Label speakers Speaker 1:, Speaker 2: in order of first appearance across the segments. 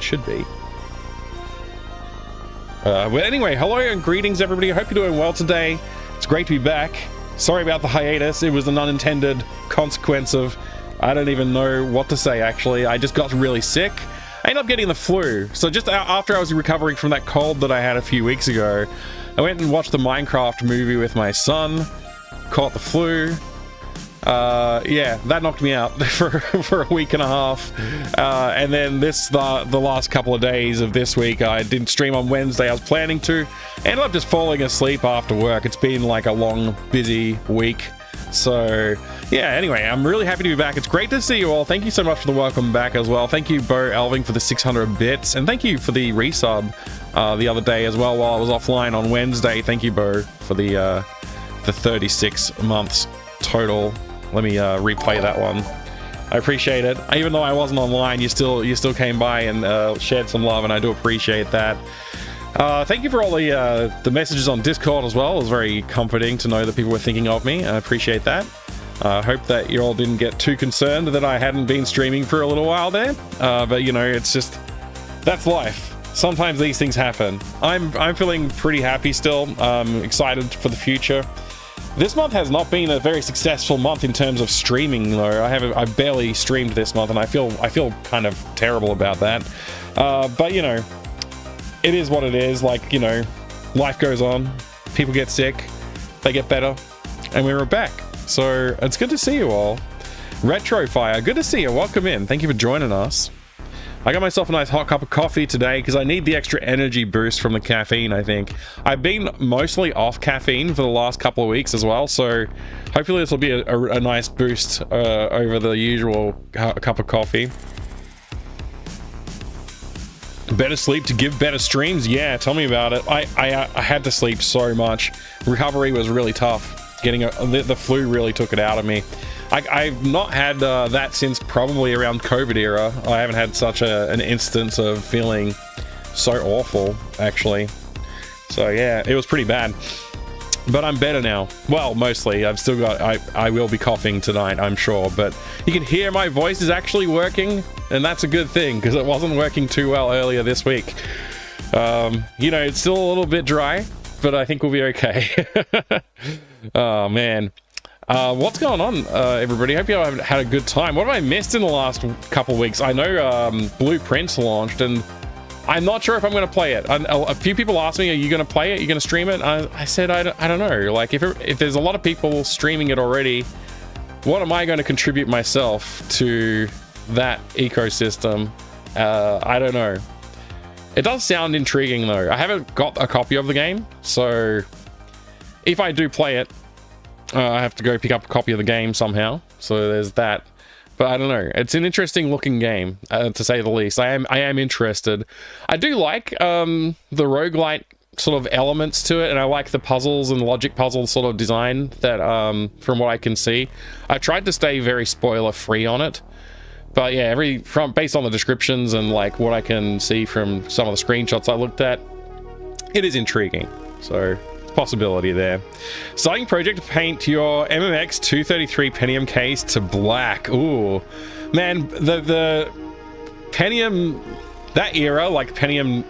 Speaker 1: should be. But anyway, hello and greetings everybody. I hope you're doing well today. It's great to be back. Sorry about the hiatus. It was an unintended consequence of, I don't even know what to say actually. I just got really sick. I ended up getting the flu. So just after I was recovering from that cold that I had a few weeks ago, I went and watched the Minecraft movie with my son, caught the flu. Yeah, that knocked me out for a week and a half. And then the last couple of days of this week, I didn't stream on Wednesday. I was planning to. Ended up just falling asleep after work. It's been like a long, busy week. So, yeah, anyway, I'm really happy to be back. It's great to see you all. Thank you so much for the welcome back as well. Thank you, Bo Elving, for the 600 bits. And thank you for the resub the other day as well while I was offline on Wednesday. Thank you, Bo, for the 36 months total. Let me replay that one. I appreciate it. Even though I wasn't online, you still came by and shared some love, and I do appreciate that. Thank you for all the messages on Discord as well. It was very comforting to know that people were thinking of me. I appreciate that. I hope that you all didn't get too concerned that I hadn't been streaming for a little while there. But you know, it's just, that's life. Sometimes these things happen. I'm feeling pretty happy still. Excited for the future. This month has not been a very successful month in terms of streaming though. I barely streamed this month, and I feel kind of terrible about that. But you know, it is what it is. Like, you know, life goes on. People get sick, they get better, and we're back. So it's good to see you all. Retrofire, good to see you. Welcome in. Thank you for joining us. I got myself a nice hot cup of coffee today because I need the extra energy boost from the caffeine, I think. I've been mostly off caffeine for the last couple of weeks as well, so hopefully this will be a nice boost over the usual cup of coffee. Better sleep to give better streams? Yeah, tell me about it. I had to sleep so much. Recovery was really tough. The flu really took it out of me. I've not had that since probably around COVID era. I haven't had such an instance of feeling so awful, actually. So yeah, it was pretty bad. But I'm better now. Well, mostly. I've still got... I will be coughing tonight, I'm sure. But you can hear my voice is actually working, and that's a good thing, because it wasn't working too well earlier this week. You know, it's still a little bit dry, but I think we'll be okay. Oh, man. What's going on, everybody? Hope you all have had a good time. What have I missed in the last couple weeks? I know Blueprints launched, and I'm not sure if I'm going to play it. A few people asked me, are you going to play it? Are you going to stream it? I said, I don't know. Like, if there's a lot of people streaming it already, what am I going to contribute myself to that ecosystem? I don't know. It does sound intriguing, though. I haven't got a copy of the game, so if I do play it, I have to go pick up a copy of the game somehow, so there's that. But I don't know, it's an interesting looking game, to say the least. I am interested. I do like the roguelite sort of elements to it, and I like the puzzles and logic puzzle sort of design that, from what I can see. I tried to stay very spoiler free on it, but yeah, based on the descriptions and like what I can see from some of the screenshots I looked at, it is intriguing. So possibility there. Starting project to paint your MMX 233 Pentium case to black. Ooh, man, the Pentium, that era, like Pentium,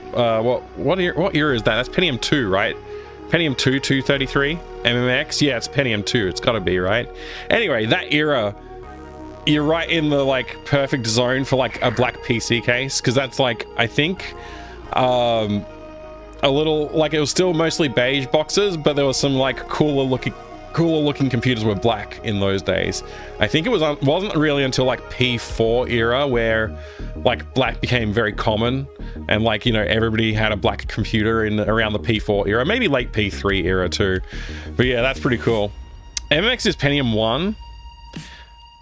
Speaker 1: what era is that? That's Pentium 2, right? Pentium 2 233 MMX. Yeah, it's Pentium 2. It's got to be, right? Anyway, that era, you're right in the like perfect zone for like a black PC case, because that's like, I think, a little, like, it was still mostly beige boxes, but there was some like cooler looking computers were black in those days. I think it wasn't really until like P4 era where like black became very common, and like, you know, everybody had a black computer in around the P4 era, maybe late P3 era too. But yeah, that's pretty cool. MX is Pentium 1.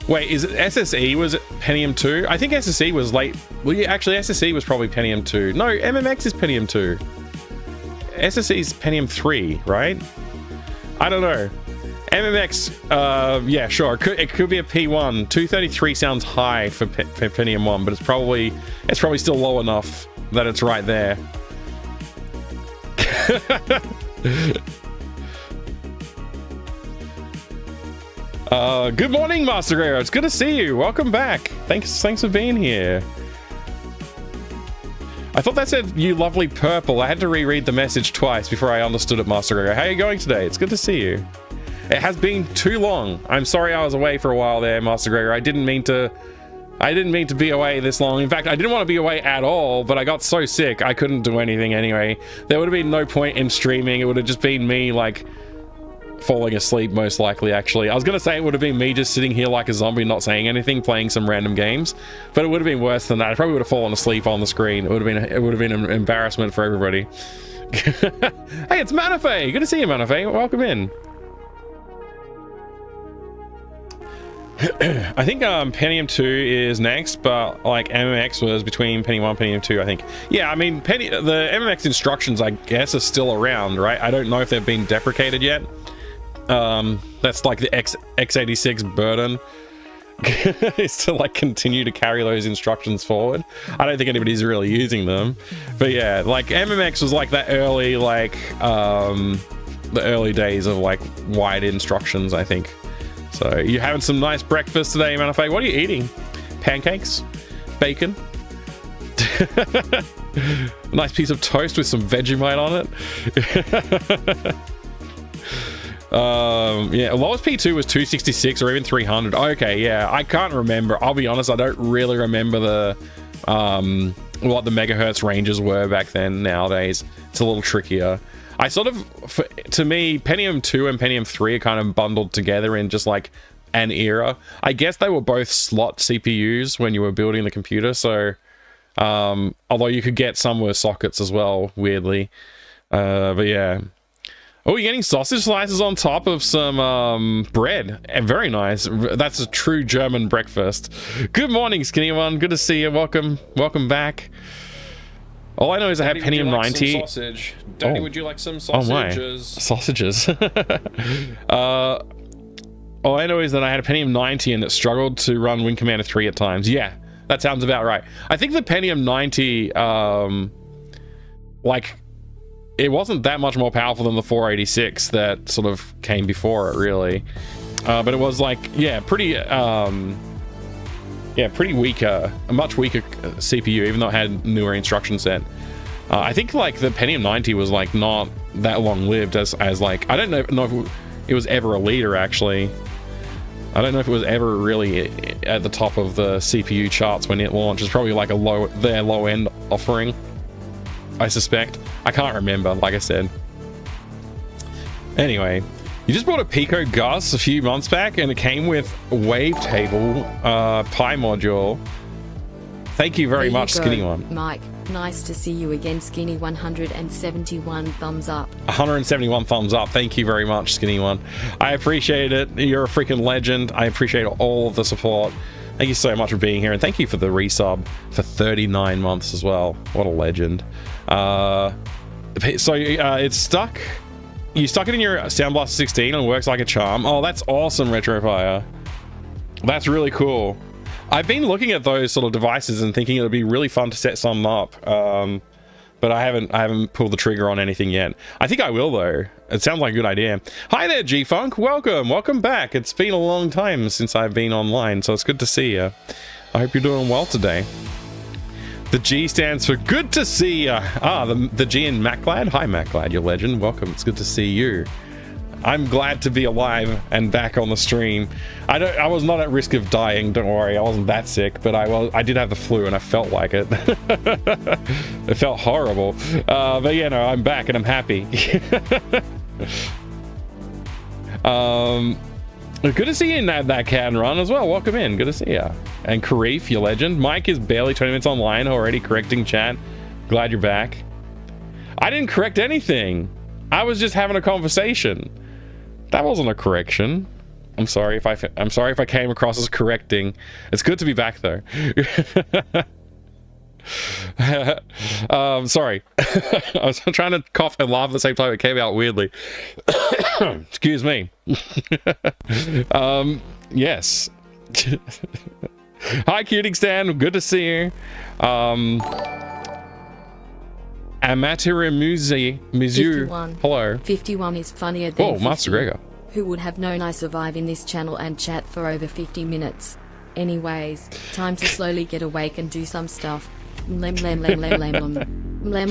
Speaker 1: Wait, is it SSE was it Pentium 2? I think SSE was late. Well, yeah, actually SSE was probably Pentium 2. No, MMX is Pentium 2. SSE is Pentium 3, right? I don't know. MMX, yeah, sure. It could be a P1. 233 sounds high for Pentium 1, but it's probably still low enough that it's right there. Good morning, Master Guerrero. It's good to see you. Welcome back. Thanks for being here. I thought that said, you lovely purple. I had to reread the message twice before I understood it, Master Gregor. How are you going today? It's good to see you. It has been too long. I'm sorry I was away for a while there, Master Gregor. I didn't mean to be away this long. In fact, I didn't want to be away at all, but I got so sick I couldn't do anything anyway. There would have been no point in streaming. It would have just been me, like, falling asleep, most likely, actually. I was going to say it would have been me just sitting here like a zombie, not saying anything, playing some random games, but it would have been worse than that. I probably would have fallen asleep on the screen. It would have been an embarrassment for everybody. Hey, it's Manafay! Good to see you, Manafay. Welcome in. I think Pentium 2 is next, but like MMX was between Pentium 1 and Pentium 2, I think. Yeah, I mean, the MMX instructions, I guess, are still around, right? I don't know if they've been deprecated yet. That's like the x86 burden is to like continue to carry those instructions forward. I don't think anybody's really using them, but yeah, like MMX was like that early, like the early days of like wide instructions, I think. So you're having some nice breakfast today, Manifay. What are you eating? Pancakes? Bacon? A nice piece of toast with some Vegemite on it. Yeah, lowest P2 was 266 or even 300. Okay, yeah, I can't remember. I'll be honest, I don't really remember the what the megahertz ranges were back then. Nowadays, it's a little trickier. I sort of, to me, Pentium 2 and Pentium 3 are kind of bundled together in just like an era. I guess they were both slot CPUs when you were building the computer, so although you could get some with sockets as well, weirdly. But yeah. Oh, you're getting sausage slices on top of some bread. Very nice. That's a true German breakfast. Good morning, Skinny One. Good to see you. Welcome back. All I know is I had Pentium 90.
Speaker 2: Sausage. Daddy, would you like some sausages?
Speaker 1: Oh my. Sausages. All I know is that I had a Pentium 90 and it struggled to run Wing Commander 3 at times. Yeah, that sounds about right. I think the Pentium 90, like, it wasn't that much more powerful than the 486 that sort of came before it, really. But it was like, yeah, pretty weaker, a much weaker CPU, even though it had newer instruction set. I think like the Pentium 90 was like not that long lived as like, I don't know if it was ever a leader, actually. I don't know if it was ever really at the top of the CPU charts when it launched. It's probably like their low end offering, I suspect. I can't remember, like I said. Anyway, you just bought a Pico Gus a few months back and it came with wavetable Pi module. Thank you very much, Skinny One.
Speaker 3: Mike, nice to see you again, Skinny. 171 thumbs up.
Speaker 1: 171 thumbs up. Thank you very much, Skinny One. I appreciate it. You're a freaking legend. I appreciate all of the support. Thank you so much for being here, and thank you for the resub for 39 months as well. What a legend. So it's stuck. You stuck it in your Sound Blaster 16 and it works like a charm. Oh, that's awesome, Retrofire. That's really cool. I've been looking at those sort of devices and thinking it would be really fun to set some up, but I haven't pulled the trigger on anything yet. I think I will though. It sounds like a good idea. Hi there, G-Funk. Welcome back. It's been a long time since I've been online, so it's good to see you. I hope you're doing well today. The G stands for good to see you. The G in MacLad. Hi, MacLad, your legend. Welcome. It's good to see you. I'm glad to be alive and back on the stream. I was not at risk of dying, don't worry. I wasn't that sick, but I did have the flu and I felt like it. It felt horrible. But yeah, no, I'm back and I'm happy. Good to see you in that can run as well. Welcome in. Good to see you. And Karif, your legend. Mike is barely 20 minutes online, already correcting chat. Glad you're back. I didn't correct anything. I was just having a conversation. That wasn't a correction. I'm sorry if I came across as correcting. It's good to be back though. Sorry. I was trying to cough and laugh at the same time. It came out weirdly. Excuse me. Yes. Hi, Cuting Stan. Good to see you. Mizu. Hello.
Speaker 3: 51 is funnier than 50.
Speaker 1: Master Gregor.
Speaker 3: Who would have known I survive in this channel and chat for over 50 minutes? Anyways, time to slowly get awake and do some stuff. Lem lem lem lem lem lem lem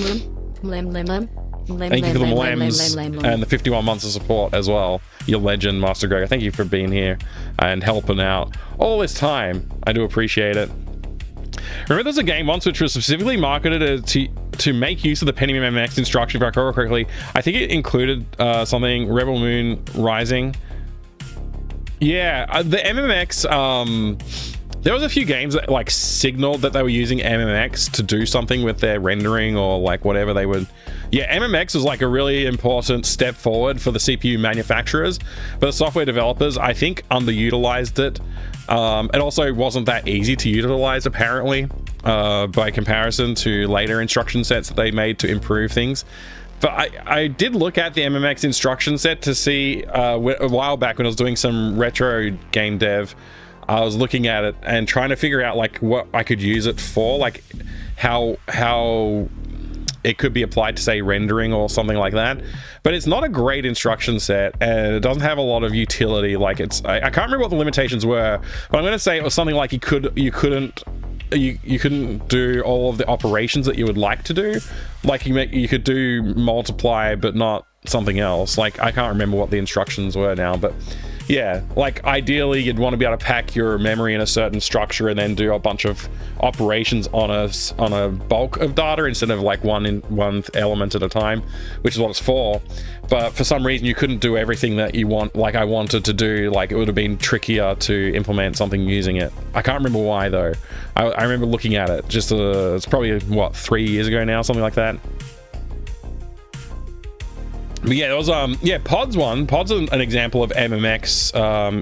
Speaker 3: lem lem lem.
Speaker 1: Thank you for the mlems and the 51 months of support as well. Your legend, Master Gregor. Thank you for being here and helping out all this time. I do appreciate it. Remember, there's a game once which was specifically marketed to make use of the Pentium MMX instruction, if I recall correctly. I think it included something Rebel Moon Rising. Yeah, the MMX. There was a few games that like signaled that they were using MMX to do something with their rendering or like whatever they would. Yeah, MMX was like a really important step forward for the CPU manufacturers, but the software developers, I think, underutilized it. It also wasn't that easy to utilize, apparently, by comparison to later instruction sets that they made to improve things. But I did look at the MMX instruction set to see a while back when I was doing some retro game dev. I was looking at it and trying to figure out like what I could use it for, like how it could be applied to, say, rendering or something like that. But it's not a great instruction set and it doesn't have a lot of utility. Like I can't remember what the limitations were, but I'm going to say it was something like you couldn't do all of the operations that you would like to do. Like you could do multiply but not something else. Like I can't remember what the instructions were now, but yeah, like ideally you'd want to be able to pack your memory in a certain structure and then do a bunch of operations on a bulk of data instead of like one element at a time, which is what it's for. But for some reason you couldn't do everything that you want, like I wanted to do. Like it would have been trickier to implement something using it. I can't remember why though. I remember looking at it just it's probably what, 3 years ago now, something like that. But yeah, there was Pod's one. Pod's an example of MMX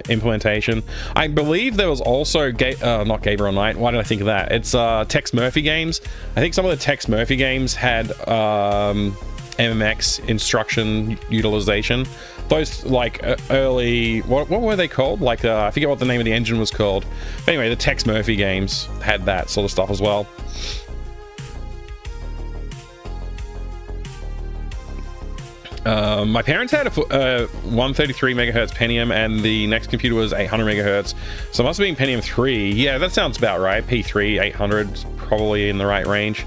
Speaker 1: implementation. I believe there was also not Gabriel Knight. Why did I think of that? It's Tex Murphy games. I think some of the Tex Murphy games had MMX instruction utilization. Those like early, what were they called? Like I forget what the name of the engine was called. But anyway, the Tex Murphy games had that sort of stuff as well. My parents had a 133 megahertz Pentium and the next computer was 800 megahertz, so it must have been Pentium 3. Yeah, that sounds about right. P3 800 probably in the right range.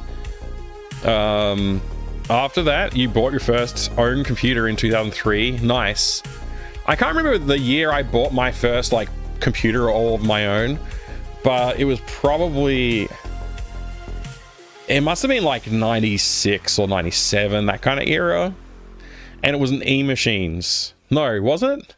Speaker 1: After that you bought your first own computer in 2003. Nice. I can't remember the year I bought my first like computer all of my own, but it was probably, it must have been like 96 or 97, that kind of era. And it was an E-Machines. No, was it?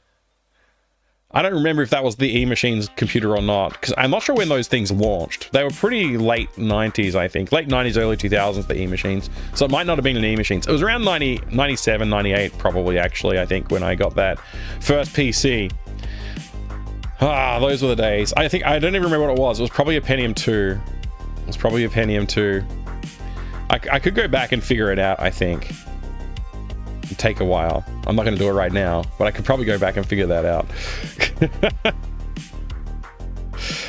Speaker 1: I don't remember if that was the E-Machines computer or not, because I'm not sure when those things launched. They were pretty late 90s, I think. Late 90s, early 2000s, the E-Machines. So it might not have been an E-Machines. It was around 97, 98, probably, actually, I think, when I got that first PC. Ah, those were the days. I don't even remember what it was. It was probably a Pentium 2. It was probably a Pentium 2. I could go back and figure it out, I think. It'd take a while. I'm not going to do it right now, but I could probably go back and figure that out.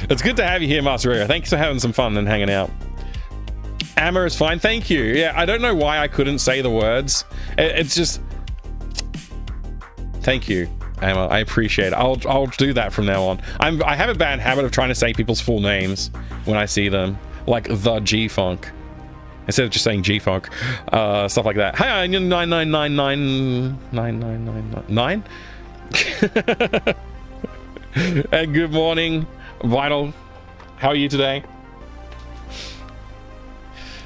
Speaker 1: It's good to have you here, Master Rio. Thanks for having some fun and hanging out. Amma is fine. Thank you. Yeah, I don't know why I couldn't say the words. It's just... Thank you, Amma. I appreciate it. I'll do that from now on. I have a bad habit of trying to say people's full names when I see them. Like the G-Funk. Instead of just saying G-Funk, stuff like that. Hi, 999999999. And good morning, Vital. How are you today?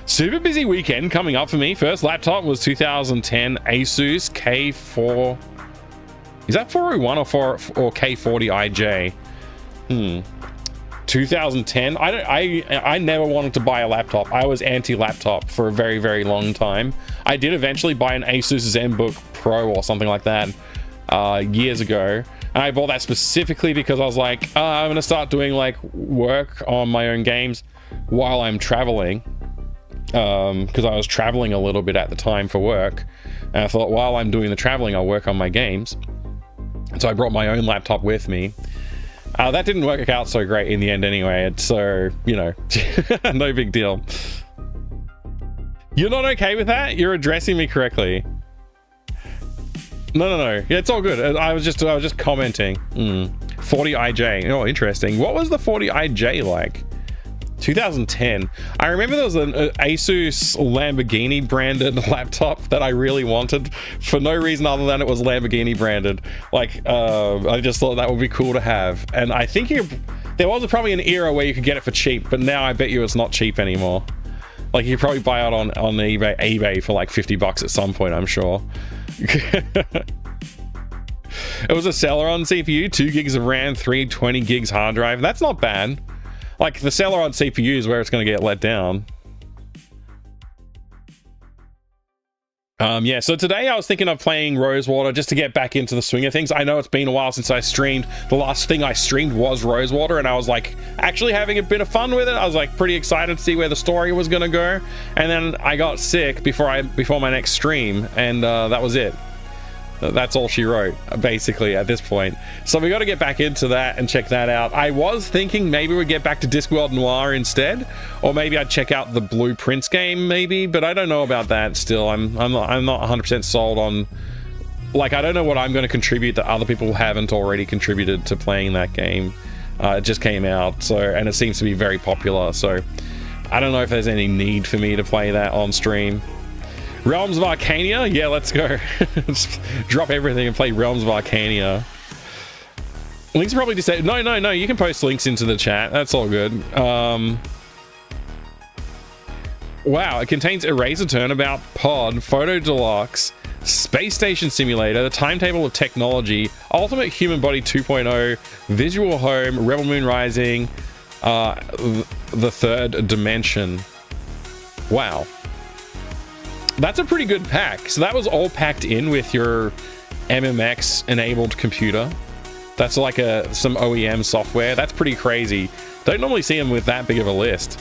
Speaker 1: Super busy weekend coming up for me. First laptop was 2010 Asus K4. Is that 401 or K40 IJ? 2010. I never wanted to buy a laptop. I was anti-laptop for a very, very long time. I did eventually buy an Asus ZenBook Pro or something like that years ago. And I bought that specifically because I was like, I'm going to start doing like work on my own games while I'm traveling. Because I was traveling a little bit at the time for work. And I thought, while I'm doing the traveling, I'll work on my games. And so I brought my own laptop with me. That didn't work out so great in the end anyway, so, you know, no big deal. You're not okay with that? You're addressing me correctly. No. Yeah, it's all good. I was just commenting. 40 IJ. Oh, interesting. What was the 40 IJ like? 2010. I remember there was an Asus Lamborghini branded laptop that I really wanted for no reason other than it was Lamborghini branded. Like, I just thought that would be cool to have. And I think there was probably an era where you could get it for cheap, but now I bet you it's not cheap anymore. Like, you could probably buy it on eBay for like $50 at some point, I'm sure. It was a Celeron CPU, 2 gigs of RAM, 320 gigs hard drive. That's not bad. Like, the Celeron CPU is where it's going to get let down. Yeah, so today I was thinking of playing Rosewater just to get back into the swing of things. I know it's been a while since I streamed. The last thing I streamed was Rosewater, and I was like actually having a bit of fun with it. I was like pretty excited to see where the story was going to go. And then I got sick before my next stream, and that was it. That's all she wrote, basically, at this point. So we got to get back into that and check that out. I was thinking maybe we'd get back to Discworld Noir instead, or maybe I'd check out the Blue Prince game, maybe, but I don't know about that still. I'm not 100% sold on... Like, I don't know what I'm going to contribute that other people haven't already contributed to playing that game. It just came out, so, and it seems to be very popular, so I don't know if there's any need for me to play that on stream. Realms of Arcania? Yeah, let's go. Just drop everything and play Realms of Arcania. Links probably just say, no, you can post links into the chat. That's all good. Wow, it contains Eraser Turnabout, Pod, Photo Deluxe, Space Station Simulator, the Timetable of Technology, Ultimate Human Body 2.0, Visual Home, Rebel Moon Rising, the Third Dimension. Wow. That's a pretty good pack. So that was all packed in with your MMX enabled computer. That's like some OEM software. That's pretty crazy. Don't normally see them with that big of a list.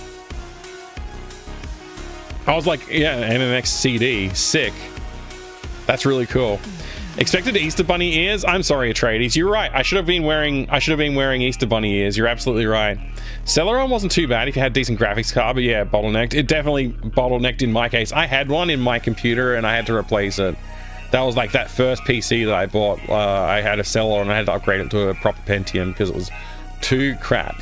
Speaker 1: I was like, yeah, MMX CD, sick. That's really cool. Expected Easter Bunny ears? I'm sorry, Atreides. You're right. I should have been wearing Easter Bunny ears. You're absolutely right. Celeron wasn't too bad if you had decent graphics card, but yeah, bottlenecked. It definitely bottlenecked in my case. I had one in my computer and I had to replace it. That was like that first PC that I bought. I had a Celeron and I had to upgrade it to a proper Pentium because it was too crap.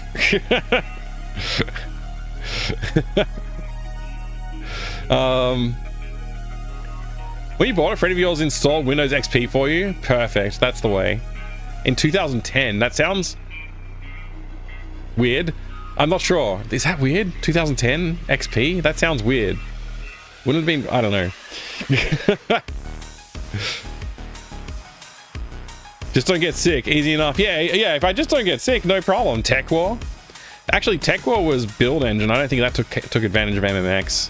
Speaker 1: When you bought it, a friend of yours installed Windows XP for you? Perfect, that's the way. In 2010, that sounds weird. I'm not sure. Is that weird? 2010 XP? That sounds weird. Wouldn't it have been, I don't know. Just don't get sick, easy enough. Yeah, if I just don't get sick, no problem. Tech War? Actually, Tech War was build engine. I don't think that took advantage of MMX.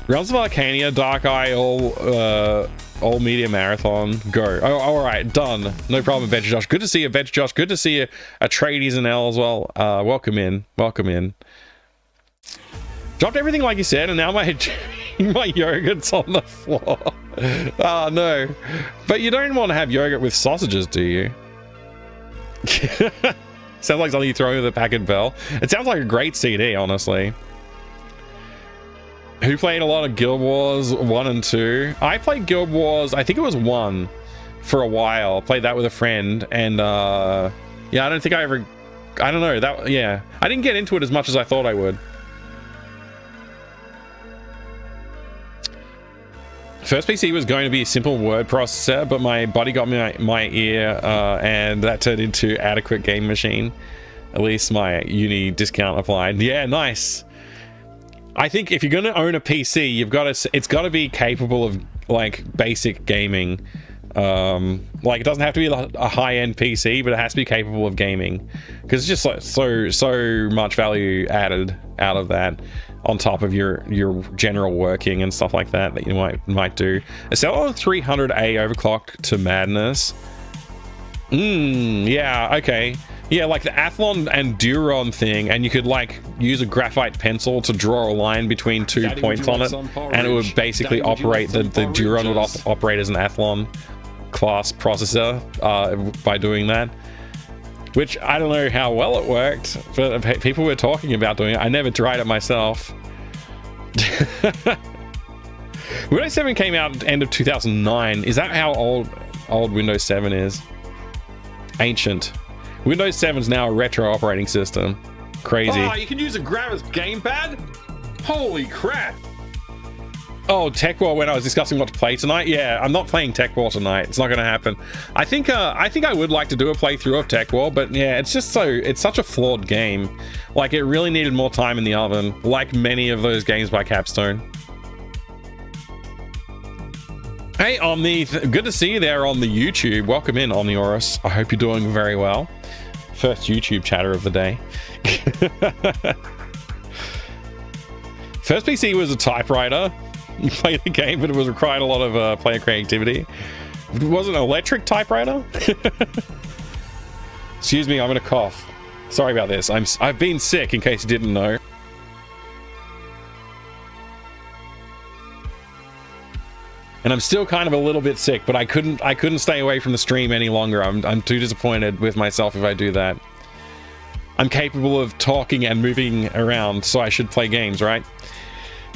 Speaker 1: Realms of Arcania, Dark Eye, all media marathon, go. Oh, all right, done. No problem, Adventure Josh. Good to see you, Adventure Josh. Good to see you, Atreides and L as well. Welcome in. Dropped everything like you said, and now my yogurt's on the floor. Oh no, but you don't want to have yogurt with sausages, do you? Sounds like something you throw in the packet bell. It sounds like a great CD, honestly. Who played a lot of Guild Wars 1 and 2? I played Guild Wars, I think it was 1 for a while. Played that with a friend, and yeah, I don't think I don't know, yeah. I didn't get into it as much as I thought I would. First PC was going to be a simple word processor, but my buddy got me my ear, and that turned into adequate game machine. At least my uni discount applied. Yeah, nice. I think if you're going to own a PC, it's got to be capable of like basic gaming. Like it doesn't have to be a high-end PC, but it has to be capable of gaming, because it's just like so much value added out of that on top of your general working and stuff like that you might do. A Celeron 300A overclocked to madness. Yeah, okay. Yeah, like the Athlon and Duron thing, and you could like use a graphite pencil to draw a line between two points on it, and it would basically operate, the Duron would operate as an Athlon class processor by doing that. Which I don't know how well it worked, but people were talking about doing it. I never tried it myself. Windows 7 came out at the end of 2009. Is that how old Windows 7 is? Ancient. Windows 7 is now a retro operating system. Crazy.
Speaker 2: Oh, you can use a grandma's gamepad? Holy crap.
Speaker 1: Oh, Tech War, when I was discussing what to play tonight. Yeah, I'm not playing Tech War tonight. It's not going to happen. I think I would like to do a playthrough of Tech War, but yeah, it's such a flawed game. Like, it really needed more time in the oven, like many of those games by Capstone. Hey, Omni, good to see you there on the YouTube. Welcome in, Omniorus. I hope you're doing very well. First YouTube chatter of the day. First PC was a typewriter. You played the game, but it was required a lot of player creativity. It was an electric typewriter. Excuse me, I'm gonna cough. Sorry about this. I've been sick, in case you didn't know. And I'm still kind of a little bit sick, but I couldn't stay away from the stream any longer. I'm too disappointed with myself if I do that. I'm capable of talking and moving around, so I should play games, right?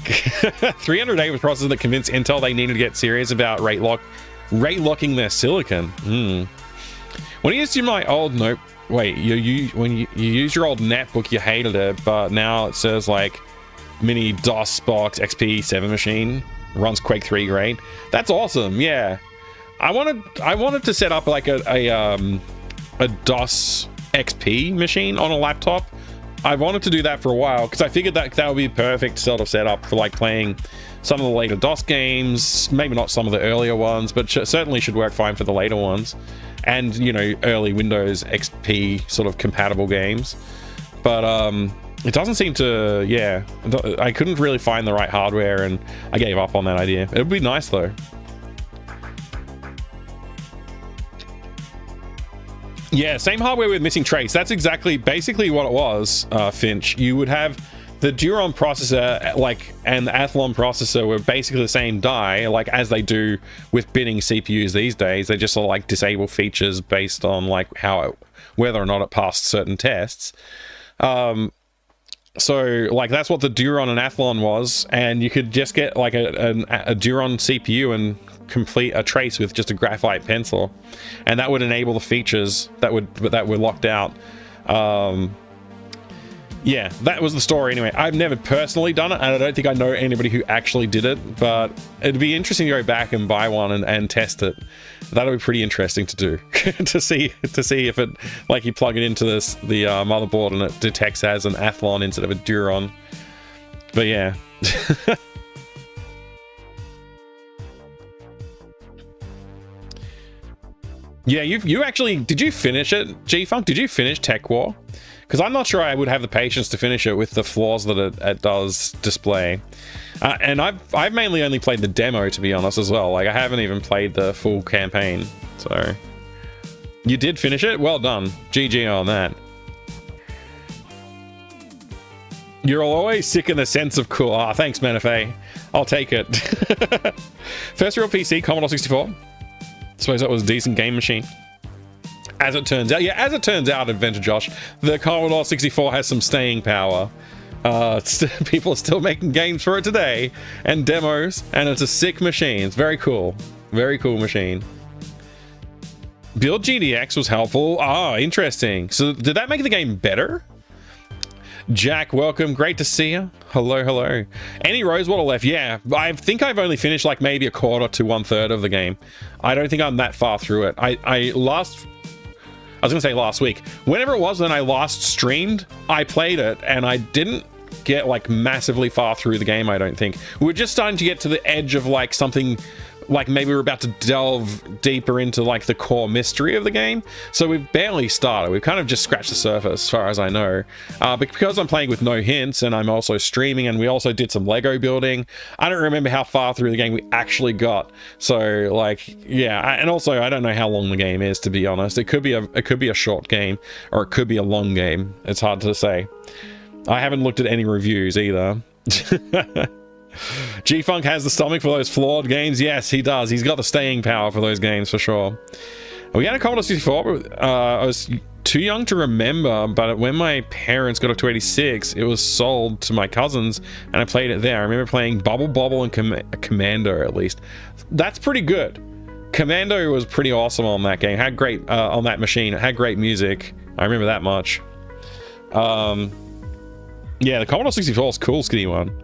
Speaker 1: 308 was a process that convinced Intel they needed to get serious about rate locking their silicon. When you used my old note, wait, when you use your old netbook, you hated it, but now it says like mini DOS box XP 7 machine runs Quake 3 great. That's awesome. Yeah, I wanted to set up like a DOS XP machine on a laptop. I've wanted to do that for a while because I figured that would be perfect sort of setup for like playing some of the later DOS games, maybe not some of the earlier ones, but certainly should work fine for the later ones, and you know, early Windows XP sort of compatible games. But it doesn't seem to, yeah, I couldn't really find the right hardware, and I gave up on that idea. It would be nice though. Yeah, same hardware with missing trace. That's basically what it was, Finch. You would have the Duron processor, like, and the Athlon processor were basically the same die, like as they do with binning CPUs these days. They just sort of like disable features based on like whether or not it passed certain tests. So like that's what the Duron and Athlon was, and you could just get like a Duron CPU and complete a trace with just a graphite pencil, and that would enable the features that were locked out. Yeah, that was the story anyway. I've never personally done it, and I don't think I know anybody who actually did it, but it'd be interesting to go back and buy one and test it. That'll be pretty interesting to do. to see if it, like, you plug it into the motherboard and it detects as an Athlon instead of a Duron. But yeah. Yeah, you actually, did you finish it, G-Funk? Did you finish Tech War? Because I'm not sure I would have the patience to finish it with the flaws that it does display. And I've mainly only played the demo, to be honest, as well. Like, I haven't even played the full campaign. So, you did finish it? Well done. GG on that. You're always sick in the sense of cool. Ah, thanks, Manifei. I'll take it. First real PC, Commodore 64. Suppose that was a decent game machine. As it turns out, yeah, as it turns out, Adventure Josh, the Commodore 64 has some staying power. People are still making games for it today, and demos, and it's a sick machine. It's very cool. Very cool machine. Build GDX was helpful. Ah, interesting. So did that make the game better? Jack, welcome. Great to see you. Hello, hello. Any Rosewater left? Yeah, I think I've only finished like maybe a quarter to 1/3 of the game. I don't think I'm that far through it. I was gonna say last week. Whenever it was when I last streamed, I played it and I didn't get like massively far through the game, I don't think. We're just starting to get to the edge of like something, like maybe we're about to delve deeper into like the core mystery of the game. So we've barely started. We've kind of just scratched the surface as far as I know. But because I'm playing with no hints and I'm also streaming and we also did some Lego building, I don't remember how far through the game we actually got. So like, yeah, and also I don't know how long the game is, to be honest. It could be a short game or it could be a long game. It's hard to say. I haven't looked at any reviews either. G-Funk has the stomach for those flawed games. Yes, he does. He's got the staying power for those games for sure. We had a Commodore 64. I was too young to remember, but when my parents got a 286, it was sold to my cousins, and I played it there. I remember playing Bubble Bobble and Commando, at least. That's pretty good. Commando was pretty awesome on that game. Had great on that machine. It had great music. I remember that much. Yeah, the Commodore 64 is cool, Skinny One.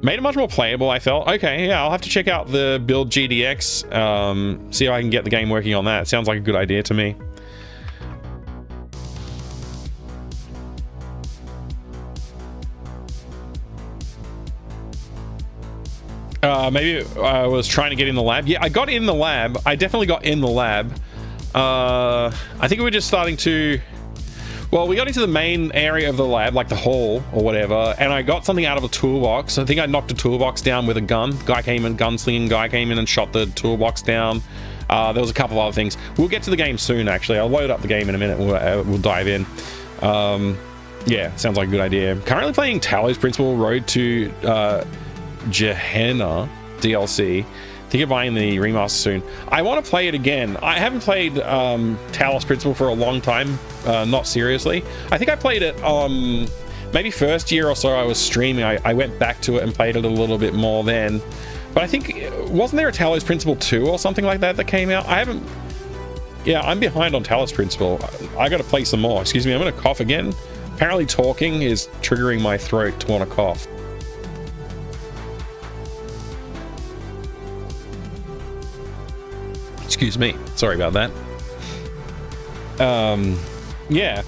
Speaker 1: Made it much more playable, I felt. Okay, yeah, I'll have to check out the Build GDX, see if I can get the game working on that. Sounds like a good idea to me. Maybe I was trying to get in the lab. Yeah, I got in the lab. I definitely got in the lab. I think we were just starting to... Well, we got into the main area of the lab, like the hall or whatever, and I got something out of a toolbox. I think I knocked a toolbox down with a gun. Gunslinging guy came in and shot the toolbox down. There was a couple other things. We'll get to the game soon, actually. I'll load up the game in a minute. We'll dive in. Yeah, sounds like a good idea. Currently playing Talos Principle Road to Gehenna DLC. Think of buying the remaster soon. I want to play it again. I haven't played Talos Principle for a long time, not seriously. I think I played it maybe first year or so I was streaming. I went back to it and played it a little bit more then. But I think, wasn't there a Talos Principle 2 or something like that came out? I haven't... Yeah, I'm behind on Talos Principle. I gotta play some more. Excuse me, I'm gonna cough again. Apparently talking is triggering my throat to want to cough. Excuse me, sorry about that. Yeah,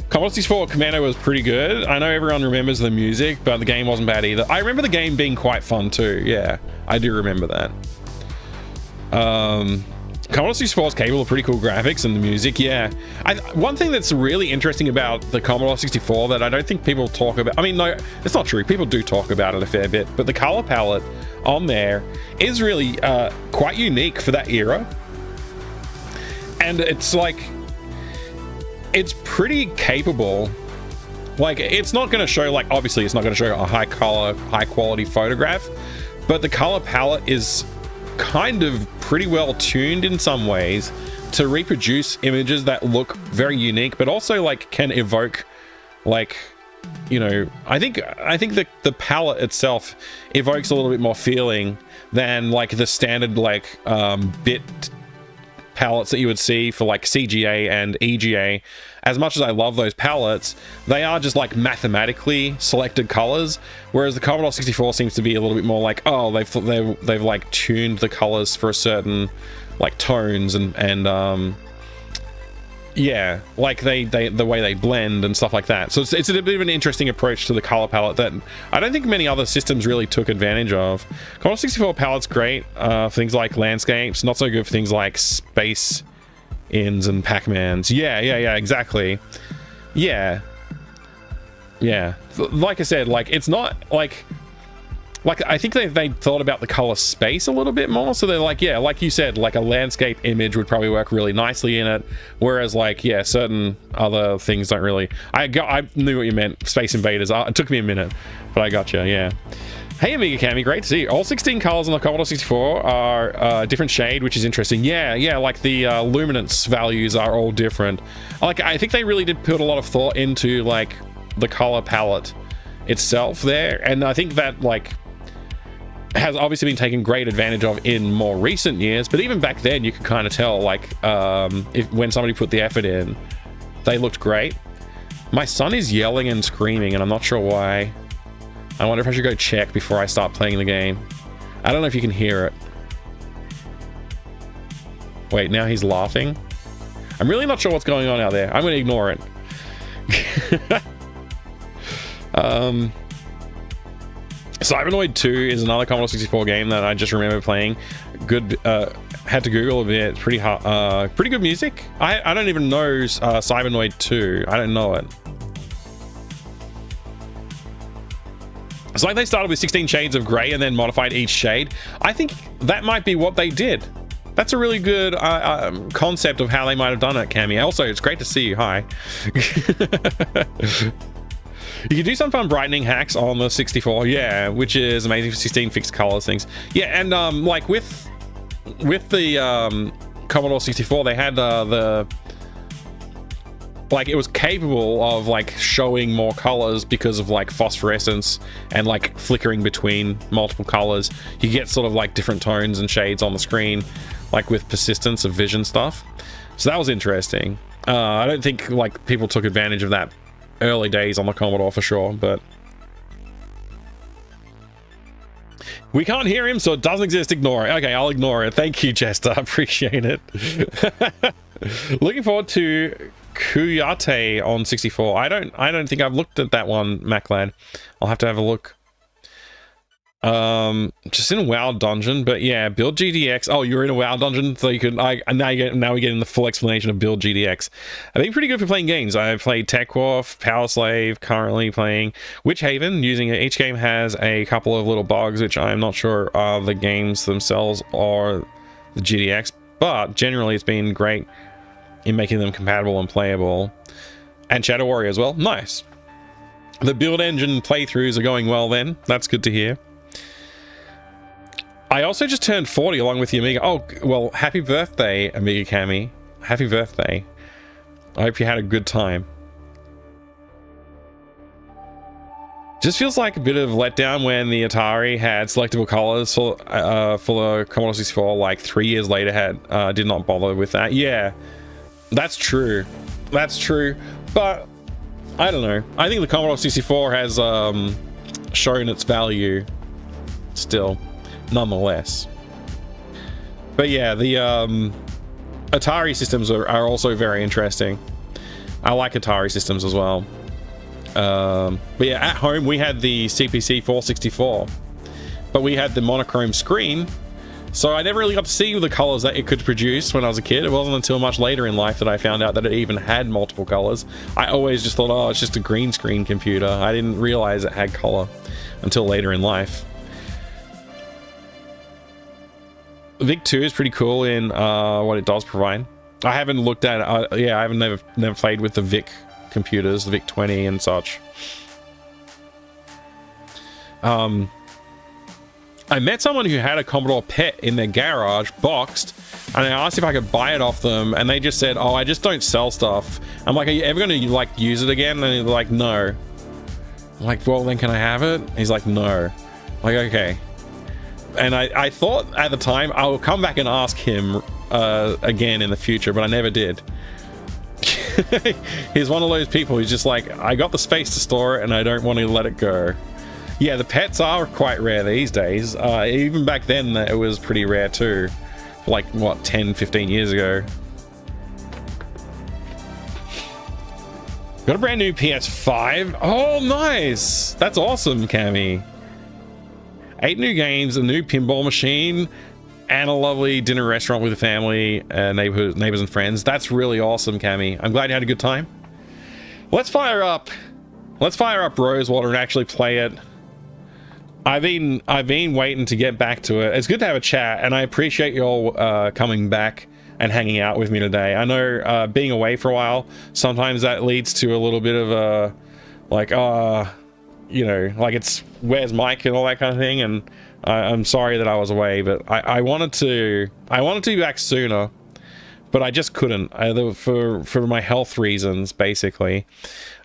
Speaker 1: Commodore 64 Commando was pretty good. I know everyone remembers the music, but the game wasn't bad either. I remember the game being quite fun too. Yeah, I do remember that. Commodore 64 is capable of pretty cool graphics and the music. Yeah, one thing that's really interesting about the Commodore 64 that I don't think people talk about, I mean, no, it's not true, people do talk about it a fair bit, but the color palette on there is really quite unique for that era. And it's like, it's pretty capable. Like, it's not going to show, like, obviously it's not going to show a high quality photograph, but the color palette is kind of pretty well tuned in some ways to reproduce images that look very unique, but also like can evoke, like, you know, I think the palette itself evokes a little bit more feeling than like the standard like bit palettes that you would see for like CGA and EGA. As much as I love those palettes, they are just like mathematically selected colors, whereas the Commodore 64 seems to be a little bit more like, oh, they've like tuned the colors for a certain like tones and yeah, like the way they blend and stuff like that. So it's a bit of an interesting approach to the color palette that I don't think many other systems really took advantage of. Commodore 64 palette's great for things like landscapes, not so good for things like space ins and Pac-Mans. Yeah, exactly. Yeah, like I said, like it's not like I think they thought about the color space a little bit more, so they're like, yeah, like you said, like a landscape image would probably work really nicely in it, whereas like, yeah, certain other things don't really. I knew what you meant, Space Invaders. It took me a minute, but I gotcha. Yeah. Hey Amiga Cami, great to see you. All 16 colors on the Commodore 64 are a different shade, which is interesting. Yeah, like the luminance values are all different. Like, I think they really did put a lot of thought into like the color palette itself there, and I think that like has obviously been taken great advantage of in more recent years, but even back then you could kind of tell like when somebody put the effort in, they looked great. My son is yelling and screaming and I'm not sure why. I wonder if I should go check before I start playing the game. I don't know if you can hear it. Wait, now he's laughing? I'm really not sure what's going on out there. I'm going to ignore it. Cybernoid 2 is another Commodore 64 game that I just remember playing. Good, had to Google a bit. Pretty hard, pretty good music. I don't even know Cybernoid 2. I don't know it. It's like they started with 16 shades of gray and then modified each shade. I think that might be what they did. That's a really good concept of how they might have done it, Cammy. Also, it's great to see you. Hi. You can do some fun brightening hacks on the 64, yeah, which is amazing for 16 fixed colors things. Yeah, and like with the Commodore 64, they had like it was capable of like showing more colors because of like phosphorescence and like flickering between multiple colors. You get sort of like different tones and shades on the screen, like with persistence of vision stuff. So that was interesting. I don't think like people took advantage of that early days on the Commodore for sure, but we can't hear him, so it doesn't exist. Ignore it. Okay, I'll ignore it. Thank you, Jester. Appreciate it. Looking forward to Kuyate on 64. I don't think I've looked at that one, Maclad. I'll have to have a look. Just in a WoW dungeon, but yeah, build GDX. Oh, you're in a WoW dungeon, so you can. Now we're getting the full explanation of build GDX. I think pretty good for playing games. I've played Tech Wharf, Power Slave, currently playing Witch Haven. Using it, each game has a couple of little bugs, which I'm not sure are the games themselves or the GDX, but generally it's been great in making them compatible and playable. And Shadow Warrior as well. Nice. The build engine playthroughs are going well. Then that's good to hear. I also just turned 40 along with the Amiga. Oh, well, happy birthday, Amiga Cami. Happy birthday. I hope you had a good time. Just feels like a bit of letdown when the Atari had selectable colors for the Commodore 64, like 3 years later did not bother with that. Yeah, that's true. That's true. But I don't know. I think the Commodore 64 has shown its value still, nonetheless. But yeah, the Atari systems are also very interesting. I like Atari systems as well. But yeah, at home we had the CPC 464, but we had the monochrome screen, so I never really got to see the colors that it could produce when I was a kid. It wasn't until much later in life that I found out that it even had multiple colors. I always just thought, oh, it's just a green screen computer. I didn't realize it had color until later in life. VIC-2 is pretty cool in what it does provide. I haven't looked at it. Yeah, I haven't never played with the VIC computers, the VIC-20 and such. I met someone who had a Commodore PET in their garage, boxed, and I asked if I could buy it off them, and they just said, oh, I just don't sell stuff. I'm like, are you ever going to like use it again? And they're like, no. I'm like, well, then can I have it? And he's like, no. I'm like, okay. And I thought at the time I will come back and ask him again in the future, but I never did. He's one of those people who's just like, I got the space to store it and I don't want to let it go. Yeah, the pets are quite rare these days. Even back then it was pretty rare too. Like, what, 10, 15 years ago. Got a brand new PS5. Oh, nice. That's awesome, Cammy. 8 new games, a new pinball machine, and a lovely dinner restaurant with the family, neighbors and friends. That's really awesome, Cammy. I'm glad you had a good time. Let's fire up Rosewater and actually play it. I've been waiting to get back to it. It's good to have a chat, and I appreciate you all coming back and hanging out with me today. I know being away for a while, sometimes that leads to a little bit of a like, you know, like it's where's Mike and all that kind of thing. And I'm sorry that I was away, but I wanted to be back sooner, but I just couldn't for my health reasons, basically.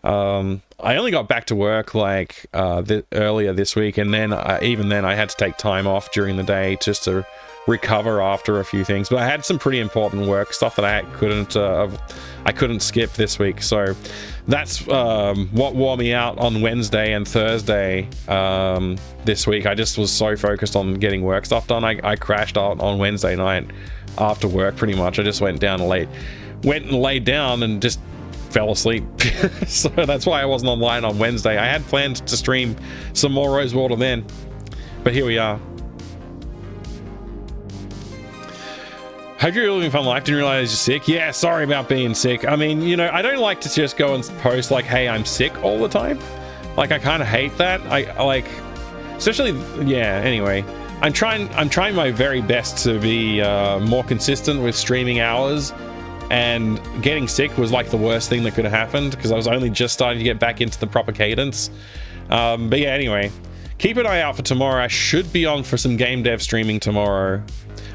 Speaker 1: I only got back to work like earlier this week, and then even then I had to take time off during the day just to recover after a few things. But I had some pretty important work stuff that I couldn't skip this week, so that's what wore me out on Wednesday and Thursday this week. I just was so focused on getting work stuff done. I crashed out on Wednesday night after work pretty much. I just went and laid down and just fell asleep. So that's why I wasn't online on Wednesday. I had planned to stream some more Rosewater then, but here we are. Hope you're living a fun life. Didn't realize you're sick. Yeah, sorry about being sick. I mean, you know, I don't like to just go and post like, hey, I'm sick all the time. Like, I kind of hate that. I like, especially, yeah, anyway. I'm trying my very best to be more consistent with streaming hours, and getting sick was like the worst thing that could have happened because I was only just starting to get back into the proper cadence. But yeah, anyway, keep an eye out for tomorrow. I should be on for some game dev streaming tomorrow.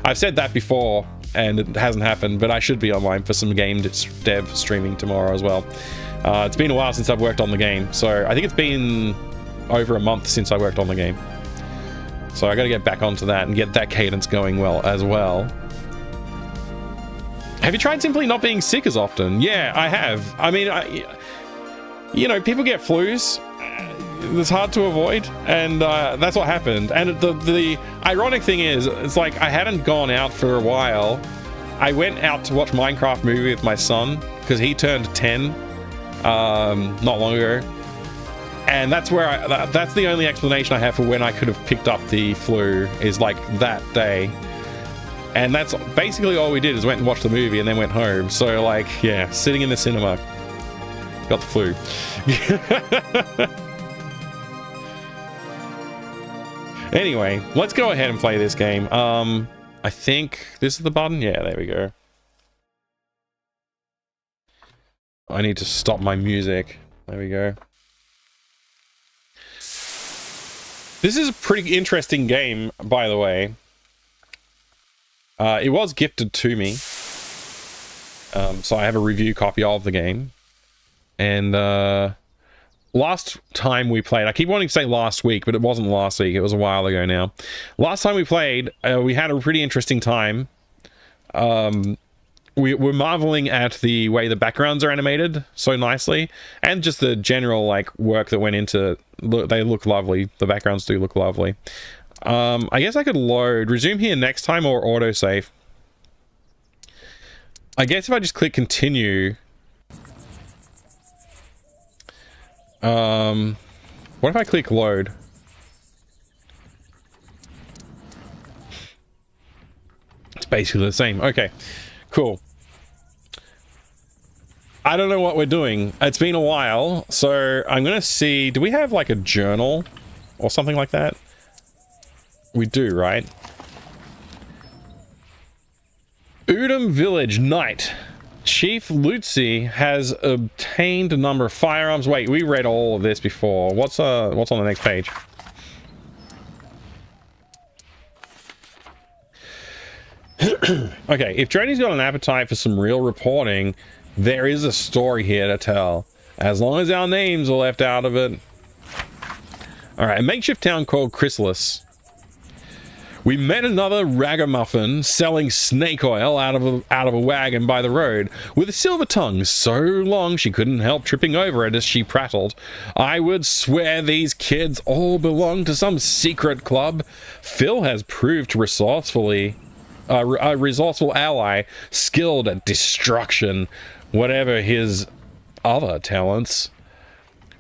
Speaker 1: I've said that before, and it hasn't happened, but I should be online for some game dev streaming tomorrow as well. It's been a while since I've worked on the game, so I think it's been over a month since I worked on the game. So I got to get back onto that and get that cadence going well as well. Have you tried simply not being sick as often? Yeah, I have. I mean, you know, people get flus. It's hard to avoid, and that's what happened. And the ironic thing is, it's like I hadn't gone out for a while. I went out to watch Minecraft movie with my son because he turned 10 not long ago. And that's where that's the only explanation I have for when I could have picked up the flu, is like that day. And that's basically all we did, is went and watched the movie and then went home. So like, yeah, sitting in the cinema, got the flu. Anyway, let's go ahead and play this game. I think this is the button. Yeah, there we go. I need to stop my music. There we go. This is a pretty interesting game, by the way. It was gifted to me. So I have a review copy of the game. And last time we played, I keep wanting to say last week, but it wasn't last week. It was a while ago now. Last time we played, we had a pretty interesting time. We were marveling at the way the backgrounds are animated so nicely, and just the general like work that went into. They look lovely. The backgrounds do look lovely. I guess I could resume here next time, or autosave. I guess if I just click continue. What if I click load? It's basically the same. Okay, cool. I don't know what we're doing. It's been a while, so I'm gonna see. Do we have like a journal or something like that? We do, right? Udom Village Knight. Chief Lutzi has obtained a number of firearms. Wait, we read all of this before. What's on the next page? Okay, if Jody's got an appetite for some real reporting, there is a story here to tell. As long as our names are left out of it. Alright, a makeshift town called Chrysalis. We met another ragamuffin selling snake oil out of a wagon by the road, with a silver tongue so long she couldn't help tripping over it as she prattled. I would swear these kids all belong to some secret club. Phil has proved a resourceful ally, skilled at destruction, whatever his other talents.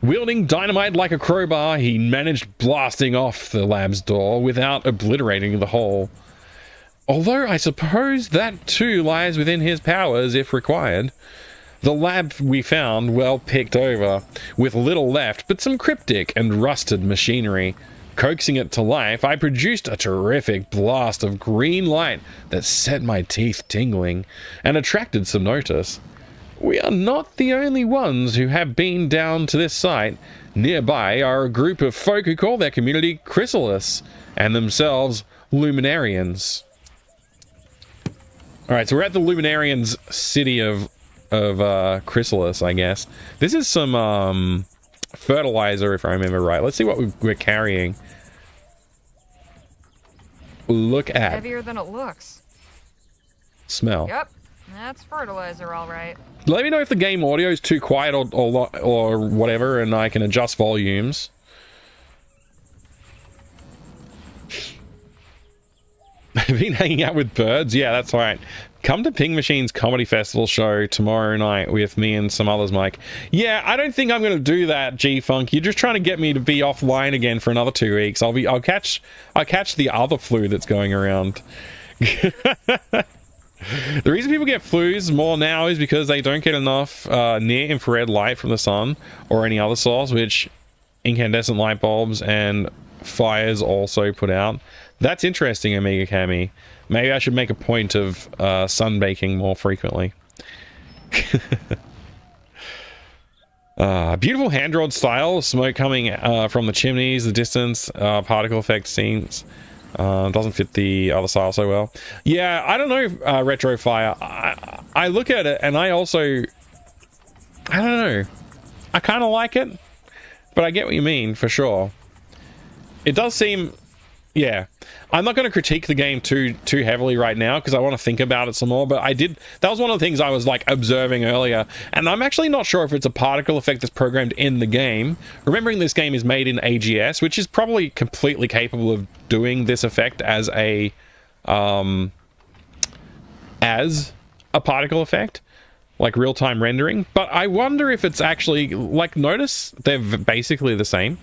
Speaker 1: Wielding dynamite like a crowbar, he managed blasting off the lab's door without obliterating the hole. Although I suppose that too lies within his powers if required. The lab we found well picked over, with little left but some cryptic and rusted machinery. Coaxing it to life, I produced a terrific blast of green light that set my teeth tingling and attracted some notice. We are not the only ones who have been down to this site. Nearby are a group of folk who call their community Chrysalis, and themselves Luminarians. Alright, so we're at the Luminarians city of Chrysalis, I guess. This is some fertilizer, if I remember right. Let's see what we're carrying. Look at.
Speaker 4: Heavier than it looks.
Speaker 1: Smell.
Speaker 4: Yep, that's fertilizer, all right.
Speaker 1: Let me know if the game audio is too quiet or whatever, and I can adjust volumes. I've been hanging out with birds. Yeah, that's right. Come to Ping Machine's Comedy Festival show tomorrow night with me and some others, Mike. Yeah, I don't think I'm going to do that, G-Funk. You're just trying to get me to be offline again for another 2 weeks. I'll catch the other flu that's going around. The reason people get flus more now is because they don't get enough near-infrared light from the sun or any other source, which incandescent light bulbs and fires also put out. That's interesting, Amiga Cami. Maybe I should make a point of sunbaking more frequently. Beautiful hand-drawn style, smoke coming from the chimneys, the distance, particle effect scenes. Doesn't fit the other style so well. Yeah, I don't know, Retrofire. I look at it and I also... I don't know. I kind of like it, but I get what you mean, for sure. It does seem... Yeah. I'm not going to critique the game too heavily right now because I want to think about it some more, but I did... That was one of the things I was, like, observing earlier, and I'm actually not sure if it's a particle effect that's programmed in the game. Remembering this game is made in AGS, which is probably completely capable of doing this effect as a particle effect, like real-time rendering, but I wonder if it's actually... Like, notice they're basically the same.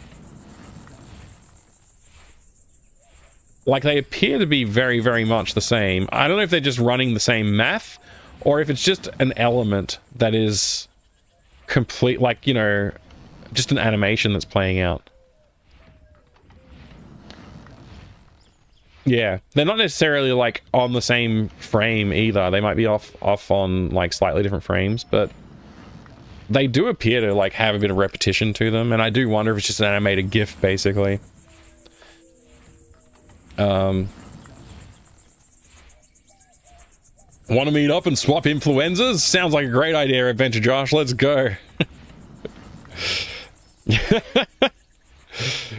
Speaker 1: Like, they appear to be very, very much the same. I don't know if they're just running the same math, or if it's just an element that is complete, like, you know, just an animation that's playing out. Yeah, they're not necessarily, like, on the same frame either. They might be off on, like, slightly different frames, but they do appear to, like, have a bit of repetition to them, and I do wonder if it's just an animated GIF, basically. Want to meet up and swap influenzas? Sounds like a great idea, Adventure Josh. Let's go.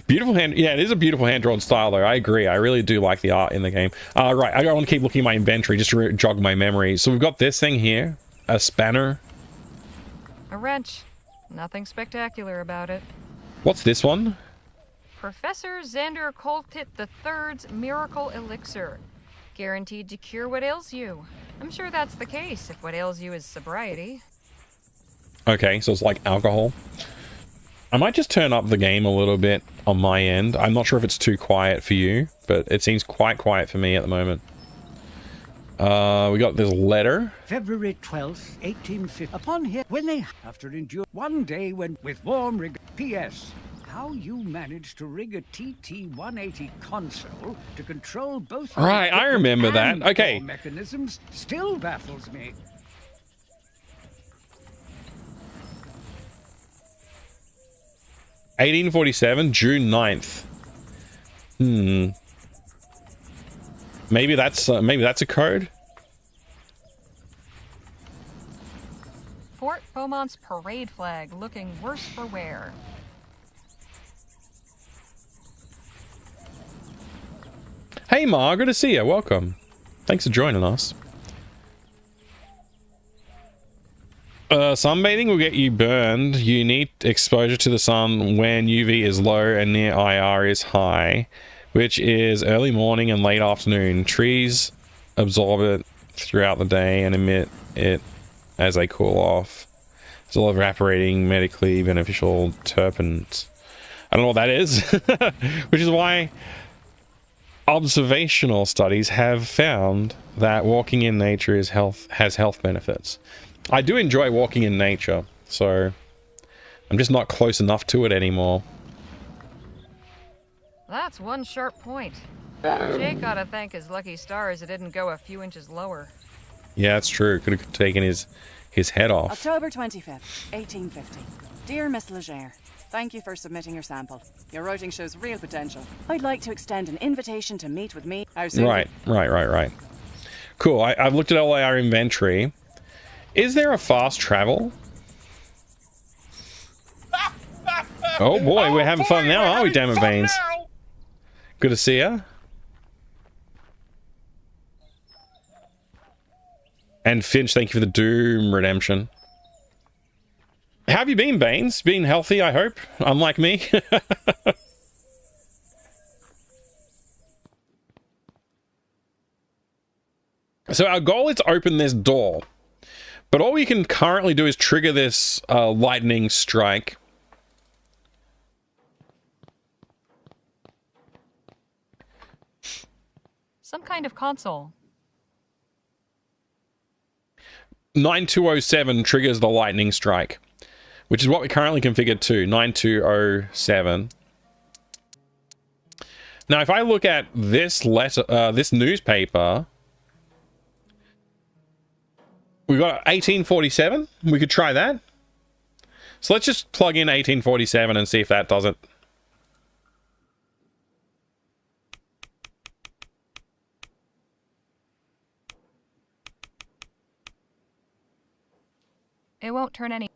Speaker 1: Beautiful hand. Yeah, it is a beautiful hand-drawn style, though. I agree. I really do like the art in the game. Right, I want to keep looking at my inventory just to jog my memory. So we've got this thing here, a spanner.
Speaker 4: A wrench. Nothing spectacular about it.
Speaker 1: What's this one?
Speaker 4: Professor Xander Coltit III's Miracle Elixir. Guaranteed to cure what ails you. I'm sure that's the case if what ails you is sobriety.
Speaker 1: Okay, so it's like alcohol. I might just turn up the game a little bit on my end. I'm not sure if it's too quiet for you, but it seems quite quiet for me at the moment. We got this letter.
Speaker 5: February 12th, 1850. Upon here, when they, after endure one day when with warm rig. P.S. How you managed to rig a TT-180 console to control both
Speaker 1: right, I remember that. Okay.
Speaker 5: Mechanisms still baffles me.
Speaker 1: (1847) June 9th. Maybe that's a code.
Speaker 4: Fort Beaumont's parade flag looking worse for wear.
Speaker 1: Hey Ma, good to see you. Welcome. Thanks for joining us. Sunbathing will get you burned. You need exposure to the sun when UV is low and near IR is high, which is early morning and late afternoon. Trees absorb it throughout the day and emit it as they cool off. It's all evaporating, medically beneficial terpenes. I don't know what that is, which is why observational studies have found that walking in nature has health benefits. I do enjoy walking in nature, so I'm just not close enough to it anymore.
Speaker 4: That's one sharp point. Jake ought to thank his lucky stars it didn't go a few inches lower.
Speaker 1: Yeah, that's true. Could have taken his head off.
Speaker 6: October 25th, 1850. Dear Miss Leger, thank you for submitting your sample. Your writing shows real potential. I'd like to extend an invitation to meet with me. How soon?
Speaker 1: Right. Cool. I've looked at all our inventory. Is there a fast travel? Oh boy, we're having fun now, aren't we, damn it, Baines? Good to see ya. And Finch, thank you for the Doom redemption. How have you been, Baines? Been healthy, I hope, unlike me. So our goal is to open this door. But all we can currently do is trigger this lightning strike.
Speaker 4: Some kind of console.
Speaker 1: 9207 triggers the lightning strike, which is what we currently configured to, 9207. Now, if I look at this letter, this newspaper, we got 1847. We could try that. So let's just plug in 1847 and see if that does it.
Speaker 4: It won't turn any.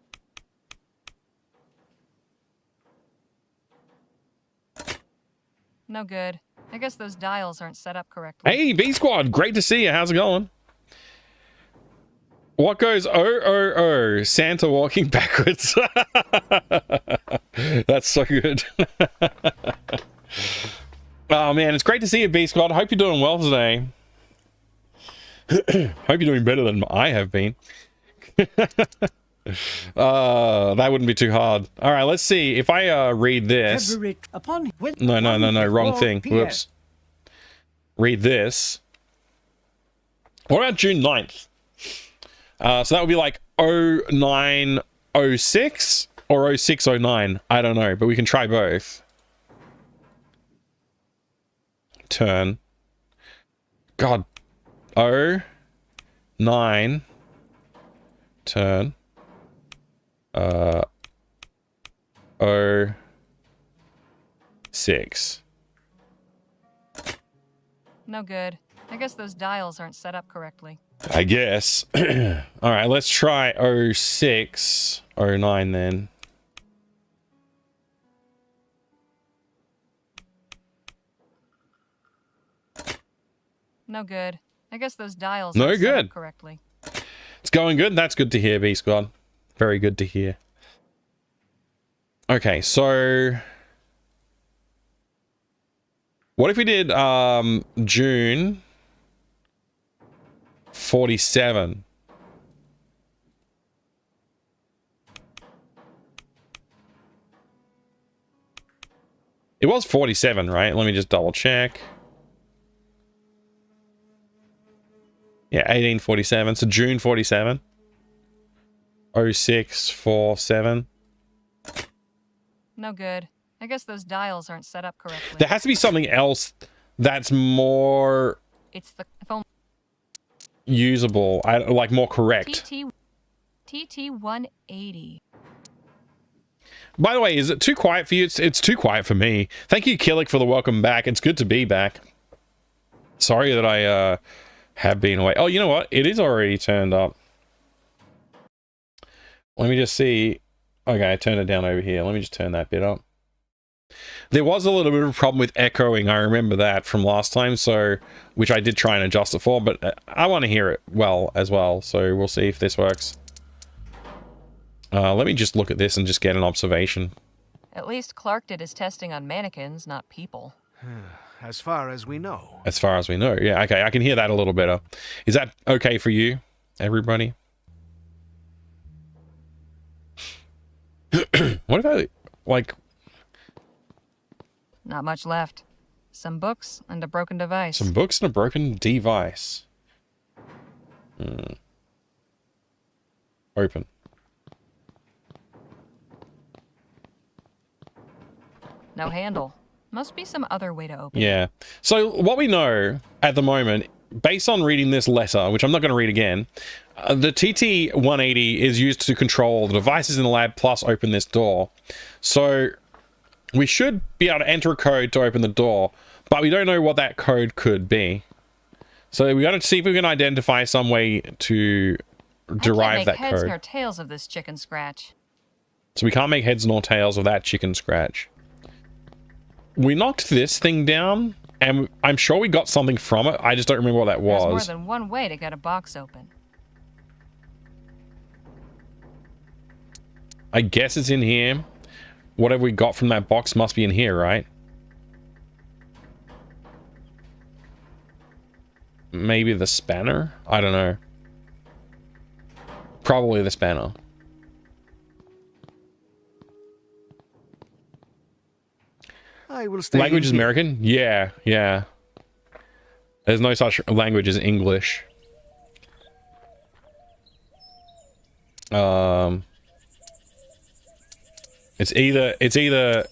Speaker 4: No good. I guess those dials aren't set up correctly.
Speaker 1: Hey, B Squad, great to see you. How's it going? What goes oh, Santa walking backwards. That's so good. Oh man, it's great to see you, B Squad. Hope you're doing well today. Hope you're doing better than I have been. That wouldn't be too hard. All right, let's see if I read this. No, wrong thing. Whoops. Read this. What about June 9th? So that would be like 0906 or 0609. I don't know, but we can try both. Turn. God. 09. Turn. 06.
Speaker 4: No good. I guess those dials aren't set up correctly.
Speaker 1: I guess. All right, let's try 06, 09 then.
Speaker 4: No good. I guess those dials
Speaker 1: No
Speaker 4: aren't set
Speaker 1: good.
Speaker 4: up correctly.
Speaker 1: It's going good. That's good to hear, B Squad. Very good to hear. Okay, so what if we did June 47? It was 47, right? Let me just double check. Yeah, 1847. So June 47. 0647.
Speaker 4: No good. I guess those dials aren't set up correctly.
Speaker 1: There has to be something else that's more
Speaker 4: It's the phone.
Speaker 1: usable, like more correct.
Speaker 4: TT 180.
Speaker 1: By the way, is it too quiet for you? It's too quiet for me. Thank you, Killick, for the welcome back. It's good to be back. Sorry that I have been away. Oh, you know what? It is already turned up. Let me just see. Okay, I turned it down over here. Let me just turn that bit up. There was a little bit of a problem with echoing. I remember that from last time, so which I did try and adjust it for, but I want to hear it well as well, so we'll see if this works. Let me just look at this and just get an observation.
Speaker 4: At least Clark did his testing on mannequins, not people.
Speaker 7: As far as we know.
Speaker 1: As far as we know. Yeah, okay, I can hear that a little better. Is that okay for you, everybody? What about, like...
Speaker 4: Not much left. Some books and a broken device.
Speaker 1: Some books and a broken device. Open.
Speaker 4: No handle. Must be some other way to open it.
Speaker 1: Yeah. So what we know at the moment, based on reading this letter, which I'm not going to read again, the TT-180 is used to control the devices in the lab plus open this door. So we should be able to enter a code to open the door, but we don't know what that code could be. So we got to see if we can identify some way to derive that
Speaker 4: I can't make heads
Speaker 1: code.
Speaker 4: nor tails of this chicken scratch.
Speaker 1: So we can't make heads nor tails of that chicken scratch. We knocked this thing down, and I'm sure we got something from it. I just don't remember what that
Speaker 4: There's more
Speaker 1: was.
Speaker 4: than one way to get a box open.
Speaker 1: I guess it's in here. Whatever we got from that box must be in here, right? Maybe the spanner? I don't know. Probably the spanner.
Speaker 7: I will stay
Speaker 1: Language
Speaker 7: in
Speaker 1: is
Speaker 7: here.
Speaker 1: American? Yeah, yeah. There's no such language as English. It's either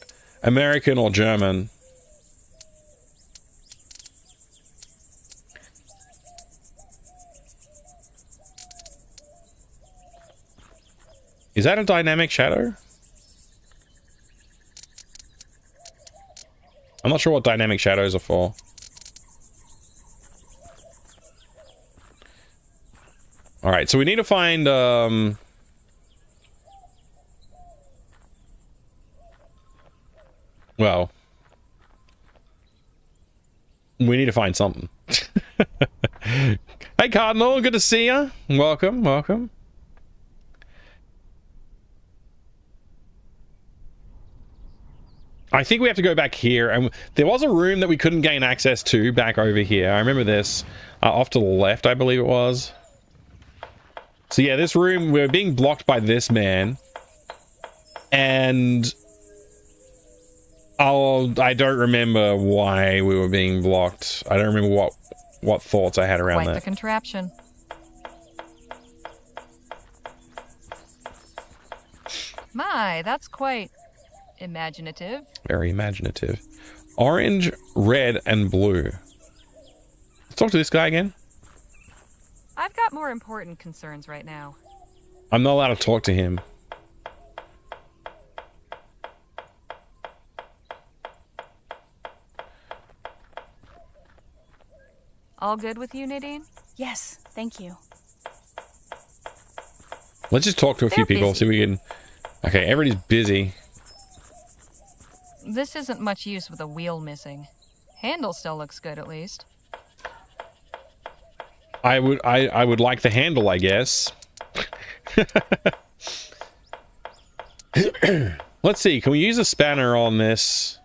Speaker 1: American or German. Is that a dynamic shadow? I'm not sure what dynamic shadows are for. All right, so we need to find Well, we need to find something. Hey, Cardinal, good to see you. Welcome, welcome. I think we have to go back here, and there was a room that we couldn't gain access to back over here. I remember this. Off to the left, I believe it was. So yeah, this room, we're being blocked by this man. And I don't remember why we were being blocked. I don't remember what thoughts I had around
Speaker 4: Quite
Speaker 1: that.
Speaker 4: the contraption. My, that's quite imaginative.
Speaker 1: Very imaginative. Orange, red, and blue. Let's talk to this guy again.
Speaker 4: I've got more important concerns right now.
Speaker 1: I'm not allowed to talk to him.
Speaker 4: All good with you, Nadine?
Speaker 6: Yes, thank you.
Speaker 1: Let's just talk to a few
Speaker 4: They're
Speaker 1: people,
Speaker 4: busy.
Speaker 1: see if we can... Okay, everybody's busy.
Speaker 4: This isn't much use with a wheel missing. Handle still looks good, at least.
Speaker 1: I would like the handle, I guess. Let's see, can we use a spanner on this?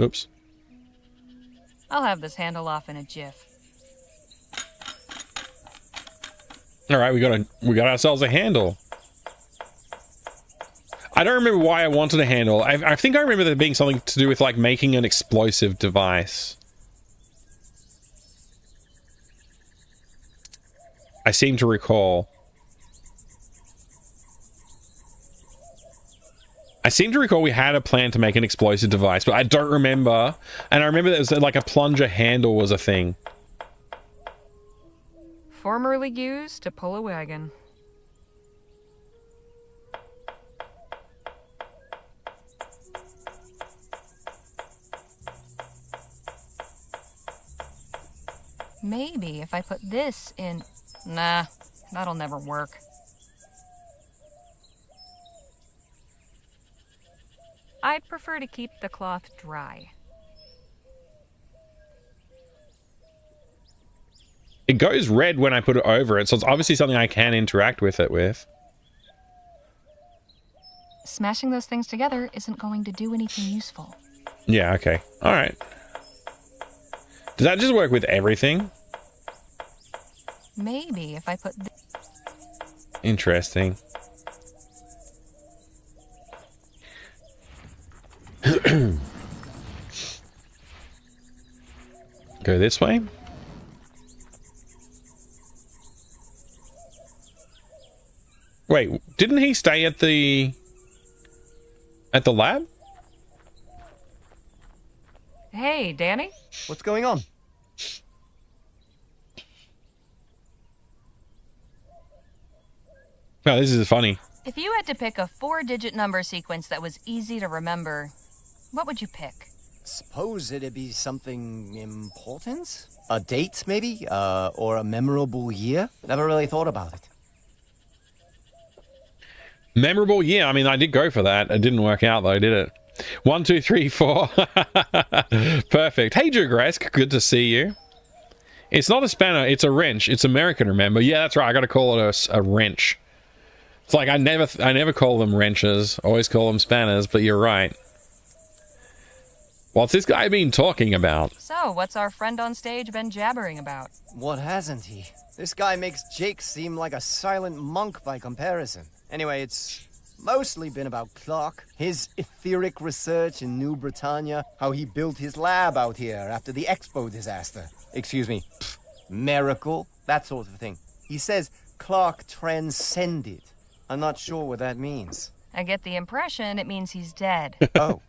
Speaker 1: Oops.
Speaker 4: I'll have this handle off in a jiff.
Speaker 1: All right, we got ourselves a handle. I don't remember why I wanted a handle. I think I remember there being something to do with like making an explosive device. I seem to recall. We had a plan to make an explosive device, but I don't remember. And I remember that it was like a plunger handle was a thing.
Speaker 4: Formerly used to pull a wagon. Maybe if I put this in... Nah, that'll never work. I'd prefer to keep the cloth dry.
Speaker 1: It goes red when I put it over it, so it's obviously something I can interact with it with.
Speaker 4: Smashing those things together isn't going to do anything useful.
Speaker 1: Yeah, okay. All right. Does that just work with everything?
Speaker 4: Maybe if I put...
Speaker 1: Interesting. Go this way? Wait, didn't he stay at the lab?
Speaker 4: Hey, Danny?
Speaker 8: What's going on?
Speaker 1: Oh, this is funny.
Speaker 4: If you had to pick a 4-digit number sequence that was easy to remember, what would you pick?
Speaker 8: Suppose it'd be something important? A date, maybe? Or a memorable year? Never really thought about it.
Speaker 1: Memorable? Yeah, I mean, I did go for that. It didn't work out, though, did it? 1, 2, 3, 4. Perfect. Hey, Jugresk, good to see you. It's not a spanner, it's a wrench. It's American, remember? Yeah, that's right. I gotta call it a wrench. It's like I never call them wrenches. Always call them spanners, but you're right. What's this guy been talking about?
Speaker 4: So, what's our friend on stage been jabbering about?
Speaker 8: What hasn't he? This guy makes Jake seem like a silent monk by comparison. Anyway, it's mostly been about Clark, his etheric research in New Britannia, how he built his lab out here after the Expo disaster. Excuse me, miracle, that sort of thing. He says Clark transcended. I'm not sure what that means.
Speaker 4: I get the impression it means he's dead.
Speaker 8: Oh.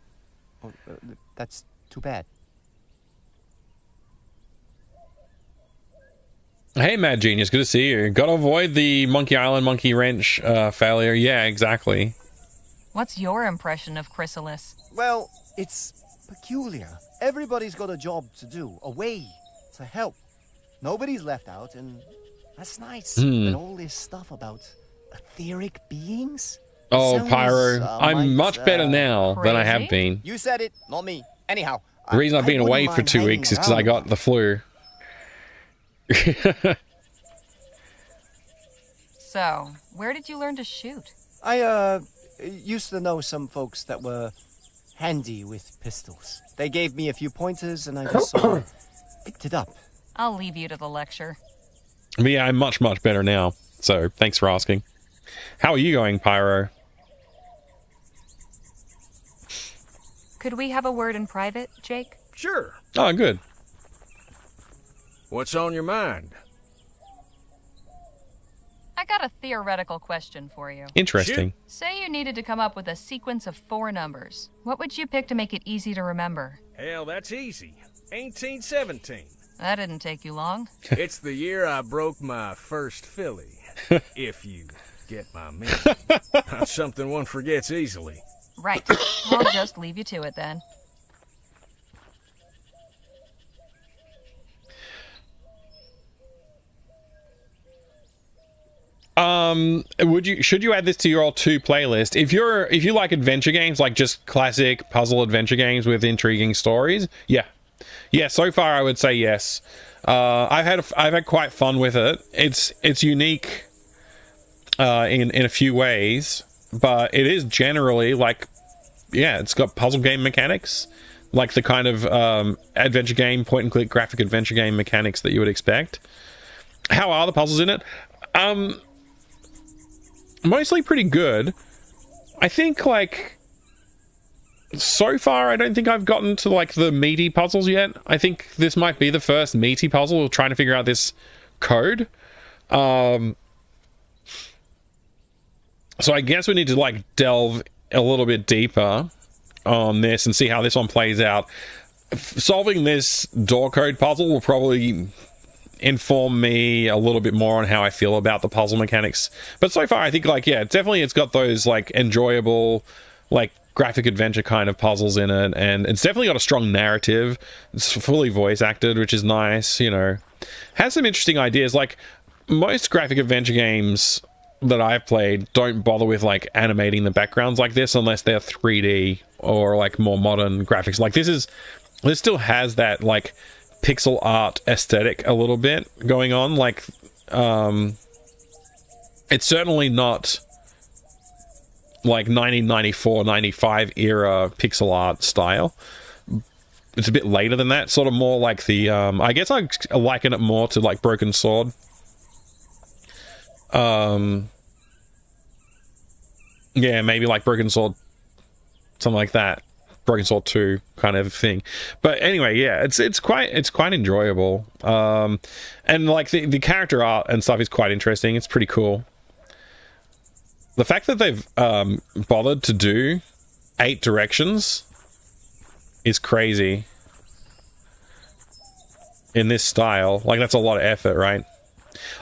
Speaker 8: That's too bad.
Speaker 1: Hey, Mad Genius, good to see you. Gotta avoid the Monkey Island Monkey Wrench failure. Yeah, exactly.
Speaker 4: What's your impression of Chrysalis?
Speaker 8: Well, it's peculiar. Everybody's got a job to do, a way to help. Nobody's left out, and that's nice. But all this stuff about etheric beings?
Speaker 1: Oh,
Speaker 8: Sounds,
Speaker 1: Pyro, I'm
Speaker 8: might,
Speaker 1: much better now than I have
Speaker 4: crazy?
Speaker 1: been.
Speaker 8: You said it, not me. Anyhow,
Speaker 1: The reason I've been
Speaker 8: wouldn't
Speaker 1: away for
Speaker 8: mind
Speaker 1: 2
Speaker 8: hanging
Speaker 1: weeks is because I
Speaker 8: around.
Speaker 1: got the flu.
Speaker 4: So, where did you learn to shoot?
Speaker 8: I used to know some folks that were handy with pistols. They gave me a few pointers, and I just sort of picked it up.
Speaker 4: I'll leave you to the lecture.
Speaker 1: But yeah, I'm much, much better now. So thanks for asking. How are you going, Pyro?
Speaker 4: Could we have a word in private, Jake?
Speaker 7: Sure.
Speaker 1: Oh, good.
Speaker 7: What's on your mind?
Speaker 4: I got a theoretical question for you.
Speaker 1: Interesting.
Speaker 4: Say you needed to come up with a sequence of 4 numbers. What would you pick to make it easy to remember?
Speaker 7: Hell, that's easy. 1817.
Speaker 4: That didn't take you long.
Speaker 7: It's the year I broke my first filly. If you get my meaning. Not something one forgets easily.
Speaker 4: Right. I'll just leave you to it then.
Speaker 1: Should you add this to your two playlist? If you like adventure games, like just classic puzzle adventure games with intriguing stories, yeah. So far I would say yes. I've had quite fun with it. It's unique in a few ways, but it is generally like, yeah, it's got puzzle game mechanics, like the kind of adventure game, point and click graphic adventure game mechanics that you would expect. How are the puzzles in it? Mostly pretty good. I think, like, so far I don't think I've gotten to like the meaty puzzles yet. I think this might be the first meaty puzzle, trying to figure out this code. So I guess we need to like delve a little bit deeper on this and see how this one plays out. Solving this door code puzzle will probably inform me a little bit more on how I feel about the puzzle mechanics. But so far I think, like, yeah, definitely it's got those like enjoyable, like, graphic adventure kind of puzzles in it, and it's definitely got a strong narrative. It's fully voice acted, which is nice, you know. Has some interesting ideas. Like, most graphic adventure games that I've played don't bother with like animating the backgrounds like this unless they're 3D or like more modern graphics. Like this still has that like pixel art aesthetic a little bit going on. Like it's certainly not like 1994 95 era pixel art style. It's a bit later than that, sort of more like the I guess I liken it more to like Broken Sword. Yeah, maybe like Broken Sword, something like that. Broken Sword 2 kind of thing. But anyway, yeah, it's quite enjoyable. And like the character art and stuff is quite interesting. It's pretty cool. The fact that they've bothered to do 8 directions is crazy in this style. Like, that's a lot of effort, right?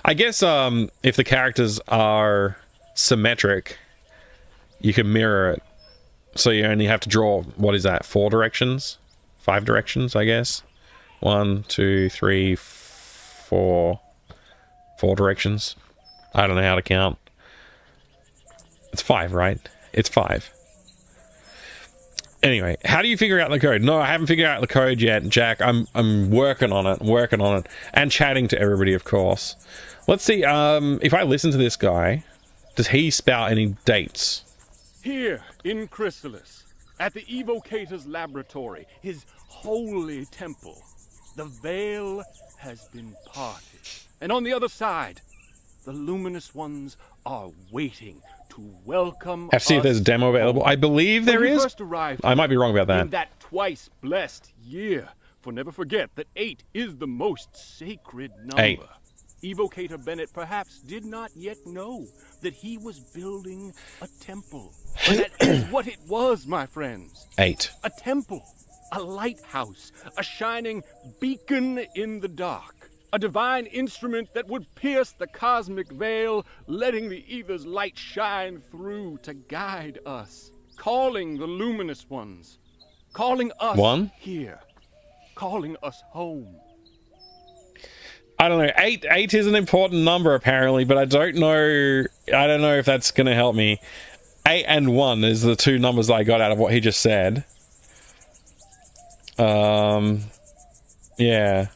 Speaker 1: I guess if the characters are symmetric, you can mirror it. So you only have to draw, what is that, 4 directions? 5 directions, I guess. 1, 2, 3, 4. 4 directions. I don't know how to count. It's 5, right? It's 5. Anyway, how do you figure out the code? No, I haven't figured out the code yet, Jack. I'm working on it, and chatting to everybody, of course. Let's see. If I listen to this guy, does he spout any dates?
Speaker 9: Here in Chrysalis, at the Evocator's laboratory, his holy temple, the veil has been parted, and on the other side, the luminous ones are waiting to welcome
Speaker 1: Have to see if there's a demo available. I believe there is. I might be wrong about that.
Speaker 9: In that twice blessed year, for never forget that 8 is the most sacred number.
Speaker 1: 8.
Speaker 9: Evocator Bennett perhaps did not yet know that he was building a temple. But that is what it was, my friends.
Speaker 1: 8.
Speaker 9: A temple, a lighthouse, a shining beacon in the dark. A divine instrument that would pierce the cosmic veil, letting the ether's light shine through to guide us. Calling the luminous ones. Calling us here. Calling us home.
Speaker 1: I don't know. 8 is an important number apparently, but I don't know if that's going to help me. 8 and 1 is the two numbers that I got out of what he just said. Yeah.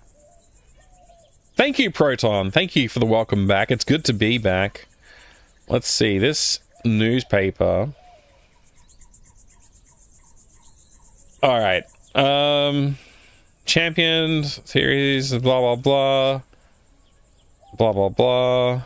Speaker 1: Thank you, Proton. Thank you for the welcome back. It's good to be back. Let's see. This newspaper. Alright. Champion series, blah, blah, blah. Blah, blah, blah.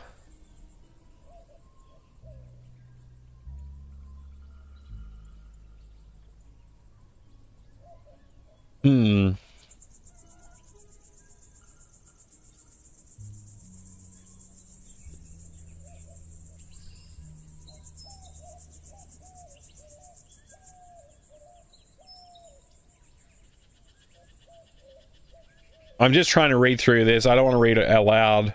Speaker 1: I'm just trying to read through this. I don't want to read it out loud.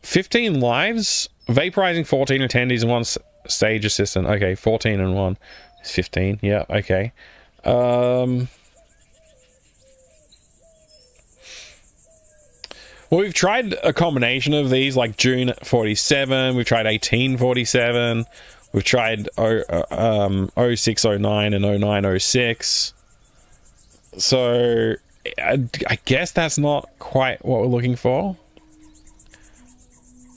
Speaker 1: 15 lives? Vaporizing 14 attendees and 1 stage assistant. Okay, 14 and 1. It's 15. Yeah, okay. Well, we've tried a combination of these, like June 47. We've tried 1847. We've tried 0609 and 0906. So, I guess that's not quite what we're looking for.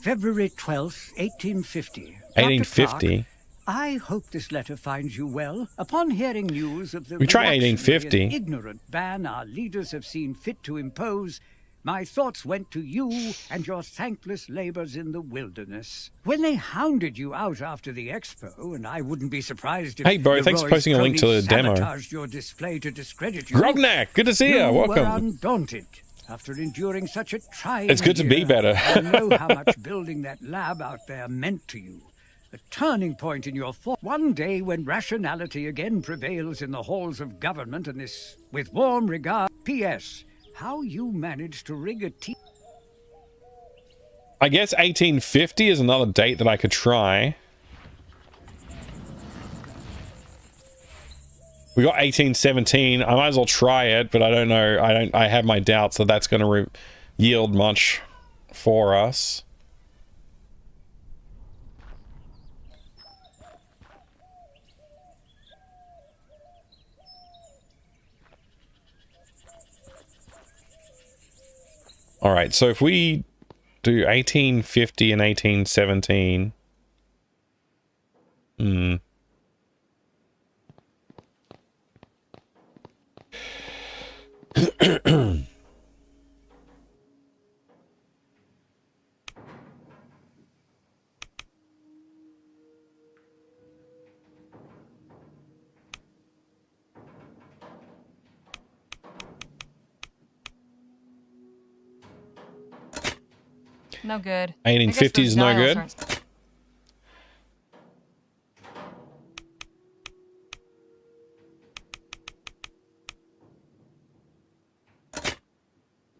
Speaker 5: February 12th, 1850.
Speaker 1: 1850?
Speaker 5: I hope this letter finds you well. Upon hearing news of the
Speaker 1: We try
Speaker 5: reactionary
Speaker 1: 1850.
Speaker 5: and ignorant ban our leaders have seen fit to impose, my thoughts went to you and your thankless labors in the wilderness. When they hounded you out after the expo, and I wouldn't be surprised if
Speaker 1: Hey, bro,
Speaker 5: the
Speaker 1: thanks for
Speaker 5: Roy's
Speaker 1: posting a link to the
Speaker 5: cronies
Speaker 1: demo.
Speaker 5: sabotaged your display to discredit you.
Speaker 1: Grognak, good to see you.
Speaker 5: You were
Speaker 1: Welcome.
Speaker 5: undaunted. After enduring such a trying
Speaker 1: It's good to be
Speaker 5: year,
Speaker 1: better.
Speaker 5: I know how much building that lab out there meant to you. A turning point in your thought. One day when rationality again prevails in the halls of government and this, with warm regard. P.S. How you managed to rig a team.
Speaker 1: I guess 1850 is another date that I could try. We got 1817. I might as well try it, but I don't know. I have my doubts that that's going to yield much for us. All right, so if we do 1850 and 1817.
Speaker 4: No good.
Speaker 1: 1850 is no good.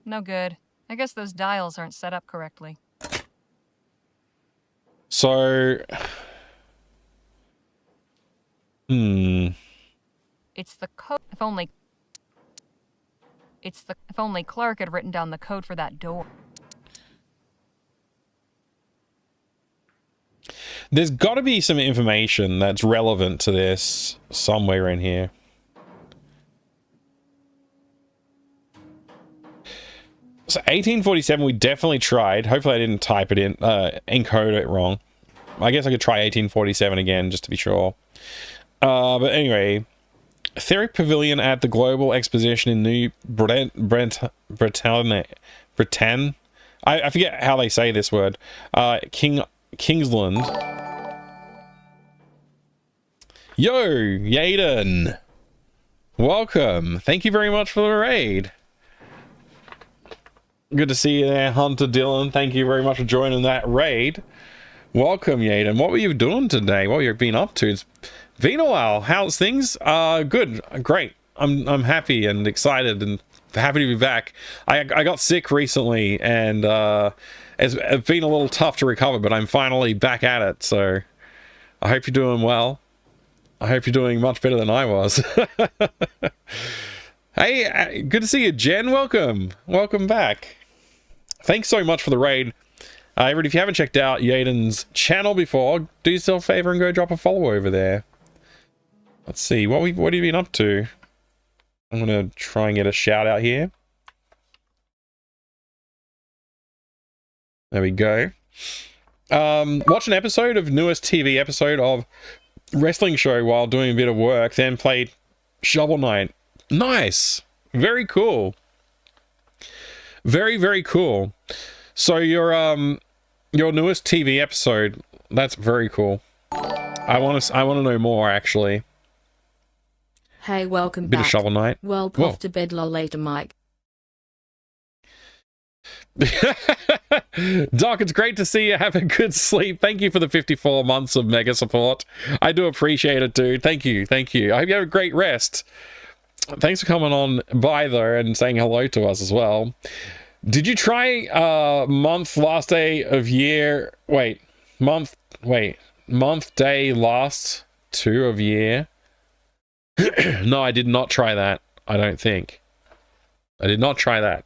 Speaker 4: No good. I guess those dials aren't set up correctly.
Speaker 1: So,
Speaker 4: It's the code. If only Clark had written down the code for that door.
Speaker 1: There's got to be some information that's relevant to this somewhere in here. So 1847 we definitely tried. Hopefully I didn't type it in, encode it wrong. I guess I could try 1847 again just to be sure. But anyway, Etheric Pavilion at the Global Exposition in New Britain. I forget how they say this word. Kingsland. Yo, Yaden. Welcome. Thank you very much for the raid. Good to see you there, Hunter Dylan. Thank you very much for joining that raid. Welcome, Yaden. What were you doing today? What have you been up to? It's been a while. How's things? Good. Great. I'm happy and excited and happy to be back. I got sick recently and it's been a little tough to recover, but I'm finally back at it. So I hope you're doing well. I hope you're doing much better than I was. Hey, good to see you, Jen. Welcome. Welcome back. Thanks so much for the raid. Everybody, if you haven't checked out Yaden's channel before, do yourself a favor and go drop a follow over there. Let's see, what have you been up to? I'm gonna try and get a shout out here. There we go. Watch an episode of newest TV episode of wrestling show while doing a bit of work, then played Shovel Knight. Nice. Very cool. Very, very cool. So your newest TV episode, that's very cool. I want to know more, actually.
Speaker 3: Hey, welcome
Speaker 1: Bit
Speaker 3: back.
Speaker 1: of Shovel Knight.
Speaker 3: Well,
Speaker 1: Whoa.
Speaker 3: off to bed later, Mike.
Speaker 1: Doc, it's great to see you have a good sleep. Thank you for the 54 months of mega support. I do appreciate it, dude. Thank you. Thank you. I hope you have a great rest. Thanks for coming on by, though, and saying hello to us as well. Did you try month day last 2 of year? No, I did not try that. I don't think. I did not try that.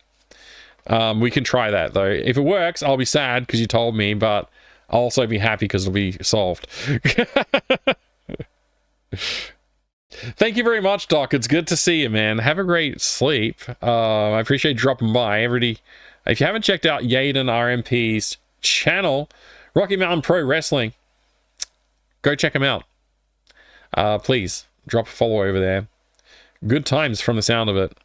Speaker 1: We can try that, though. If it works, I'll be sad because you told me, but I'll also be happy because it'll be solved. Thank you very much, Doc. It's good to see you, man. Have a great sleep. I appreciate you dropping by. Everybody, if you haven't checked out Yaden RMP's channel, Rocky Mountain Pro Wrestling, go check him out. Please, drop a follow over there. Good times from the sound of it.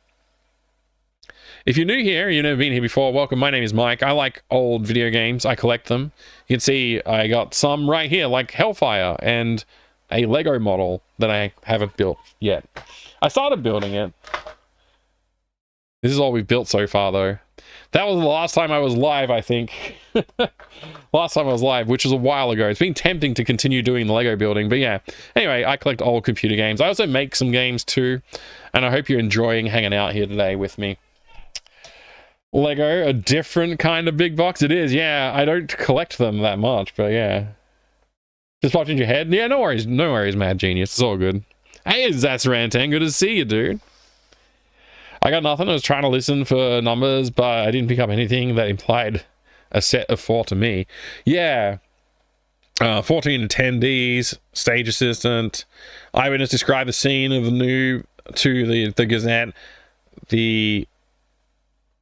Speaker 1: If you're new here, you've never been here before, welcome. My name is Mike. I like old video games. I collect them. You can see I got some right here, like Hellfire, and a Lego model that I haven't built yet. I started building it. This is all we've built so far, though. That was the last time I was live, I think. Last time I was live, which was a while ago. It's been tempting to continue doing the Lego building, but yeah. Anyway, I collect old computer games. I also make some games too, and I hope you're enjoying hanging out here today with me. Lego, a different kind of big box. It is, yeah. I don't collect them that much, but yeah. Just popped into your head? Yeah, no worries, Mad Genius. It's all good. Hey, that's Rantan. Good to see you, dude. I got nothing. I was trying to listen for numbers, but I didn't pick up anything that implied a set of 4 to me. Yeah. 14 attendees, stage assistant. Eyewitness described the scene of the new to the Gazette. The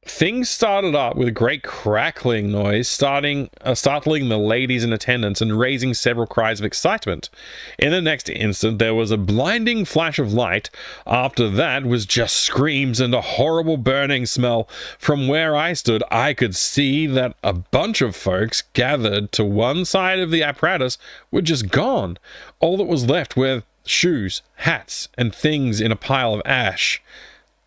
Speaker 1: things started up with a great crackling noise, startling the ladies in attendance and raising several cries of excitement. In the next instant, there was a blinding flash of light. After that was just screams and a horrible burning smell. From where I stood, I could see that a bunch of folks gathered to one side of the apparatus were just gone. All that was left were shoes, hats, and things in a pile of ash.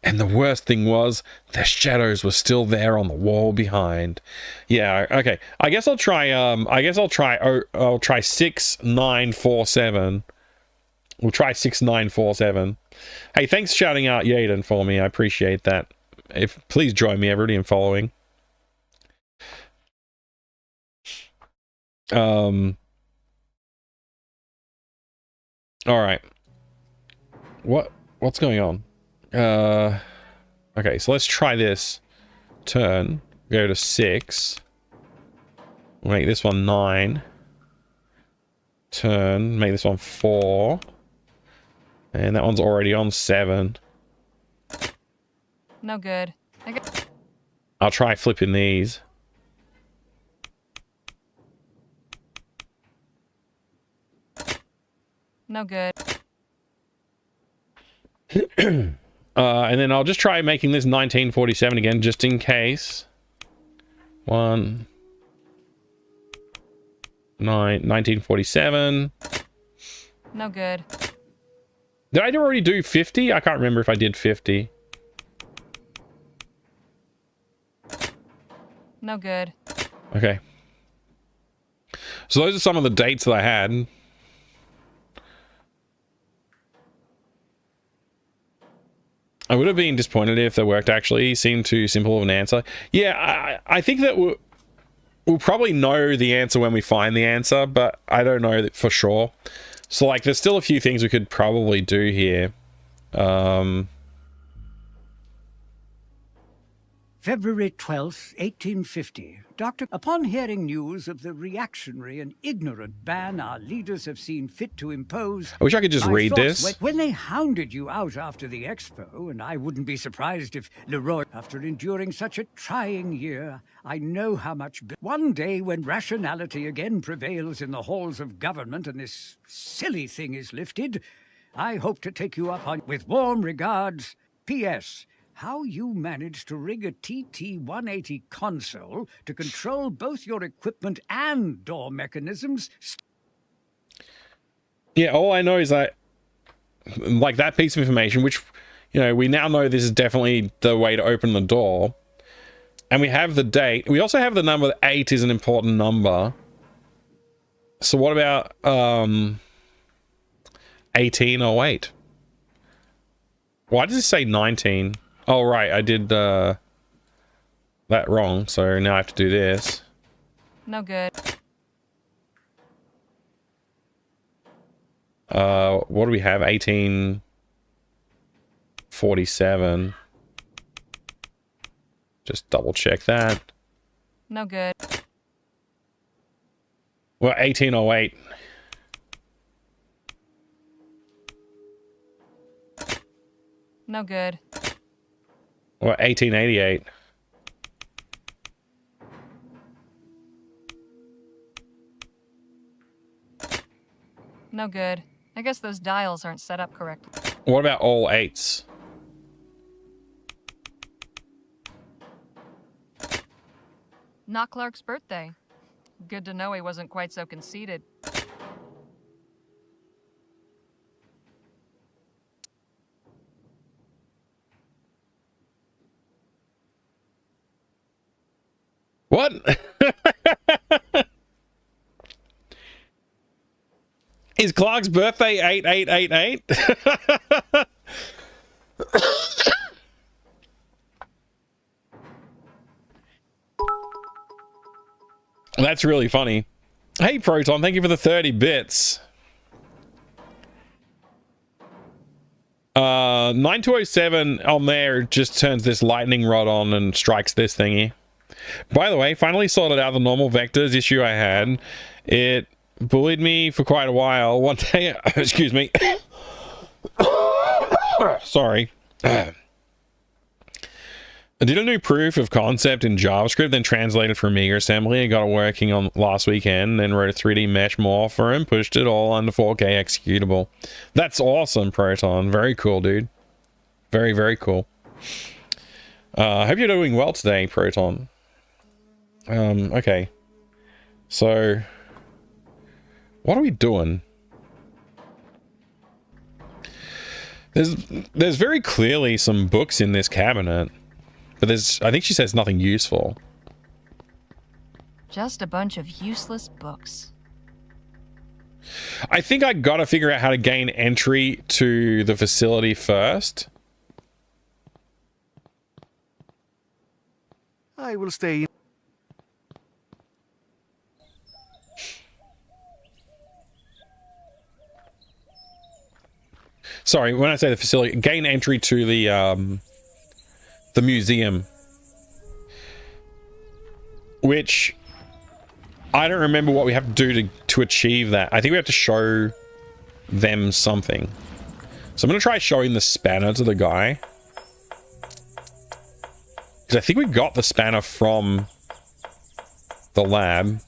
Speaker 1: And the worst thing was, their shadows were still there on the wall behind. Yeah, okay. I guess I'll try, I'll try 6947. We'll try 6947. Hey, thanks for shouting out Yaden for me. I appreciate that. Please join me, everybody, in following. Alright. What's going on? Okay, so let's try this. Turn. Go to 6. We'll make this one 9. Turn. Make this one 4. And that one's already on 7.
Speaker 4: No good.
Speaker 1: I'll try flipping these.
Speaker 4: No good.
Speaker 1: And then I'll just try making this 1947 again, just in case. 1947.
Speaker 4: No good.
Speaker 1: Did I already do 50? I can't remember if I did 50.
Speaker 4: No good.
Speaker 1: Okay. So those are some of the dates that I had. I would have been disappointed if they worked, actually. It seemed too simple of an answer. Yeah, I think that we'll probably know the answer when we find the answer, but I don't know that for sure. So, like, there's still a few things we could probably do here.
Speaker 5: February 12th, 1850. Doctor, upon hearing news of the reactionary and ignorant ban our leaders have seen fit to impose...
Speaker 1: I wish I could just
Speaker 5: my
Speaker 1: read
Speaker 5: thoughts
Speaker 1: this.
Speaker 5: went- When they hounded you out after the expo, and I wouldn't be surprised if Leroy, after enduring such a trying year, I know how much... One day when rationality again prevails in the halls of government and this silly thing is lifted, I hope to take you up on... With warm regards, P.S. How you managed to rig a TT-180 console to control both your equipment and door mechanisms...
Speaker 1: Yeah, all I know is that, like, that piece of information, which, you know, we now know this is definitely the way to open the door. And we have the date. We also have the number 8 is an important number. So what about 1808? Why does it say 19? Oh, right, I did that wrong, so now I have to do this.
Speaker 4: No good.
Speaker 1: What do we have? 1847. Just double check that.
Speaker 4: No good.
Speaker 1: Well, 1808.
Speaker 4: No good.
Speaker 1: Well, 1888.
Speaker 4: No good. I guess those dials aren't set up correctly.
Speaker 1: What about all 8s?
Speaker 4: Not Clark's birthday. Good to know he wasn't quite so conceited.
Speaker 1: What? Is Clark's birthday 8888? That's really funny. Hey, Proton, thank you for the 30 bits. 9207 on there just turns this lightning rod on and strikes this thingy. By the way, finally sorted out the normal vectors issue I had. It bullied me for quite a while. One day, excuse me. Sorry. I did a new proof of concept in JavaScript, then translated for Amiga Assembly and got it working on last weekend, then wrote a 3D mesh morpher and pushed it all under 4K executable. That's awesome, Proton. Very cool, dude. Very, very cool. I hope you're doing well today, Proton. Okay. So, what are we doing? There's very clearly some books in this cabinet. But I think she says nothing useful.
Speaker 4: Just a bunch of useless books.
Speaker 1: I think I gotta figure out how to gain entry to the facility first.
Speaker 7: I will stay.
Speaker 1: Sorry, when I say the facility, gain entry to the museum, which I don't remember what we have to do to achieve that. I think we have to show them something. So I'm going to try showing the spanner to the guy. Because I think we got the spanner from the lab.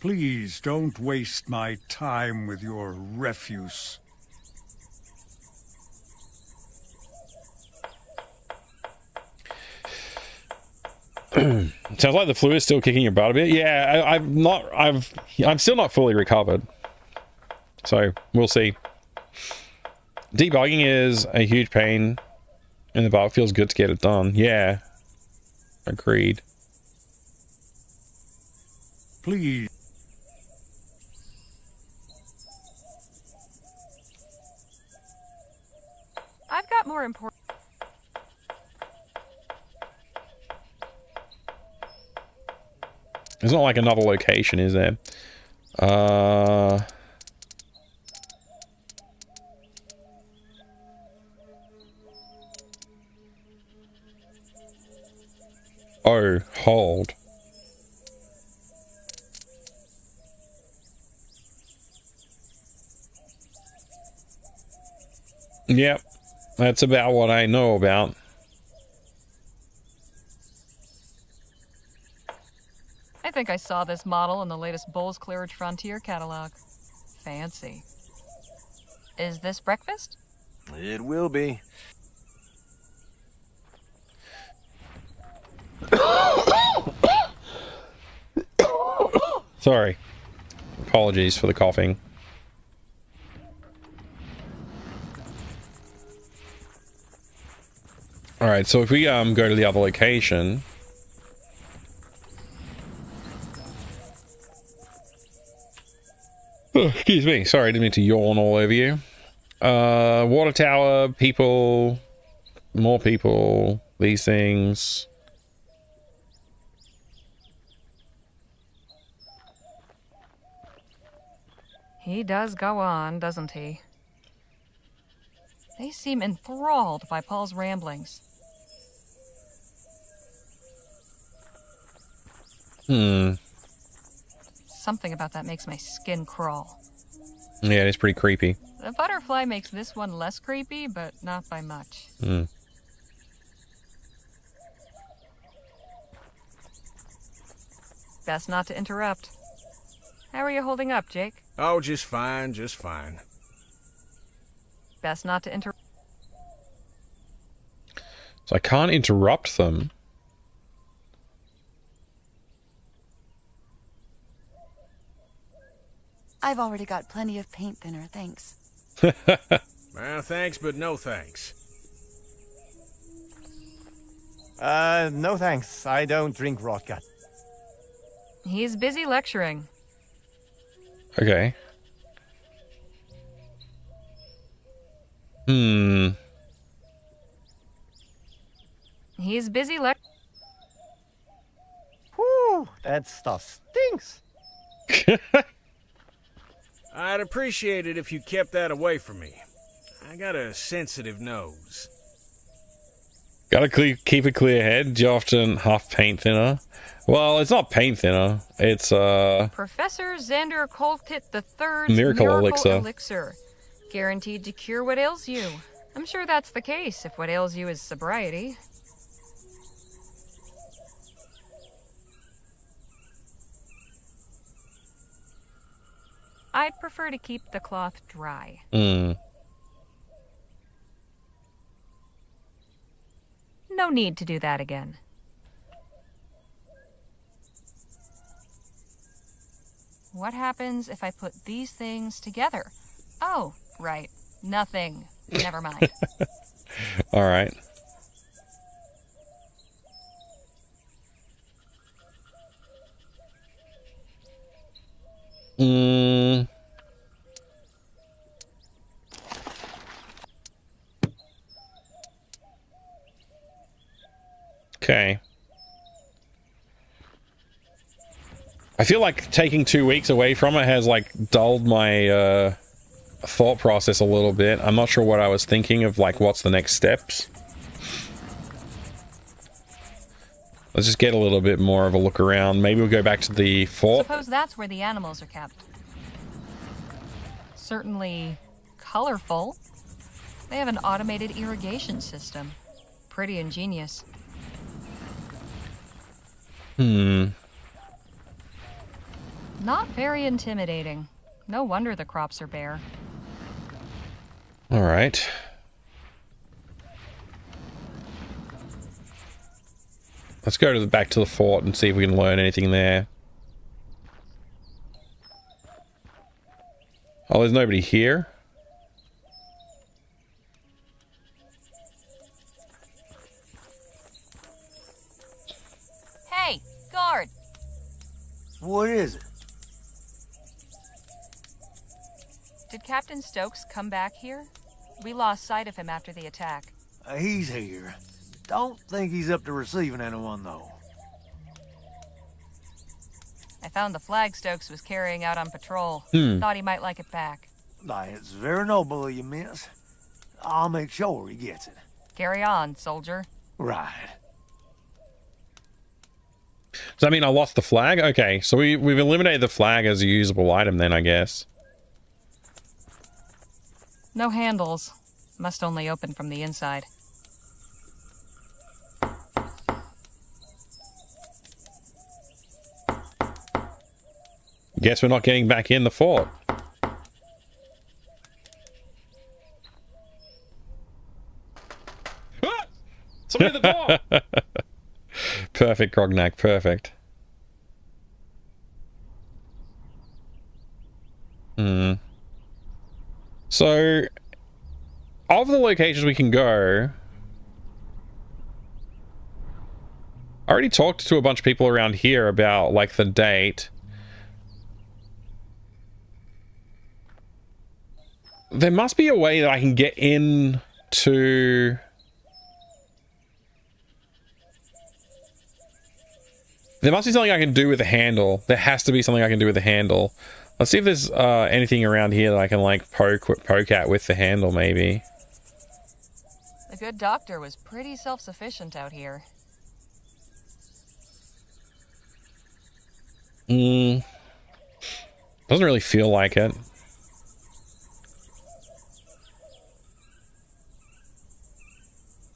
Speaker 5: Please don't waste my time with your refuse.
Speaker 1: Sounds like the flu is still kicking your butt a bit. Yeah, I'm still not fully recovered. So we'll see. Debugging is a huge pain in the butt. It feels good to get it done. Yeah. Agreed.
Speaker 5: Please.
Speaker 4: I've got more important...
Speaker 1: There's not like another location, is there? Oh, hold. Yep, that's about what I know about.
Speaker 4: I think I saw this model in the latest Bulls Clearage Frontier catalog. Fancy. Is this breakfast?
Speaker 7: It will be.
Speaker 1: Sorry. Apologies for the coughing. Alright, so if we go to the other location. Oh, excuse me, sorry, I didn't mean to yawn all over you. Water tower, people, more people, these things.
Speaker 4: He does go on, doesn't he? They seem enthralled by Paul's ramblings. Something about that makes my skin crawl.
Speaker 1: Yeah, it's pretty creepy.
Speaker 4: The butterfly makes this one less creepy, but not by much. Best not to interrupt. How are you holding up, Jake?
Speaker 7: Oh, just fine, just fine.
Speaker 4: Best not to interrupt.
Speaker 1: So I can't interrupt them.
Speaker 6: I've already got plenty of paint thinner, thanks.
Speaker 7: Well, thanks, but no thanks.
Speaker 8: No thanks. I don't drink vodka.
Speaker 4: He's busy lecturing.
Speaker 1: Okay.
Speaker 4: He's busy
Speaker 8: Whew, that stuff stinks.
Speaker 7: I'd appreciate it if you kept that away from me. I got a sensitive nose.
Speaker 1: Gotta keep a clear head. Do you often huff paint thinner? Well, it's not paint thinner. It's
Speaker 4: Professor Xander Coltit III's
Speaker 1: Miracle Elixir.
Speaker 4: Elixir. Guaranteed to cure what ails you. I'm sure that's the case if what ails you is sobriety. I'd prefer to keep the cloth dry. No need to do that again. What happens if I put these things together? Oh, right. Nothing. Never mind.
Speaker 1: all right. Okay. I feel like taking 2 weeks away from it has like dulled my thought process a little bit. I'm not sure what I was thinking of, like what's the next steps. Let's just get a little bit more of a look around. Maybe we'll go back to the fort.
Speaker 4: Suppose that's where the animals are kept. Certainly colorful. They have an automated irrigation system. Pretty ingenious. Not very intimidating. No wonder the crops are bare.
Speaker 1: All right. Let's go to back to the fort and see if we can learn anything there. Oh, there's nobody here.
Speaker 4: Hey, guard!
Speaker 10: What is it?
Speaker 4: Did Captain Stokes come back here? We lost sight of him after the attack.
Speaker 10: He's here. Don't think he's up to receiving anyone, though.
Speaker 4: I found the flag Stokes was carrying out on patrol. Thought he might like it back.
Speaker 10: It's very noble of you, miss. I'll make sure he gets it.
Speaker 4: Carry on, soldier.
Speaker 10: Right.
Speaker 1: Does that mean I lost the flag? Okay, so we've eliminated the flag as a usable item then, I guess.
Speaker 4: No handles. Must only open from the inside.
Speaker 1: Guess we're not getting back in the fort.
Speaker 2: Ah! Somebody at the door!
Speaker 1: Perfect, Grognak, perfect. So, of the locations we can go, I already talked to a bunch of people around here about, like, the date. There must be a way that I can get in to... There must be something I can do with the handle. There has to be something I can do with the handle. Let's see if there's anything around here that I can, like, poke at with the handle, maybe.
Speaker 4: The good doctor was pretty self-sufficient out here.
Speaker 1: Doesn't really feel like it.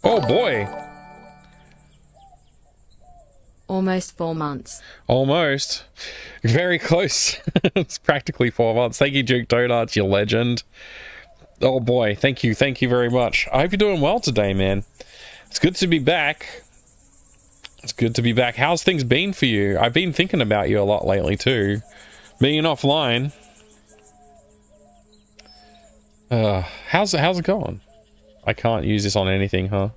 Speaker 1: Oh boy!
Speaker 3: Almost 4 months.
Speaker 1: Almost. Very close. It's practically 4 months. Thank you, Duke Donuts, you legend. Oh boy, thank you very much. I hope you're doing well today, man. It's good to be back. It's good to be back. How's things been for you? I've been thinking about you a lot lately too. Being offline. How's it going? I can't use this on anything, huh?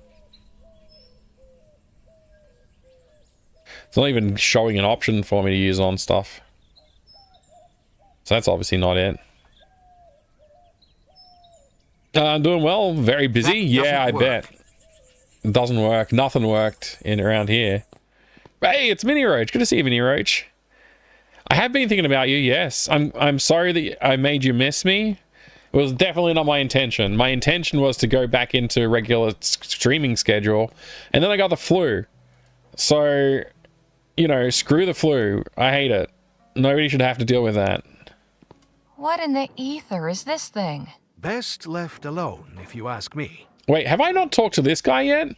Speaker 1: It's not even showing an option for me to use on stuff. So that's obviously not it. I'm doing well. Very busy. Yeah, I bet. It doesn't work. Nothing worked in around here. Hey, it's Mini Roach. Good to see you, Mini Roach. I have been thinking about you. Yes, I'm sorry that I made you miss me. It was definitely not my intention. My intention was to go back into regular streaming schedule, and then I got the flu. So, you know, screw the flu. I hate it. Nobody should have to deal with that.
Speaker 4: What in the ether is this thing?
Speaker 7: Best left alone, if you ask me.
Speaker 1: Wait, have I not talked to this guy yet?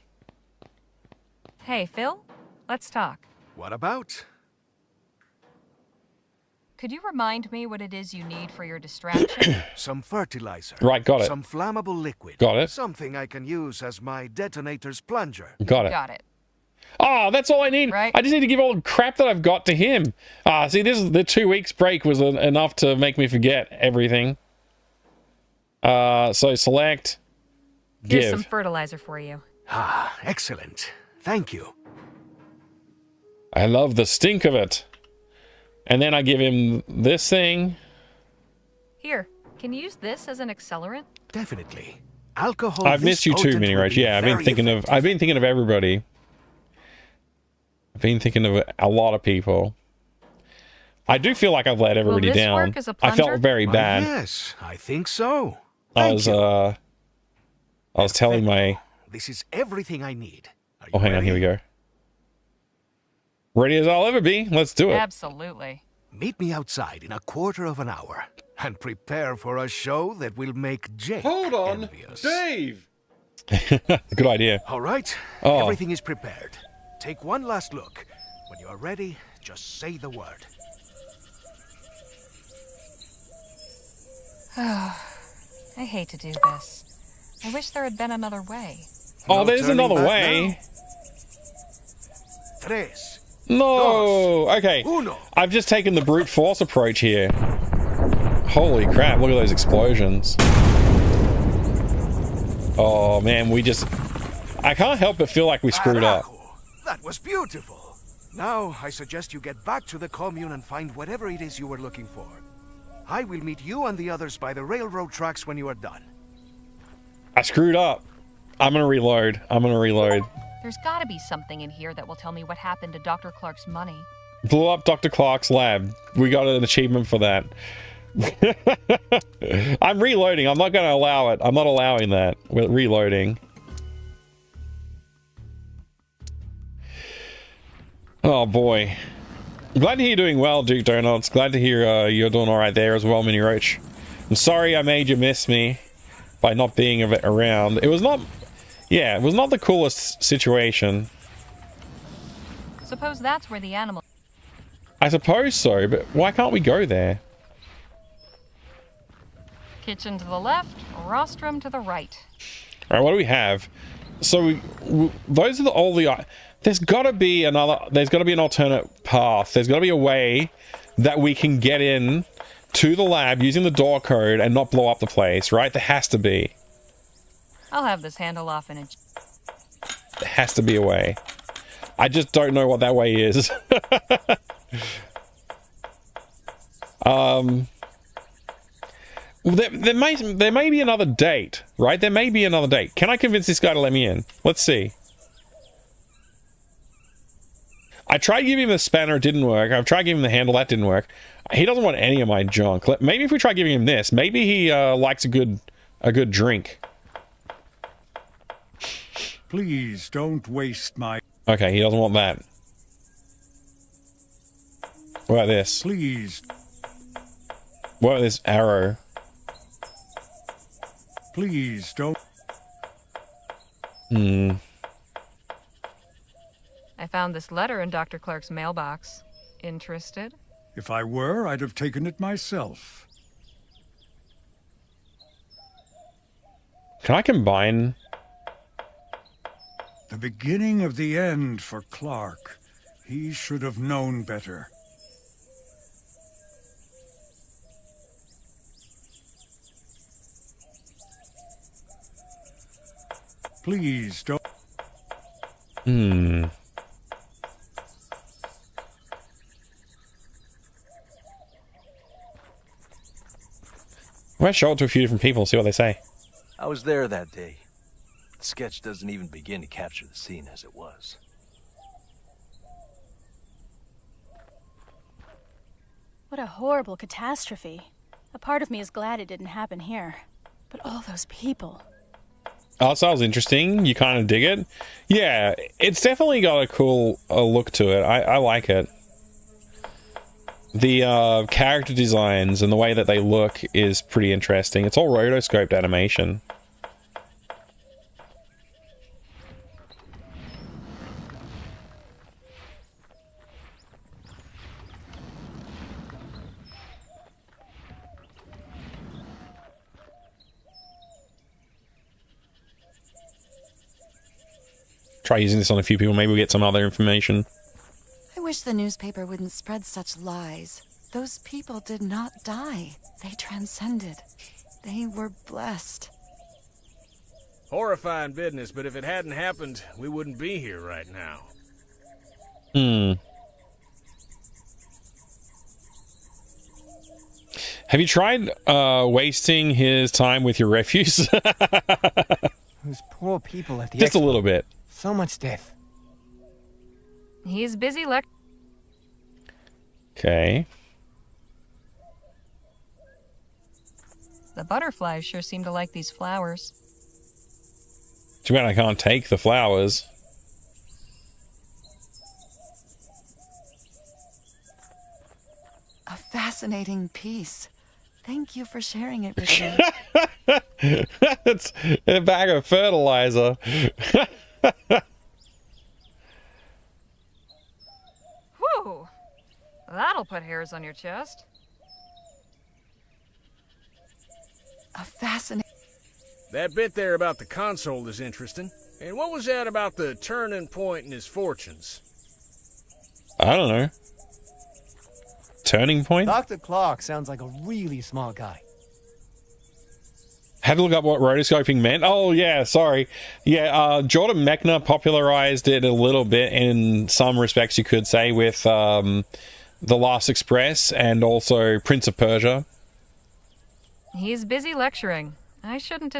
Speaker 4: Hey, Phil? Let's talk.
Speaker 7: What about?
Speaker 4: Could you remind me what it is you need for your distraction?
Speaker 7: Some fertilizer.
Speaker 1: Right, got it.
Speaker 7: Some flammable liquid.
Speaker 1: Got it.
Speaker 7: Something I can use as my detonator's plunger.
Speaker 1: Got it.
Speaker 4: Got it.
Speaker 1: Oh, that's all I need.
Speaker 4: Right.
Speaker 1: I just need to give all the crap that I've got to him. See, this is the 2 weeks break was enough to make me forget everything. So select.
Speaker 4: Here's
Speaker 1: Give.
Speaker 4: some fertilizer for you.
Speaker 7: Ah, excellent. Thank you.
Speaker 1: I love the stink of it. And then I give him this thing.
Speaker 4: Here, can you use this as an accelerant?
Speaker 7: Definitely. Alcohol.
Speaker 1: I've missed you too, Mini Roach. Yeah, I've been thinking of everybody. I've been thinking of a lot of people. I do feel like I've let everybody
Speaker 4: Will this
Speaker 1: down.
Speaker 4: work as a
Speaker 1: I felt
Speaker 4: plunger?
Speaker 1: very bad.
Speaker 7: Yes, I think so.
Speaker 1: I was telling my...
Speaker 7: This is everything I need.
Speaker 1: Oh, hang on, here we go. Ready as I'll ever be. Let's do it.
Speaker 4: Absolutely.
Speaker 7: Meet me outside in a quarter of an hour and prepare for a show that will make Jake
Speaker 2: Hold on,
Speaker 7: envious.
Speaker 2: Dave!
Speaker 1: Good idea.
Speaker 7: All right,
Speaker 1: Oh.
Speaker 7: everything is prepared. Take one last look. When you are ready, just say the word.
Speaker 4: I hate to do this. I wish there had been another way.
Speaker 1: Oh,
Speaker 7: No
Speaker 1: there's
Speaker 7: turning
Speaker 1: another
Speaker 7: back
Speaker 1: way.
Speaker 7: now. Tres.
Speaker 1: No. Okay.
Speaker 7: Uno.
Speaker 1: I've just taken the brute force approach here. Holy crap, look at those explosions. Oh man, I can't help but feel like we screwed up.
Speaker 7: Carajo, that was beautiful. Now, I suggest you get back to the commune and find whatever it is you were looking for. I will meet you and the others by the railroad tracks when you are done.
Speaker 1: I screwed up. I'm gonna reload.
Speaker 4: There's gotta be something in here that will tell me what happened to Dr. Clark's money.
Speaker 1: Blew up Dr. Clark's lab. We got an achievement for that. I'm reloading. I'm not gonna allow it. I'm not allowing that. We're reloading. Oh boy. Glad to hear you're doing well, Duke Donuts. Glad to hear you're doing all right there as well, Mini Roach. I'm sorry I made you miss me by not being around. It was not, yeah, it was not the coolest situation.
Speaker 4: Suppose that's where the animal...
Speaker 1: I suppose so, but why can't we go there?
Speaker 4: Kitchen to the left, rostrum to the right.
Speaker 1: All right, what do we have? So those are all the... There's got to be another... There's got to be an alternate path. There's got to be a way that we can get in to the lab using the door code and not blow up the place, right? There has to be.
Speaker 4: I'll have this handle off in a...
Speaker 1: There has to be a way. I just don't know what that way is. There may be another date, right? There may be another date. Can I convince this guy to let me in? Let's see. I tried giving him the spanner, it didn't work. I've tried giving him the handle, that didn't work. He doesn't want any of my junk. Maybe if we try giving him this, maybe he likes a good drink.
Speaker 5: Please don't waste my...
Speaker 1: Okay, he doesn't want that. What about this?
Speaker 5: Please.
Speaker 1: What about this arrow?
Speaker 5: Please don't...
Speaker 4: I found this letter in Dr. Clark's mailbox. Interested?
Speaker 5: If I were, I'd have taken it myself.
Speaker 1: Can I combine?
Speaker 5: The beginning of the end for Clark. He should have known better. Please don't...
Speaker 1: I'm gonna show it to a few different people and see what they say.
Speaker 10: I was there that day. The sketch doesn't even begin to capture the scene as it was.
Speaker 11: What a horrible catastrophe. A part of me is glad it didn't happen here. But all those people...
Speaker 1: Oh, sounds interesting. You kind of dig it? Yeah, it's definitely got a cool look to it. I like it. The character designs and the way that they look is pretty interesting. It's all rotoscoped animation. Try using this on a few people, maybe we'll get some other information.
Speaker 12: I wish the newspaper wouldn't spread such lies. Those people did not die. They transcended. They were blessed.
Speaker 13: Horrifying business, but if it hadn't happened, we wouldn't be here right now.
Speaker 1: Have you tried wasting his time with your refuse?
Speaker 8: Those poor people at the
Speaker 1: Just a
Speaker 8: expo.
Speaker 1: little bit.
Speaker 8: So much death.
Speaker 4: He's busy
Speaker 1: Okay.
Speaker 4: The butterflies sure seem to like these flowers.
Speaker 1: Too bad I can't take the flowers.
Speaker 12: A fascinating piece. Thank you for sharing it with me.
Speaker 1: It's a bag of fertilizer.
Speaker 4: Whew! That'll put hairs on your chest.
Speaker 12: A fascinating...
Speaker 13: That bit there about the console is interesting. And what was that about the turning point in his fortunes?
Speaker 1: I don't know. Turning point?
Speaker 8: Dr. Clark sounds like a really smart guy.
Speaker 1: Had to look up what rotoscoping meant. Oh, yeah, sorry. Yeah, Jordan Mechner popularized it a little bit in some respects, you could say, with The Last Express and also Prince of Persia.
Speaker 4: He's busy lecturing. I shouldn't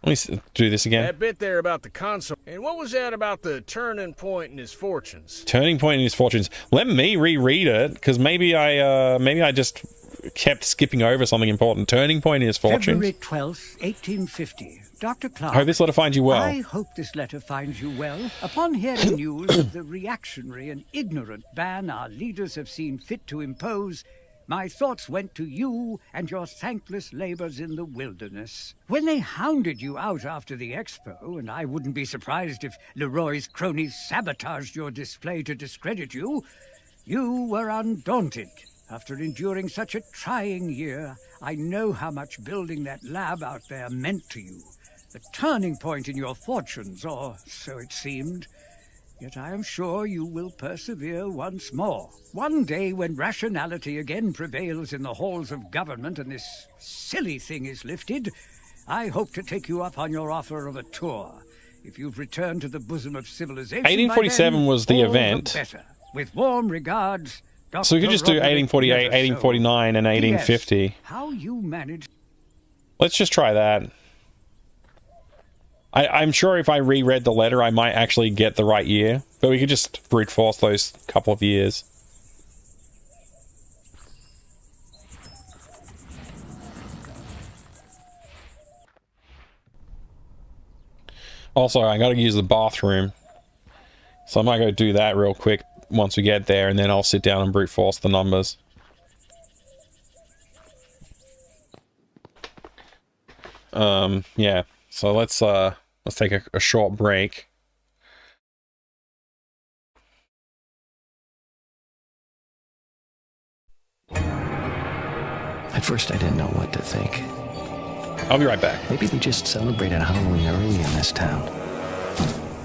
Speaker 1: Let me do this again.
Speaker 13: That bit there about the console. And what was that about the turning point in his fortunes?
Speaker 1: Turning point in his fortunes. Let me reread it, because maybe I just kept skipping over something important. Turning point in his fortunes.
Speaker 5: February 12th, 1850. Dr. Clark.
Speaker 1: I hope this letter finds you well.
Speaker 5: I hope this letter finds you well. Upon hearing news of the reactionary and ignorant ban our leaders have seen fit to impose, my thoughts went to you and your thankless labors in the wilderness. When they hounded you out after the expo, and I wouldn't be surprised if Leroy's cronies sabotaged your display to discredit you, you were undaunted. After enduring such a trying year, I know how much building that lab out there meant to you. The turning point in your fortunes, or so it seemed. Yet I am sure you will persevere once more. One day when rationality again prevails in the halls of government and this silly thing is lifted, I hope to take you up on your offer of a tour. If you've returned to the bosom of civilization
Speaker 1: 1847
Speaker 5: by then,
Speaker 1: was the
Speaker 5: all
Speaker 1: event.
Speaker 5: better. With warm regards, Dr.
Speaker 1: So we could just do
Speaker 5: Roderick
Speaker 1: 1848,
Speaker 5: Neversoul.
Speaker 1: 1849, and 1850.
Speaker 5: P.S. How you managed...
Speaker 1: Let's just try that. I'm sure if I reread the letter, I might actually get the right year. But we could just brute force those couple of years. Also, I gotta use the bathroom. So I might go do that real quick once we get there, and then I'll sit down and brute force the numbers. Yeah. So let's take a short break.
Speaker 14: At first I didn't know what to think.
Speaker 1: I'll be right back.
Speaker 14: Maybe they just celebrated Halloween early in this town.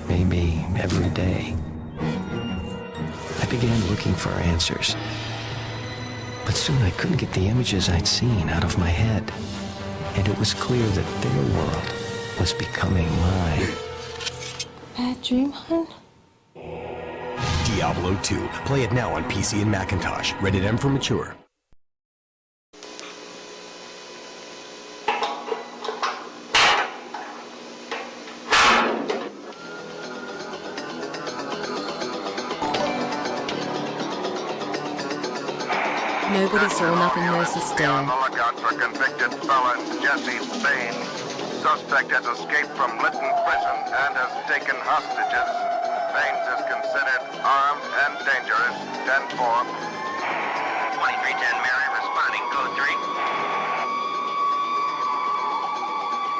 Speaker 14: Maybe every day. I began looking for answers. But soon I couldn't get the images I'd seen out of my head. And it was clear that their world was becoming mine.
Speaker 15: Bad dream, hun?
Speaker 16: Diablo 2. Play it now on PC and Macintosh. Rated M for mature.
Speaker 3: Nobody saw enough in Mercy stare.
Speaker 17: Lookout for convicted felon Jesse Bain. Suspect has escaped from Lytton Prison and has taken hostages. Baines is considered armed and dangerous. 10-4. 2310 Mary responding. Code 3.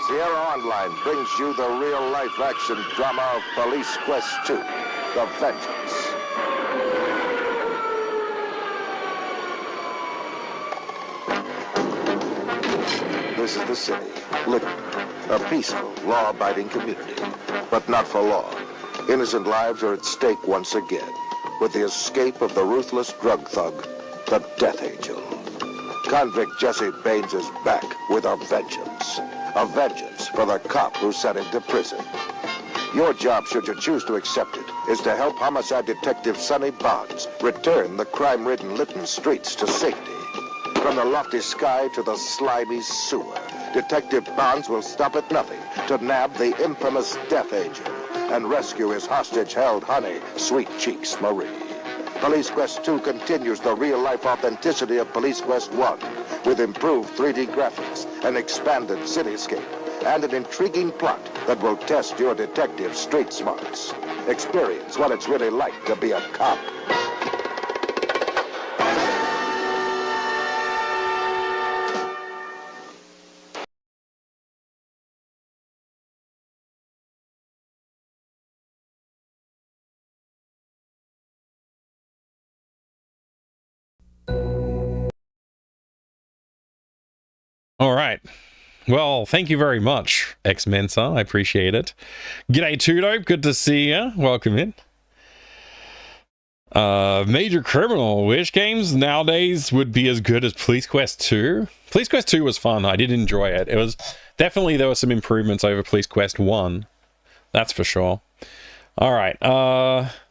Speaker 18: Sierra Online brings you the real-life action drama of Police Quest 2, The Vengeance. This is the city, Lytton, a peaceful, law-abiding community, but not for long. Innocent lives are at stake once again, with the escape of the ruthless drug thug, the Death Angel. Convict Jesse Baines is back with a vengeance for the cop who sent him to prison. Your job, should you choose to accept it, is to help homicide detective Sonny Bonds return the crime-ridden Lytton streets to safety. From the lofty sky to the slimy sewer, Detective Bonds will stop at nothing to nab the infamous Death Angel and rescue his hostage-held honey, Sweet Cheeks Marie. Police Quest 2 continues the real-life authenticity of Police Quest 1 with improved 3D graphics, an expanded cityscape, and an intriguing plot that will test your detective's street smarts. Experience what it's really like to be a cop.
Speaker 1: All right. Well, thank you very much, X-Mensa. I appreciate it. G'day, Tudo. Good to see you. Welcome in. Major Criminal. Which games nowadays would be as good as Police Quest 2? Police Quest 2 was fun. I did enjoy it. It was definitely, there were some improvements over Police Quest 1. That's for sure. All right.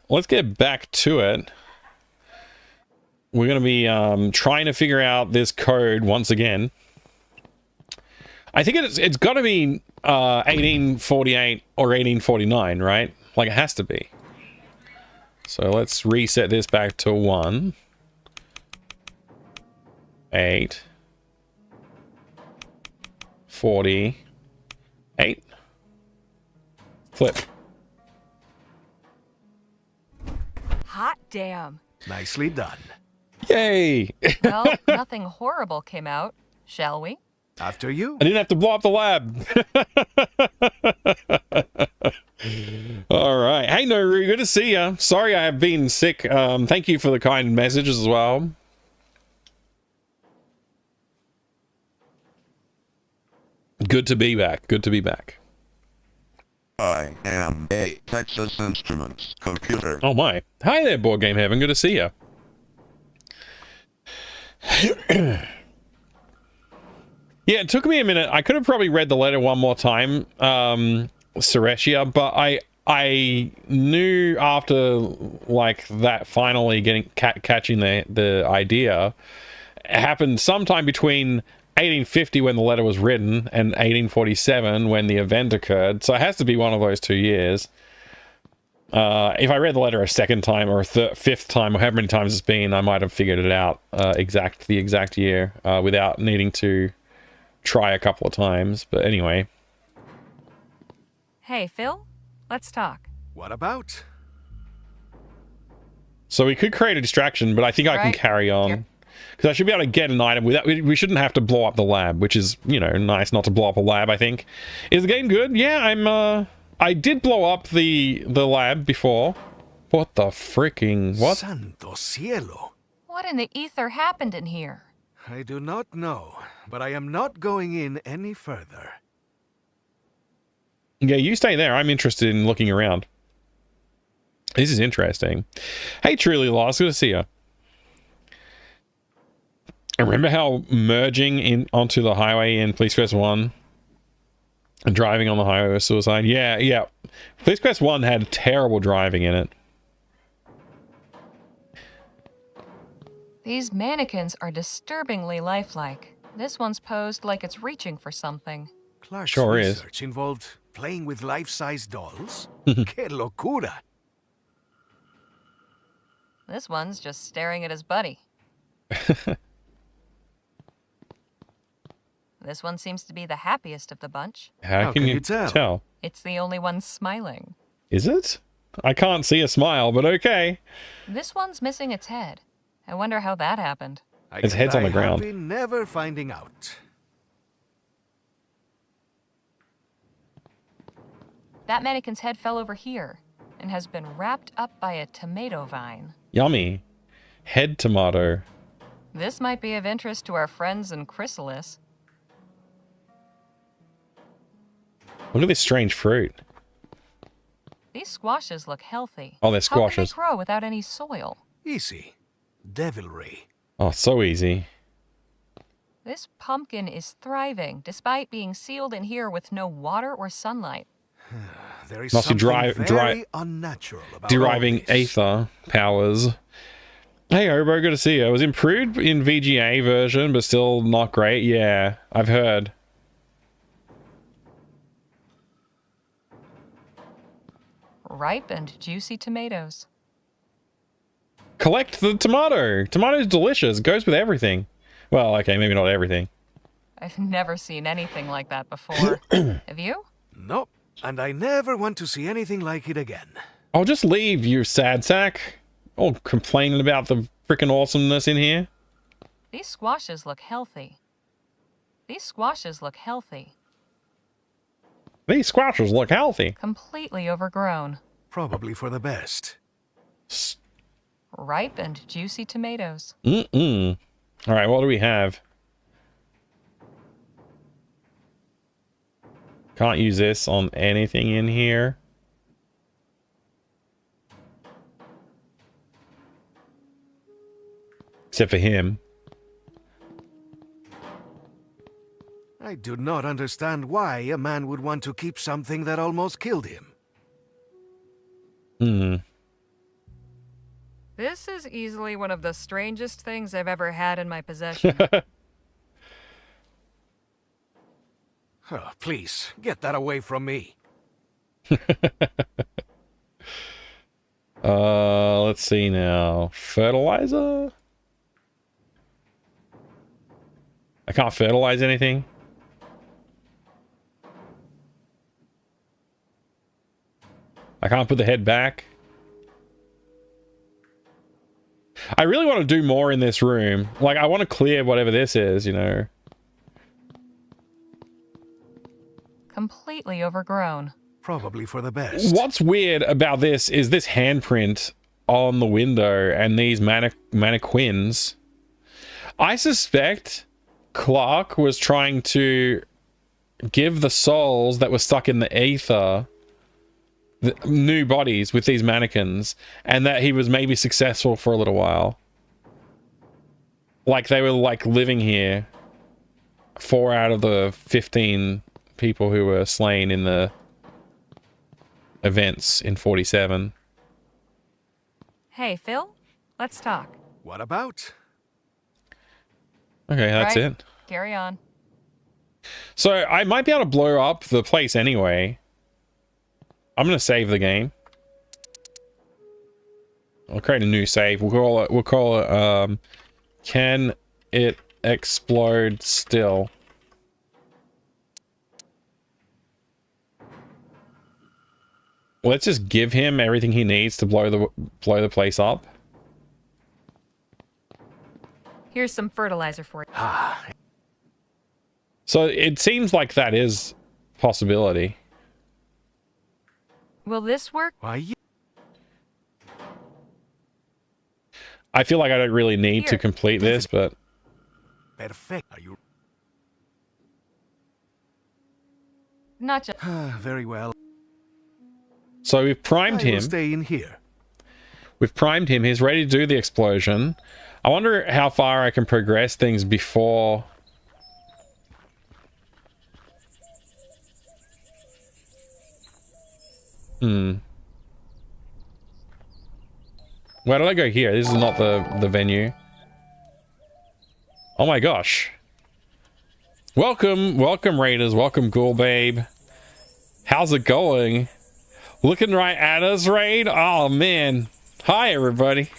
Speaker 1: Let's get back to it. We're going to be trying to figure out this code once again. I think it's got to be 1848 or 1849, right? Like, it has to be. So let's reset this back to 1. 8. 48. Flip.
Speaker 4: Hot damn.
Speaker 7: Nicely done.
Speaker 1: Yay!
Speaker 4: Well, nothing horrible came out, shall we?
Speaker 7: After you.
Speaker 1: I didn't have to blow up the lab. All right. Hey, Noru, good to see ya. Sorry I have been sick. Thank you for the kind messages as well. Good to be back. Good to be back.
Speaker 19: I am a Texas Instruments computer.
Speaker 1: Oh my. Hi there, Board Game Heaven. Good to see ya. Yeah, it took me a minute. I could have probably read the letter one more time, Suretia, but I knew after like that finally getting catching the idea, it happened sometime between 1850 when the letter was written and 1847 when the event occurred. So it has to be one of those 2 years. If I read the letter a second time or a fifth time or however many times it's been, I might have figured it out the exact year without needing to try a couple of times. But anyway.
Speaker 4: Hey, Phil, let's talk.
Speaker 7: What about?
Speaker 1: So we could create a distraction, but I think I can carry on. Because I should be able to get an item without... We shouldn't have to blow up the lab, which is, you know, nice not to blow up a lab, I think. Is the game good? Yeah, I did blow up the lab before. What the freaking... What?
Speaker 7: Santo cielo.
Speaker 4: What in the ether happened in here?
Speaker 7: I do not know, but I am not going in any further.
Speaker 1: Yeah, you stay there. I'm interested in looking around. This is interesting. Hey, Truly Lost. Good to see you. I remember how merging in onto the highway in Police Quest 1 and driving on the highway was suicide. Yeah. Police Quest 1 had terrible driving in it.
Speaker 4: These mannequins are disturbingly lifelike. This one's posed like it's reaching for something.
Speaker 7: Clark's
Speaker 1: sure is.
Speaker 7: research involved playing with life-size dolls? Que locura!
Speaker 4: This one's just staring at his buddy. This one seems to be the happiest of the bunch.
Speaker 1: How can you tell?
Speaker 4: It's the only one smiling.
Speaker 1: Is it? I can't see a smile, but okay.
Speaker 4: This one's missing its head. I wonder how that happened.
Speaker 1: Its head's on the ground.
Speaker 7: I've been never finding out.
Speaker 4: That mannequin's head fell over here and has been wrapped up by a tomato vine.
Speaker 1: Yummy. Head tomato.
Speaker 4: This might be of interest to our friends in Chrysalis.
Speaker 1: Look at this strange fruit.
Speaker 4: These squashes look healthy.
Speaker 1: Oh, they're squashes.
Speaker 4: How can they grow without any soil?
Speaker 7: Easy. Devilry.
Speaker 1: Oh, so easy.
Speaker 4: This pumpkin is thriving, despite being sealed in here with no water or sunlight.
Speaker 7: There is
Speaker 1: Must be
Speaker 7: something very unnatural about
Speaker 1: deriving
Speaker 7: all this.
Speaker 1: aether powers. Hey, Obo, good to see you. It was improved in VGA version, but still not great. Yeah, I've heard.
Speaker 4: Ripe and juicy tomatoes.
Speaker 1: Collect the tomato. Tomato's delicious. Goes with everything. Well, okay, maybe not everything.
Speaker 4: I've never seen anything like that before. Have you?
Speaker 7: Nope. And I never want to see anything like it again.
Speaker 1: I'll just leave, you sad sack. All complaining about the freaking awesomeness in here.
Speaker 4: These squashes look healthy. These squashes look healthy.
Speaker 1: These squashes look healthy.
Speaker 4: Completely overgrown.
Speaker 7: Probably for the best.
Speaker 4: Ripe and juicy tomatoes.
Speaker 1: Mm-mm. All right, what do we have? Can't use this on anything in here. Except for him.
Speaker 7: I do not understand why a man would want to keep something that almost killed him.
Speaker 4: This is easily one of the strangest things I've ever had in my possession.
Speaker 7: Oh, please, get that away from me.
Speaker 1: Let's see now. Fertilizer? I can't fertilize anything. I can't put the head back. I really want to do more in this room. Like, I want to clear whatever this is, you know.
Speaker 4: Completely overgrown.
Speaker 7: Probably for the best.
Speaker 1: What's weird about this is this handprint on the window and these mannequins. I suspect Clark was trying to give the souls that were stuck in the ether new bodies with these mannequins, and that he was maybe successful for a little while. Like they were like living here. 4 out of the 15 people who were slain in the events in 47.
Speaker 4: Hey, Phil, let's talk.
Speaker 7: What about?
Speaker 1: Okay, that's
Speaker 4: Right,
Speaker 1: it.
Speaker 4: Carry on.
Speaker 1: So I might be able to blow up the place anyway. I'm gonna save the game. I'll create a new save. We'll call it can it explode still? Let's just give him everything he needs to blow the place up.
Speaker 4: Here's some fertilizer for you.
Speaker 1: So it seems like that is a possibility.
Speaker 4: Will this work?
Speaker 7: Why?
Speaker 1: I feel like I don't really need to complete this, but
Speaker 7: Perfect. Are you?
Speaker 4: Not just.
Speaker 7: Very well.
Speaker 1: So we've primed
Speaker 7: I will
Speaker 1: him.
Speaker 7: stay in here.
Speaker 1: We've primed him. He's ready to do the explosion. I wonder how far I can progress things before. Where did I go here? This is not the venue. Oh my gosh. Welcome, Raiders. Welcome, Ghoul Babe. How's it going? Looking right at us, Raid? Oh, man. Hi, everybody.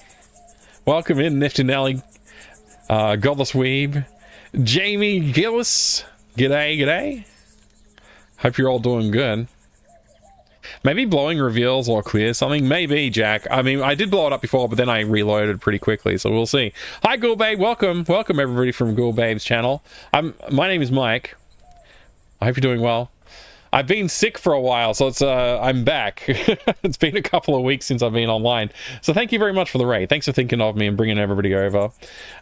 Speaker 1: Welcome in, Nifty Nelly. Godless Weeb. Jamie Gillis. G'day. Hope you're all doing good. Maybe blowing reveals or clears something. Maybe, Jack. I mean, I did blow it up before, but then I reloaded pretty quickly, so we'll see. Hi, Ghoul Babe. Welcome everybody from Ghoul Babe's channel. My name is Mike. I hope you're doing well. I've been sick for a while, so it's I'm back. It's been a couple of weeks since I've been online, so thank you very much for the raid. Thanks for thinking of me and bringing everybody over.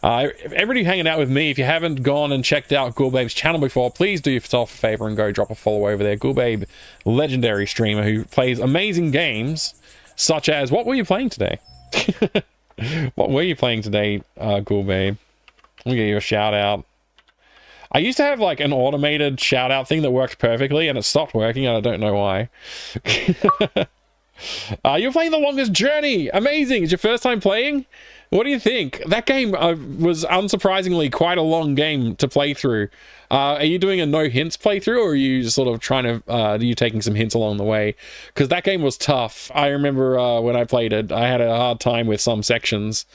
Speaker 1: Everybody hanging out with me, if you haven't gone and checked out Ghoul Babe's channel before, please do yourself a favor and go drop a follow over there. Ghoul Babe, legendary streamer who plays amazing games, such as, what were you playing today? What were you playing today, Ghoul Babe? Let me give you a shout out. I used to have like an automated shout out thing that worked perfectly, and it stopped working, and I don't know why. You're playing The Longest Journey. Amazing. It's your first time playing? What do you think? That game was unsurprisingly quite a long game to play through. Are you doing a no hints playthrough, or are you just sort of trying to, are you taking some hints along the way? Because that game was tough. I remember when I played it, I had a hard time with some sections.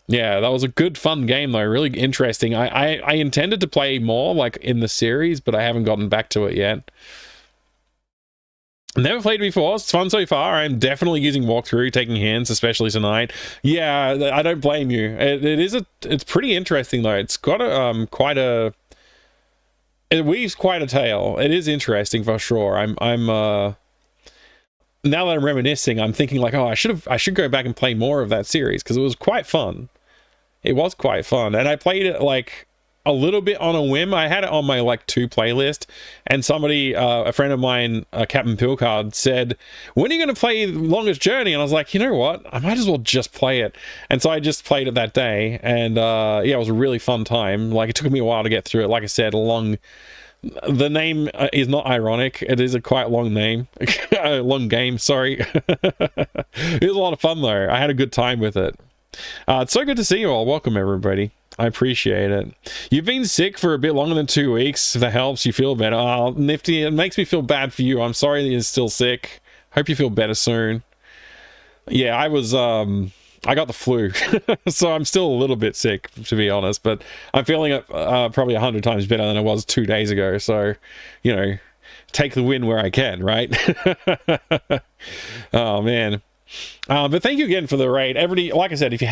Speaker 1: Yeah, that was a good, fun game, though. Really interesting. I intended to play more, like, in the series, but I haven't gotten back to it yet. Never played before. It's fun so far. I'm definitely using walkthrough, taking hints, especially tonight. Yeah, I don't blame you. It's pretty interesting, though. It's got it weaves quite a tale. It is interesting, for sure. Now that I'm reminiscing, I'm thinking like, oh, I should go back and play more of that series, because it was quite fun. It was quite fun, and I played it like a little bit on a whim. I had it on my like 2 playlist, and somebody, a friend of mine, Captain Pilcard, said, "When are you going to play Longest Journey?" And I was like, you know what? I might as well just play it. And so I just played it that day, and yeah, it was a really fun time. Like, it took me a while to get through it. Like I said, the name is not ironic. It is a quite long name. Long game, sorry. It was a lot of fun, though. I had a good time with it. It's so good to see you all. Welcome, everybody. I appreciate it. You've been sick for a bit longer than 2 weeks. If that helps you feel better. Oh, Nifty, it makes me feel bad for you. I'm sorry that you're still sick. Hope you feel better soon. Yeah, I was I got the flu, so I'm still a little bit sick, to be honest, but I'm feeling it probably 100 times better than I was 2 days ago, so, you know, take the win where I can, right? Oh, man. But thank you again for the raid. Everybody, like I said, if you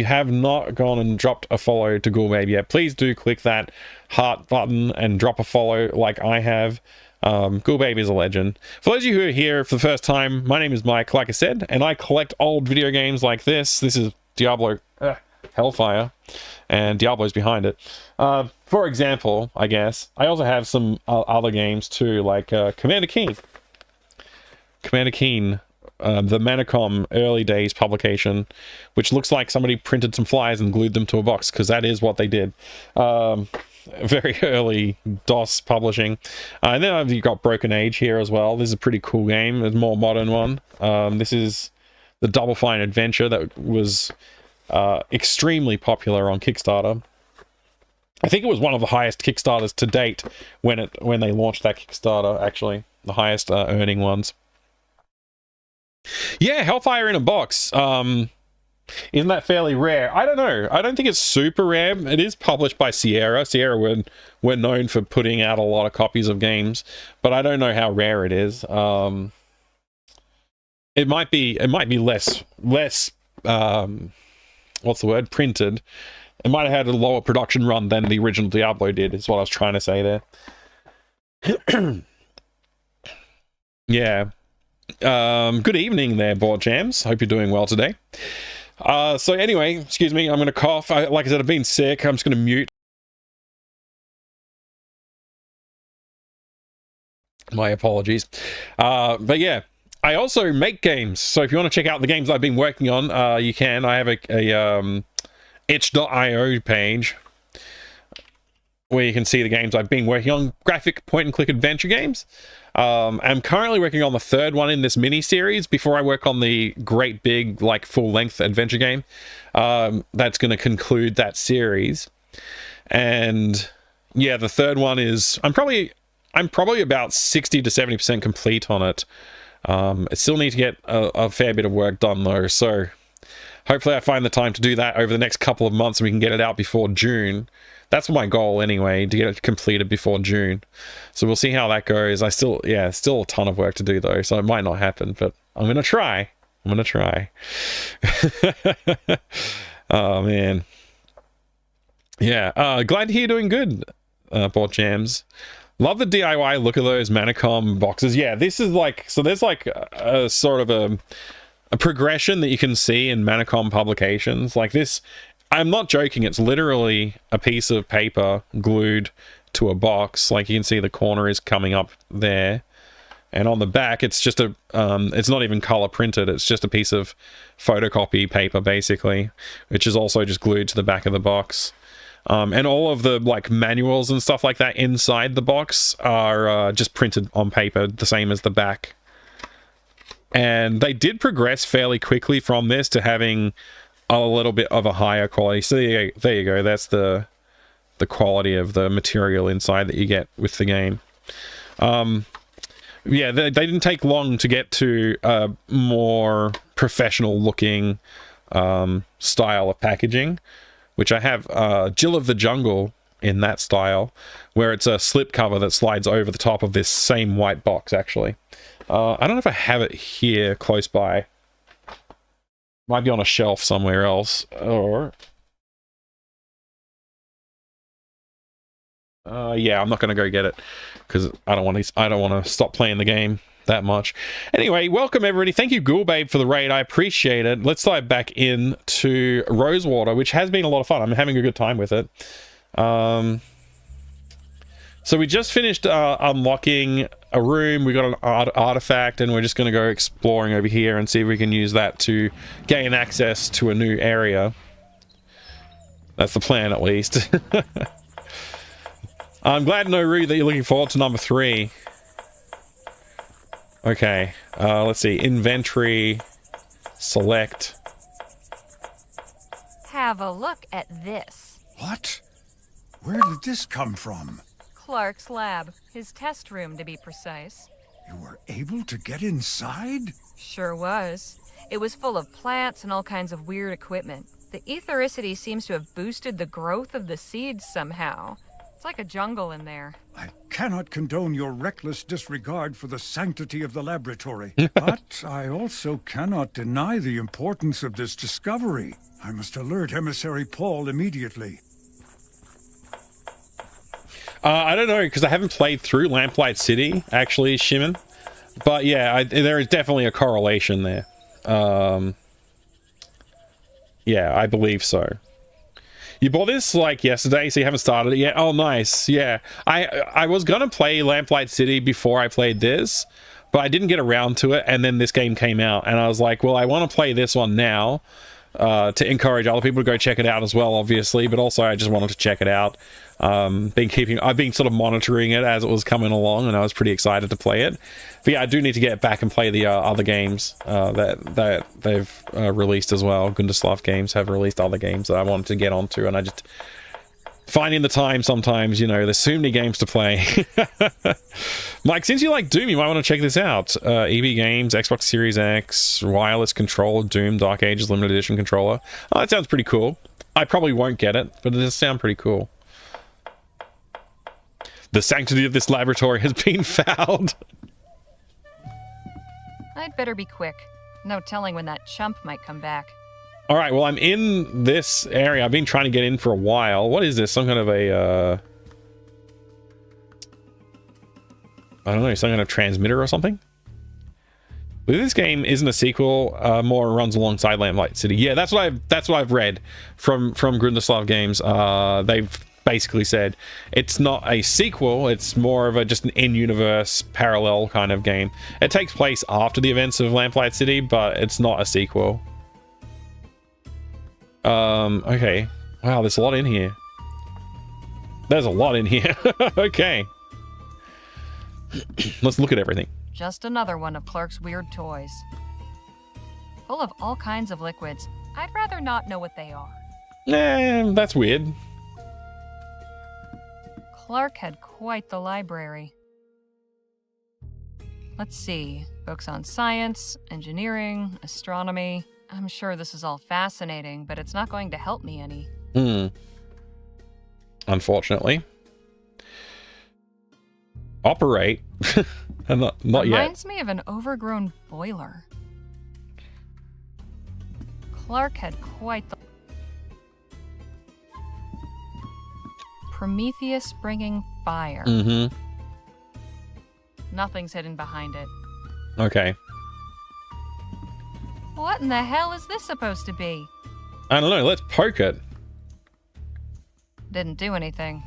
Speaker 1: have not gone and dropped a follow to Ghoulbabe yet, please do click that heart button and drop a follow like I have. Ghoulbabe is a legend. For those of you who are here for the first time, my name is Mike, like I said, and I collect old video games like this. This is Diablo Hellfire, and Diablo's behind it. For example, I guess, I also have some other games too, like Commander Keen. Commander Keen. The Manacom early days publication, which looks like somebody printed some flyers and glued them to a box, because that is what they did. Very early DOS publishing. And then you've got Broken Age here as well. This is a pretty cool game, a more modern one. This is the Double Fine Adventure that was extremely popular on Kickstarter. I think it was one of the highest Kickstarters to date when they launched that Kickstarter, actually. The highest earning ones. Yeah, Hellfire in a box. Isn't that fairly rare? I don't know. I don't think it's super rare. It is published by Sierra. Sierra were known for putting out a lot of copies of games, but I don't know how rare it is. It might be less what's the word? Printed. It might have had a lower production run than the original Diablo did, is what I was trying to say there. Yeah. Good evening there, Board Jams. Hope you're doing well today. So anyway, excuse me, I'm going to cough. Like I said, I've been sick. I'm just going to mute. My apologies. But yeah, I also make games. So if you want to check out the games I've been working on, you can. I have a itch.io page where you can see the games I've been working on. Graphic point-and-click adventure games. I'm currently working on the third one in this mini-series before I work on the great big, like, full-length adventure game. That's going to conclude that series. And, yeah, the third one is... I'm probably about 60 to 70% complete on it. I still need to get a fair bit of work done, though, so... Hopefully I find the time to do that over the next couple of months and we can get it out before June. That's my goal anyway, to get it completed before June. So we'll see how that goes. Still a ton of work to do though, so it might not happen, but I'm going to try. Oh, man. Yeah, glad to hear you're doing good, Board Jams. Love the DIY look of those Manacom boxes. Yeah, this is like... So there's like a sort of a progression that you can see in Manacom publications. Like this, I'm not joking, it's literally a piece of paper glued to a box. Like you can see the corner is coming up there. And on the back, it's just a, it's not even color printed. It's just a piece of photocopy paper, basically, which is also just glued to the back of the box. And all of the like manuals and stuff like that inside the box are just printed on paper, the same as the back. And they did progress fairly quickly from this to having a little bit of a higher quality. So there you go. That's the quality of the material inside that you get with the game. Yeah, they didn't take long to get to a more professional looking style of packaging, which I have Jill of the Jungle in that style, where it's a slip cover that slides over the top of this same white box, actually. I don't know if I have it here close by. Might be on a shelf somewhere else, or... yeah, I'm not going to go get it because I don't want to stop playing the game that much. Anyway, welcome everybody. Thank you, Ghoulbabe, for the raid. I appreciate it. Let's dive back into Rosewater, which has been a lot of fun. I'm having a good time with it. So we just finished unlocking a room. We got an artifact, and we're just going to go exploring over here and see if we can use that to gain access to a new area. That's the plan, at least. I'm glad to know, Rue, that you're looking forward to number 3. Okay, let's see. Inventory, select.
Speaker 4: Have a look at this.
Speaker 5: What? Where did this come from?
Speaker 4: Clark's lab. His test room, to be precise.
Speaker 5: You were able to get inside?
Speaker 4: Sure was. It was full of plants and all kinds of weird equipment. The ethericity seems to have boosted the growth of the seeds somehow. It's like a jungle in there.
Speaker 5: I cannot condone your reckless disregard for the sanctity of the laboratory, but I also cannot deny the importance of this discovery. I must alert Emissary Paul immediately.
Speaker 1: I don't know, because I haven't played through Lamplight City, actually, Shimon. But yeah, there is definitely a correlation there. Yeah, I believe so. You bought this like yesterday, so you haven't started it yet? Oh, nice. Yeah, I was gonna play Lamplight City before I played this, but I didn't get around to it, and then this game came out, and I was like, well, I want to play this one now to encourage other people to go check it out as well, obviously, but also I just wanted to check it out. I've been sort of monitoring it as it was coming along, and I was pretty excited to play it. But yeah, I do need to get back and play the other games that they've released as well. Gunderslav Games have released other games that I wanted to get onto, and I just finding the time sometimes, you know, there's so many games to play. Mike, since you like Doom, you might want to check this out. EB Games, Xbox Series X, wireless control, Doom Dark Ages limited edition controller. Oh, that sounds pretty cool. I probably won't get it, but it does sound pretty cool. The sanctity of this laboratory has been fouled.
Speaker 4: I'd better be quick. No telling when that chump might come back.
Speaker 1: All right, well, I'm in this area. I've been trying to get in for a while. What is this? Some kind of a, I don't know, some kind of transmitter or something? But this game isn't a sequel, more runs alongside Lamplight City. Yeah, that's what I've read from Grunderslav Games. They've basically said it's not a sequel, it's more of just an in-universe parallel kind of game. It takes place after the events of Lamplight City, but it's not a sequel. Okay. Wow, there's a lot in here. There's a lot in here. Okay. Let's look at everything.
Speaker 4: Just another one of Clark's weird toys. Full of all kinds of liquids. I'd rather not know what they are.
Speaker 1: That's weird.
Speaker 4: Clark had quite the library. Let's see. Books on science, engineering, astronomy. I'm sure this is all fascinating, but it's not going to help me any.
Speaker 1: Unfortunately. Operate. not yet.
Speaker 4: Reminds me of an overgrown boiler. Clark had quite the... Prometheus bringing fire. Nothing's hidden behind it.
Speaker 1: Okay.
Speaker 4: What in the hell is this supposed to be?
Speaker 1: I don't know. Let's poke it.
Speaker 4: Didn't do anything.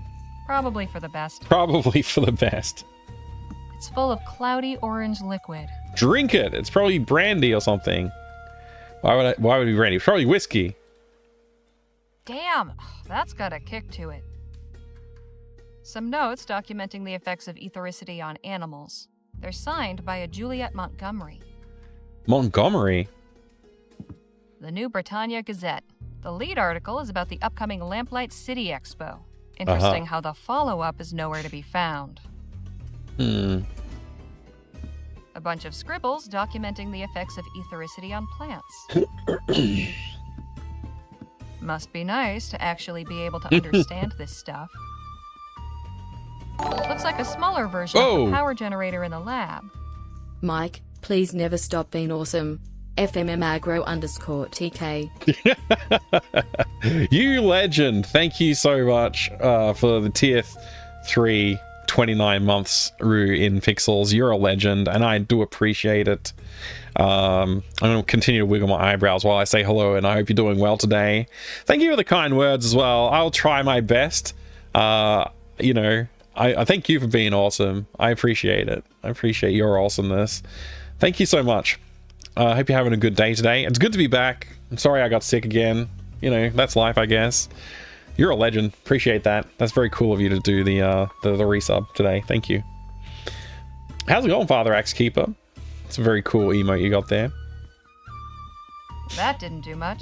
Speaker 4: Probably for the best.
Speaker 1: Probably for the best.
Speaker 4: It's full of cloudy orange liquid.
Speaker 1: Drink it. It's probably brandy or something. Why would it be brandy? It's probably whiskey.
Speaker 4: Damn, that's got a kick to it. Some notes documenting the effects of ethericity on animals. They're signed by a Juliet Montgomery.
Speaker 1: Montgomery?
Speaker 4: The New Britannia Gazette. The lead article is about the upcoming Lamplight City Expo. Interesting how the follow-up is nowhere to be found. A bunch of scribbles documenting the effects of ethericity on plants. Must be nice to actually be able to understand this stuff. Looks like a smaller version of the power generator in the lab.
Speaker 3: Mike, please never stop being awesome. FMMagro_TK.
Speaker 1: You legend. Thank you so much for the tier 3 29 months Rue in Pixels. You're a legend, and I do appreciate it. I'm going to continue to wiggle my eyebrows while I say hello, and I hope you're doing well today. Thank you for the kind words as well. I'll try my best. You know, I thank you for being awesome. I appreciate it. I appreciate your awesomeness. Thank you so much. I hope you're having a good day today. It's good to be back. I'm sorry I got sick again. You know, that's life, I guess. You're a legend. Appreciate that. That's very cool of you to do the resub today. Thank you. How's it going, Father Axe Keeper? It's a very cool emote you got there.
Speaker 4: That didn't do much.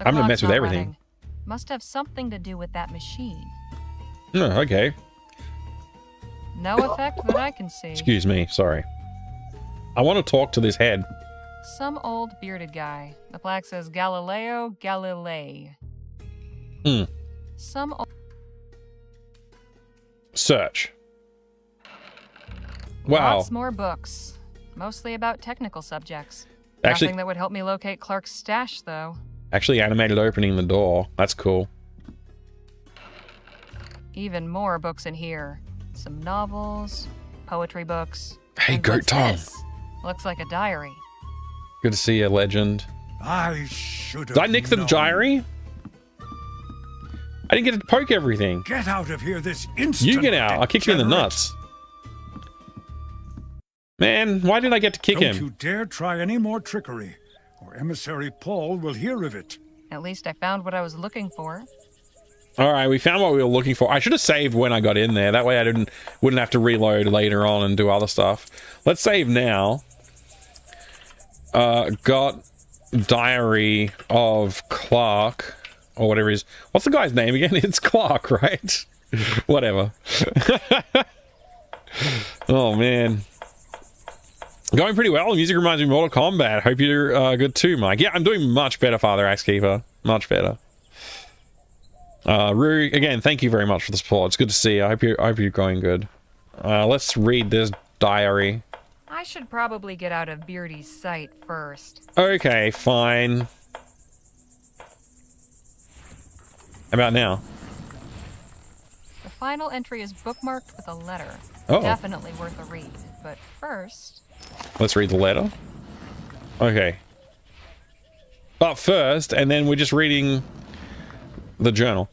Speaker 1: I'm gonna mess with everything.
Speaker 4: Running. Must have something to do with that machine.
Speaker 1: Oh, okay.
Speaker 4: No effect that I can see.
Speaker 1: Excuse me, sorry. I want to talk to this head.
Speaker 4: Some old bearded guy. The plaque says Galileo Galilei. Some old...
Speaker 1: Search. Wow.
Speaker 4: Lots more books. Mostly about technical subjects.
Speaker 1: Actually,
Speaker 4: Nothing that would help me locate Clark's stash, though.
Speaker 1: Actually animated opening the door. That's cool.
Speaker 4: Even more books in here. Some novels, poetry books.
Speaker 1: Hey,
Speaker 4: And
Speaker 1: Goat
Speaker 4: what's
Speaker 1: Tom.
Speaker 4: this? Looks like a diary.
Speaker 1: Good to see you, legend.
Speaker 5: I should have
Speaker 1: Did I nick the
Speaker 5: known.
Speaker 1: diary? I didn't get to poke everything.
Speaker 5: Get out of here this instant.
Speaker 1: You get out. I'll kick you in the
Speaker 5: degenerate.
Speaker 1: nuts. Man, why did I get to kick
Speaker 5: Don't
Speaker 1: him?
Speaker 5: you dare try any more trickery, or Emissary Paul will hear of it.
Speaker 4: At least I found what I was looking for.
Speaker 1: All right, we found what we were looking for. I should have saved when I got in there. That way I wouldn't have to reload later on and do other stuff. Let's save now. Got diary of Clark, or whatever it is. What's the guy's name again? It's Clark, right? Whatever. Oh, man. Going pretty well. The music reminds me of Mortal Kombat. Hope you're good too, Mike. Yeah, I'm doing much better, Father Axekeeper. Much better. Rue, again, thank you very much for the support. It's good to see you. I hope you're going good. Let's read this diary.
Speaker 4: I should probably get out of Beardy's sight first.
Speaker 1: Okay, fine. How about now?
Speaker 4: The final entry is bookmarked with a letter.
Speaker 1: Oh.
Speaker 4: Definitely worth a read. But first...
Speaker 1: Let's read the letter. Okay. But first, and then we're just reading the journal.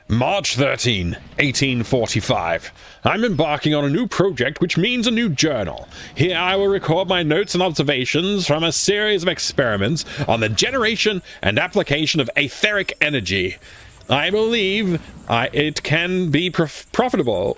Speaker 1: March 13, 1845. I'm embarking on a new project, which means a new journal. Here I will record my notes and observations from a series of experiments on the generation and application of etheric energy. I believe it can be profitably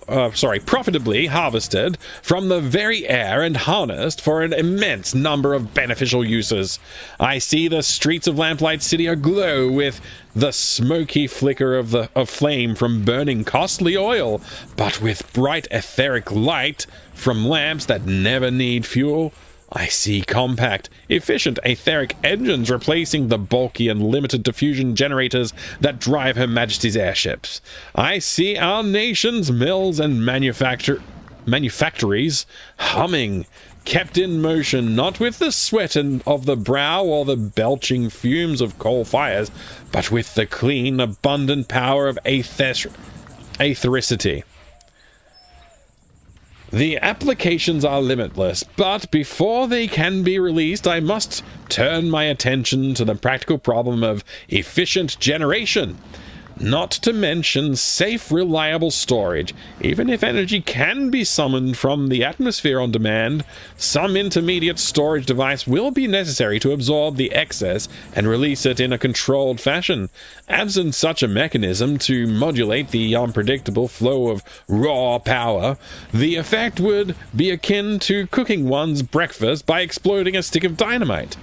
Speaker 1: harvested from the very air and harnessed for an immense number of beneficial uses. I see the streets of Lamplight City aglow with the smoky flicker of flame from burning costly oil, but with bright etheric light from lamps that never need fuel. I see compact, efficient etheric engines replacing the bulky and limited diffusion generators that drive Her Majesty's airships. I see our nation's mills and manufactories humming, kept in motion not with the sweat of the brow or the belching fumes of coal fires, but with the clean, abundant power of ethericity. The applications are limitless, but before they can be released, I must turn my attention to the practical problem of efficient generation. Not to mention safe, reliable storage. Even if energy can be summoned from the atmosphere on demand, some intermediate storage device will be necessary to absorb the excess and release it in a controlled fashion. Absent such a mechanism to modulate the unpredictable flow of raw power, the effect would be akin to cooking one's breakfast by exploding a stick of dynamite.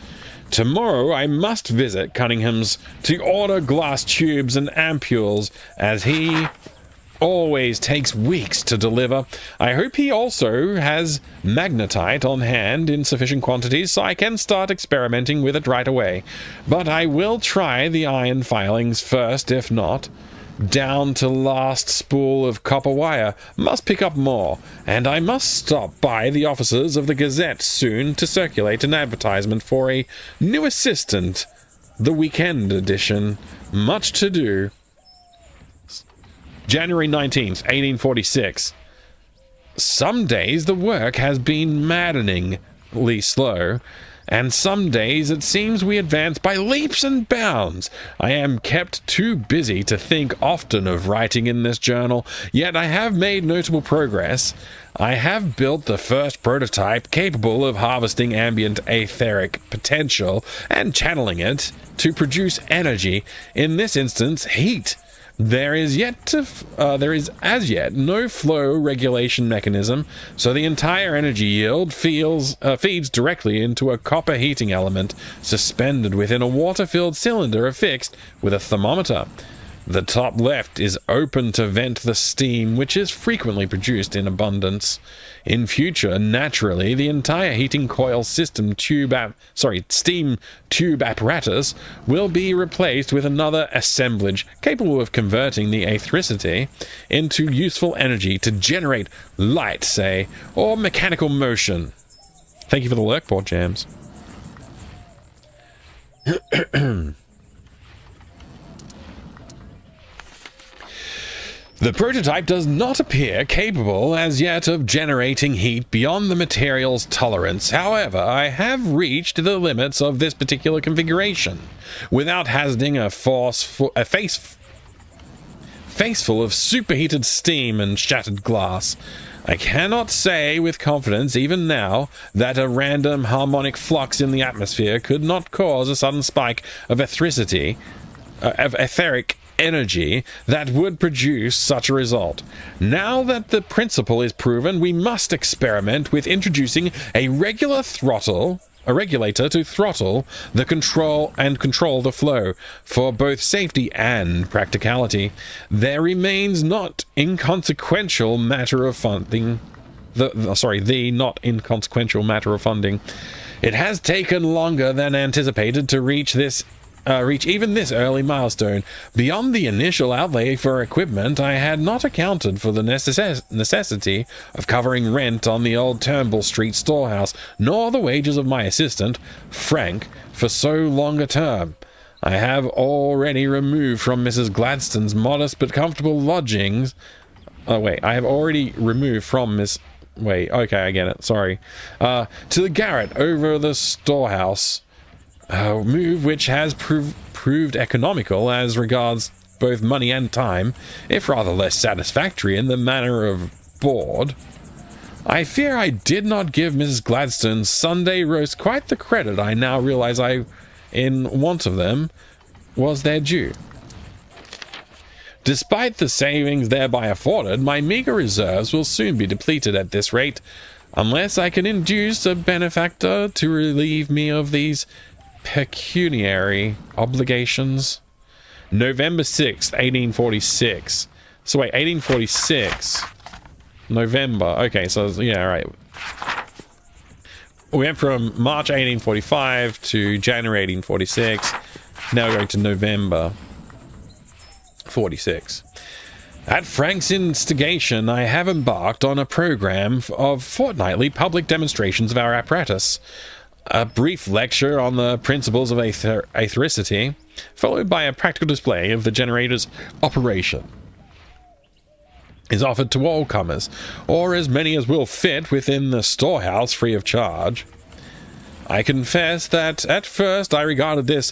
Speaker 1: Tomorrow I must visit Cunningham's to order glass tubes and ampules, as he always takes weeks to deliver. I hope he also has magnetite on hand in sufficient quantities so I can start experimenting with it right away. But I will try the iron filings first, if not. Down to last spool of copper wire. Must pick up more, and I must stop by the offices of the Gazette soon to circulate an advertisement for a new assistant, the weekend edition. Much to do. January 19th, 1846. Some days the work has been maddeningly slow, and some days it seems we advance by leaps and bounds. I am kept too busy to think often of writing in this journal, yet I have made notable progress. I have built the first prototype capable of harvesting ambient etheric potential and channeling it to produce energy, in this instance heat. There is as yet no flow regulation mechanism, so the entire energy yield feeds directly into a copper heating element suspended within a water-filled cylinder affixed with a thermometer. The top left is open to vent the steam which is frequently produced in abundance. In future, naturally, the entire heating coil system steam tube apparatus will be replaced with another assemblage capable of converting the aethericity into useful energy to generate light, say, or mechanical motion. Thank you for the lurk board, Jams. The prototype does not appear capable as yet of generating heat beyond the material's tolerance. However, I have reached the limits of this particular configuration without hazarding a faceful of superheated steam and shattered glass. I cannot say with confidence even now that a random harmonic flux in the atmosphere could not cause a sudden spike of etheric energy that would produce such a result. Now that the principle is proven, we must experiment with introducing a regulator to throttle the control the flow for both safety and practicality. There remains the not inconsequential matter of funding. It has taken longer than anticipated to reach even this early milestone. Beyond the initial outlay for equipment, I had not accounted for the necessity of covering rent on the old Turnbull Street storehouse, nor the wages of my assistant, Frank, for so long a term. I have already removed from Mrs. Gladstone's modest but comfortable lodgings. I have already removed from Miss. Okay, I get it. Sorry. To the garret over the storehouse. A move which has proved economical as regards both money and time, if rather less satisfactory in the matter of board. I fear I did not give Mrs. Gladstone's Sunday roast quite the credit I now realize in want of them, was their due. Despite the savings thereby afforded, my meager reserves will soon be depleted at this rate, unless I can induce a benefactor to relieve me of these pecuniary obligations. November 6th, 1846. So wait, 1846. November. Okay, so yeah, right. We went from March 1845 to January 1846. Now we're going to November 46. At Frank's instigation, I have embarked on a program of fortnightly public demonstrations of our apparatus. A brief lecture on the principles of aethericity, followed by a practical display of the generator's operation, is offered to all comers, or as many as will fit within the storehouse free of charge. I confess that at first I regarded this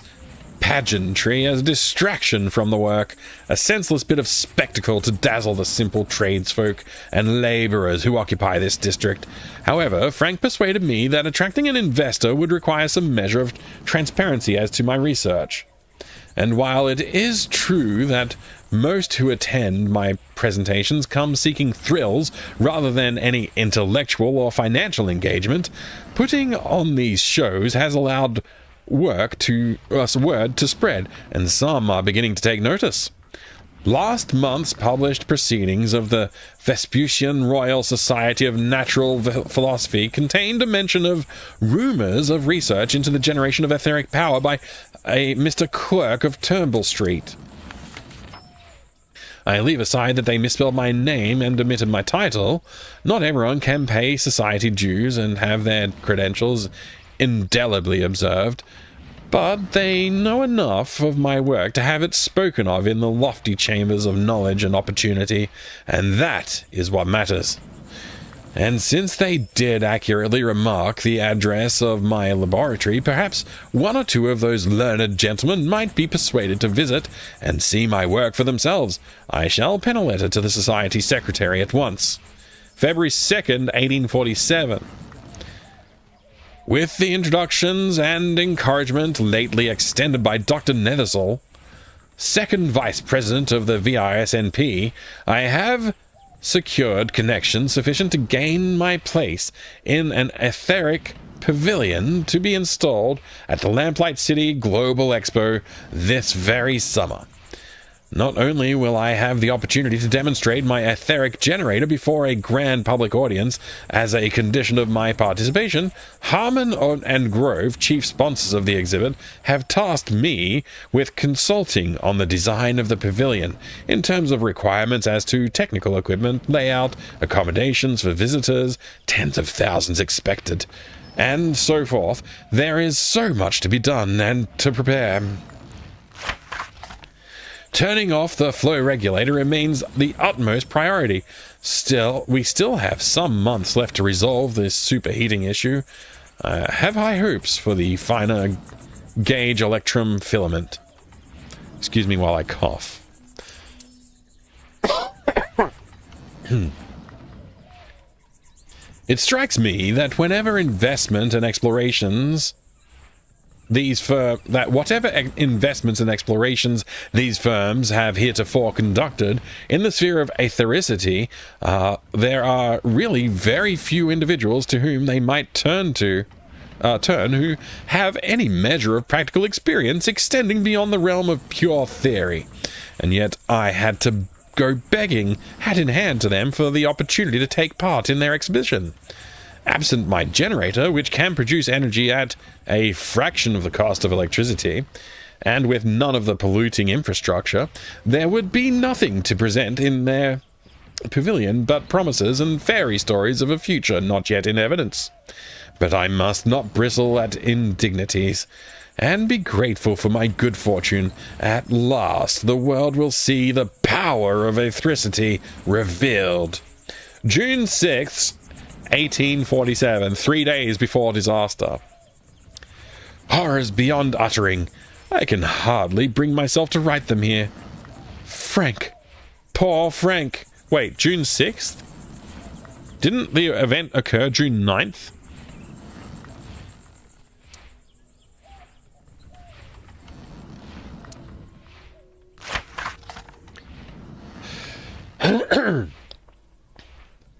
Speaker 1: pageantry as a distraction from the work, a senseless bit of spectacle to dazzle the simple tradesfolk and labourers who occupy this district. However, Frank persuaded me that attracting an investor would require some measure of transparency as to my research. And while it is true that most who attend my presentations come seeking thrills rather than any intellectual or financial engagement, putting on these shows has allowed word to spread, and some are beginning to take notice. Last month's published proceedings of the Vespucian Royal Society of Natural Philosophy contained a mention of rumours of research into the generation of etheric power by a Mr. Quirk of Turnbull Street. I leave aside that they misspelled my name and omitted my title. Not everyone can pay society dues and have their credentials indelibly observed, but they know enough of my work to have it spoken of in the lofty chambers of knowledge and opportunity, and that is what matters. And since they did accurately remark the address of my laboratory, perhaps one or two of those learned gentlemen might be persuaded to visit and see my work for themselves. I shall pen a letter to the Society Secretary at once. February 2nd, 1847. With the introductions and encouragement lately extended by Dr. Nethersall, second Vice President of the VISNP, I have secured connections sufficient to gain my place in an etheric pavilion to be installed at the Lamplight City Global Expo this very summer. Not only will I have the opportunity to demonstrate my etheric generator before a grand public audience as a condition of my participation, Harmon and Grove, chief sponsors of the exhibit, have tasked me with consulting on the design of the pavilion in terms of requirements as to technical equipment, layout, accommodations for visitors, tens of thousands expected, and so forth. There is so much to be done and to prepare. Turning off the flow regulator remains the utmost priority. We still have some months left to resolve this superheating issue. Have high hopes for the finer gauge electrum filament. Excuse me while I cough. It strikes me that whenever investment and explorations whatever investments and explorations these firms have heretofore conducted in the sphere of aethericity, there are really very few individuals to whom they might turn who have any measure of practical experience extending beyond the realm of pure theory. And yet I had to go begging hat in hand to them for the opportunity to take part in their exhibition. Absent my generator, which can produce energy at a fraction of the cost of electricity, and with none of the polluting infrastructure, there would be nothing to present in their pavilion but promises and fairy stories of a future not yet in evidence. But I must not bristle at indignities, and be grateful for my good fortune. At last the world will see the power of aethericity revealed. June 6th, 1847, 3 days before disaster. Horrors beyond uttering. I can hardly bring myself to write them here. Frank. Poor Frank. Wait, June 6th? Didn't the event occur June 9th?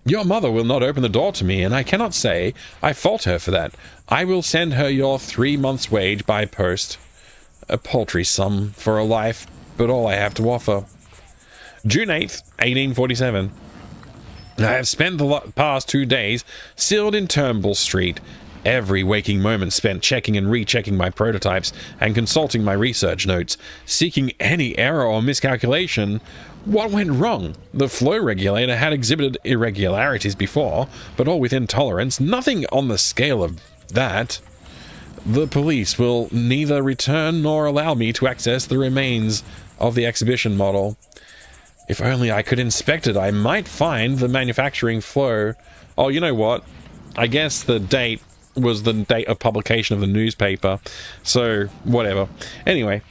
Speaker 1: Your mother will not open the door to me, and I cannot say I fault her for that. I will send her your 3 months' wage by post. A paltry sum for a life, but all I have to offer. June 8th, 1847. I have spent the past 2 days sealed in Turnbull Street. Every waking moment spent checking and rechecking my prototypes and consulting my research notes, seeking any error or miscalculation. What went wrong? The flow regulator had exhibited irregularities before, but all within tolerance, nothing on the scale of that. The police will neither return nor allow me to access the remains of the exhibition model. If only I could inspect it, I might find the manufacturing flow. Oh, you know what? I guess the date was the date of publication of the newspaper, so whatever. Anyway.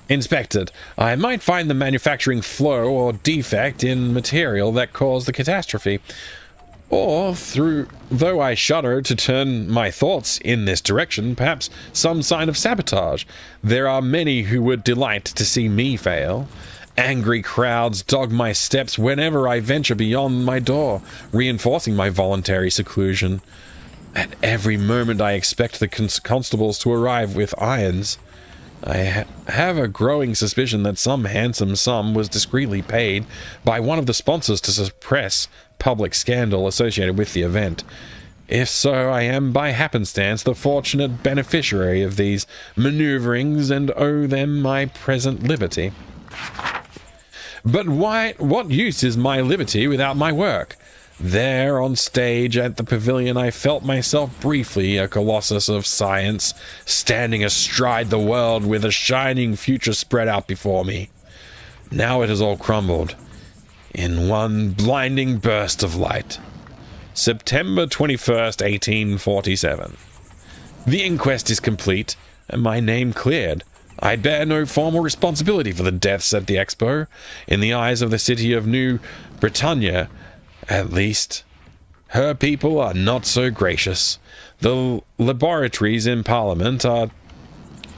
Speaker 1: Inspected. I might find the manufacturing flaw or defect in material that caused the catastrophe. Or, though I shudder to turn my thoughts in this direction, perhaps some sign of sabotage. There are many who would delight to see me fail. Angry crowds dog my steps whenever I venture beyond my door, reinforcing my voluntary seclusion. At every moment I expect the constables to arrive with irons. I have a growing suspicion that some handsome sum was discreetly paid by one of the sponsors to suppress public scandal associated with the event. If so, I am by happenstance the fortunate beneficiary of these maneuverings and owe them my present liberty. But what use is my liberty without my work? There, on stage at the pavilion, I felt myself briefly a colossus of science, standing astride the world with a shining future spread out before me. Now it has all crumbled in one blinding burst of light. September 21st, 1847. The inquest is complete, and my name cleared. I bear no formal responsibility for the deaths at the expo. In the eyes of the city of New Britannia, at least, her people are not so gracious. The laboratories in Parliament are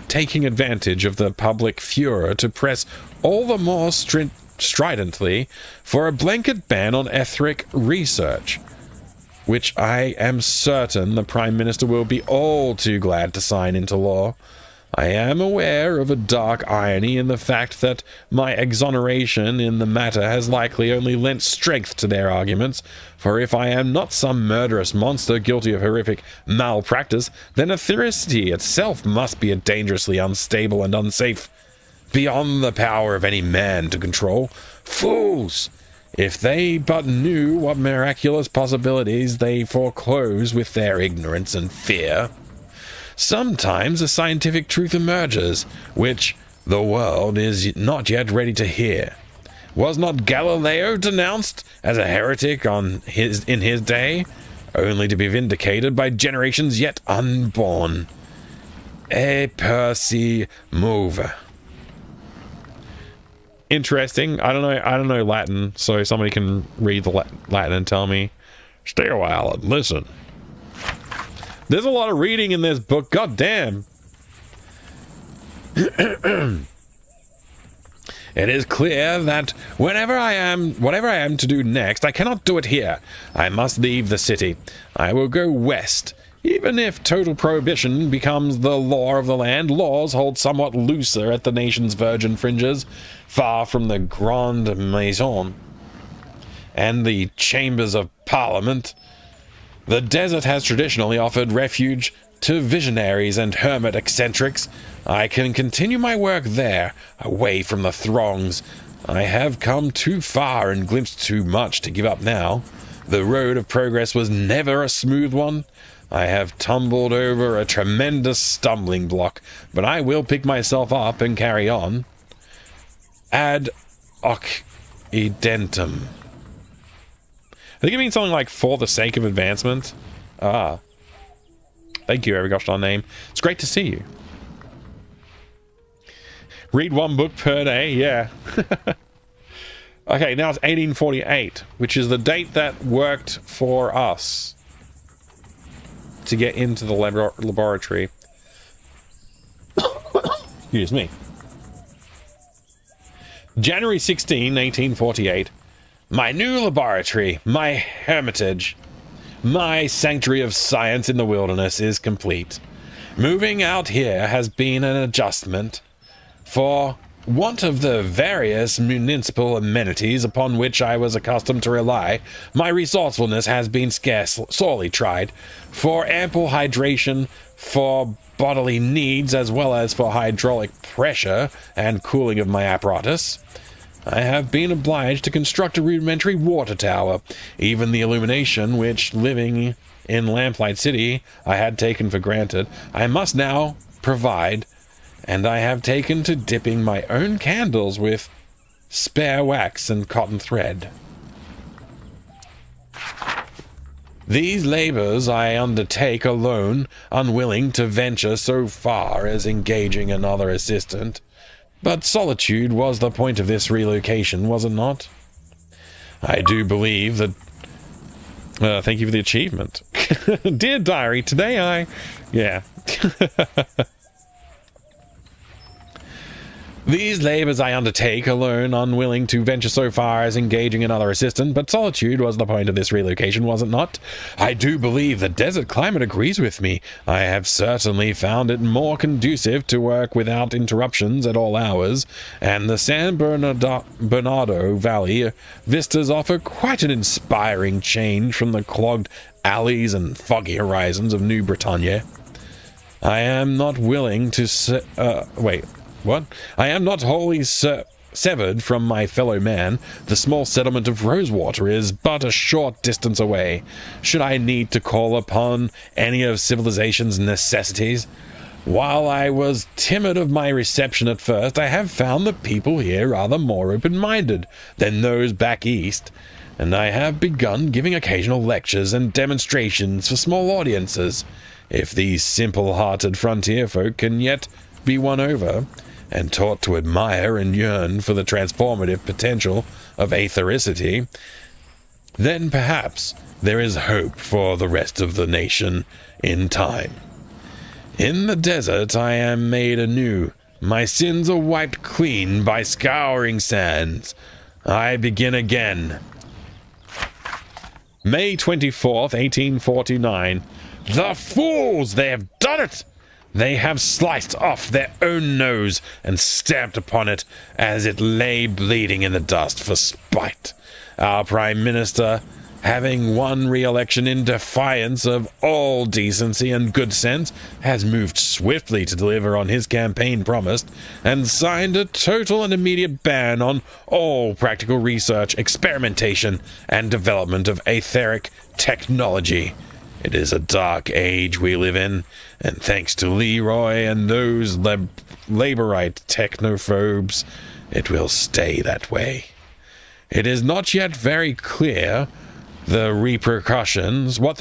Speaker 1: taking advantage of the public furor to press all the more stridently for a blanket ban on etheric research, which I am certain the Prime Minister will be all too glad to sign into law. I am aware of a dark irony in the fact that my exoneration in the matter has likely only lent strength to their arguments, for if I am not some murderous monster guilty of horrific malpractice, then Ethericity itself must be a dangerously unstable and unsafe, beyond the power of any man to control. Fools! If they but knew what miraculous possibilities they foreclose with their ignorance and fear. Sometimes a scientific truth emerges, which the world is not yet ready to hear. Was not Galileo denounced as a heretic in his day, only to be vindicated by generations yet unborn? E per si move. Interesting. I don't know Latin, so somebody can read the Latin and tell me. Stay a while and listen. There's a lot of reading in this book. God damn. It is clear that whatever I am to do next, I cannot do it here. I must leave the city. I will go west. Even if total prohibition becomes the law of the land, laws hold somewhat looser at the nation's virgin fringes, far from the Grande Maison and the chambers of Parliament. The desert has traditionally offered refuge to visionaries and hermit eccentrics. I can continue my work there, away from the throngs. I have come too far and glimpsed too much to give up now. The road of progress was never a smooth one. I have tumbled over a tremendous stumbling block, but I will pick myself up and carry on. Ad occidentum. I think it means something like for the sake of advancement. Ah. Thank you, every gosh darn name. It's great to see you. Read one book per day, yeah. Okay, now it's 1848, which is the date that worked for us to get into the laboratory. Excuse me. January 16, 1848. My new laboratory, my hermitage, my sanctuary of science in the wilderness is complete. Moving out here has been an adjustment. For want of the various municipal amenities upon which I was accustomed to rely, my resourcefulness has been sorely tried. For ample hydration, for bodily needs, as well as for hydraulic pressure and cooling of my apparatus, I have been obliged to construct a rudimentary water tower. Even the illumination, which, living in Lamplight City, I had taken for granted, I must now provide, and I have taken to dipping my own candles with spare wax and cotton thread. These labors I undertake alone, unwilling to venture so far as engaging another assistant. But solitude was the point of this relocation, was it not? I do believe that... thank you for the achievement. Dear Diary, today yeah. These labors I undertake alone, unwilling to venture so far as engaging another assistant, but solitude was the point of this relocation, was it not? I do believe the desert climate agrees with me. I have certainly found it more conducive to work without interruptions at all hours, and the San Bernardo Valley vistas offer quite an inspiring change from the clogged alleys and foggy horizons of New Britannia. I am not willing to I am not wholly severed from my fellow man. The small settlement of Rosewater is but a short distance away. Should I need to call upon any of civilization's necessities? While I was timid of my reception at first, I have found the people here rather more open-minded than those back east, and I have begun giving occasional lectures and demonstrations for small audiences. If these simple-hearted frontier folk can yet be won over, and taught to admire and yearn for the transformative potential of aethericity, then perhaps there is hope for the rest of the nation in time. In the desert I am made anew. My sins are wiped clean by scouring sands. I begin again. May 24th, 1849. The fools! They have done it! They have sliced off their own nose and stamped upon it as it lay bleeding in the dust for spite. Our Prime Minister, having won re-election in defiance of all decency and good sense, has moved swiftly to deliver on his campaign promise and signed a total and immediate ban on all practical research, experimentation, and development of etheric technology. It is a dark age we live in, and thanks to Leroy and those Laborite technophobes, it will stay that way. It is not yet very clear what the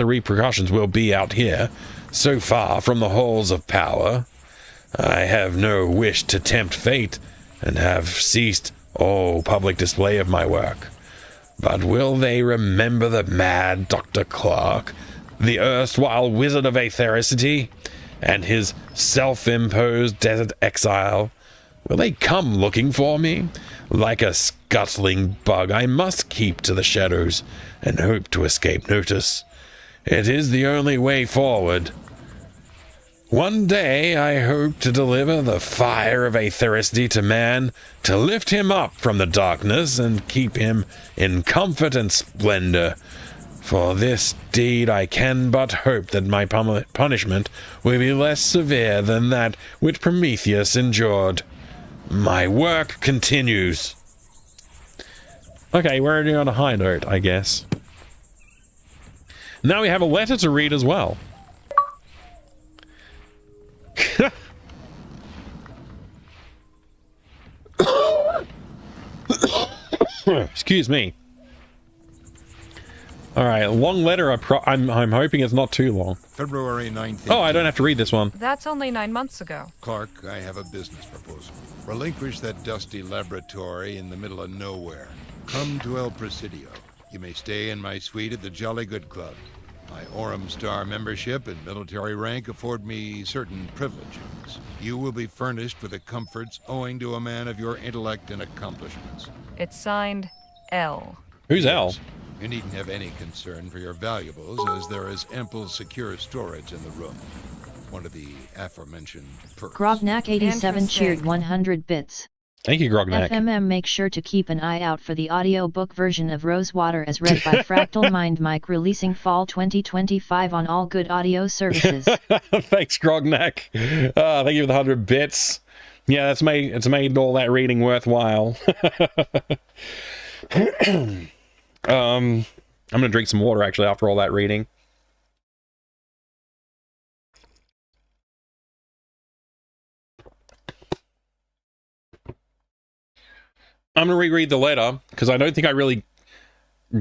Speaker 1: repercussions will be out here, so far from the halls of power. I have no wish to tempt fate, and have ceased all public display of my work. But will they remember the mad Dr. Clark, the erstwhile wizard of aethericity, and his self-imposed desert exile? Will they come looking for me? Like a scuttling bug, I must keep to the shadows and hope to escape notice. It is the only way forward. One day I hope to deliver the fire of aethericity to man, to lift him up from the darkness and keep him in comfort and splendor. For this deed I can but hope that my punishment will be less severe than that which Prometheus endured. My work continues. Okay, we're on a high note, I guess. Now we have a letter to read as well. Excuse me. All right, long letter. I'm hoping it's not too long.
Speaker 20: February 9th.
Speaker 1: Oh, I don't have to read this one.
Speaker 4: That's only 9 months ago.
Speaker 20: Clark, I have a business proposal. Relinquish that dusty laboratory in the middle of nowhere. Come to El Presidio. You may stay in my suite at the Jolly Good Club. My Orem Star membership and military rank afford me certain privileges. You will be furnished with the comforts owing to a man of your intellect and accomplishments.
Speaker 4: It's signed L.
Speaker 1: Who's L?
Speaker 20: You needn't have any concern for your valuables, as there is ample secure storage in the room. One of the aforementioned perks.
Speaker 21: Grognak87 cheered 100 bits.
Speaker 1: Thank you, Grognak.
Speaker 21: FMM, make sure to keep an eye out for the audiobook version of Rosewater as read by Fractal Mind Mike, releasing fall 2025 on all good audio services.
Speaker 1: Thanks, Grognak. Thank you for the 100 bits. Yeah, it's made all that reading worthwhile. I'm gonna drink some water actually after all that reading. I'm gonna reread the letter because I don't think I really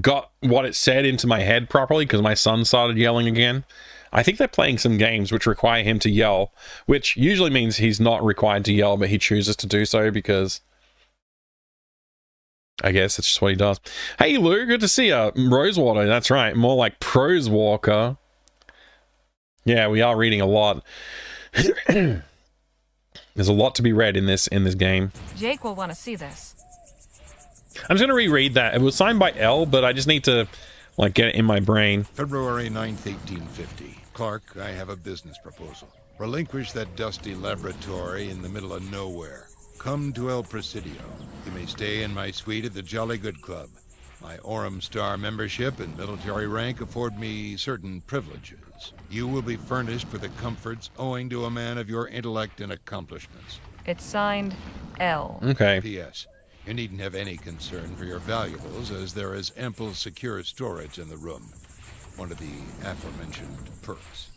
Speaker 1: got what it said into my head properly because my son started yelling again. I think they're playing some games which require him to yell, which usually means he's not required to yell, but he chooses to do so because I guess it's just what he does. Hey Lou, good to see you. Rosewater, that's right. More like Prose Walker. Yeah, we are reading a lot. There's a lot to be read in this game.
Speaker 4: Jake will want to see this.
Speaker 1: I'm just going to reread that. It was signed by L, but I just need to like get it in my brain.
Speaker 20: February 9th, 1850. Clark, I have a business proposal. Relinquish that dusty laboratory in the middle of nowhere. Come to El Presidio. You may stay in my suite at the Jolly Good Club. My Orem Star membership and military rank afford me certain privileges. You will be furnished with the comforts owing to a man of your intellect and accomplishments.
Speaker 4: It's signed L.
Speaker 1: Okay.
Speaker 20: P.S. You needn't have any concern for your valuables, as there is ample secure storage in the room. One of the aforementioned perks.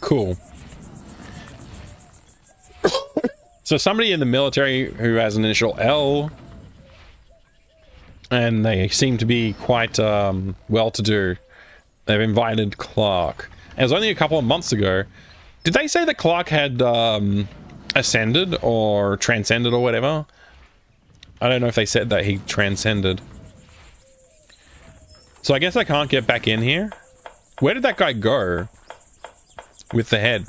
Speaker 1: Cool. So somebody in the military who has an initial L, and they seem to be quite well-to-do. They've invited Clark. It was only a couple of months ago. Did they say that Clark had ascended or transcended or whatever? I don't know if they said that he transcended. So I guess I can't get back in here. Where did that guy go? With the head.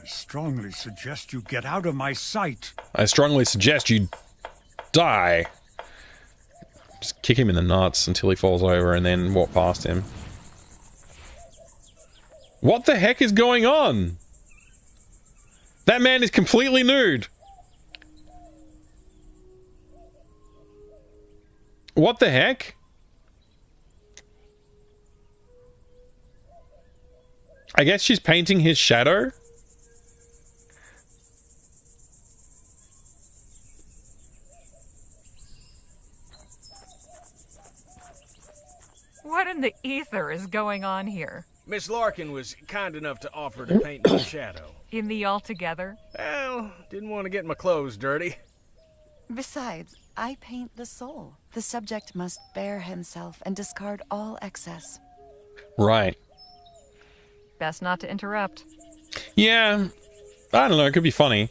Speaker 5: I strongly suggest you get out of my sight.
Speaker 1: I strongly suggest you die. Just kick him in the nuts until he falls over and then walk past him. What the heck is going on? That man is completely nude. What the heck? I guess she's painting his shadow.
Speaker 4: What in the ether is going on here?
Speaker 13: Miss Larkin was kind enough to offer to paint my shadow.
Speaker 4: In the altogether?
Speaker 13: Well, didn't want to get my clothes dirty.
Speaker 12: Besides, I paint the soul. The subject must bare himself and discard all excess.
Speaker 1: Right.
Speaker 4: Best not to interrupt.
Speaker 1: Yeah. I don't know, it could be funny.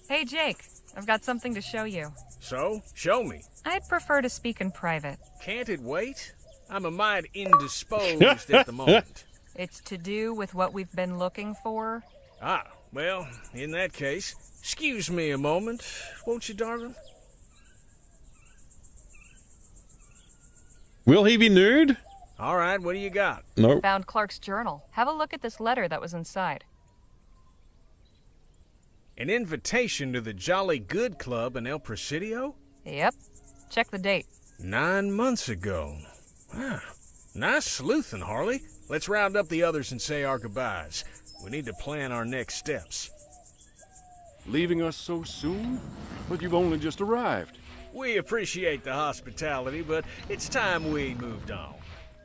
Speaker 4: Hey, Jake. I've got something to show you.
Speaker 13: So, show me.
Speaker 4: I'd prefer to speak in private.
Speaker 13: Can't it wait? I'm a mite indisposed at the moment.
Speaker 4: It's to do with what we've been looking for.
Speaker 13: Ah, well, in that case, excuse me a moment, won't you, darling?
Speaker 1: Will he be nude?
Speaker 13: All right, what do you got?
Speaker 1: Nope.
Speaker 4: Found Clark's journal. Have a look at this letter that was inside.
Speaker 13: An invitation to the Jolly Good Club in El Presidio?
Speaker 4: Yep. Check the date.
Speaker 13: 9 months ago. Ah, nice sleuthing, Harley. Let's round up the others and say our goodbyes. We need to plan our next steps.
Speaker 9: Leaving us so soon? But you've only just arrived.
Speaker 13: We appreciate the hospitality, but it's time we moved on.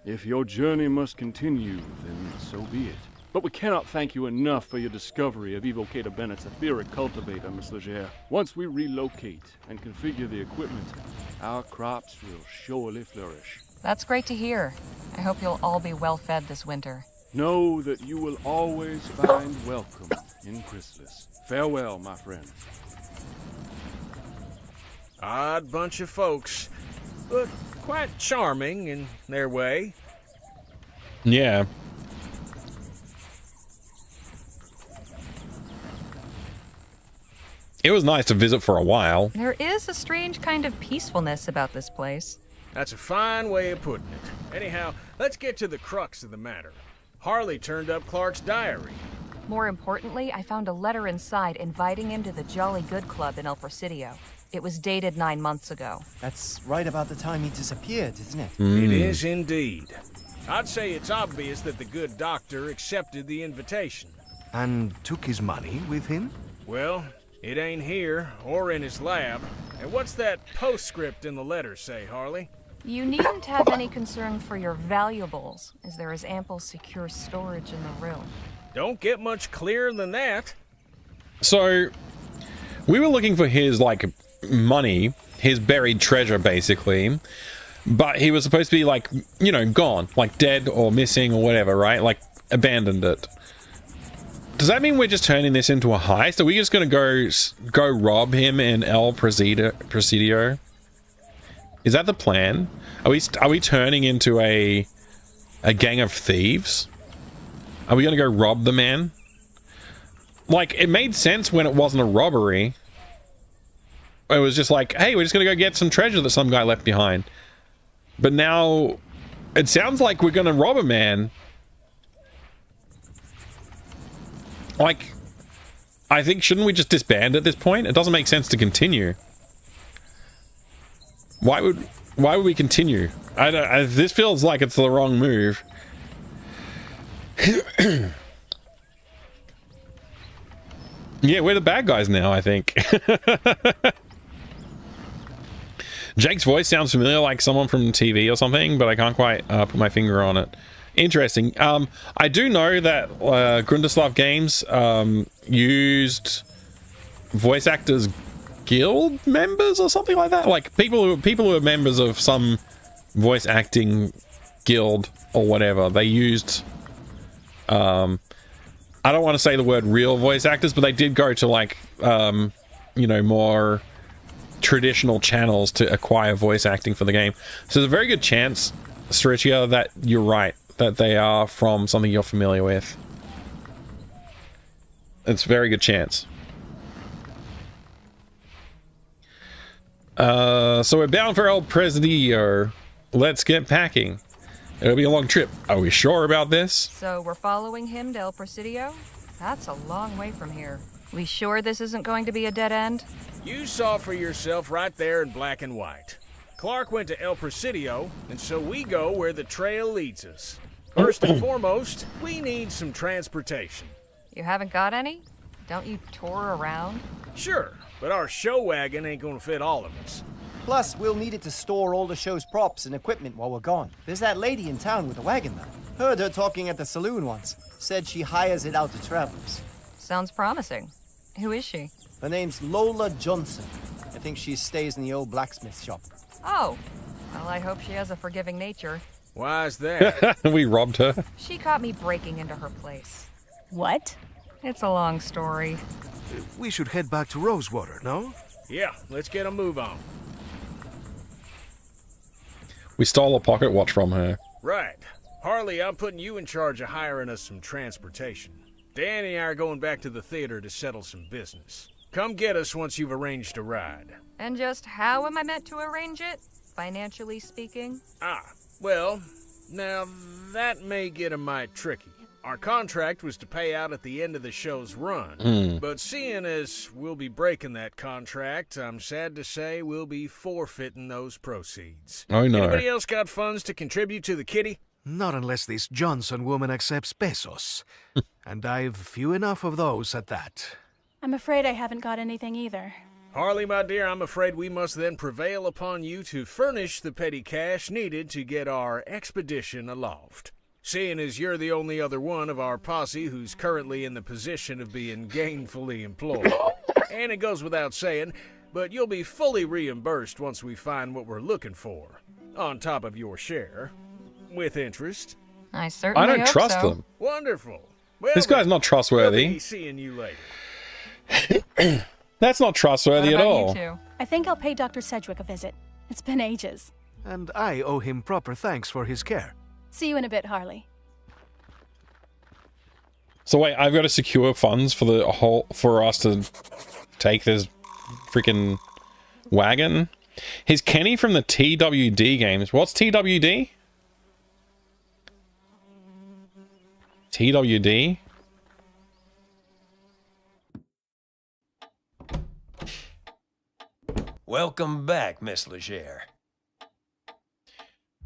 Speaker 9: If your journey must continue, then so be it. But we cannot thank you enough for your discovery of Evocator Bennett's etheric cultivator, Miss Leger. Once we relocate and configure the equipment, our crops will surely flourish.
Speaker 4: That's great to hear. I hope you'll all be well fed this winter.
Speaker 9: Know that you will always find welcome in Chrysalis. Farewell, my friend.
Speaker 13: Odd bunch of folks, but quite charming in their way.
Speaker 1: Yeah. It was nice to visit for a while.
Speaker 4: There is a strange kind of peacefulness about this place.
Speaker 13: That's a fine way of putting it. Anyhow, let's get to the crux of the matter. Harley turned up Clark's diary.
Speaker 4: More importantly, I found a letter inside inviting him to the Jolly Good Club in El Presidio. It was dated 9 months ago.
Speaker 8: That's right about the time he disappeared, isn't it?
Speaker 13: It is indeed. I'd say it's obvious that the good doctor accepted the invitation.
Speaker 7: And took his money with him?
Speaker 13: Well, it ain't here, or in his lab. And what's that postscript in the letter say, Harley?
Speaker 4: You needn't have any concern for your valuables, as there is ample secure storage in the room.
Speaker 13: Don't get much clearer than that.
Speaker 1: So, we were looking for his, like, money, his buried treasure, basically. But he was supposed to be, like, you know, gone. Like, dead or missing or whatever, right? Like, abandoned it. Does that mean we're just turning this into a heist? Are we just going to go rob him in El Presidio? Is that the plan? Are we turning into a gang of thieves? Are we going to go rob the man? Like, it made sense when it wasn't a robbery. It was just like, hey, we're just going to go get some treasure that some guy left behind. But now, it sounds like we're going to rob a man. Like, I think, shouldn't we just disband at this point? It doesn't make sense to continue. Why would we continue? This feels like it's the wrong move. Yeah, we're the bad guys now, I think. Jake's voice sounds familiar, like someone from TV or something, but I can't quite put my finger on it. Interesting. I do know that Grundislav Games used voice actors guild members or something like that, like people who are members of some voice acting guild or whatever. They used I don't want to say the word real voice actors, but they did go to, like, you know, more traditional channels to acquire voice acting for the game. So there's a very good chance, Strichia, that you're right, that they are from something you're familiar with. It's a very good chance. So we're bound for El Presidio. let's get packing. It'll be a long trip. Are we sure about this?
Speaker 4: So we're following him to El Presidio? That's a long way from here. We sure this isn't going to be a dead end?
Speaker 13: You saw for yourself right there in black and white. Clark went to El Presidio, and so we go where the trail leads us. First and foremost, we need some transportation.
Speaker 4: You haven't got any? Don't you tour around?
Speaker 13: Sure, but our show wagon ain't gonna fit all of us.
Speaker 8: Plus, we'll need it to store all the show's props and equipment while we're gone. There's that lady in town with a wagon now. Heard her talking at the saloon once. Said she hires it out to travelers.
Speaker 4: Sounds promising. Who is she?
Speaker 8: Her name's Lola Johnson. I think she stays in the old blacksmith shop.
Speaker 4: Oh, well, I hope she has a forgiving nature.
Speaker 13: Why's that?
Speaker 1: We robbed her.
Speaker 4: She caught me breaking into her place.
Speaker 11: What?
Speaker 4: It's a long story.
Speaker 7: We should head back to Rosewater, no?
Speaker 13: Yeah, let's get a move on.
Speaker 1: We stole a pocket watch from her.
Speaker 13: Right. Harley, I'm putting you in charge of hiring us some transportation. Danny and I are going back to the theater to settle some business. Come get us once you've arranged a ride.
Speaker 4: And just how am I meant to arrange it, financially speaking?
Speaker 13: Well, now that may get a mite tricky. Our contract was to pay out at the end of the show's run, but seeing as we'll be breaking that contract, I'm sad to say we'll be forfeiting those proceeds.
Speaker 1: Oh no.
Speaker 13: Anybody else got funds to contribute to the kitty?
Speaker 7: Not unless this Johnson woman accepts pesos. And I've few enough of those at that.
Speaker 11: I'm afraid I haven't got anything either.
Speaker 13: Harley, my dear, I'm afraid we must then prevail upon you to furnish the petty cash needed to get our expedition aloft. Seeing as you're the only other one of our posse who's currently in the position of being gainfully employed. And it goes without saying, but you'll be fully reimbursed once we find what we're looking for, on top of your share, with interest.
Speaker 4: I certainly
Speaker 1: I don't
Speaker 4: hope
Speaker 1: trust
Speaker 4: so.
Speaker 1: them.
Speaker 13: Wonderful. Well,
Speaker 1: This guy's not
Speaker 13: we'll
Speaker 1: trustworthy.
Speaker 13: be seeing you later.
Speaker 1: That's not trustworthy
Speaker 4: What
Speaker 1: at
Speaker 4: about
Speaker 1: all.
Speaker 4: you two?
Speaker 11: I think I'll pay Dr. Sedgwick a visit. It's been ages.
Speaker 7: And I owe him proper thanks for his care.
Speaker 11: See you in a bit, Harley.
Speaker 1: So wait, I've got to secure funds for the whole for us to take this freaking wagon. He's Kenny from the TWD games. What's TWD? TWD?
Speaker 10: Welcome back, Miss Legere.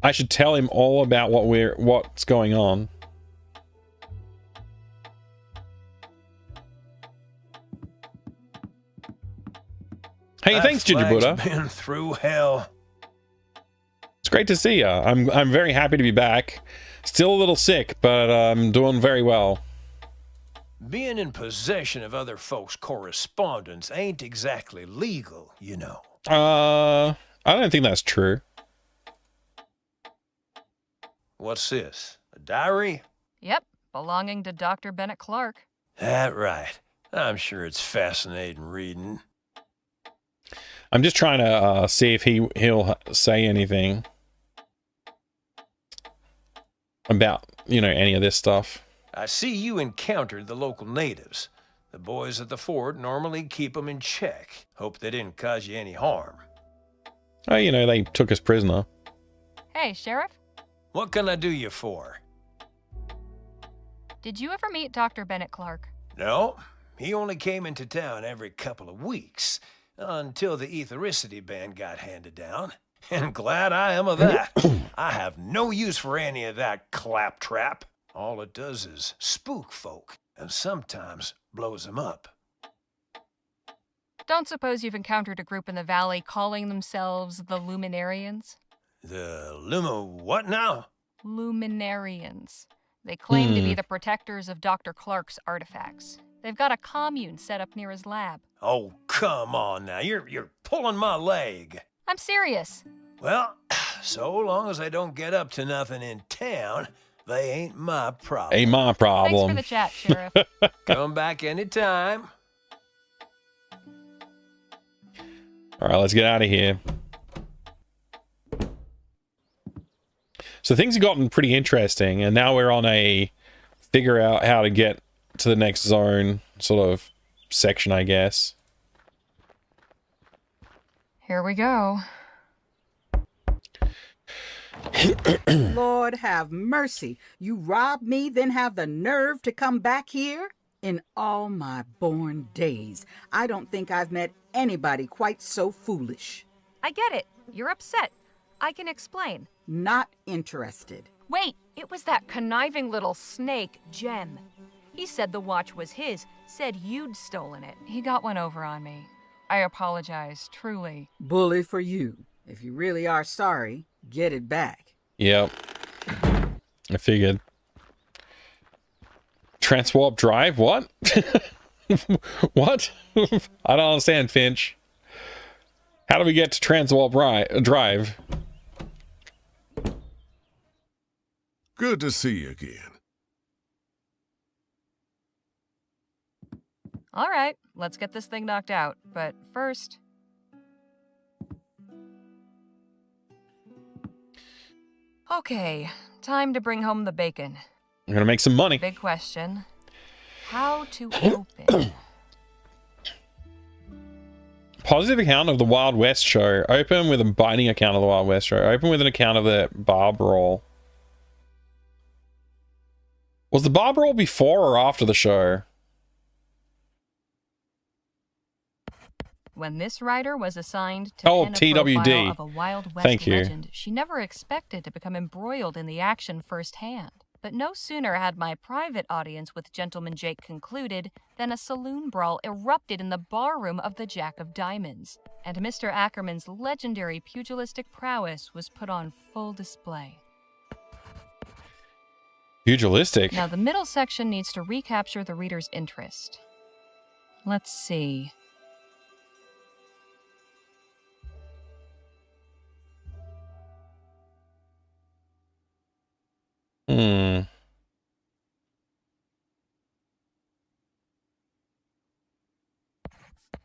Speaker 1: I should tell him all about what's going on. Hey, thanks, Ginger Buddha.
Speaker 10: Been through hell.
Speaker 1: It's great to see you. I'm very happy to be back. Still a little sick, but I'm doing very well.
Speaker 10: Being in possession of other folks' correspondence ain't exactly legal, you know.
Speaker 1: I don't think that's true.
Speaker 10: What's this? A diary?
Speaker 4: Yep, belonging to Dr. Bennett Clark.
Speaker 10: That right. I'm sure it's fascinating reading.
Speaker 1: I'm just trying to see if he'll say anything about, you know, any of this stuff.
Speaker 10: I see you encountered the local natives. The boys at the fort normally keep them in check. Hope they didn't cause you any harm.
Speaker 1: Oh, you know, they took us prisoner.
Speaker 4: Hey, Sheriff,
Speaker 10: What can I do you for?
Speaker 4: did you ever meet Dr. Bennett Clark?
Speaker 10: No, he only came into town every couple of weeks, until the Ethericity ban got handed down. And glad I am of that. I have no use for any of that claptrap. All it does is spook folk, and sometimes blows them up.
Speaker 4: Don't suppose you've encountered a group in the valley calling themselves the Luminarians?
Speaker 10: The what now?
Speaker 4: Luminarians. They claim to be the protectors of Dr. Clark's artifacts. They've got a commune set up near his lab.
Speaker 10: Oh, come on now. You're pulling my leg.
Speaker 4: I'm serious.
Speaker 10: Well, so long as I don't get up to nothing in town, they ain't my problem.
Speaker 1: Ain't my problem.
Speaker 4: Thanks for the chat, Sheriff.
Speaker 10: Come back anytime.
Speaker 1: All right, let's get out of here. So things have gotten pretty interesting, and now we're on a figure out how to get to the next zone sort of section, I guess.
Speaker 4: Here we go.
Speaker 6: Lord have mercy. You robbed me, then have the nerve to come back here? In all my born days, I don't think I've met anybody quite so foolish.
Speaker 4: I get it. You're upset. I can explain.
Speaker 6: Not interested.
Speaker 4: Wait, it was that conniving little snake, Jem. He said the watch was his, said you'd stolen it. He got one over on me. I apologize, truly.
Speaker 6: Bully for you. If you really are sorry, get it back.
Speaker 1: Yep. I figured. Transwarp drive? What? What? I don't understand, Finch. How do we get to Transwarp drive?
Speaker 22: Good to see you again.
Speaker 4: All right, let's get this thing knocked out. But first... Okay, time to bring home the bacon.
Speaker 1: I'm gonna make some money.
Speaker 4: Big question. How to open?
Speaker 1: Positive account of the Wild West show. Open with a biting account of the Wild West show. Open with an account of the bar brawl. Was the bar brawl before or after the show?
Speaker 4: When this writer was assigned to pen a profile of a Wild West legend, she never expected to become embroiled in the action firsthand. But no sooner had my private audience with Gentleman Jake concluded than a saloon brawl erupted in the barroom of the Jack of Diamonds, and Mr. Ackerman's legendary pugilistic prowess was put on full display.
Speaker 1: Pugilistic?
Speaker 4: Now the middle section needs to recapture the reader's interest. Let's see.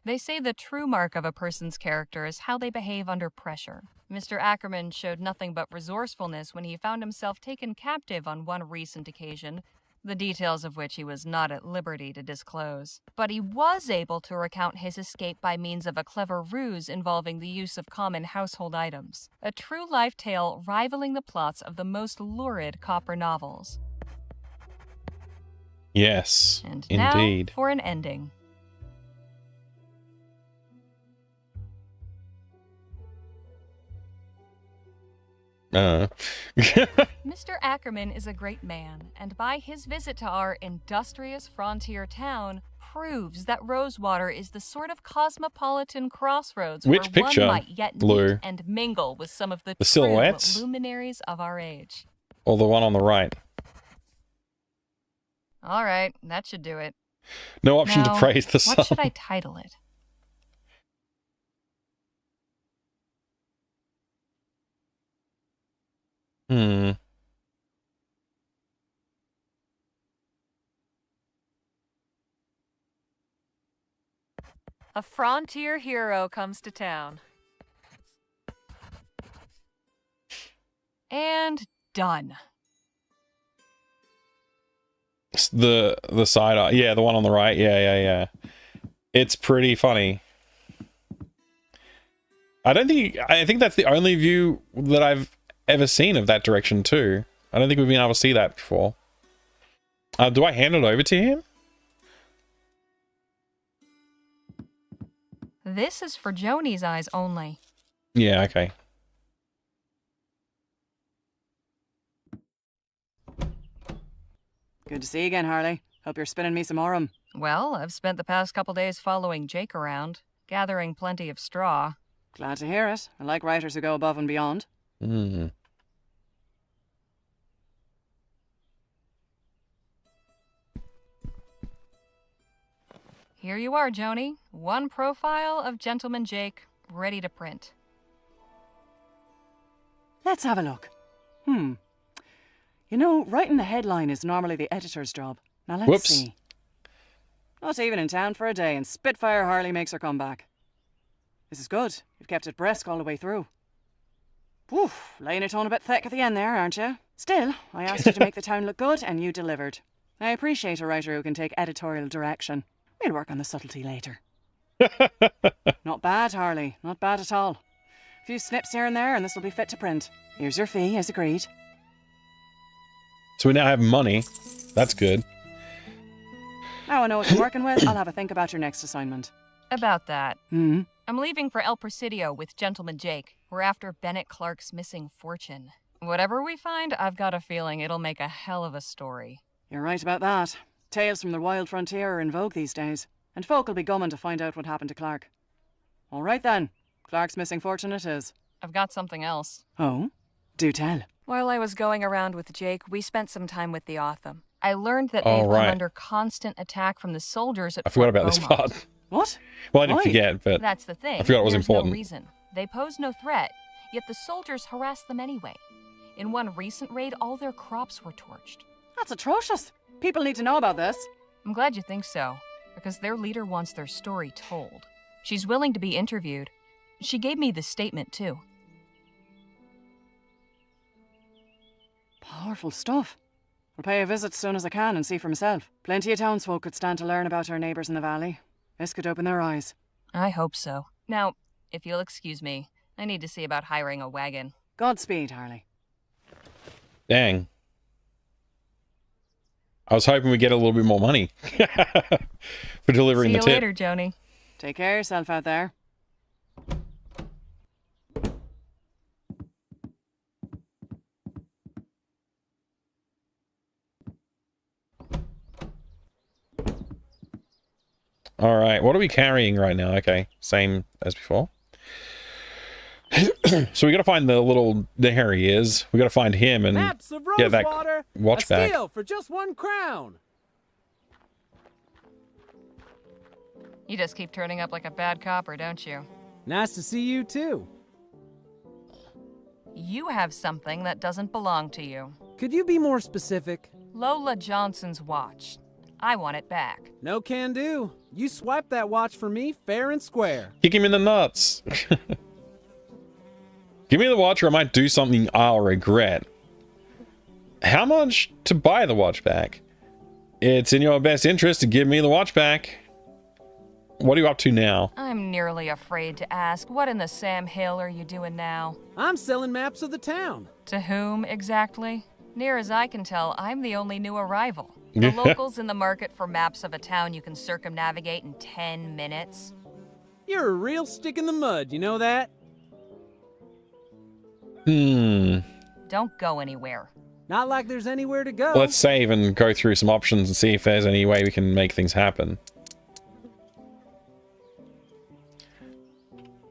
Speaker 4: They say the true mark of a person's character is how they behave under pressure. Mr. Ackerman showed nothing but resourcefulness when he found himself taken captive on one recent occasion, the details of which he was not at liberty to disclose. But he was able to recount his escape by means of a clever ruse involving the use of common household items. A true-life tale rivaling the plots of the most lurid copper novels.
Speaker 1: Yes,
Speaker 4: and
Speaker 1: indeed.
Speaker 4: Now for an ending. Mr. Ackerman is a great man, and by his visit to our industrious frontier town, proves that Rosewater is the sort of cosmopolitan crossroads where one might yet meet and mingle with some of the true
Speaker 1: silhouettes?
Speaker 4: Luminaries of our age.
Speaker 1: Or the one on the right?
Speaker 4: All right, that should do it.
Speaker 1: No option
Speaker 4: now,
Speaker 1: to praise the sun.
Speaker 4: What should I title it? A frontier hero comes to town. And done.
Speaker 1: The side eye. Yeah, the one on the right. Yeah. It's pretty funny. I think that's the only view that I've ever seen of that direction too. I don't think we've been able to see that before. Do I hand it over to him?
Speaker 4: This is for Joni's eyes only.
Speaker 1: Yeah, okay.
Speaker 23: Good to see you again, Harley. Hope you're spinning me some aurum.
Speaker 4: Well, I've spent the past couple days following Jake around, gathering plenty of straw.
Speaker 23: Glad to hear it. I like writers who go above and beyond.
Speaker 4: Here you are, Joni. One profile of Gentleman Jake, ready to print.
Speaker 23: Let's have a look. You know, writing the headline is normally the editor's job. Now let's see. Not even in town for a day, and Spitfire Harley makes her comeback. This is good. You've kept it brisk all the way through. Oof, laying it on a bit thick at the end there, aren't you? Still, I asked you to make the town look good, and you delivered. I appreciate a writer who can take editorial direction. We'll work on the subtlety later. Not bad, Harley. Not bad at all. Few snips here and there, and this will be fit to print. Here's your fee, as agreed.
Speaker 1: So we now have money. That's good.
Speaker 23: Now I know what you're working with, I'll have a think about your next assignment.
Speaker 4: About that.
Speaker 23: Hmm?
Speaker 4: I'm leaving for El Presidio with Gentleman Jake. We're after Bennett Clark's missing fortune. Whatever we find, I've got a feeling it'll make a hell of a story.
Speaker 23: You're right about that. Tales from the wild frontier are in vogue these days, and folk will be gumming to find out what happened to Clark. All right then. Clark's missing fortune it is.
Speaker 4: I've got something else.
Speaker 23: Oh? Do tell.
Speaker 4: While I was going around with Jake, we spent some time with the Otham. I learned that
Speaker 1: Oh,
Speaker 4: they've
Speaker 1: right.
Speaker 4: come under constant attack from the soldiers at
Speaker 1: I forgot
Speaker 4: Fort
Speaker 1: about this
Speaker 4: Beaumont.
Speaker 1: part.
Speaker 23: What?
Speaker 1: Well, I didn't
Speaker 23: Why?
Speaker 1: forget, but
Speaker 4: That's the thing.
Speaker 1: I forgot it was
Speaker 4: There's
Speaker 1: important.
Speaker 4: no reason. They pose no threat, yet the soldiers harass them anyway. In one recent raid, all their crops were torched.
Speaker 23: That's atrocious. People need to know about this.
Speaker 4: I'm glad you think so, because their leader wants their story told. She's willing to be interviewed. She gave me this statement, too.
Speaker 23: Powerful stuff. I'll pay a visit as soon as I can and see for myself. Plenty of townsfolk could stand to learn about our neighbours in the valley. This could open their eyes.
Speaker 4: I hope so. Now, if you'll excuse me, I need to see about hiring a wagon.
Speaker 23: Godspeed, Harley.
Speaker 1: Dang. I was hoping we'd get a little bit more money for delivering
Speaker 4: See
Speaker 1: the
Speaker 4: you
Speaker 1: tip.
Speaker 4: later, Joni.
Speaker 23: Take care of yourself out there.
Speaker 1: All right, what are we carrying right now? Okay, same as before. So we got to find the little. There he is. We got to find him and
Speaker 2: Maps of
Speaker 1: get that
Speaker 2: Rosewater,
Speaker 1: watch
Speaker 2: a
Speaker 1: back.
Speaker 2: steal for just 1 crown.
Speaker 4: You just keep turning up like a bad copper, don't you?
Speaker 2: Nice to see you too.
Speaker 4: You have something that doesn't belong to you.
Speaker 2: Could you be more specific?
Speaker 4: Lola Johnson's watch. I want it back.
Speaker 2: No can do. You swiped that watch for me fair and square.
Speaker 1: Kick him in the nuts. Give me the watch or I might do something I'll regret. How much to buy the watch back? It's in your best interest to give me the watch back. What are you up to now?
Speaker 4: I'm nearly afraid to ask, what in the Sam Hill are you doing now?
Speaker 2: I'm selling maps of the town.
Speaker 4: To whom, exactly? Near as I can tell, I'm the only new arrival. The locals in the market for maps of a town you can circumnavigate in 10 minutes.
Speaker 2: You're a real stick in the mud, you know that?
Speaker 4: Don't go anywhere.
Speaker 2: Not like there's anywhere to go.
Speaker 1: Let's save and go through some options and see if there's any way we can make things happen.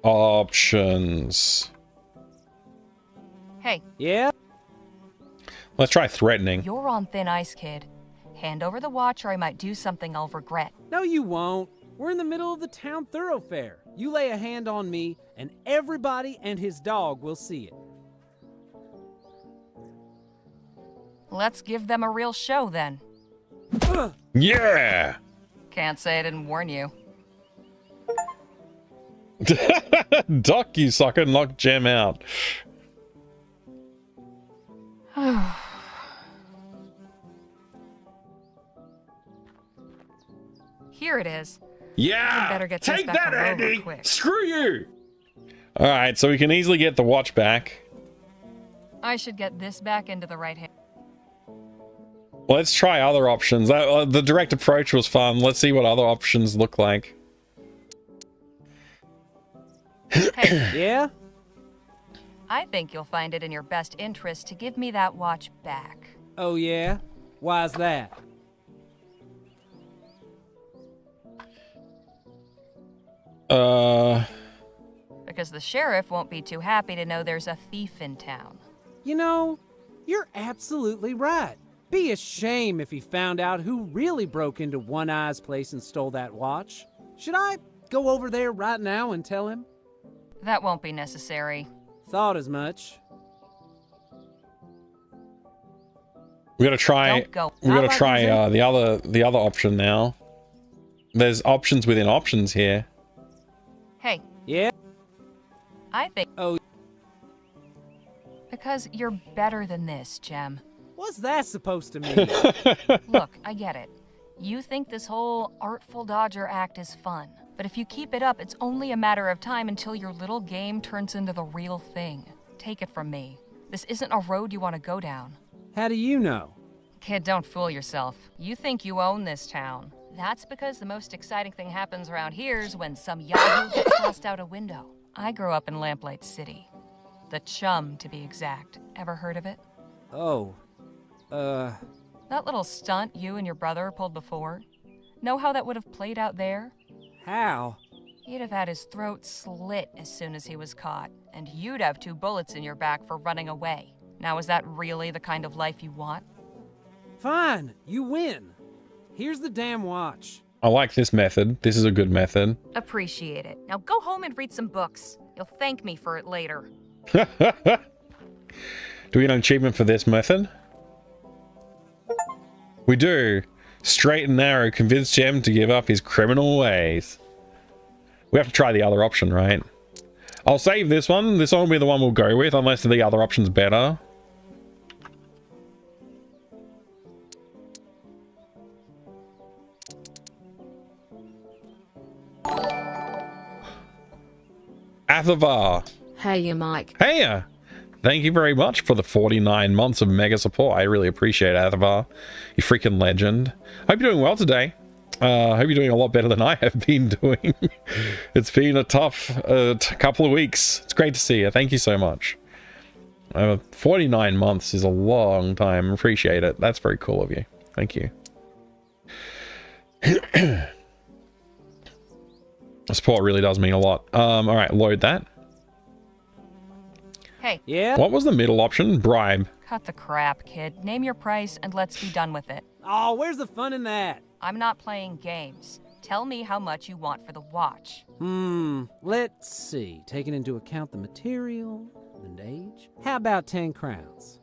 Speaker 1: Options.
Speaker 4: Hey.
Speaker 2: Yeah?
Speaker 1: Let's try threatening.
Speaker 4: You're on thin ice, kid. Hand over the watch or I might do something I'll regret.
Speaker 2: No, you won't. We're in the middle of the town thoroughfare. You lay a hand on me, and everybody and his dog will see it.
Speaker 4: Let's give them a real show, then.
Speaker 1: Yeah!
Speaker 4: Can't say I didn't warn you.
Speaker 1: Duck, you sucker, knock Gem out.
Speaker 4: Here it is.
Speaker 1: Yeah!
Speaker 4: You better get this
Speaker 1: Take
Speaker 4: back
Speaker 1: that,
Speaker 4: to Rover
Speaker 1: Andy!
Speaker 4: quick.
Speaker 1: Screw you! Alright, so we can easily get the watch back.
Speaker 4: I should get this back into the right hand.
Speaker 1: Let's try other options. The direct approach was fun. Let's see what other options look like.
Speaker 4: Hey.
Speaker 2: Yeah?
Speaker 4: I think you'll find it in your best interest to give me that watch back.
Speaker 2: Oh, yeah? Why's that?
Speaker 4: Because the sheriff won't be too happy to know there's a thief in town.
Speaker 2: You know, you're absolutely right. Be a shame if he found out who really broke into One Eye's place and stole that watch. Should I go over there right now and tell him?
Speaker 4: That won't be necessary.
Speaker 2: Thought as much.
Speaker 1: We gotta try.
Speaker 4: Don't go.
Speaker 1: We gotta try the other option now. There's options within options here.
Speaker 4: Hey.
Speaker 2: Yeah?
Speaker 4: I think.
Speaker 2: Oh.
Speaker 4: Because you're better than this, Jem.
Speaker 2: What's that supposed to mean?
Speaker 4: Look, I get it. You think this whole Artful Dodger act is fun. But if you keep it up, it's only a matter of time until your little game turns into the real thing. Take it from me. This isn't a road you want to go down.
Speaker 2: How do you know?
Speaker 4: Kid, don't fool yourself. You think you own this town. That's because the most exciting thing happens around here is when some yahoo gets tossed out a window. I grew up in Lamplight City. The Chum, to be exact. Ever heard of it?
Speaker 2: Oh,
Speaker 4: That little stunt you and your brother pulled before? Know how that would have played out there?
Speaker 2: How?
Speaker 4: He'd have had his throat slit as soon as he was caught, and you'd have 2 bullets in your back for running away. Now, is that really the kind of life you want?
Speaker 2: Fine, you win. Here's the damn watch.
Speaker 1: I like this method. This is a good method.
Speaker 4: Appreciate it. Now go home and read some books. You'll thank me for it later.
Speaker 1: Do we get an achievement for this method? We do. Straight and narrow, convince Jem to give up his criminal ways. We have to try the other option, right? I'll save this one. This one will be the one we'll go with, unless the other option's better. Athavar.
Speaker 3: Hey, Mike.
Speaker 1: Hey, thank you very much for the 49 months of mega support. I really appreciate it, Athavar. You freaking legend. Hope you're doing well today. Hope you're doing a lot better than I have been doing. It's been a tough couple of weeks. It's great to see you. Thank you so much. 49 months is a long time. Appreciate it. That's very cool of you. Thank you. Support really does mean a lot. All right, load that.
Speaker 4: Hey.
Speaker 2: Yeah?
Speaker 1: What was the middle option? Bribe.
Speaker 4: Cut the crap, kid. Name your price and let's be done with it.
Speaker 2: Oh, where's the fun in that?
Speaker 4: I'm not playing games. Tell me how much you want for the watch.
Speaker 2: Let's see. Taking into account the material and age. How about 10 crowns?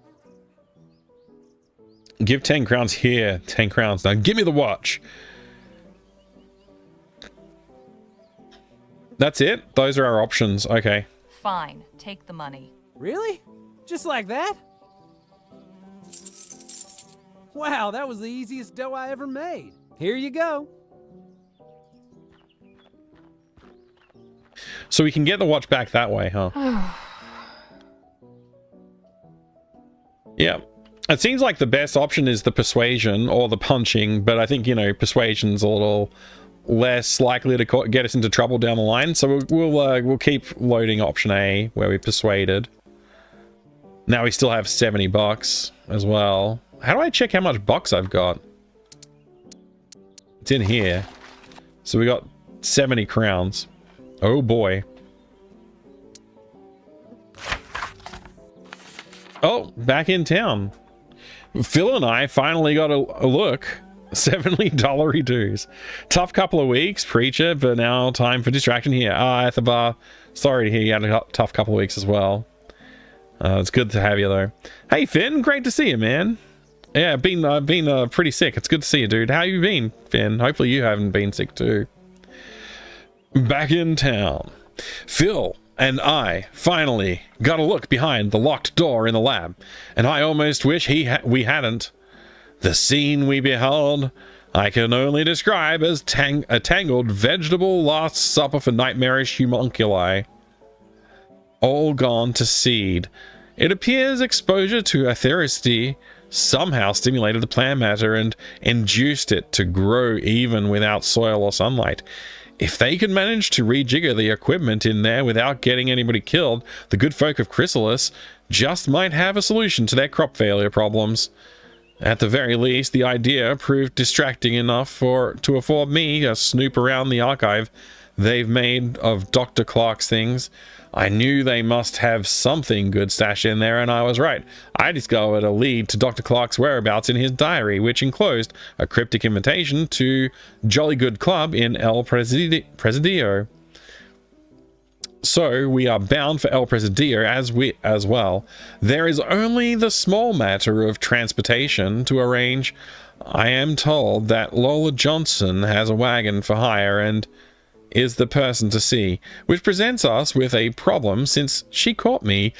Speaker 1: Give 10 crowns here. 10 crowns. Now give me the watch. That's it? Those are our options. Okay.
Speaker 4: Fine. Take the money.
Speaker 2: Really? Just like that? Wow, that was the easiest dough I ever made. Here you go.
Speaker 1: So we can get the watch back that way, huh? Yeah. It seems like the best option is the persuasion or the punching, but I think, you know, persuasion's a little less likely to get us into trouble down the line. So we'll keep loading option A where we persuaded. Now we still have 70 bucks as well. How do I check how much bucks I've got? It's in here. So we got 70 crowns. Oh boy. Oh, back in town. Phil and I finally got a look. $70 dues. Tough couple of weeks, preacher, but now time for distraction here. At the bar. Sorry to hear you had a tough couple of weeks as well. It's good to have you though. Hey Finn, great to see you, man. Yeah, I've been pretty sick. It's good to see you, dude. How you been, Finn? Hopefully you haven't been sick too. Back in town. Phil and I finally got a look behind the locked door in the lab, and I almost wish we hadn't. The scene we beheld, I can only describe as a tangled vegetable last supper for nightmarish homunculi. All gone to seed. It appears exposure to aethericity somehow stimulated the plant matter and induced it to grow even without soil or sunlight. If they could manage to rejigger the equipment in there without getting anybody killed, the good folk of Chrysalis just might have a solution to their crop failure problems. At the very least, the idea proved distracting enough to afford me a snoop around the archive they've made of Dr. Clark's things. I knew they must have something good stashed in there, and I was right. I discovered a lead to Dr. Clark's whereabouts in his diary, which enclosed a cryptic invitation to Jolly Good Club in El Presidio. So we are bound for El Presidio as well. There is only the small matter of transportation to arrange. I am told that Lola Johnson has a wagon for hire and is the person to see, which presents us with a problem since she caught me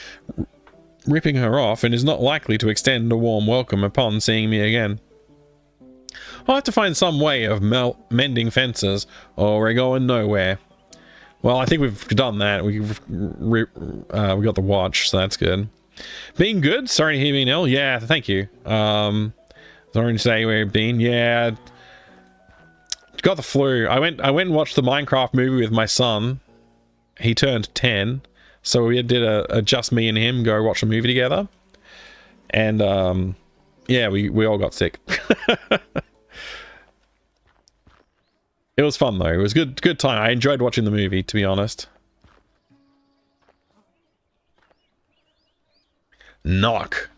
Speaker 1: ripping her off and is not likely to extend a warm welcome upon seeing me again. I'll have to find some way of mending fences, or we're going nowhere. Well, I think we've done that. We got the watch, so that's good. Being good? Sorry to hear me, Nell. Yeah, thank you. Sorry to say where you've been. Yeah, got the flu. I went and watched the Minecraft movie with my son. He turned 10, so we did a just me and him go watch a movie together. And yeah, we all got sick. It was fun though. It was good time. I enjoyed watching the movie, to be honest. Knock.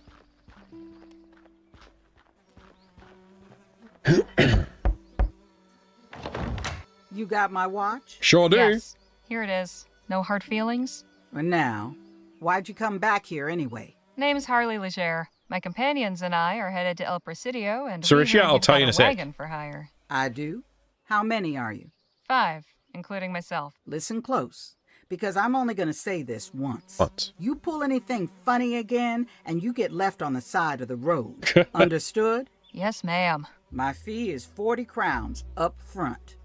Speaker 6: You got my watch?
Speaker 1: Sure do.
Speaker 4: Yes. Here it is. No hard feelings?
Speaker 6: Well, now, why'd you come back here anyway?
Speaker 4: Name's Harley Leger. My companions and I are headed to El Presidio, and
Speaker 1: Sarishia, I'll tell you in a sec.
Speaker 4: wagon for hire.
Speaker 6: I do? How many are you?
Speaker 4: 5, including myself.
Speaker 6: Listen close, because I'm only going to say this once.
Speaker 1: What?
Speaker 6: You pull anything funny again, and you get left on the side of the road. Understood?
Speaker 4: Yes, ma'am.
Speaker 6: My fee is 40 crowns up front.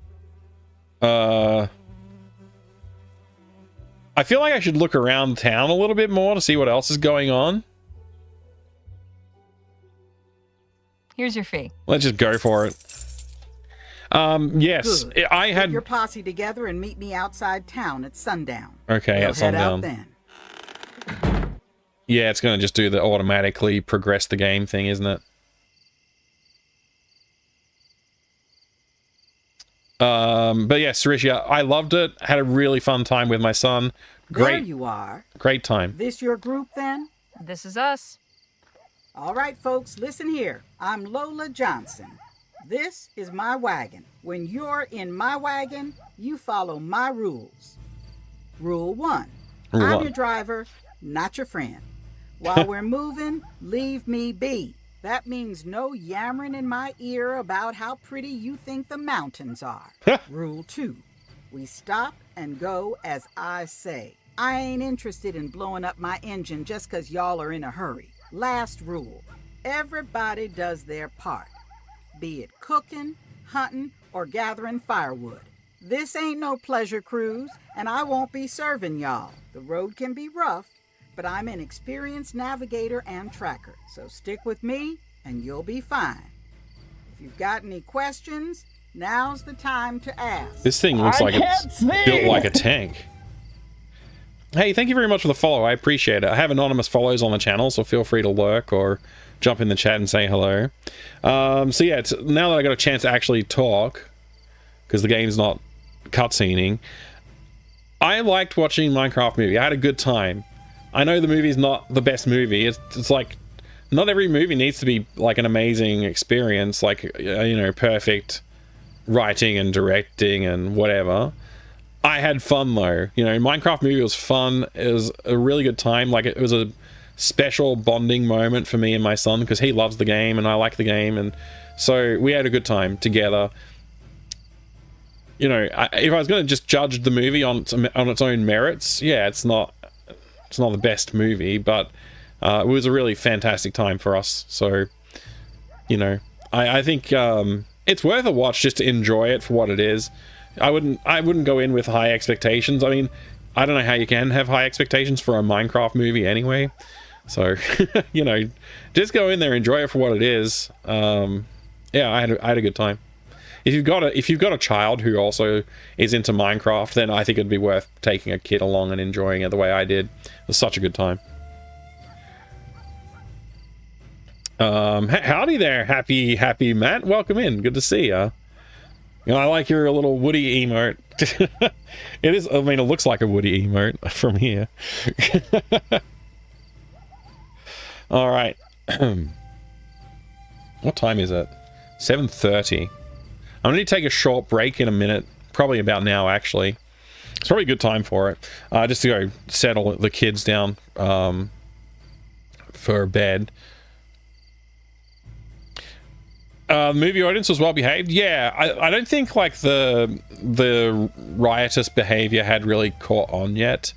Speaker 1: I feel like I should look around town a little bit more to see what else is going on.
Speaker 4: Here's your fee.
Speaker 1: Let's just go for it. Yes,
Speaker 6: Good.
Speaker 1: I had...
Speaker 6: Get your posse together and meet me outside town at sundown.
Speaker 1: Okay,
Speaker 6: We'll
Speaker 1: at
Speaker 6: head out
Speaker 1: sundown.
Speaker 6: then.
Speaker 1: Yeah, it's going to just do the automatically progress the game thing, isn't it? But yeah, Sarishia, I loved it. Had a really fun time with my son.
Speaker 6: There
Speaker 1: Great.
Speaker 6: you are.
Speaker 1: Great time.
Speaker 6: This your group then?
Speaker 4: This is us.
Speaker 6: All right, folks, listen here. I'm Lola Johnson. This is my wagon. When you're in my wagon, you follow my rules. Rule 1.
Speaker 1: Rule
Speaker 6: I'm
Speaker 1: 1.
Speaker 6: your driver, not your friend. While we're moving, leave me be. That means no yammering in my ear about how pretty you think the mountains are. Rule 2. We stop and go as I say. I ain't interested in blowing up my engine just 'cause y'all are in a hurry. Last rule. Everybody does their part. Be it cooking, hunting, or gathering firewood. This ain't no pleasure cruise, and I won't be serving y'all. The road can be rough, but I'm an experienced navigator and tracker, so stick with me and you'll be fine. If you've got any questions, now's the time to ask.
Speaker 1: This thing looks like it's built like a tank. Hey, thank you very much for the follow. I appreciate it. I have anonymous follows on the channel, so feel free to lurk or jump in the chat and say hello. So yeah, now that I got a chance to actually talk, because the game's not cutscening, I liked watching Minecraft movie. I had a good time. I know the movie's not the best movie. It's like, not every movie needs to be like an amazing experience, like, you know, perfect writing and directing and whatever. I had fun though. You know, Minecraft movie was fun. It was a really good time. Like, it was a special bonding moment for me and my son because he loves the game and I like the game, and so we had a good time together. You know, if I was going to just judge the movie on its own merits, yeah, it's not the best movie, but it was a really fantastic time for us. So, you know, I think it's worth a watch just to enjoy it for what it is. I wouldn't go in with high expectations. I mean, I don't know how you can have high expectations for a Minecraft movie anyway. So, you know, just go in there, enjoy it for what it is. Yeah, I had a good time. If you've got a child who also is into Minecraft, then I think it'd be worth taking a kid along and enjoying it the way I did. It was such a good time. Howdy there, happy Matt. Welcome in. Good to see ya. You know, I like your little Woody emote. It is, I mean, it looks like a Woody emote from here. All right. What time is it? 7:30. I'm going to take a short break in a minute. Probably about now, actually. It's probably a good time for it. Just to go settle the kids down for bed. Movie audience was well behaved. Yeah, I don't think like the riotous behavior had really caught on yet.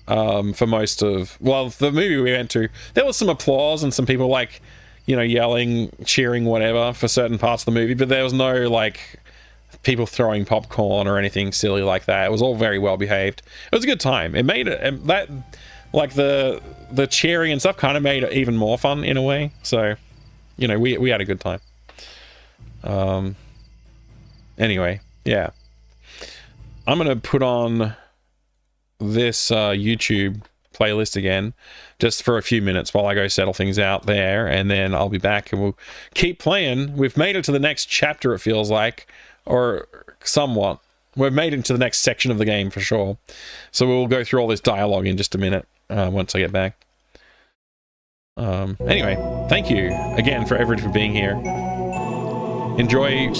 Speaker 1: For most of, well, the movie we went to, there was some applause and some people like you know, yelling, cheering, whatever for certain parts of the movie, but there was no like people throwing popcorn or anything silly like that. It was all very well behaved. It was a good time. It made it, and that, like the cheering and stuff kind of made it even more fun in a way. So, you know, we had a good time. Anyway, yeah. I'm gonna put on this YouTube playlist again just for a few minutes while I go settle things out there, and then I'll be back and we'll keep playing. We've made it to the next chapter, it feels like, or somewhat. We've made it to the next section of the game for sure. So we'll go through all this dialogue in just a minute once I get back. Anyway, thank you again for everyone for being here. Enjoy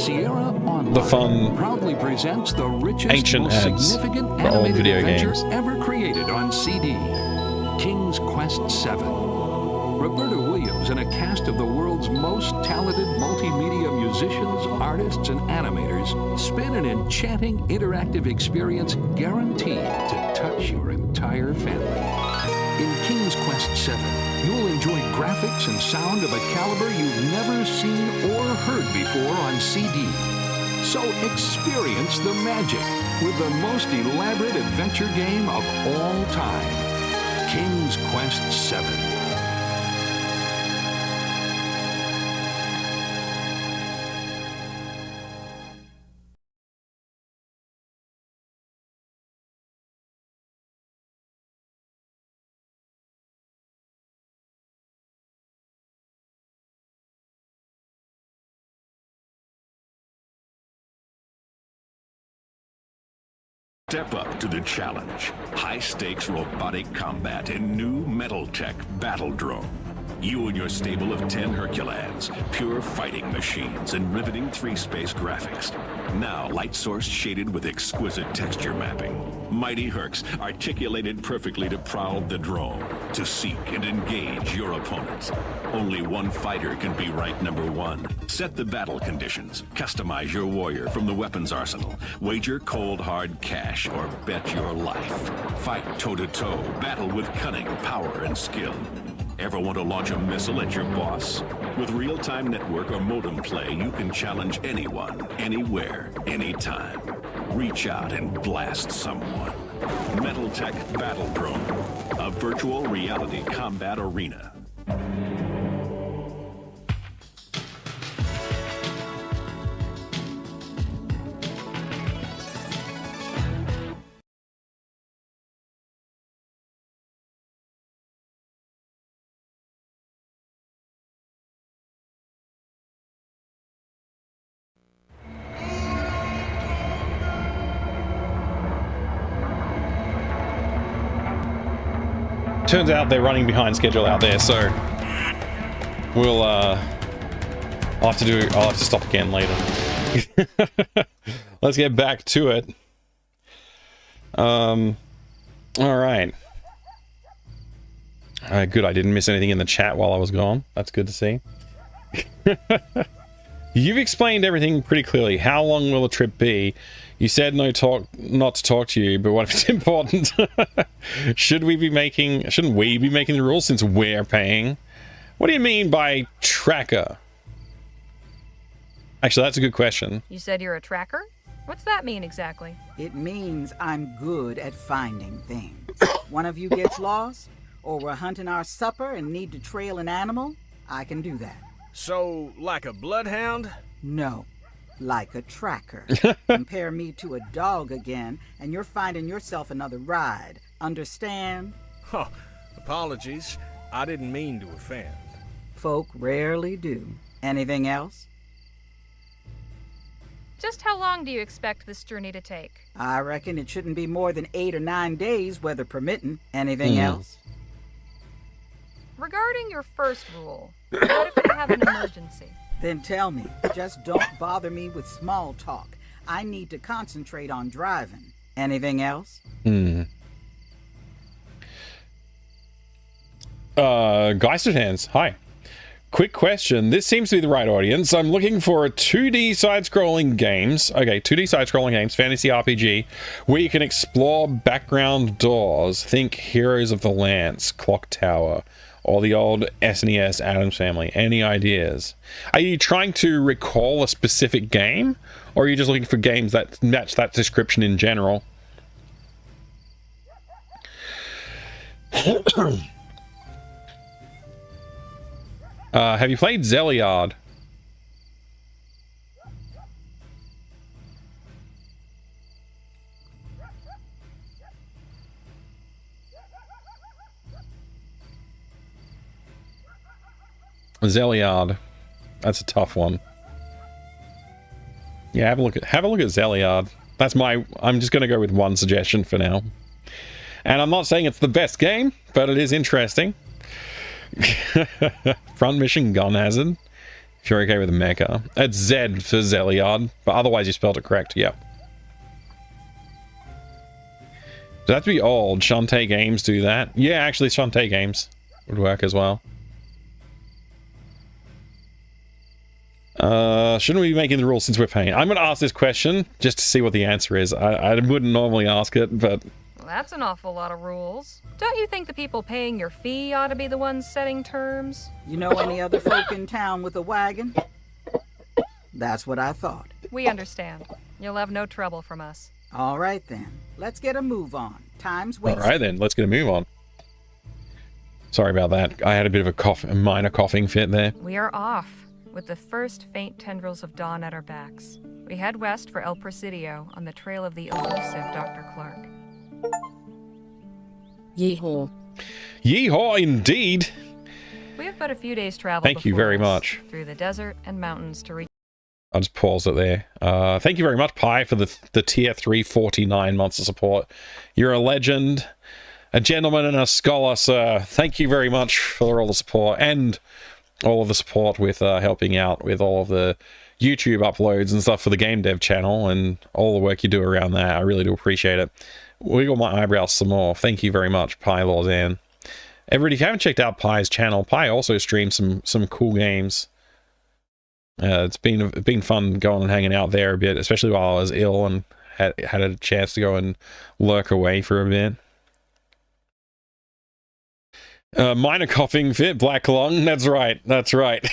Speaker 1: the fun,
Speaker 14: proudly presents the richest,
Speaker 1: ancient
Speaker 14: most
Speaker 1: ads
Speaker 14: significant
Speaker 1: for old
Speaker 14: animated
Speaker 1: video
Speaker 14: adventure
Speaker 1: games.
Speaker 14: ever created on CD. King's Quest VII. Roberta Williams and a cast of the world's most talented multimedia musicians, artists, and animators spin an enchanting interactive experience guaranteed to touch your entire family. In King's Quest VII, you'll enjoy graphics and sound of a caliber you've never seen or heard before on CD. So experience the magic with the most elaborate adventure game of all time, King's Quest VII.
Speaker 15: Step up to the challenge. High-stakes robotic combat in new Metal Tech Battle Drone. You and your stable of 10 Herculans, pure fighting machines and riveting 3-space graphics. Now light source shaded with exquisite texture mapping. Mighty Hercs articulated perfectly to prowl the drone, to seek and engage your opponents. Only one fighter can be ranked #1. Set the battle conditions. Customize your warrior from the weapons arsenal. Wager cold hard cash or bet your life. Fight toe-to-toe. Battle with cunning, power, and skill. Ever want to launch a missile at your boss? With real-time network or modem play, you can challenge anyone, anywhere, anytime. Reach out and blast someone. Metal Tech Battle Drone, a virtual reality combat arena.
Speaker 1: Turns out they're running behind schedule out there, so we'll I'll have to stop again later. Let's get back to it. All right. Good, I didn't miss anything in the chat while I was gone. That's good to see. You've explained everything pretty clearly. How long will the trip be? You said not to talk to you, but what if it's important? Shouldn't we be making the rules since we're paying? What do you mean by tracker? Actually, that's a good question.
Speaker 4: You said you're a tracker? What's that mean exactly?
Speaker 6: It means I'm good at finding things. One of you gets lost, or we're hunting our supper and need to trail an animal, I can do that.
Speaker 13: So, like a bloodhound?
Speaker 6: No, like a tracker. Compare me to a dog again, and you're finding yourself another ride. Understand?
Speaker 13: Huh, apologies. I didn't mean to offend.
Speaker 6: Folk rarely do. Anything else?
Speaker 4: Just how long do you expect this journey to take?
Speaker 6: I reckon it shouldn't be more than 8 or 9 days, weather permitting. Anything else?
Speaker 4: Regarding your first rule, what if we have an emergency?
Speaker 6: Then tell me. Just don't bother me with small talk. I need to concentrate on driving. Anything else?
Speaker 1: Geisterhands, hi. Quick question. This seems to be the right audience. I'm looking for a 2D side-scrolling games. Okay, 2D side-scrolling games, fantasy RPG, where you can explore background doors. Think Heroes of the Lance, Clock Tower, or the old SNES Addams Family. Any ideas? Are you trying to recall a specific game, or are you just looking for games that match that description in general? Have you played Zeliard? Zeliard. That's a tough one. Yeah, have a look at Zeliard. That's I'm just gonna go with one suggestion for now. And I'm not saying it's the best game, but it is interesting. Front mission Gun Hazard. If you're okay with mecha. It's Z for Zeliard, but otherwise you spelled it correct, yep. Does that have to be old? Shantae Games do that? Yeah, actually Shantae Games would work as well. Shouldn't we be making the rules since we're paying? I'm going to ask this question just to see what the answer is. I wouldn't normally ask it, but...
Speaker 4: Well, that's an awful lot of rules. Don't you think the people paying your fee ought to be the ones setting terms?
Speaker 6: You know any other folk in town with a wagon? That's what I thought.
Speaker 4: We understand. You'll have no trouble from us.
Speaker 6: All right then. Let's get a move on. Time's wasting.
Speaker 1: All right then, let's get a move on. Sorry about that. I had a bit of a minor coughing fit there.
Speaker 4: We are off, with the first faint tendrils of dawn at our backs. We head west for El Presidio on the trail of the elusive Dr. Clark.
Speaker 3: Yeehaw.
Speaker 1: Yeehaw indeed.
Speaker 4: We have but a few days travel.
Speaker 1: Thank you very much.
Speaker 4: Through the desert and mountains to reach.
Speaker 1: I'll just pause it there. Thank you very much, Pi, for the tier 349 months of support. You're a legend, a gentleman and a scholar, sir. Thank you very much for all the support and all of the support with helping out with all of the YouTube uploads and stuff for the game dev channel and all the work you do around that. I really do appreciate it. Wiggle my eyebrows some more. Thank you very much, Pi Lawzan. Everybody, if you haven't checked out Pi's channel, Pi also streams some cool games. It's been fun going and hanging out there a bit, especially while I was ill and had a chance to go and lurk away for a bit. Minor coughing fit, black lung. That's right. That's right.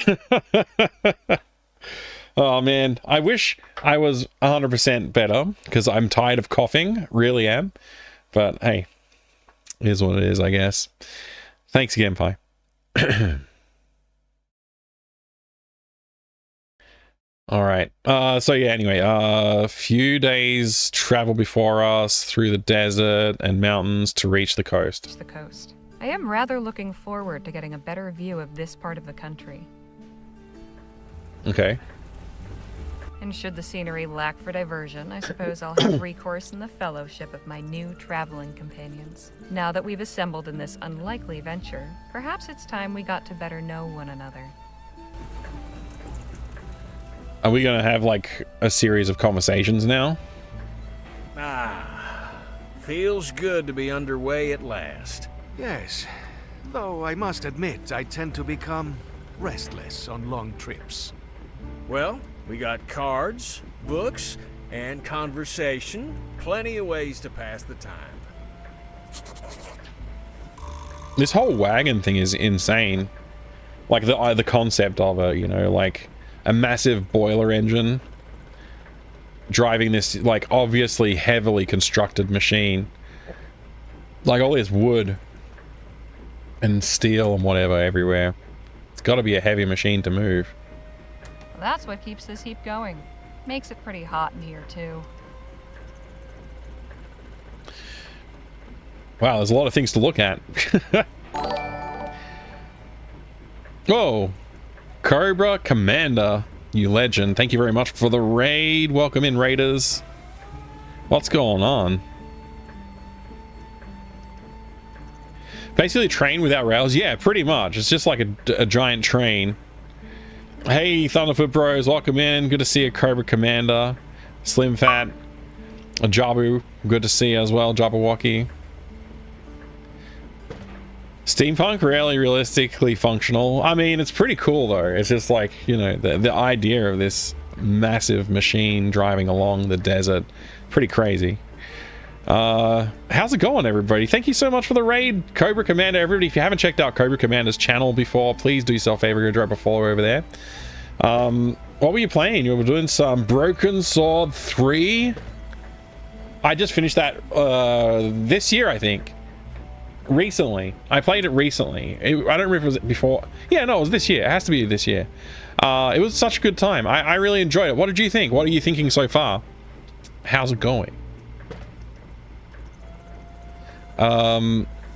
Speaker 1: Oh man, I wish I was 100% better because I'm tired of coughing. Really am. But hey, it is what it is, I guess. Thanks again, Pi. All right. So yeah, anyway, a few days travel before us through the desert and mountains to reach the coast.
Speaker 4: I am rather looking forward to getting a better view of this part of the country.
Speaker 1: Okay.
Speaker 4: And should the scenery lack for diversion, I suppose I'll have recourse in the fellowship of my new traveling companions. Now that we've assembled in this unlikely venture, perhaps it's time we got to better know one another.
Speaker 1: Are we going to have, like, a series of conversations now?
Speaker 13: Feels good to be underway at last.
Speaker 7: Yes, though I must admit I tend to become restless on long trips.
Speaker 13: Well, we got cards, books, and conversation. Plenty of ways to pass the time.
Speaker 1: This whole wagon thing is insane. Like, the concept of it, you know, like a massive boiler engine driving this, like, obviously heavily constructed machine. Like, all this wood and steel and whatever everywhere. It's got to be a heavy machine to move.
Speaker 4: Well, that's what keeps this heap going. Makes it pretty hot in here, too.
Speaker 1: Wow, there's a lot of things to look at. Whoa. Cobra Commander, you legend. Thank you very much for the raid. Welcome in, raiders. What's going on? Basically a train without rails? Yeah, pretty much. It's just like a giant train. Hey, Thunderfoot Bros, welcome in. Good to see you, Cobra Commander. Slim Fat. Jabu, good to see you as well, Jabberwocky. Steampunk really realistically functional. I mean, it's pretty cool though. It's just like, you know, the idea of this massive machine driving along the desert, pretty crazy. How's it going, everybody? Thank you so much for the raid, Cobra Commander. Everybody, if you haven't checked out Cobra Commander's channel before, please do yourself a favor, go drop a follow over there. What were you playing? You were doing some Broken Sword 3. I just finished that this year, I think. Recently. I played it recently. I don't remember if it was before. Yeah, no, it was this year. It has to be this year. It was such a good time. I really enjoyed it. What did you think? What are you thinking so far? How's it going?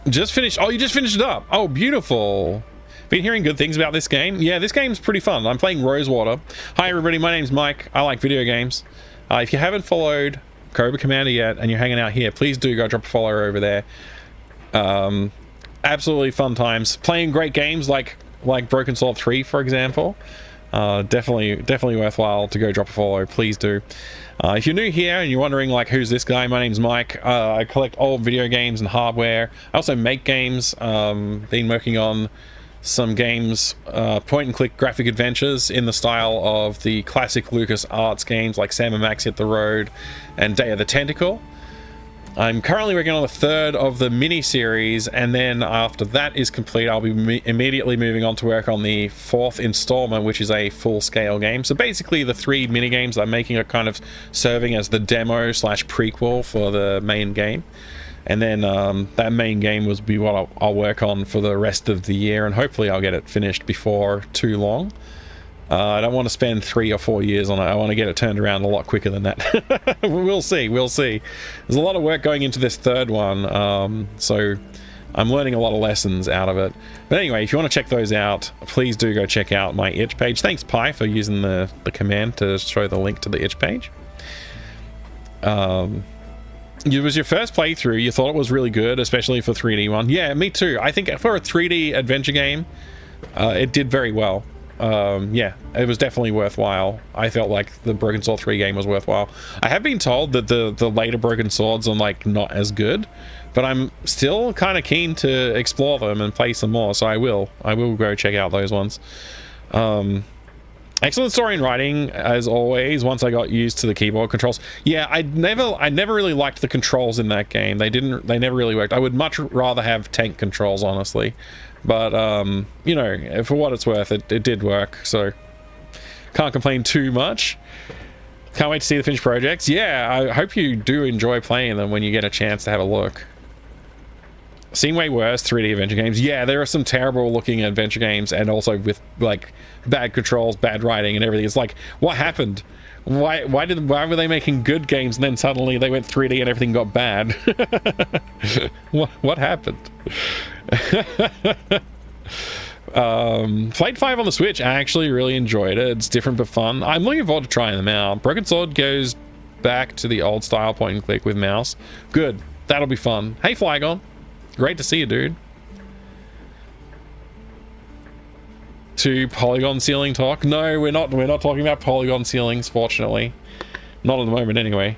Speaker 1: Just finished. Oh, you just finished it up. Oh, beautiful. Been hearing good things about this game. Yeah, this game's pretty fun. I'm playing Rosewater. Hi everybody, my name's Mike. I like video games. If you haven't followed Cobra Commander yet and you're hanging out here, please do go drop a follow over there. Absolutely fun times. Playing great games like Broken Sword 3, for example. Definitely worthwhile to go drop a follow. Please do. If you're new here and you're wondering like who's this guy, my name's Mike. I collect old video games and hardware. I also make games. Been working on some games, point and click graphic adventures in the style of the classic Lucas Arts games like Sam & Max Hit the Road and Day of the Tentacle. I'm currently working on the third of the mini-series, and then after that is complete, I'll be immediately moving on to work on the fourth installment, which is a full-scale game. So basically, the 3 mini-games I'm making are kind of serving as the demo slash prequel for the main game. And then that main game will be what I'll work on for the rest of the year, and hopefully I'll get it finished before too long. I don't want to spend 3 or 4 years on it. I want to get it turned around a lot quicker than that. We'll see. There's a lot of work going into this third one, so I'm learning a lot of lessons out of it. But anyway, if you want to check those out, please do go check out my itch page. Thanks, Pi, for using the command to show the link to the itch page. It was your first playthrough. You thought it was really good, especially for 3D one. Yeah, me too. I think for a 3D adventure game, it did very well. Yeah, it was definitely worthwhile. I felt like the Broken Sword 3 game was worthwhile. I have been told that the later Broken Swords are like not as good, but I'm still kind of keen to explore them and play some more, so I will go check out those ones. Excellent story and writing as always. Once I got used to the keyboard controls, yeah, I never really liked the controls in that game. They never really worked. I would much rather have tank controls, honestly. But you know, for what it's worth, it did work, so can't complain too much. Can't wait to see the finished projects. Yeah, I hope you do enjoy playing them when you get a chance to have a look. Seen way worse 3D adventure games. Yeah, there are some terrible looking adventure games, and also with like bad controls, bad writing, and everything. It's like, what happened? Why were they making good games and then suddenly they went 3D and everything got bad? what happened? Played 5 on the Switch. I actually really enjoyed it. It's different but fun. I'm looking forward to trying them out. Broken Sword goes back to the old style point and click with mouse. Good. That'll be fun. Hey, Flygon. Great to see you, dude. To polygon ceiling talk? No, we're not talking about polygon ceilings, fortunately. Not at the moment, anyway.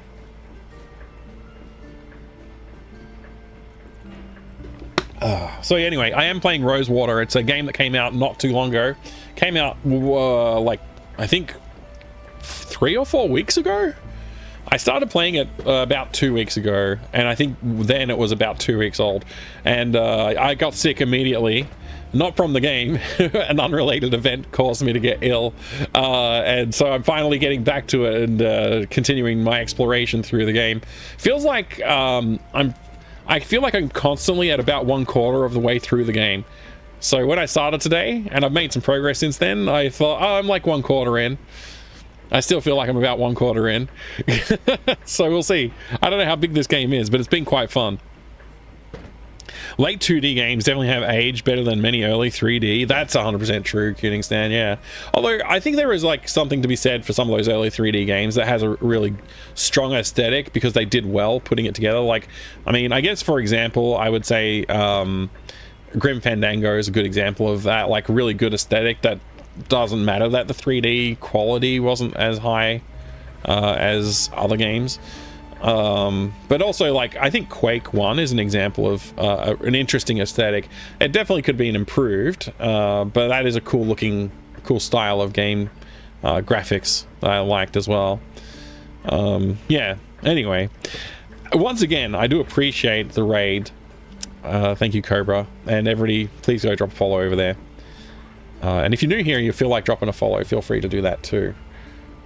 Speaker 1: So anyway, I am playing Rosewater. It's a game that came out not too long ago. Came out like I think 3 or 4 weeks ago. I started playing it about 2 weeks ago, and I think then it was about 2 weeks old. And I got sick immediately. Not from the game. An unrelated event caused me to get ill. And so I'm finally getting back to it and continuing my exploration through the game. Feels like I feel like I'm constantly at about 1/4 of the way through the game. So when I started today, and I've made some progress since then, I thought, oh, I'm like 1/4 in. I still feel like I'm about 1/4 in. So we'll see. I don't know how big this game is, but it's been quite fun. Late 2D games definitely have aged better than many early 3D. That's 100% true, Kuning Stan, yeah. Although, I think there is like something to be said for some of those early 3D games that has a really strong aesthetic because they did well putting it together. Like, I mean, I guess, for example, I would say Grim Fandango is a good example of that, like really good aesthetic that doesn't matter that the 3D quality wasn't as high as other games. But also, like, I think Quake 1 is an example of an interesting aesthetic. It definitely could be improved, but that is a cool style of game graphics that I liked as well. Yeah, anyway, once again, I do appreciate the raid. Thank you, Cobra, and everybody, please go drop a follow over there. And if you're new here and you feel like dropping a follow, feel free to do that too.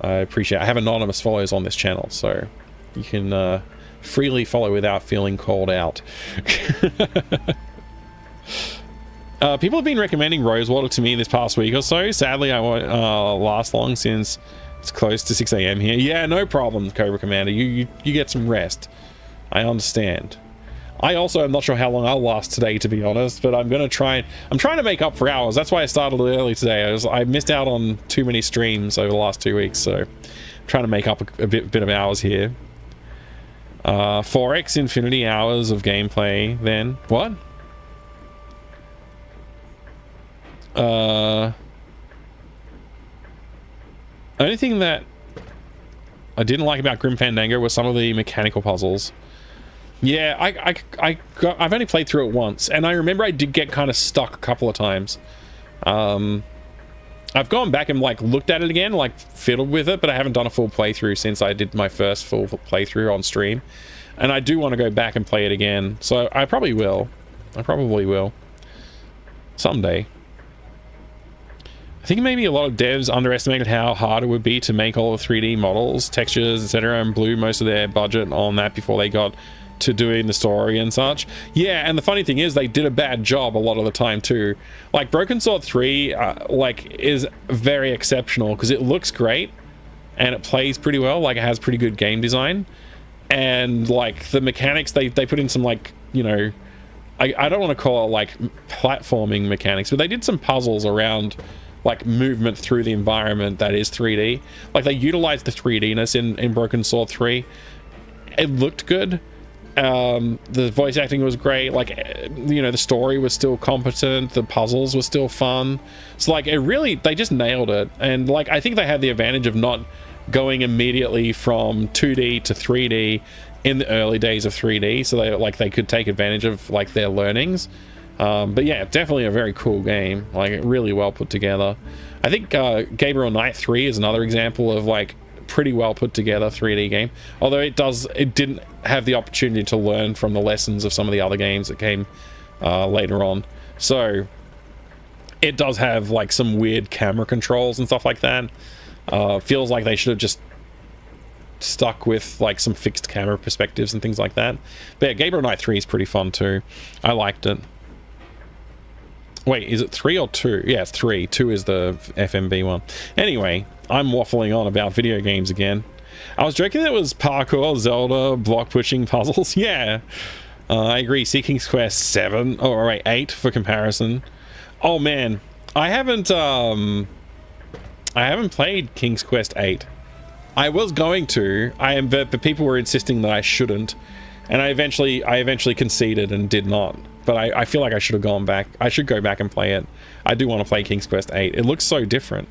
Speaker 1: I appreciate it. I have anonymous follows on this channel, so you can freely follow without feeling called out. People have been recommending Rosewater to me this past week or so. Sadly, I won't last long since it's close to 6 a.m. here. Yeah, no problem, Cobra Commander. You get some rest. I understand. I also am not sure how long I'll last today, to be honest, but I'm trying to make up for hours. That's why I started early today. I missed out on too many streams over the last 2 weeks, so I'm trying to make up a bit of hours here. 4x infinity hours of gameplay then. What? Only thing that I didn't like about Grim Fandango was some of the mechanical puzzles. Yeah, I've only played through it once, and I remember I did get kind of stuck a couple of times. I've gone back and like looked at it again, like fiddled with it, but I haven't done a full playthrough since I did my first full playthrough on stream. And I do want to go back and play it again, so I probably will. Someday. I think maybe a lot of devs underestimated how hard it would be to make all the 3D models, textures, etc., and blew most of their budget on that before they got to doing the story and such. Yeah, and the funny thing is they did a bad job a lot of the time too. Like Broken Sword 3 like is very exceptional because it looks great and it plays pretty well, like it has pretty good game design, and like the mechanics they put in some, like, you know, I don't want to call it like platforming mechanics, but they did some puzzles around like movement through the environment that is 3D. Like they utilized the 3D-ness in Broken Sword 3. It looked good. The voice acting was great. Like, you know, the story was still competent. The puzzles were still fun. So like it really, they just nailed it. And like I think they had the advantage of not going immediately from 2D to 3D in the early days of 3D, so they could take advantage of like their learnings. But yeah, definitely a very cool game, like really well put together. I think Gabriel Knight 3 is another example of like pretty well put together 3D game, although it didn't have the opportunity to learn from the lessons of some of the other games that came later on. So it does have like some weird camera controls and stuff like that. Feels like they should have just stuck with like some fixed camera perspectives and things like that. But yeah, Gabriel Knight 3 is pretty fun too. I liked it. Wait, is it 3 or 2? Yeah, it's 3. 2 is the FMV one. Anyway, I'm waffling on about video games again. I was joking that it was parkour, Zelda, block pushing puzzles. Yeah, I agree. See King's Quest 7, or wait, 8 for comparison. Oh man, I haven't played King's Quest 8. I was going to. But people were insisting that I shouldn't, and I eventually conceded and did not. But I feel like I should have gone back. I should go back and play it. I do want to play King's Quest 8. It looks so different.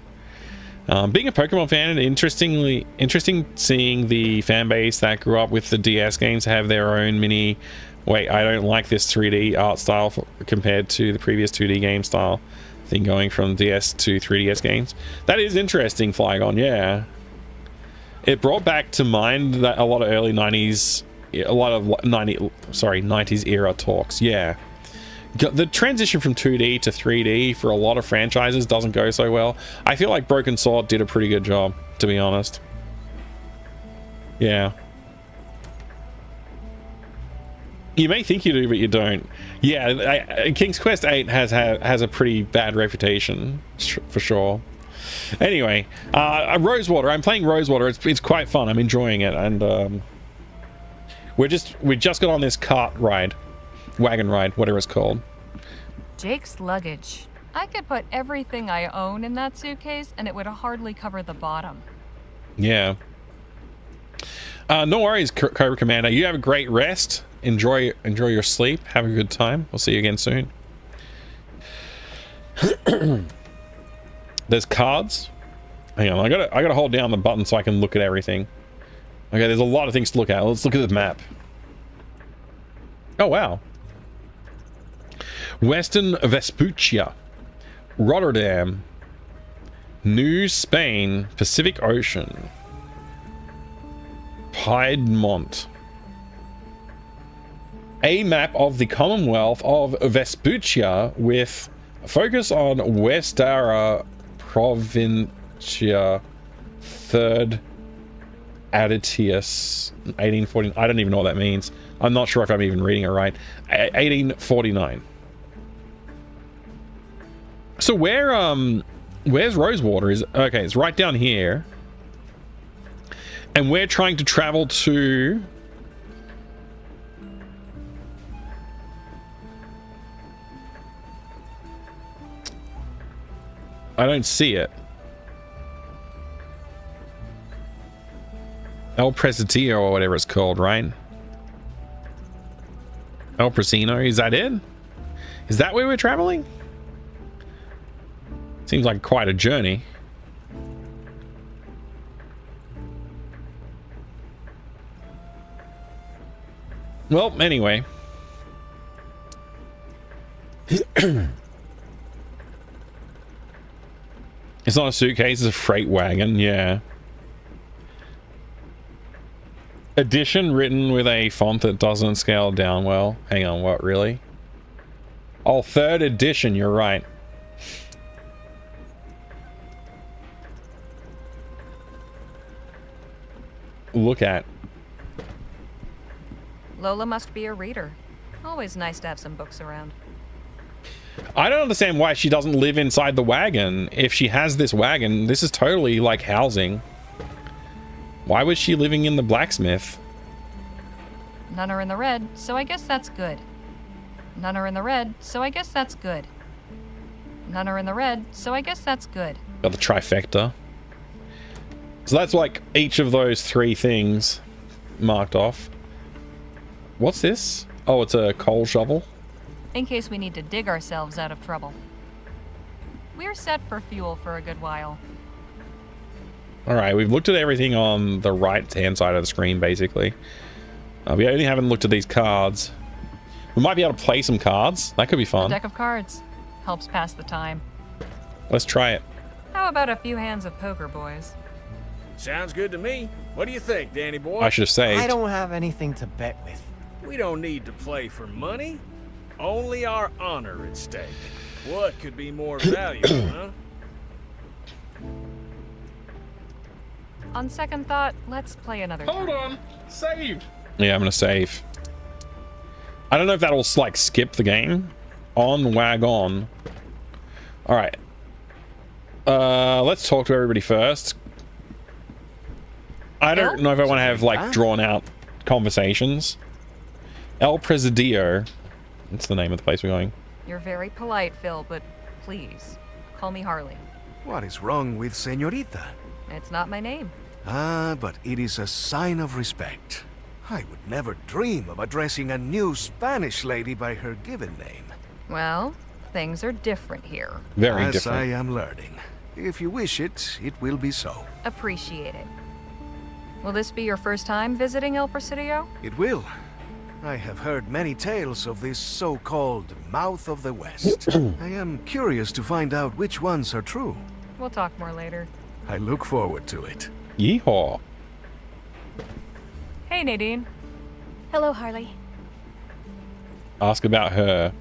Speaker 1: Being a Pokemon fan, interesting seeing the fan base that grew up with the DS games have their own mini. Wait, I don't like this 3D art style compared to the previous 2D game style thing going from DS to 3DS games. That is interesting, Flygon. Yeah, it brought back to mind that a lot of early 90s. A lot of 90s era talks. Yeah, the transition from 2D to 3D for a lot of franchises doesn't go so well. I feel like Broken Sword did a pretty good job, to be honest. Yeah, you may think you do, but you don't. Yeah, King's Quest 8 has a pretty bad reputation for sure. Anyway, Rosewater. I'm playing Rosewater. It's quite fun. I'm enjoying it, and we just got on this wagon ride, whatever it's called.
Speaker 4: Jake's luggage. I could put everything I own in that suitcase and it would hardly cover the bottom.
Speaker 1: Yeah. No worries, Cobra Commander. You have a great rest. Enjoy your sleep. Have a good time. We'll see you again soon. There's cards. Hang on, I gotta hold down the button so I can look at everything. Okay, there's a lot of things to look at. Let's look at the map. Oh, wow. Western Vespuccia, Rotterdam, New Spain, Pacific Ocean, Piedmont. A map of the Commonwealth of Vespuccia with a focus on Westara Provincia, 3rd Additius, 1849. I don't even know what that means. I'm not sure if I'm even reading it right. 1849. So where's Rosewater? Okay, it's right down here. And we're trying to travel to... I don't see it. El Presidio or whatever it's called, right? El Presino, is that it? Is that where we're traveling? Seems like quite a journey. Well, anyway. It's not a suitcase, it's a freight wagon, yeah. Edition written with a font that doesn't scale down well. Hang on, what, really? Oh, 3rd edition, you're right. Look at.
Speaker 4: Lola must be a reader. Always nice to have some books around.
Speaker 1: I don't understand why she doesn't live inside the wagon. If she has this wagon, this is totally like housing. Why was she living in the blacksmith?
Speaker 4: None are in the red, so I guess that's good. None are in the red, so I guess that's good. None are in the red, so I guess that's good.
Speaker 1: Got the trifecta. So that's like each of those 3 things marked off. What's this? Oh, it's a coal shovel.
Speaker 4: In case we need to dig ourselves out of trouble. We're set for fuel for a good while.
Speaker 1: Alright, we've looked at everything on the right-hand side of the screen, basically. We only haven't looked at these cards. We might be able to play some cards. That could be fun.
Speaker 4: A deck of cards. Helps pass the time.
Speaker 1: Let's try it.
Speaker 4: How about a few hands of poker, boys?
Speaker 13: Sounds good to me. What do you think, Danny boy?
Speaker 1: I should have saved.
Speaker 8: I don't have anything to bet with.
Speaker 13: We don't need to play for money. Only our honor at stake. What could be more valuable, huh?
Speaker 4: On second thought, let's play another
Speaker 1: Hold
Speaker 4: time.
Speaker 1: on. Save. Yeah, I'm gonna save. I don't know if that'll like skip the game. On wagon. Alright. Let's talk to everybody first. I don't know if I want to have like drawn out conversations. El Presidio. That's the name of the place we're going.
Speaker 4: You're very polite, Phil, but please, call me Harley.
Speaker 7: What is wrong with Señorita?
Speaker 4: It's not my name.
Speaker 7: Ah, but it is a sign of respect. I would never dream of addressing a new Spanish lady by her given name.
Speaker 4: Well, things are different here.
Speaker 1: Very
Speaker 7: As
Speaker 1: different.
Speaker 7: I am learning. If you wish it, it will be so.
Speaker 4: Appreciate it. Will this be your first time visiting El Presidio?
Speaker 7: It will. I have heard many tales of this so-called Mouth of the West. I am curious to find out which ones are true.
Speaker 4: We'll talk more later.
Speaker 7: I look forward to it.
Speaker 1: Yeehaw.
Speaker 4: Hey, Nadine.
Speaker 11: Hello, Harley.
Speaker 1: Ask about her.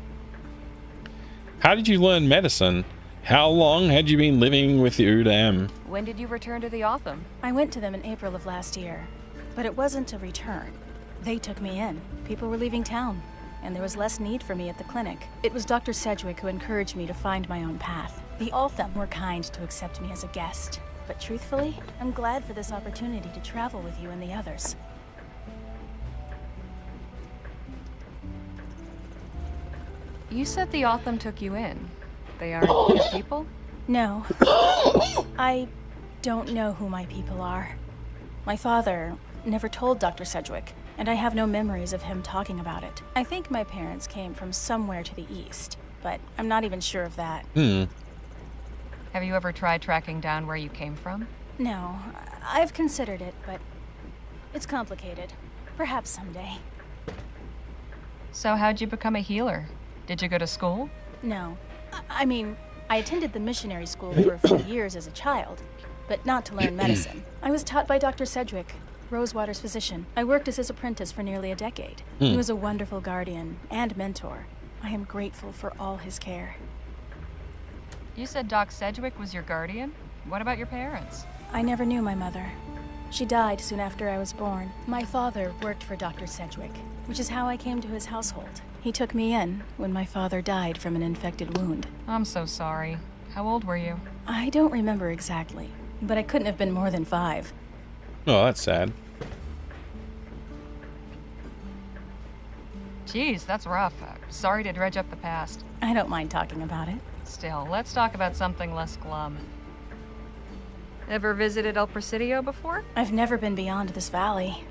Speaker 1: How did you learn medicine? How long had you been living with the Udam?
Speaker 4: When did you return to the Otham?
Speaker 11: I went to them in April of last year, but it wasn't a return. They took me in. People were leaving town, and there was less need for me at the clinic. It was Dr. Sedgwick who encouraged me to find my own path. The Otham were kind to accept me as a guest, but truthfully, I'm glad for this opportunity to travel with you and the others.
Speaker 4: You said the Otham took you in. They aren't good people?
Speaker 11: No. I don't know who my people are. My father never told Dr. Sedgwick, and I have no memories of him talking about it. I think my parents came from somewhere to the east, but I'm not even sure of that.
Speaker 4: Have you ever tried tracking down where you came from?
Speaker 11: No, I've considered it, but It's complicated. Perhaps someday.
Speaker 4: So how'd you become a healer? Did you go to school?
Speaker 11: No. I mean, I attended the missionary school for a few years as a child, but not to learn medicine. I was taught by Dr. Sedgwick, Rosewater's physician. I worked as his apprentice for nearly a decade. He was a wonderful guardian and mentor. I am grateful for all his care.
Speaker 4: You said Doc Sedgwick was your guardian? What about your parents?
Speaker 11: I never knew my mother. She died soon after I was born. My father worked for Dr. Sedgwick, which is how I came to his household. He took me in when my father died from an infected wound.
Speaker 4: I'm so sorry. How old were you?
Speaker 11: I don't remember exactly, but I couldn't have been more than 5.
Speaker 1: Oh, that's sad.
Speaker 4: Geez, that's rough. Sorry to dredge up the past.
Speaker 11: I don't mind talking about it.
Speaker 4: Still, let's talk about something less glum. Ever visited El Presidio before?
Speaker 11: I've never been beyond this valley.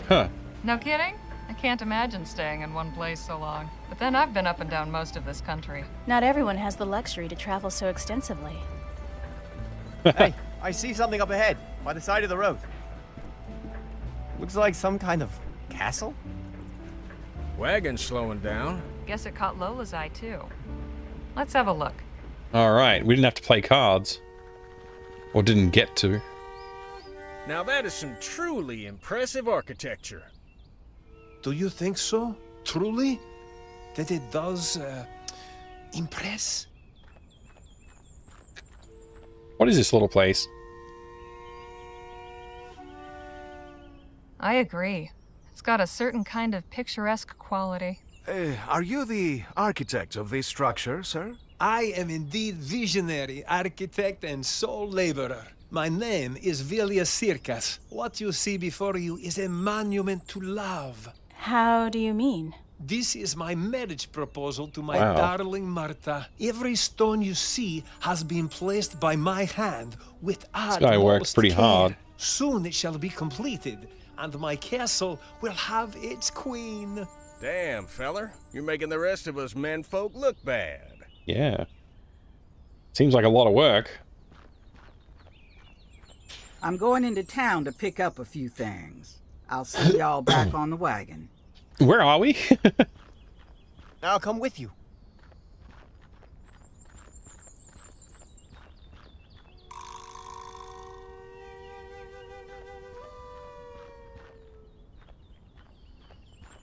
Speaker 1: Huh.
Speaker 4: No kidding? I can't imagine staying in one place so long. But then I've been up and down most of this country.
Speaker 11: Not everyone has the luxury to travel so extensively.
Speaker 8: Hey, I see something up ahead, by the side of the road. Looks like some kind of castle?
Speaker 13: Wagon's slowing down.
Speaker 4: Guess it caught Lola's eye, too. Let's have a look.
Speaker 1: All right, we didn't have to play cards. Or didn't get to.
Speaker 13: Now that is some truly impressive architecture.
Speaker 10: Do you think so? Truly? That it does, impress?
Speaker 1: What is this little place?
Speaker 4: I agree. It's got a certain kind of picturesque quality.
Speaker 7: Are you the architect of this structure, sir?
Speaker 10: I am indeed visionary, architect, and sole laborer. My name is Villius Circus. What you see before you is a monument to love.
Speaker 11: How do you mean?
Speaker 10: This is my marriage proposal to my
Speaker 1: Wow.
Speaker 10: darling Marta. Every stone you see has been placed by my hand with utmost
Speaker 1: This guy works pretty
Speaker 10: care.
Speaker 1: hard.
Speaker 10: Soon it shall be completed, and my castle will have its queen.
Speaker 13: Damn, feller. You're making the rest of us menfolk look bad.
Speaker 1: Yeah. Seems like a lot of work.
Speaker 6: I'm going into town to pick up a few things. I'll see y'all back on the wagon.
Speaker 1: Where are we?
Speaker 8: I'll come with you.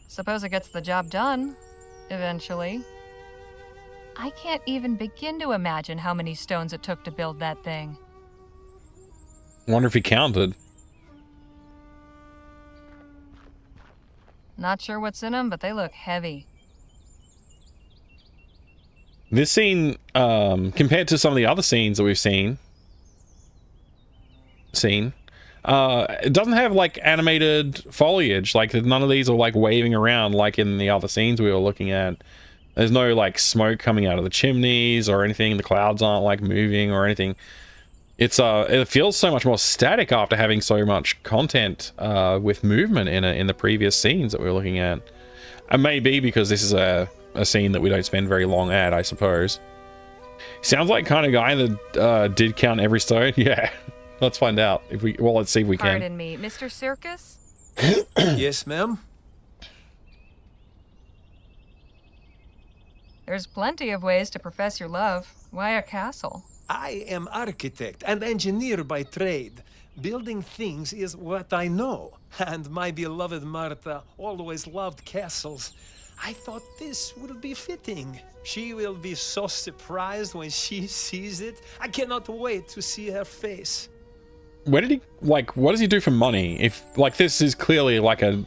Speaker 4: Suppose it gets the job done, eventually. I can't even begin to imagine how many stones it took to build that thing.
Speaker 1: Wonder if he counted.
Speaker 4: Not sure what's in them, but they look heavy.
Speaker 1: This scene, compared to some of the other scenes that we've seen, it doesn't have like animated foliage. Like none of these are like waving around like in the other scenes we were looking at. There's no like smoke coming out of the chimneys or anything. The clouds aren't like moving or anything. It's it feels so much more static after having so much content with movement in the previous scenes that we were looking at. And maybe because this is a scene that we don't spend very long at, I suppose. Sounds like kind of guy that did count every stone. Yeah, let's find out if we. Well, let's see if we can.
Speaker 4: Pardon me, Mr. Circus?
Speaker 10: Yes, ma'am?
Speaker 4: There's plenty of ways to profess your love. Why a castle?
Speaker 10: I am architect and engineer by trade. Building things is what I know. And my beloved Marta always loved castles. I thought this would be fitting. She will be so surprised when she sees it. I cannot wait to see her face.
Speaker 1: Where did he, like, what does he do for money? If, like, this is clearly like a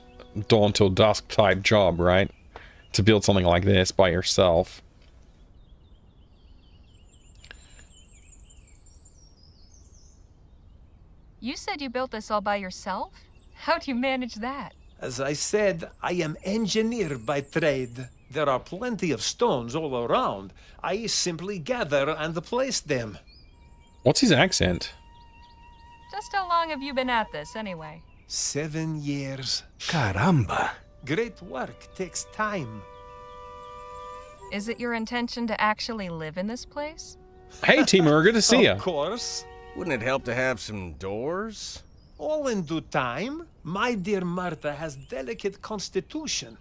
Speaker 1: dawn till dusk type job, right? To build something like this by yourself.
Speaker 4: You said you built this all by yourself? How do you manage that?
Speaker 10: As I said, I am engineer by trade. There are plenty of stones all around. I simply gather and place them.
Speaker 1: What's his accent?
Speaker 4: Just how long have you been at this, anyway?
Speaker 10: 7 years.
Speaker 7: Caramba.
Speaker 10: Great work takes time.
Speaker 4: Is it your intention to actually live in this place?
Speaker 1: Hey, Timur, good to see you.
Speaker 10: Of course.
Speaker 13: Wouldn't it help to have some doors?
Speaker 10: All in due time. My dear Martha has delicate constitution.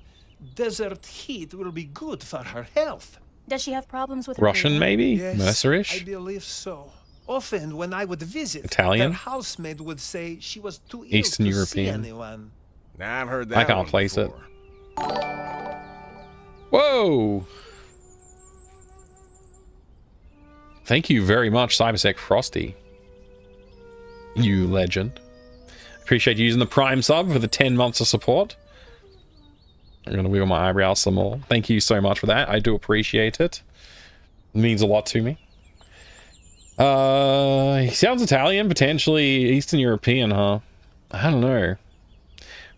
Speaker 10: Desert heat will be good for her health.
Speaker 11: Does she have problems with her
Speaker 1: Russian,
Speaker 11: breathing?
Speaker 1: maybe?
Speaker 10: Yes,
Speaker 1: Mercerish?
Speaker 10: I believe so. Often when I would visit,
Speaker 1: Italian?
Speaker 10: their housemaid would say she was too ill
Speaker 1: Eastern
Speaker 10: to
Speaker 1: European.
Speaker 10: see anyone.
Speaker 13: I've heard that
Speaker 1: I can't
Speaker 13: one
Speaker 1: place
Speaker 13: before.
Speaker 1: it. Whoa! Thank you very much, Cybersec Frosty. You legend. Appreciate you using the Prime sub for the 10 months of support. I'm going to wiggle my eyebrows some more. Thank you so much for that. I do appreciate it. It means a lot to me. He sounds Italian, potentially Eastern European, huh? I don't know.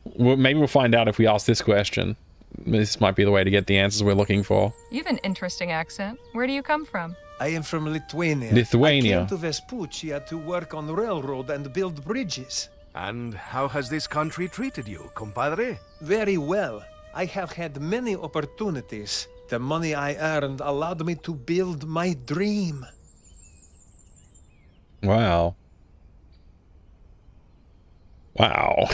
Speaker 1: Well, maybe we'll find out if we ask this question. This might be the way to get the answers we're looking for.
Speaker 4: You have an interesting accent. Where do you come from?
Speaker 10: I am from Lithuania.
Speaker 1: Lithuania.
Speaker 10: I came to Vespuccia to work on railroad and build bridges.
Speaker 7: And how has this country treated you, compadre?
Speaker 10: Very well. I have had many opportunities. The money I earned allowed me to build my dream.
Speaker 1: Wow. Wow.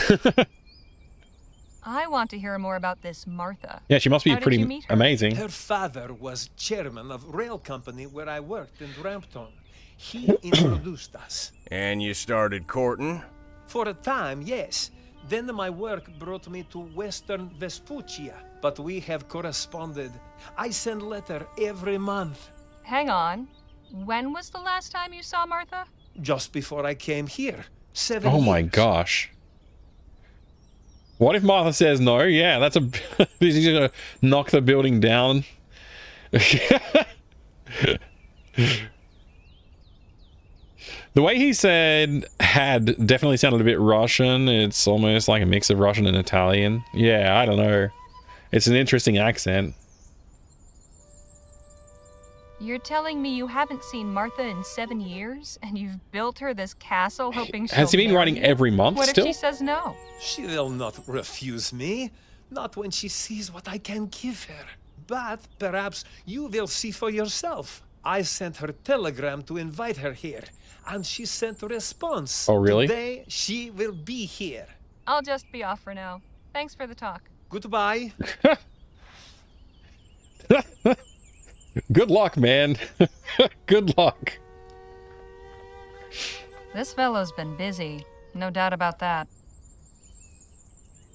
Speaker 4: I want to hear more about this Martha.
Speaker 1: Yeah, she must be
Speaker 4: How did you
Speaker 1: pretty
Speaker 4: meet her?
Speaker 1: amazing.
Speaker 10: Her father was chairman of rail company where I worked in Rampton. He introduced us.
Speaker 13: And you started courting?
Speaker 10: For a time, yes. Then my work brought me to Western Vespuccia, but we have corresponded. I send letter every month.
Speaker 4: Hang on. When was the last time you saw Martha?
Speaker 10: Just before I came here. 7
Speaker 1: Oh
Speaker 10: years.
Speaker 1: my gosh. What if Martha says no? Yeah, that's a... He's gonna knock the building down. The way he said had definitely sounded a bit Russian. It's almost like a mix of Russian and Italian. Yeah, I don't know. It's an interesting accent.
Speaker 4: You're telling me you haven't seen Martha in 7 years, and you've built her this castle hoping she'll
Speaker 1: Has he been
Speaker 4: marry
Speaker 1: writing
Speaker 4: you?
Speaker 1: every month
Speaker 4: What
Speaker 1: still?
Speaker 4: if she says no?
Speaker 10: She will not refuse me. Not when she sees what I can give her. But perhaps you will see for yourself. I sent her telegram to invite her here, and she sent a response.
Speaker 1: Oh, really?
Speaker 10: Today she will be here.
Speaker 4: I'll just be off for now. Thanks for the talk.
Speaker 10: Goodbye.
Speaker 1: Good luck, man. Good luck.
Speaker 4: This fellow's been busy. No doubt about that.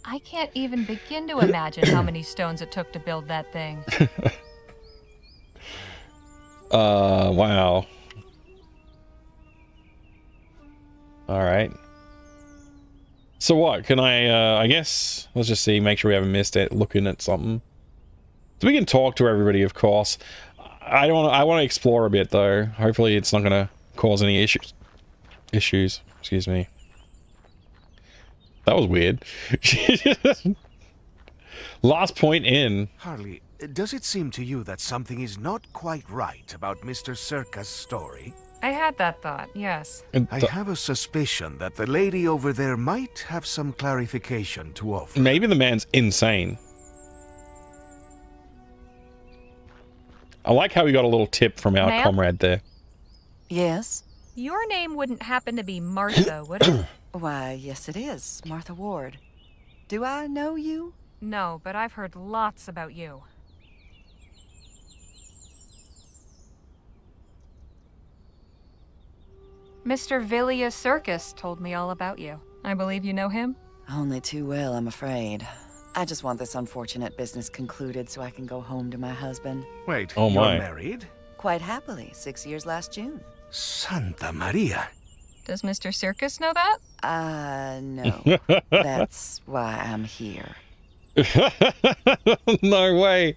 Speaker 4: I can't even begin to imagine how many stones it took to build that thing.
Speaker 1: Wow. All right. So what? Can I guess, let's just see, make sure we haven't missed it, looking at something. So we can talk to everybody, of course. I want to explore a bit, though. Hopefully it's not going to cause any issues. Excuse me. That was weird. Last point in.
Speaker 7: Harley, does it seem to you that something is not quite right about Mr. Circa's story?
Speaker 4: I had that thought, yes.
Speaker 7: I have a suspicion that the lady over there might have some clarification to offer.
Speaker 1: Maybe the man's insane. I like how we got a little tip from our
Speaker 4: Ma'am?
Speaker 1: comrade there.
Speaker 12: Yes?
Speaker 4: Your name wouldn't happen to be Martha, would it?
Speaker 12: Why, yes it is. Martha Ward. Do I know you?
Speaker 4: No, but I've heard lots about you. Mr. Villia Circus told me all about you. I believe you know him?
Speaker 12: Only too well, I'm afraid. I just want this unfortunate business concluded so I can go home to my husband.
Speaker 7: Wait,
Speaker 1: Oh
Speaker 7: you're
Speaker 1: my.
Speaker 7: married?
Speaker 12: Quite happily, 6 years last June.
Speaker 7: Santa Maria.
Speaker 4: Does Mr. Circus know that?
Speaker 12: No. That's why I'm here.
Speaker 1: No way.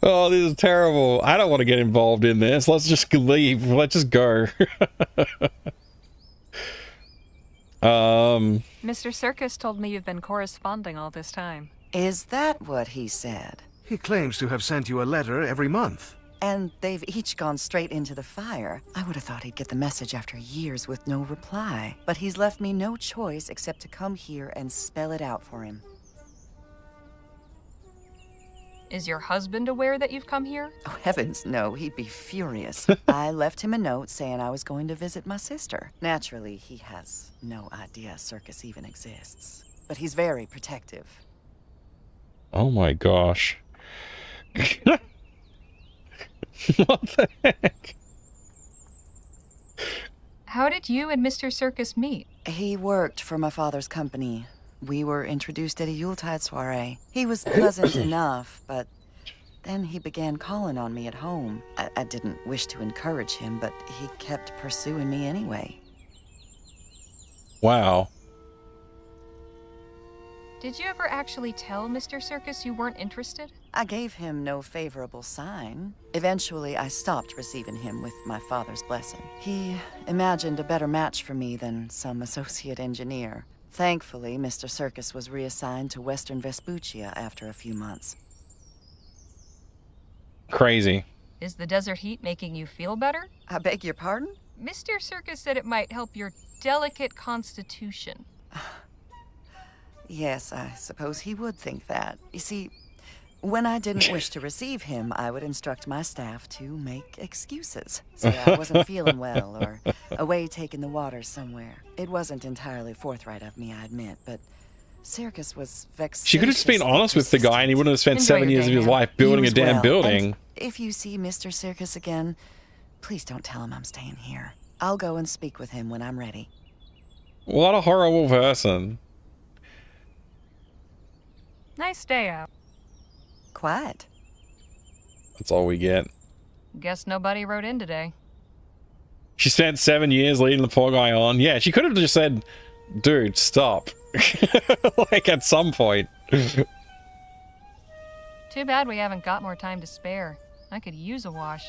Speaker 1: Oh, this is terrible. I don't want to get involved in this. Let's just leave. Let's just go.
Speaker 4: Mr. Circus told me you've been corresponding all this time.
Speaker 12: Is that what he said?
Speaker 7: He claims to have sent you a letter every month.
Speaker 12: And they've each gone straight into the fire. I would have thought he'd get the message after years with no reply. But he's left me no choice except to come here and spell it out for him.
Speaker 4: Is your husband aware that you've come here?
Speaker 12: Oh, heavens, no, he'd be furious. I left him a note saying I was going to visit my sister. Naturally, he has no idea Circus even exists. But he's very protective.
Speaker 1: Oh my gosh. What the heck?
Speaker 4: How did you and Mr. Circus meet?
Speaker 12: He worked for my father's company. We were introduced at a Yuletide soiree. He was pleasant enough, but then he began calling on me at home. I didn't wish to encourage him, but he kept pursuing me anyway.
Speaker 1: Wow.
Speaker 4: Did you ever actually tell Mr. Circus you weren't interested?
Speaker 12: I gave him no favorable sign. Eventually, I stopped receiving him with my father's blessing. He imagined a better match for me than some associate engineer. Thankfully, Mr. Circus was reassigned to Western Vespuccia after a few months.
Speaker 1: Crazy.
Speaker 4: Is the desert heat making you feel better?
Speaker 12: I beg your pardon?
Speaker 4: Mr. Circus said it might help your delicate constitution.
Speaker 12: Yes, I suppose he would think that. You see, when I didn't wish to receive him, I would instruct my staff to make excuses. Say I wasn't feeling well, or away taking the water somewhere. It wasn't entirely forthright of me, I admit, but Circus was vexatious.
Speaker 1: She could have just been honest with the guy and he wouldn't have spent 7 years of his life building a damn building.
Speaker 12: And if you see Mr. Circus again, please don't tell him I'm staying here. I'll go and speak with him when I'm ready.
Speaker 1: What a horrible person.
Speaker 4: Nice day out.
Speaker 12: Quiet.
Speaker 1: That's all we get.
Speaker 4: Guess nobody wrote in today.
Speaker 1: She spent 7 years leading the poor guy on. Yeah, she could have just said, dude, stop. Like at some point.
Speaker 4: Too bad we haven't got more time to spare. I could use a wash.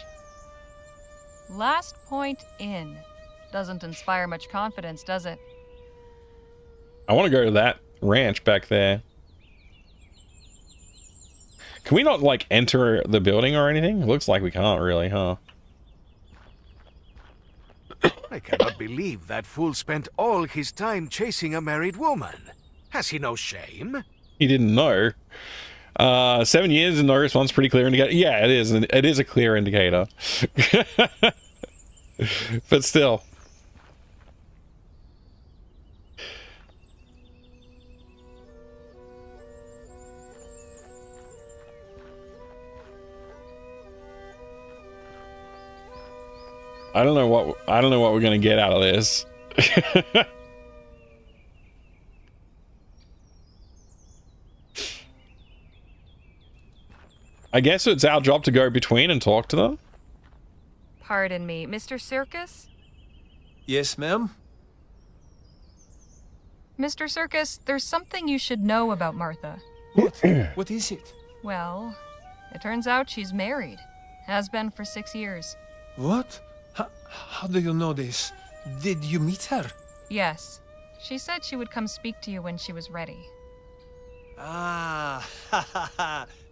Speaker 4: Last point in. Doesn't inspire much confidence, does it?
Speaker 1: I want to go to that ranch back there. Can we not, like, enter the building or anything? It looks like we can't really, huh?
Speaker 7: I cannot believe that fool spent all his time chasing a married woman. Has he no shame?
Speaker 1: He didn't know. 7 years and no response, pretty clear indicator. Yeah, it is. It is a clear indicator. But still. I don't know what we're gonna get out of this. I guess it's our job to go between and talk to them.
Speaker 4: Pardon me, Mr. Circus?
Speaker 10: Yes, ma'am?
Speaker 4: Mr. Circus, there's something you should know about Martha.
Speaker 10: What? What is it?
Speaker 4: Well, it turns out she's married. Has been for 6 years.
Speaker 10: What? How do you know this? Did you meet her?
Speaker 4: Yes. She said she would come speak to you when she was ready.
Speaker 10: Ah,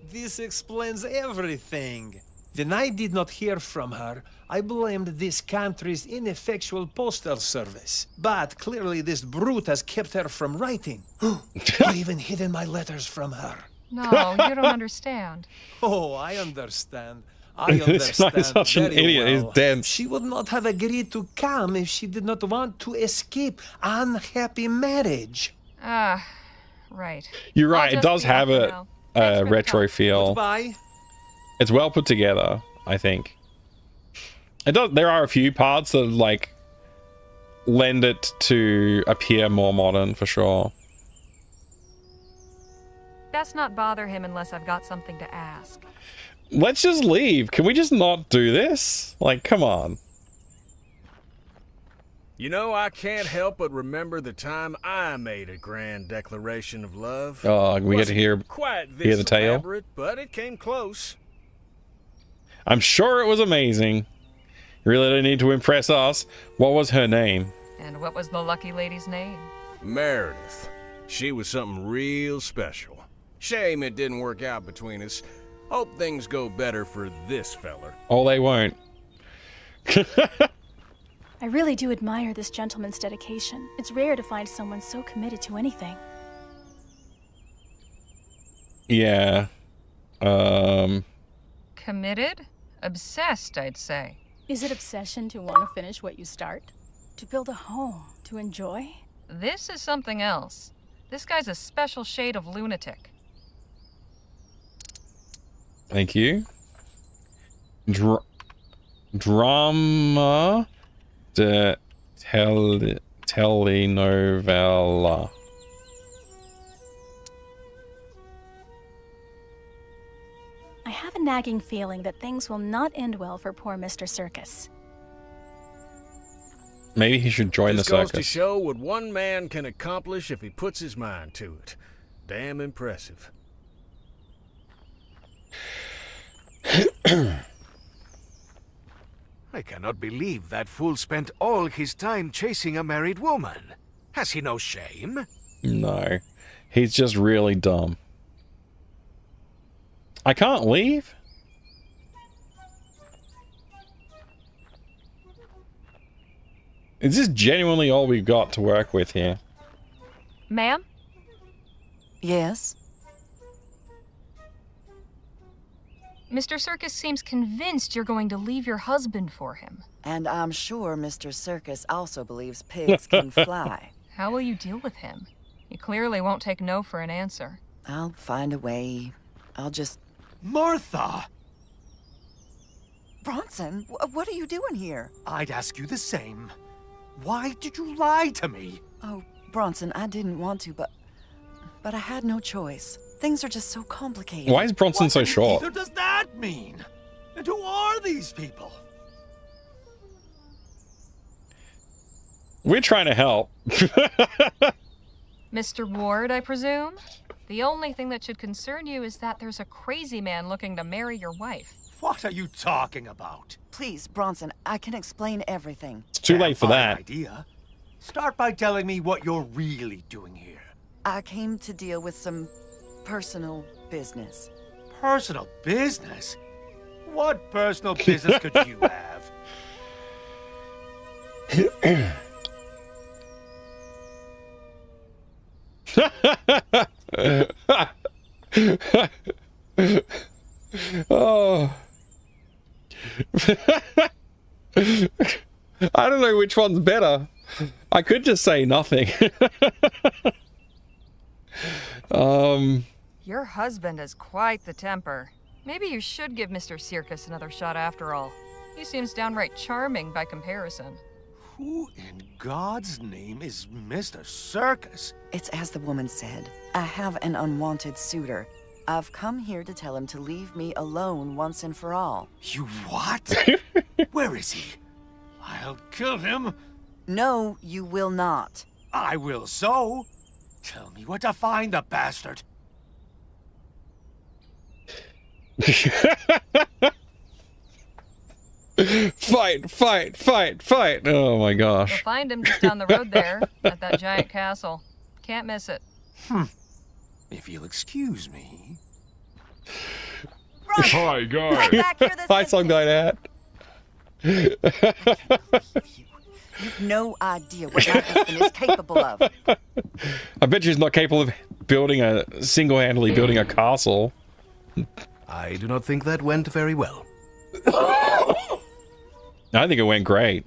Speaker 10: this explains everything. When I did not hear from her, I blamed this country's ineffectual postal service. But clearly this brute has kept her from writing. I even hidden my letters from her.
Speaker 4: No, you don't understand.
Speaker 10: Oh, I understand. I understand.
Speaker 1: This guy's such an idiot.
Speaker 10: Well.
Speaker 1: He's dense.
Speaker 10: She would not have agreed to come if she did not want to escape unhappy marriage.
Speaker 4: Ah, right.
Speaker 1: You're right. It does have a retro feel.
Speaker 10: Goodbye.
Speaker 1: It's well put together, I think. It does. There are a few parts that like lend it to appear more modern, for sure.
Speaker 4: Best not bother him unless I've got something to ask.
Speaker 1: Let's just leave. Can we just not do this? Like, come on.
Speaker 13: You know, I can't help but remember the time I made a grand declaration of love.
Speaker 1: Oh, we get to hear the tale.
Speaker 13: Elaborate, but it came close.
Speaker 1: I'm sure it was amazing. You really don't need to impress us. What was her name?
Speaker 4: And what was the lucky lady's name?
Speaker 13: Meredith. She was something real special. Shame it didn't work out between us. Hope things go better for this feller.
Speaker 1: Oh, they won't.
Speaker 11: I really do admire this gentleman's dedication. It's rare to find someone so committed to anything.
Speaker 1: Yeah.
Speaker 4: Committed? Obsessed, I'd say.
Speaker 11: Is it obsession to want to finish what you start? To build a home? To enjoy?
Speaker 4: This is something else. This guy's a special shade of lunatic.
Speaker 1: Thank you. Drama de telenovela.
Speaker 11: I have a nagging feeling that things will not end well for poor Mr. Circus.
Speaker 1: Maybe he should join the
Speaker 13: This goes
Speaker 1: circus.
Speaker 13: to show what one man can accomplish if he puts his mind to it. Damn impressive.
Speaker 7: I cannot believe that fool spent all his time chasing a married woman. Has he no shame?
Speaker 1: No. He's just really dumb. I can't leave? Is this genuinely all we've got to work with here?
Speaker 4: Ma'am?
Speaker 12: Yes?
Speaker 4: Mr. Circus seems convinced you're going to leave your husband for him.
Speaker 12: And I'm sure Mr. Circus also believes pigs can fly.
Speaker 4: How will you deal with him? He clearly won't take no for an answer.
Speaker 12: I'll find a way. I'll just...
Speaker 16: Martha!
Speaker 12: Bronson, what are you doing here?
Speaker 16: I'd ask you the same. Why did you lie to me?
Speaker 12: Oh, Bronson, I didn't want to, but I had no choice. Things are just so complicated.
Speaker 1: Why is Bronson so short?
Speaker 16: What does that mean? And who are these people?
Speaker 1: We're trying to help.
Speaker 4: Mr. Ward, I presume? The only thing that should concern you is that there's a crazy man looking to marry your wife.
Speaker 16: What are you talking about?
Speaker 12: Please, Bronson, I can explain everything.
Speaker 1: It's too late for that.
Speaker 16: Idea. Start by telling me what you're really doing here.
Speaker 12: I came to deal with some personal business.
Speaker 16: Personal business? What personal business could you have?
Speaker 1: Oh. I don't know which one's better. I could just say nothing.
Speaker 4: Your husband has quite the temper. Maybe you should give Mr. Circus another shot after all. He seems downright charming by comparison.
Speaker 16: Who in God's name is Mr. Circus?
Speaker 12: It's as the woman said. I have an unwanted suitor. I've come here to tell him to leave me alone once and for all.
Speaker 16: You what? Where is he? I'll kill him.
Speaker 12: No, you will not.
Speaker 16: I will so. Tell me where to find the bastard.
Speaker 1: Fight, fight, fight, fight. Oh my gosh.
Speaker 4: You'll find him just down the road there, at that giant castle. Can't miss it.
Speaker 16: If you'll excuse me.
Speaker 1: Hi, guy. Hi, some guy that.
Speaker 12: You've no idea what my husband is capable of.
Speaker 1: I bet he's not capable of single-handedly building a castle.
Speaker 7: I do not think that went very well.
Speaker 1: I think it went great.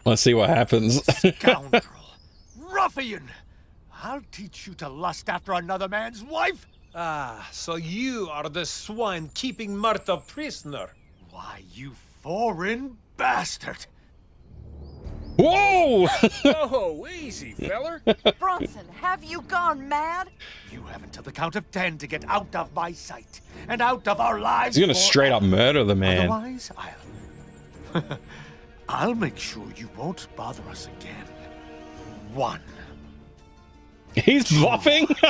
Speaker 1: Let's see what happens.
Speaker 16: Scoundrel! Ruffian! I'll teach you to lust after another man's wife!
Speaker 10: Ah, so you are the swine keeping Martha prisoner.
Speaker 16: Why, you foreign bastard!
Speaker 1: Whoa!
Speaker 13: Oh, easy, feller.
Speaker 12: Bronson, have you gone mad?
Speaker 16: You have until the count of 10 to get out of my sight and out of our lives.
Speaker 1: He's gonna straight up murder the man.
Speaker 16: Otherwise, I'll make sure you won't bother us again. 1.
Speaker 1: He's bluffing?
Speaker 16: 3.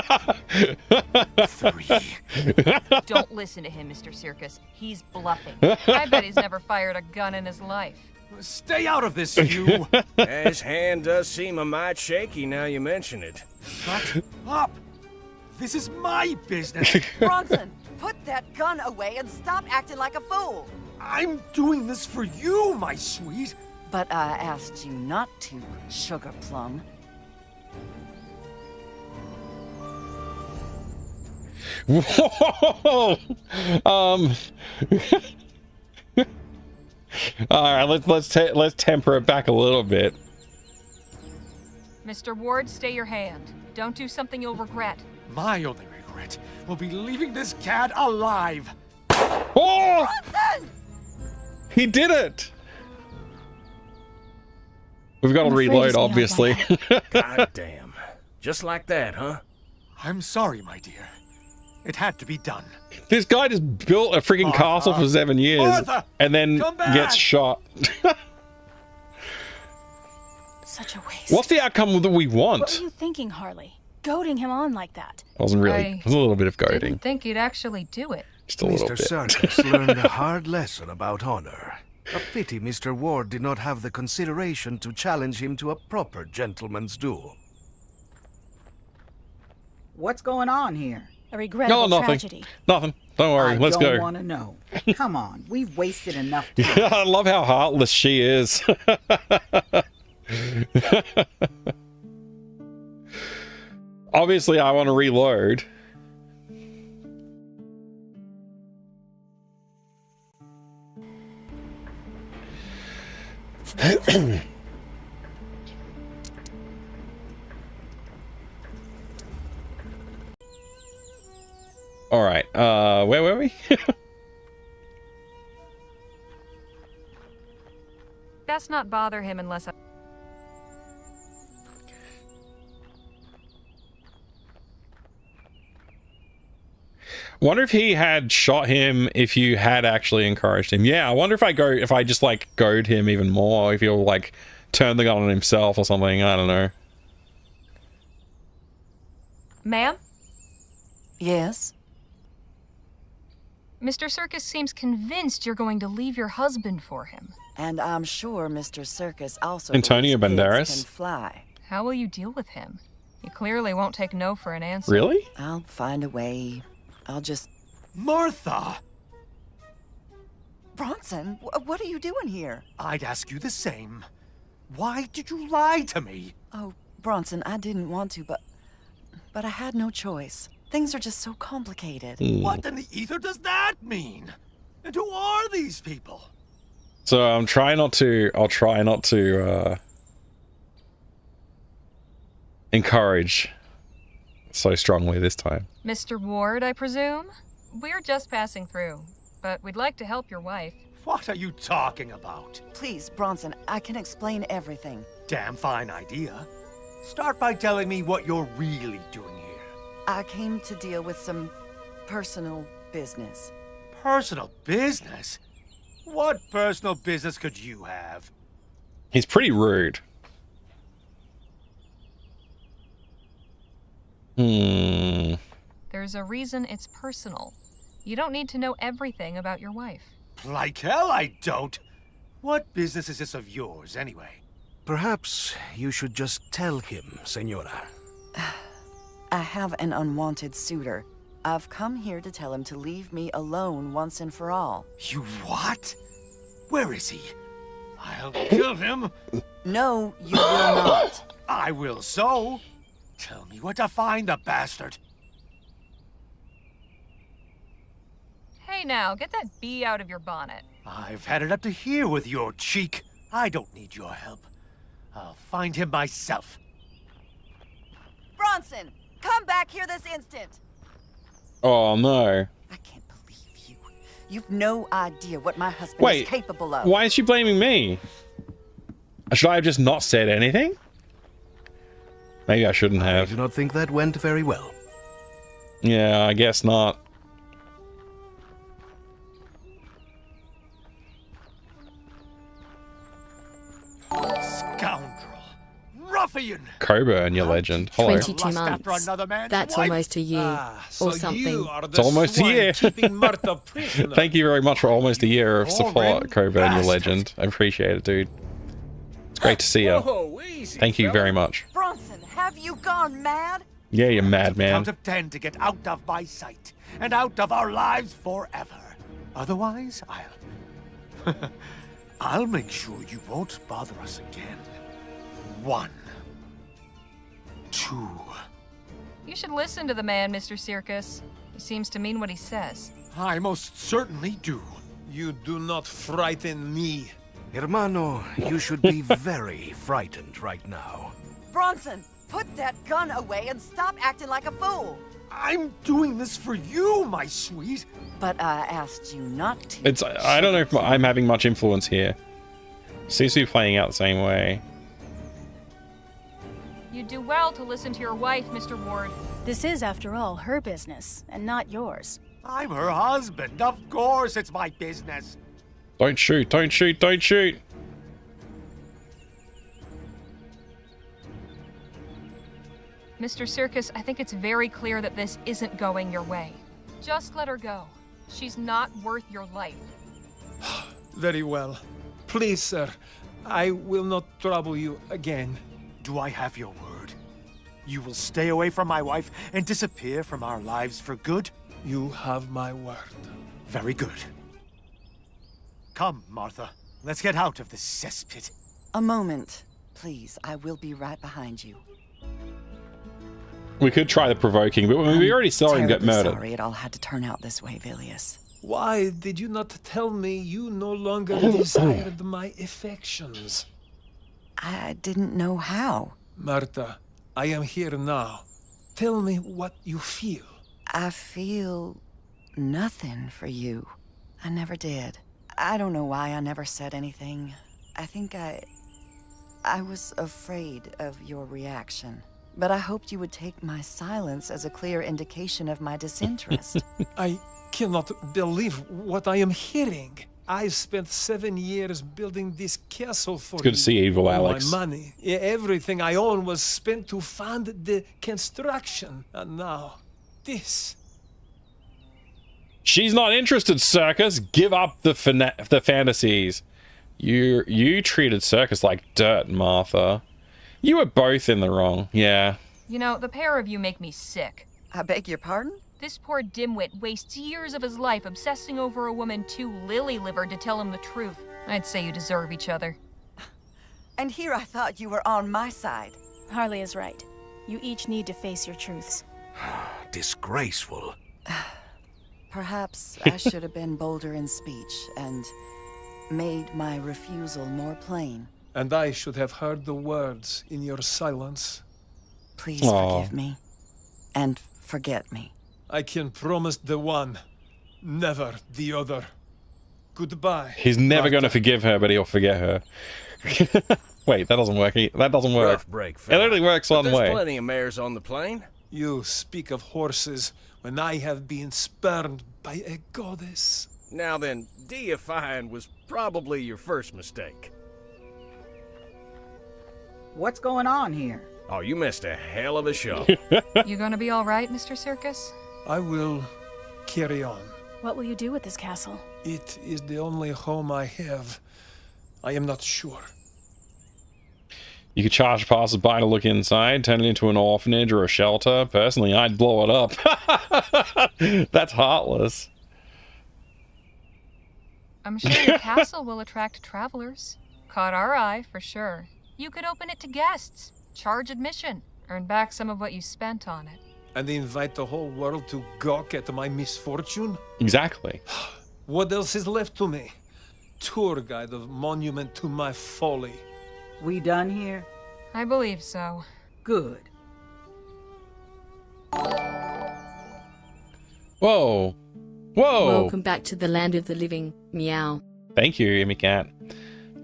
Speaker 4: Don't listen to him, Mr. Circus. He's bluffing. I bet he's never fired a gun in his life.
Speaker 16: Stay out of this, you!
Speaker 13: His hand does seem a mite shaky now you mention it.
Speaker 16: Shut up! This is my business!
Speaker 12: Bronson, put that gun away and stop acting like a fool!
Speaker 16: I'm doing this for you, my sweet!
Speaker 12: But I asked you not to, Sugar Plum.
Speaker 1: Whoa! All right, let's temper it back a little bit.
Speaker 4: Mr. Ward, stay your hand. Don't do something you'll regret.
Speaker 16: My only regret will be leaving this cad alive.
Speaker 1: Oh!
Speaker 16: Bronson!
Speaker 1: He did it! We've got to reload, obviously.
Speaker 10: God damn. Just like that, huh?
Speaker 16: I'm sorry, my dear. It had to be done.
Speaker 1: This guy just built a freaking castle for 7 years
Speaker 16: Martha,
Speaker 1: and then
Speaker 16: come back!
Speaker 1: gets shot.
Speaker 11: Such a waste.
Speaker 1: What's the outcome that we want?
Speaker 11: What were you thinking, Harley? Goading him on like that?
Speaker 1: It wasn't really. It was a little bit of goading.
Speaker 4: Didn't think you'd actually do it.
Speaker 1: Just a little
Speaker 7: Mr.
Speaker 1: bit.
Speaker 7: Circus learned a hard lesson about honor. A pity Mr. Ward did not have the consideration to challenge him to a proper gentleman's duel.
Speaker 6: What's going on here?
Speaker 11: A regrettable
Speaker 1: nothing.
Speaker 11: tragedy.
Speaker 1: Nothing. Don't worry. Let's
Speaker 6: I
Speaker 1: go.
Speaker 6: don't want to know. Come on, we've wasted enough time.
Speaker 1: I love how heartless she is. Obviously, I want to reload. All right. Where were we?
Speaker 4: Best not bother him unless I...
Speaker 1: Wonder if he had shot him if you had actually encouraged him. Yeah, I wonder if I just like goad him even more, if he'll like turn the gun on himself or something. I don't know.
Speaker 4: Ma'am?
Speaker 12: Yes?
Speaker 4: Mr. Circus seems convinced you're going to leave your husband for him.
Speaker 12: And I'm sure Mr. Circus also
Speaker 1: Antonio
Speaker 12: believes kids
Speaker 1: Banderas?
Speaker 12: can fly.
Speaker 4: How will you deal with him? You clearly won't take no for an answer.
Speaker 1: Really?
Speaker 12: I'll find a way. I'll just...
Speaker 16: Martha!
Speaker 12: Bronson, what are you doing here?
Speaker 16: I'd ask you the same. Why did you lie to me?
Speaker 12: Oh, Bronson, I didn't want to, but I had no choice. Things are just so complicated.
Speaker 16: What in the ether does that mean? And who are these people?
Speaker 1: So I'll try not to encourage so strongly this time.
Speaker 4: Mr. Ward, I presume? We're just passing through, but we'd like to help your wife.
Speaker 16: What are you talking about?
Speaker 12: Please, Bronson, I can explain everything.
Speaker 16: Damn fine idea. Start by telling me what you're really doing here.
Speaker 12: I came to deal with some personal business.
Speaker 16: Personal business? What personal business could you have?
Speaker 1: He's pretty rude.
Speaker 4: There's a reason it's personal. You don't need to know everything about your wife.
Speaker 16: Like hell I don't. What business is this of yours, anyway?
Speaker 7: Perhaps you should just tell him, Senora.
Speaker 12: I have an unwanted suitor. I've come here to tell him to leave me alone once and for all.
Speaker 16: You what? Where is he? I'll kill him.
Speaker 12: No, you will not.
Speaker 16: I will so. Tell me where to find the bastard.
Speaker 4: Hey now, get that bee out of your bonnet.
Speaker 16: I've had it up to here with your cheek. I don't need your help. I'll find him myself.
Speaker 12: Bronson, come back here this instant.
Speaker 1: Oh no.
Speaker 12: I can't believe you. You've no idea what my husband is capable of.
Speaker 1: Why is she blaming me? Should I have just not said anything? Maybe I shouldn't have.
Speaker 7: I do not think that went very well.
Speaker 1: Yeah, I guess not.
Speaker 16: Scoundrel. Ruffian.
Speaker 1: Coburn, your legend. Hello.
Speaker 3: 22 months. That's almost a year. Or something.
Speaker 1: It's almost a year. Thank you very much for almost a year of support, Coburn, your legend. I appreciate it, dude. It's great to see you. Thank you very much.
Speaker 12: Bronson, have you gone mad?
Speaker 1: Yeah, you madman.
Speaker 16: Count of 10 to get out of my sight and out of our lives forever. Otherwise, I'll make sure you won't bother us again. 1, 2.
Speaker 4: You should listen to the man, Mr. Circus. He seems to mean what he says.
Speaker 16: I most certainly do.
Speaker 10: You do not frighten me.
Speaker 7: Hermano, you should be very frightened right now.
Speaker 12: Bronson, put that gun away and stop acting like a fool.
Speaker 16: I'm doing this for you, my sweet.
Speaker 12: But I asked you not to.
Speaker 1: I don't know if I'm having much influence here. Seems to be playing out the same way.
Speaker 4: You do well to listen to your wife, Mr. Ward.
Speaker 11: This is, after all, her business, and not yours.
Speaker 16: I'm her husband. Of course it's my business.
Speaker 1: Don't shoot, don't shoot, don't shoot.
Speaker 4: Mr. Circus, I think it's very clear that this isn't going your way. Just let her go. She's not worth your life.
Speaker 10: Very well. Please, sir, I will not trouble you again.
Speaker 16: Do I have your word? You will stay away from my wife and disappear from our lives for good?
Speaker 10: You have my word.
Speaker 16: Very good. Come, Martha. Let's get out of this cesspit.
Speaker 12: A moment, please. I will be right behind you.
Speaker 1: We could try the provoking, but we already saw him get murdered.
Speaker 12: Sorry it all had to turn out this way, Vilius.
Speaker 10: Why did you not tell me you no longer desired my affections?
Speaker 12: I didn't know how.
Speaker 10: Martha, I am here now. Tell me what you feel.
Speaker 12: I feel nothing for you. I never did. I don't know why I never said anything. I think I was afraid of your reaction. But I hoped you would take my silence as a clear indication of my disinterest.
Speaker 10: I cannot believe what I am hearing. I spent 7 years building this castle for you.
Speaker 1: It's good to see evil Alex.
Speaker 10: My money, everything I own was spent to fund the construction. And now, this.
Speaker 1: She's not interested, Circus. Give up the fantasies. You treated Circus like dirt, Martha. You were both in the wrong, yeah.
Speaker 4: You know, the pair of you make me sick.
Speaker 12: I beg your pardon?
Speaker 4: This poor dimwit wastes years of his life obsessing over a woman too lily-livered to tell him the truth. I'd say you deserve each other.
Speaker 12: And here I thought you were on my side.
Speaker 11: Harley is right. You each need to face your truths.
Speaker 7: Disgraceful.
Speaker 12: Perhaps I should have been bolder in speech and made my refusal more plain.
Speaker 10: And I should have heard the words in your silence.
Speaker 12: Please forgive me. And forget me.
Speaker 10: I can promise the one, never the other. Goodbye.
Speaker 1: He's never going to forgive her, but he'll forget her. Wait, that doesn't work. That doesn't work.
Speaker 13: Rough break,
Speaker 1: it
Speaker 13: fella.
Speaker 1: only works one
Speaker 13: There's
Speaker 1: way.
Speaker 13: plenty of mares on the plain.
Speaker 10: You speak of horses when I have been spurned by a goddess.
Speaker 13: Now then, deifying was probably your first mistake.
Speaker 6: What's going on here?
Speaker 13: Oh, you missed a hell of a show.
Speaker 4: You gonna be all right, Mr. Circus?
Speaker 10: I will carry on.
Speaker 11: What will you do with this castle?
Speaker 10: It is the only home I have. I am not sure.
Speaker 1: You could charge passersby to look inside, turn it into an orphanage or a shelter. Personally, I'd blow it up. That's heartless.
Speaker 4: I'm sure your castle will attract travelers. Caught our eye, for sure. You could open it to guests, charge admission, earn back some of what you spent on it.
Speaker 10: And invite the whole world to gawk at my misfortune?
Speaker 1: Exactly.
Speaker 10: What else is left to me? Tour guide of monument to my folly.
Speaker 6: We done here?
Speaker 4: I believe so.
Speaker 6: Good.
Speaker 1: Whoa. Whoa.
Speaker 3: Welcome back to the land of the living. Meow.
Speaker 1: Thank you, Amy Cat.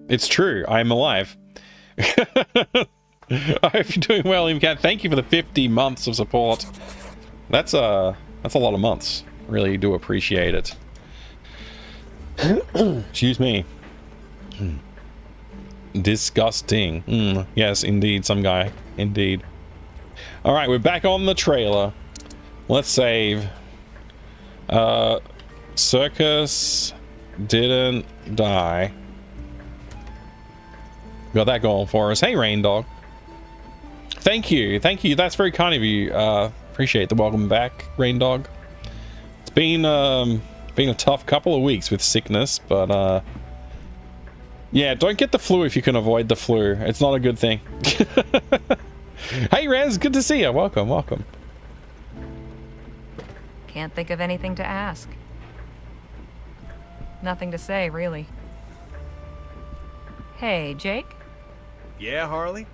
Speaker 1: It's true. I'm alive. I hope you're doing well, Amy Cat. Thank you for the 50 months of support. That's a lot of months. Really do appreciate it. Excuse me. Disgusting. Yes, indeed, some guy. Indeed. Alright, we're back on the trailer. Let's save. Circus didn't die. Got that going for us. Hey, Rain Dog. Thank you. Thank you. That's very kind of you. Appreciate the welcome back, Rain Dog. It's been a tough couple of weeks with sickness, but yeah, don't get the flu if you can avoid the flu. It's not a good thing. Hey, Rez, good to see you. Welcome, welcome.
Speaker 4: Can't think of anything to ask. Nothing to say, really. Hey, Jake?
Speaker 13: Yeah, Harley?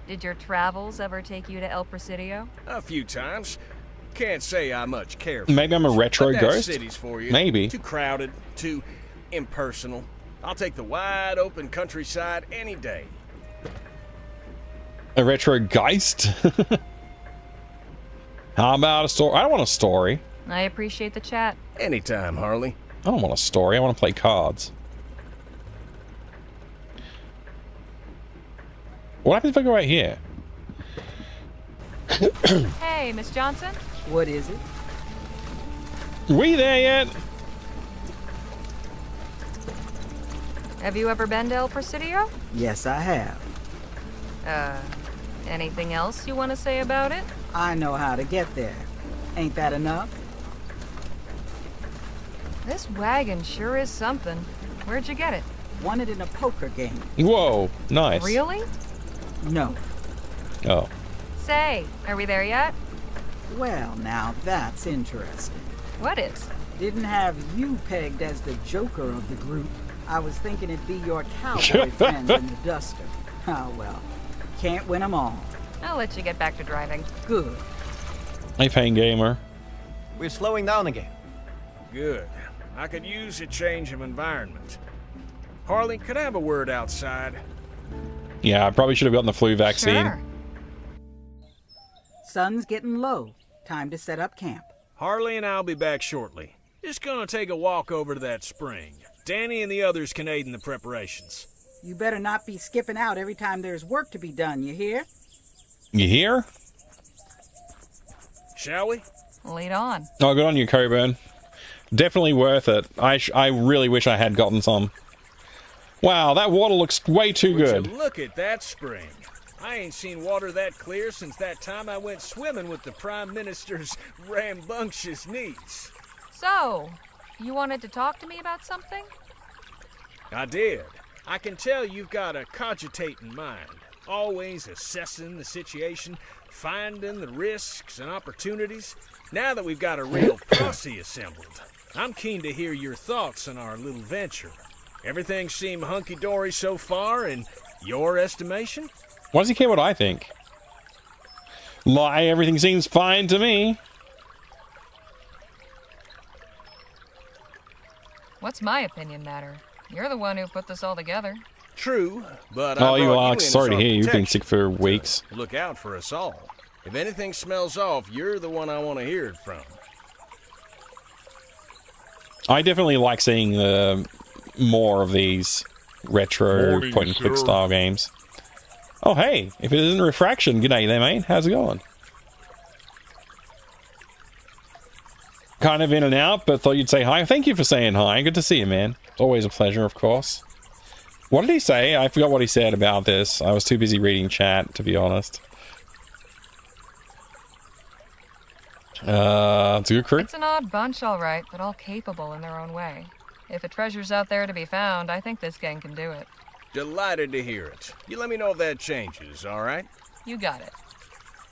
Speaker 4: Did your travels ever take you to El Presidio?
Speaker 13: A few times. Can't say I much care for
Speaker 1: Maybe I'm a retro
Speaker 13: but that
Speaker 1: ghost?
Speaker 13: city's for you.
Speaker 1: Maybe.
Speaker 13: Too crowded, too impersonal. I'll take the wide open countryside any day.
Speaker 1: A retro geist? How about a story? I don't want a story.
Speaker 4: I appreciate the chat.
Speaker 13: Anytime, Harley.
Speaker 1: I don't want a story. I want to play cards. What happens if I go right here?
Speaker 4: Hey, Miss Johnson?
Speaker 6: What is it?
Speaker 1: We there yet?
Speaker 4: Have you ever been to El Presidio?
Speaker 6: Yes, I have.
Speaker 4: Anything else you want to say about it?
Speaker 6: I know how to get there. Ain't that enough?
Speaker 4: This wagon sure is something. Where'd you get it?
Speaker 6: Won it in a poker game.
Speaker 1: Whoa, nice.
Speaker 4: Really?
Speaker 6: No.
Speaker 1: Oh.
Speaker 4: Say, are we there yet?
Speaker 6: Well, now that's interesting.
Speaker 4: What is?
Speaker 6: Didn't have you pegged as the joker of the group. I was thinking it'd be your cowboy friends in the duster. Oh well. Can't win them all.
Speaker 4: I'll let you get back to driving.
Speaker 6: Good.
Speaker 1: Hey, Pain Gamer.
Speaker 8: We're slowing down again.
Speaker 13: Good. I could use a change of environment. Harley, could I have a word outside?
Speaker 1: Yeah, I probably should have gotten the flu vaccine.
Speaker 6: Sure. Sun's getting low. Time to set up camp.
Speaker 13: Harley and I'll be back shortly. Just gonna take a walk over to that spring. Danny and the others can aid in the preparations.
Speaker 6: You better not be skipping out every time there's work to be done, you hear?
Speaker 1: You hear?
Speaker 13: Shall we?
Speaker 4: Lead on.
Speaker 1: Oh, good on you, Coburn. Definitely worth it. I really wish I had gotten some. Wow, that water looks way too good.
Speaker 13: Look at that spring. I ain't seen water that clear since that time I went swimming with the Prime Minister's rambunctious niece.
Speaker 4: So, you wanted to talk to me about something?
Speaker 13: I did. I can tell you've got a cogitating mind, always assessing the situation, finding the risks and opportunities. Now that we've got a real posse assembled, I'm keen to hear your thoughts on our little venture. Everything seem hunky-dory so far, in your estimation?
Speaker 1: Why does he care what I think? Lie, everything seems fine to me.
Speaker 4: What's my opinion matter? You're the one who put this all together.
Speaker 13: True, but
Speaker 1: Oh,
Speaker 13: I
Speaker 1: you
Speaker 13: brought
Speaker 1: Alex,
Speaker 13: in
Speaker 1: sorry to
Speaker 13: as our
Speaker 1: hear you've been
Speaker 13: protection
Speaker 1: sick for weeks.
Speaker 13: to look out for us all. If anything smells off, you're the one I want to hear it from.
Speaker 1: I definitely like seeing more of these retro
Speaker 22: Morning,
Speaker 1: point-and-click
Speaker 22: sir.
Speaker 1: style games. Oh, hey, if it isn't Refraction, g'day there, mate. How's it going? Kind of in and out, but thought you'd say hi. Thank you for saying hi. Good to see you, man. It's always a pleasure, of course. What did he say? I forgot what he said about this. I was too busy reading chat, to be honest. It's a good crew.
Speaker 4: It's an odd bunch, all right, but all capable in their own way. If a treasure's out there to be found, I think this gang can do it.
Speaker 13: Delighted to hear it. You let me know if that changes, all right?
Speaker 4: You got it.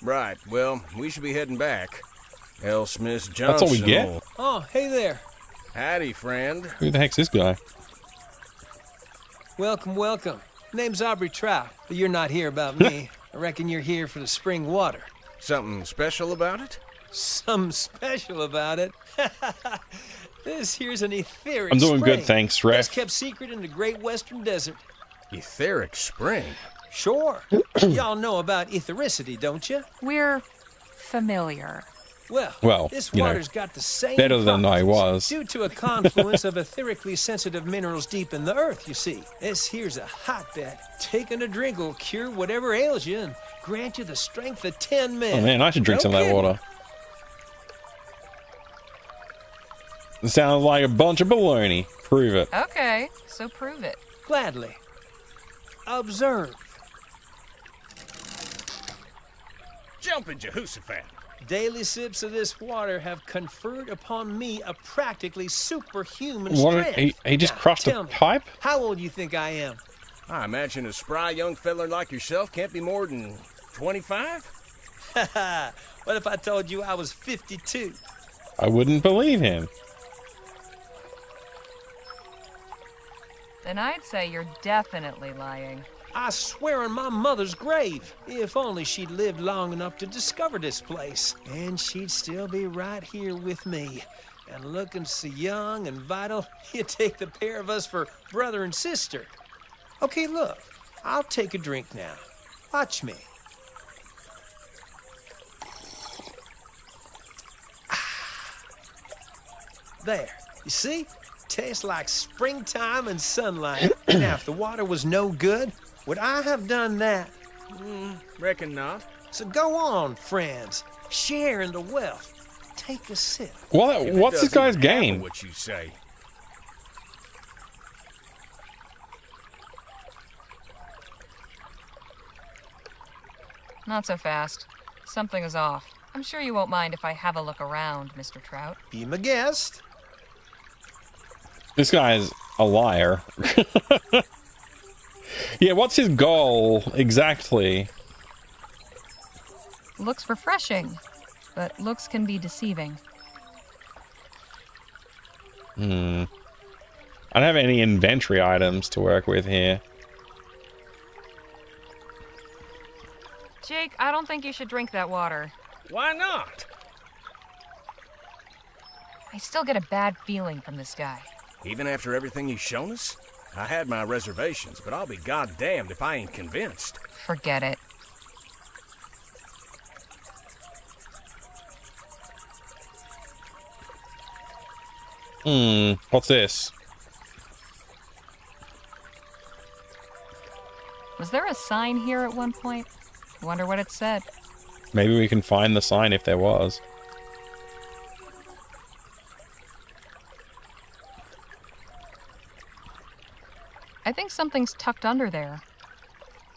Speaker 13: Right, well, we should be heading back. L. Smith Johnson.
Speaker 1: That's all we get?
Speaker 13: will-
Speaker 17: Oh, hey there.
Speaker 13: Howdy, friend.
Speaker 1: Who the heck's this guy?
Speaker 17: Welcome, welcome. Name's Aubrey Trout, but you're not here about me. I reckon you're here for the spring water.
Speaker 13: Something special about it?
Speaker 17: Something special about it? This here's an etheric
Speaker 1: I'm doing
Speaker 17: spring.
Speaker 1: good, thanks, Ref.
Speaker 17: Best kept secret in the great western desert.
Speaker 13: Etheric spring?
Speaker 17: Sure. Y'all know about ethericity, don't you?
Speaker 4: We're familiar.
Speaker 1: Well,
Speaker 17: this
Speaker 1: you know,
Speaker 17: water's got the same
Speaker 1: better than I
Speaker 17: properties
Speaker 1: was.
Speaker 17: due to a confluence of etherically sensitive minerals deep in the earth, you see. This here's a hotbed. Taking a drink will cure whatever ails you and grant you the strength of 10 men.
Speaker 1: Oh man, I should drink some of that water. It sounds like a bunch of baloney. Prove it.
Speaker 4: Okay, so prove it.
Speaker 17: Gladly. Observe.
Speaker 13: Jumping Jehoshaphat.
Speaker 17: Daily sips of this water have conferred upon me a practically superhuman
Speaker 1: What?
Speaker 17: strength.
Speaker 1: He just
Speaker 17: Now,
Speaker 1: crushed
Speaker 17: tell
Speaker 1: a
Speaker 17: me,
Speaker 1: pipe?
Speaker 17: How old you think I am?
Speaker 13: I imagine a spry young feller like yourself can't be more than 25?
Speaker 17: What if I told you I was 52?
Speaker 1: I wouldn't believe him.
Speaker 4: Then I'd say you're definitely lying.
Speaker 17: I swear on my mother's grave, if only she'd lived long enough to discover this place. And she'd still be right here with me. And looking so young and vital, you'd take the pair of us for brother and sister. Okay, look, I'll take a drink now. Watch me. There, you see? Tastes like springtime and sunlight. Now, if the water was no good, would I have done that?
Speaker 13: Reckon not.
Speaker 17: So go on, friends. Share in the wealth. Take a sip.
Speaker 1: What's this guy's game?
Speaker 13: What you say?
Speaker 4: Not so fast. Something is off. I'm sure you won't mind if I have a look around, Mr. Trout.
Speaker 17: Be my guest.
Speaker 1: This guy's a liar. Yeah, what's his goal exactly?
Speaker 4: Looks refreshing, but looks can be deceiving.
Speaker 1: I don't have any inventory items to work with here.
Speaker 4: Jake, I don't think you should drink that water.
Speaker 13: Why not?
Speaker 4: I still get a bad feeling from this guy.
Speaker 13: Even after everything he's shown us? I had my reservations, but I'll be goddamned if I ain't convinced.
Speaker 4: Forget it.
Speaker 1: What's this?
Speaker 4: Was there a sign here at one point? I wonder what it said.
Speaker 1: Maybe we can find the sign if there was.
Speaker 4: I think something's tucked under there.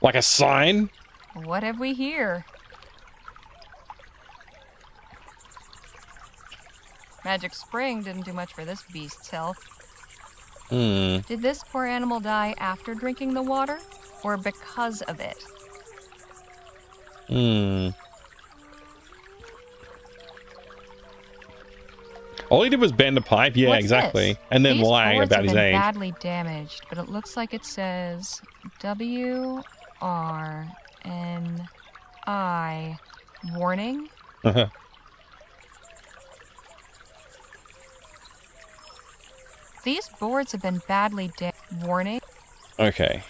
Speaker 1: Like a sign?
Speaker 4: What have we here? Magic Spring didn't do much for this beast's health. Did this poor animal die after drinking the water, or because of it?
Speaker 1: All he did was bend a pipe. Yeah,
Speaker 4: What's
Speaker 1: exactly.
Speaker 4: this?
Speaker 1: And then
Speaker 4: These
Speaker 1: lie
Speaker 4: boards
Speaker 1: about
Speaker 4: have
Speaker 1: his
Speaker 4: been
Speaker 1: age.
Speaker 4: badly damaged, but it looks like it says WRNI warning. These boards have been badly warning.
Speaker 1: Okay.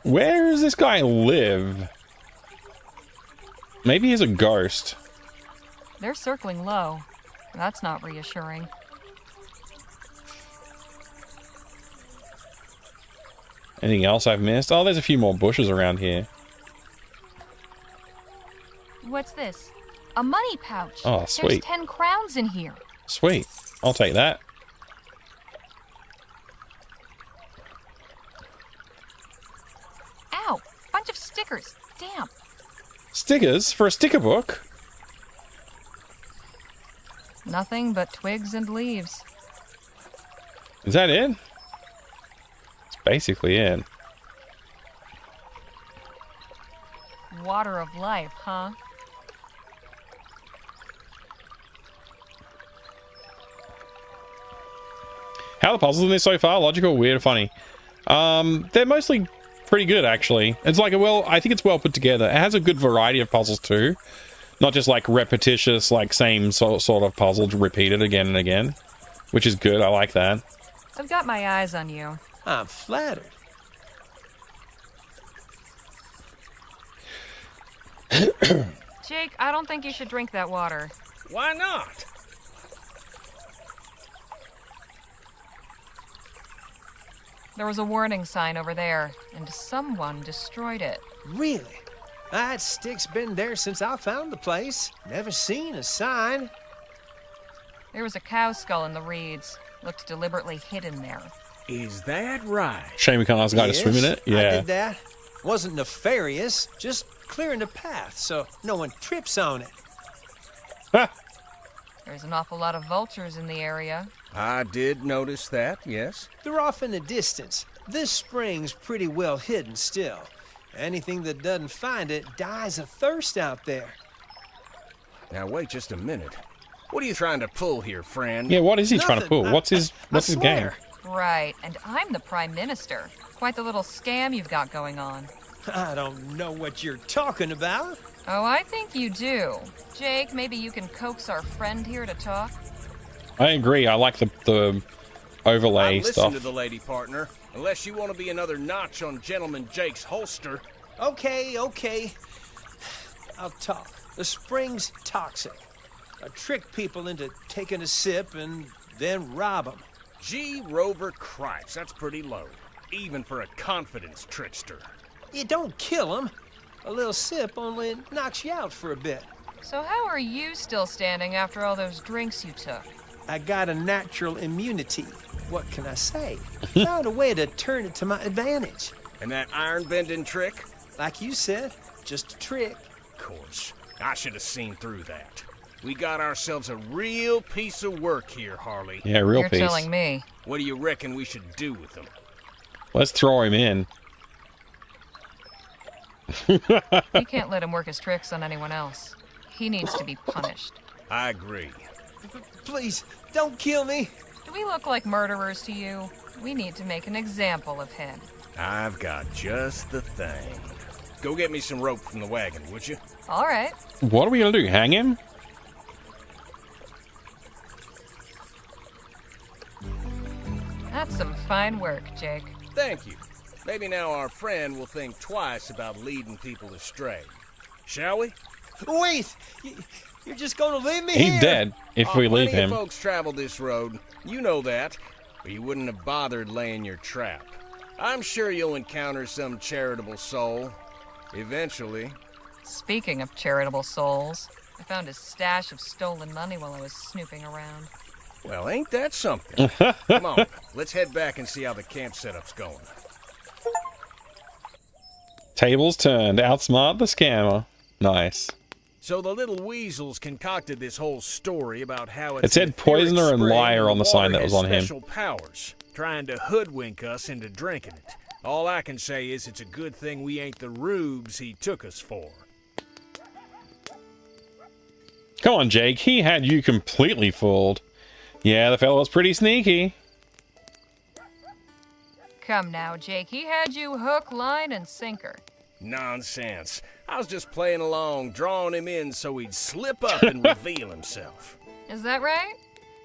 Speaker 1: Where does this guy live? Maybe he's a ghost.
Speaker 4: They're circling low. That's not reassuring.
Speaker 1: Anything else I've missed? Oh, there's a few more bushes around here.
Speaker 4: What's this? A money pouch.
Speaker 1: Oh, sweet.
Speaker 4: There's 10 crowns in here.
Speaker 1: Sweet. I'll take that.
Speaker 4: Ow! Bunch of stickers. Damn.
Speaker 1: Stickers for a sticker book?
Speaker 4: Nothing but twigs and leaves.
Speaker 1: Is that it? It's basically it.
Speaker 4: Water of life, huh?
Speaker 1: How are the puzzles in this so far? Logical, weird, or funny? They're mostly pretty good, actually. It's like I think it's well put together. It has a good variety of puzzles too. Not just like repetitious, like same sort of puzzle repeated again and again. Which is good, I like that.
Speaker 4: I've got my eyes on you.
Speaker 17: I'm flattered.
Speaker 4: Jake, I don't think you should drink that water.
Speaker 13: Why not?
Speaker 4: There was a warning sign over there, and someone destroyed it.
Speaker 17: Really? That stick's been there since I found the place. Never seen a sign.
Speaker 4: There was a cow skull in the reeds. Looked deliberately hidden there.
Speaker 13: Is that right?
Speaker 1: Shame we can't ask a guy to swim in it.
Speaker 17: I
Speaker 1: Yeah.
Speaker 17: did that. Wasn't nefarious, just clearing the path so no one trips on it.
Speaker 4: There's an awful lot of vultures in the area.
Speaker 13: I did notice that, yes.
Speaker 17: They're off in the distance. This spring's pretty well hidden still. Anything that doesn't find it dies of thirst out there.
Speaker 13: Now wait just a minute. What are you trying to pull here, friend?
Speaker 1: Yeah, what is he trying to pull? What's his game?
Speaker 4: Right, and I'm the Prime Minister. Quite the little scam you've got going on.
Speaker 17: I don't know what you're talking about.
Speaker 4: Oh, I think you do. Jake, maybe you can coax our friend here to talk?
Speaker 1: I agree. I like the overlay
Speaker 13: Listen
Speaker 1: stuff.
Speaker 13: to the lady, partner. Unless you want to be another notch on Gentleman Jake's holster.
Speaker 17: Okay. I'll talk. The spring's toxic. I trick people into taking a sip and then rob them.
Speaker 13: Gee, Rover Cripes, that's pretty low. Even for a confidence trickster.
Speaker 17: You don't kill them. A little sip only knocks you out for a bit.
Speaker 4: So how are you still standing after all those drinks you took?
Speaker 17: I got a natural immunity. What can I say? Found a way to turn it to my advantage.
Speaker 13: And that iron-bending trick?
Speaker 17: Like you said, just a trick.
Speaker 13: Of course. I should have seen through that. We got ourselves a real piece of work here, Harley.
Speaker 1: Yeah, real
Speaker 4: You're
Speaker 1: piece.
Speaker 4: telling me.
Speaker 13: What do you reckon we should do with them?
Speaker 1: Let's throw him in.
Speaker 4: We can't let him work his tricks on anyone else. He needs to be punished.
Speaker 13: I agree.
Speaker 17: Please, don't kill me.
Speaker 4: Do we look like murderers to you? We need to make an example of him.
Speaker 13: I've got just the thing. Go get me some rope from the wagon, would you?
Speaker 4: All right.
Speaker 1: What are we gonna do? Hang him?
Speaker 4: That's some fine work, Jake.
Speaker 13: Thank you. Maybe now our friend will think twice about leading people astray. Shall we?
Speaker 17: Wait! You're just gonna leave me
Speaker 1: He's
Speaker 17: here?
Speaker 1: dead if we leave
Speaker 13: Plenty
Speaker 1: him.
Speaker 13: of folks travel this road. You know that. Or you wouldn't have bothered laying your trap. I'm sure you'll encounter some charitable soul. Eventually.
Speaker 4: Speaking of charitable souls, I found a stash of stolen money while I was snooping around.
Speaker 13: Well, ain't that something? Come on, let's head back and see how the camp setup's going.
Speaker 1: Tables turned. Outsmart the scammer. Nice.
Speaker 13: So the little weasels concocted this whole story about how
Speaker 1: It said poisoner and liar on the sign that was on him.
Speaker 13: Special powers, trying to hoodwink us into drinking it. All I can say is it's a good thing we ain't the rubes he took us for.
Speaker 1: Come on, Jake. He had you completely fooled. Yeah, the fellow was pretty sneaky.
Speaker 4: Come now, Jake. He had you hook, line, and sinker.
Speaker 13: Nonsense. I was just playing along, drawing him in so he'd slip up and reveal himself.
Speaker 4: Is that right?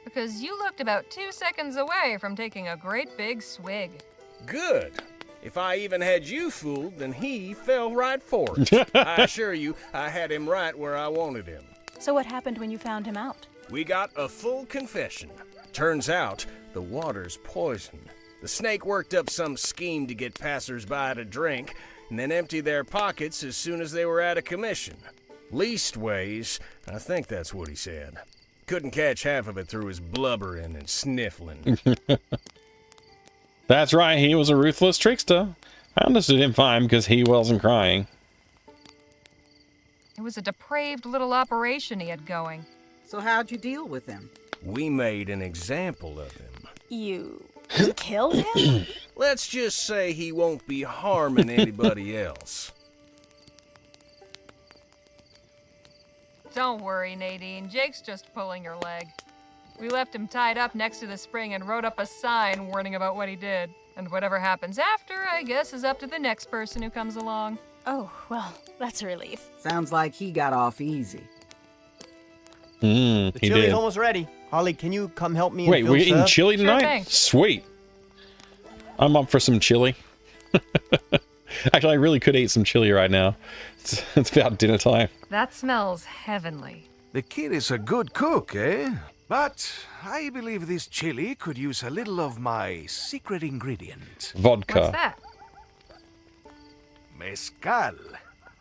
Speaker 4: Because you looked about 2 seconds away from taking a great big swig.
Speaker 13: Good. If I even had you fooled, then he fell right for it. I assure you, I had him right where I wanted him.
Speaker 11: So what happened when you found him out?
Speaker 13: We got a full confession. Turns out, the water's poisoned. The snake worked up some scheme to get passers-by to drink, and then empty their pockets as soon as they were out of commission. Leastways, I think that's what he said. Couldn't catch half of it through his blubbering and sniffling.
Speaker 1: That's right, he was a ruthless trickster. I understood him fine because he wasn't crying.
Speaker 4: It was a depraved little operation he had going.
Speaker 6: So how'd you deal with him?
Speaker 13: We made an example of him.
Speaker 11: You killed him?
Speaker 13: Let's just say he won't be harming anybody else.
Speaker 4: Don't worry, Nadine. Jake's just pulling your leg. We left him tied up next to the spring and wrote up a sign warning about what he did. And whatever happens after, I guess, is up to the next person who comes along.
Speaker 11: Oh, well, that's a relief.
Speaker 6: Sounds like he got off easy.
Speaker 8: The
Speaker 1: He
Speaker 8: chili's
Speaker 1: did.
Speaker 8: almost ready. Harley, can you come help me?
Speaker 1: Wait,
Speaker 8: and
Speaker 1: we're
Speaker 8: Phil
Speaker 1: eating
Speaker 8: serve?
Speaker 1: chili tonight?
Speaker 4: thing.
Speaker 1: Sweet. I'm up for some chili. Actually, I really could eat some chili right now. It's about dinner time.
Speaker 4: That smells heavenly.
Speaker 7: The kid is a good cook, eh? But I believe this chili could use a little of my secret ingredient.
Speaker 1: Vodka.
Speaker 4: What's that?
Speaker 7: Mezcal.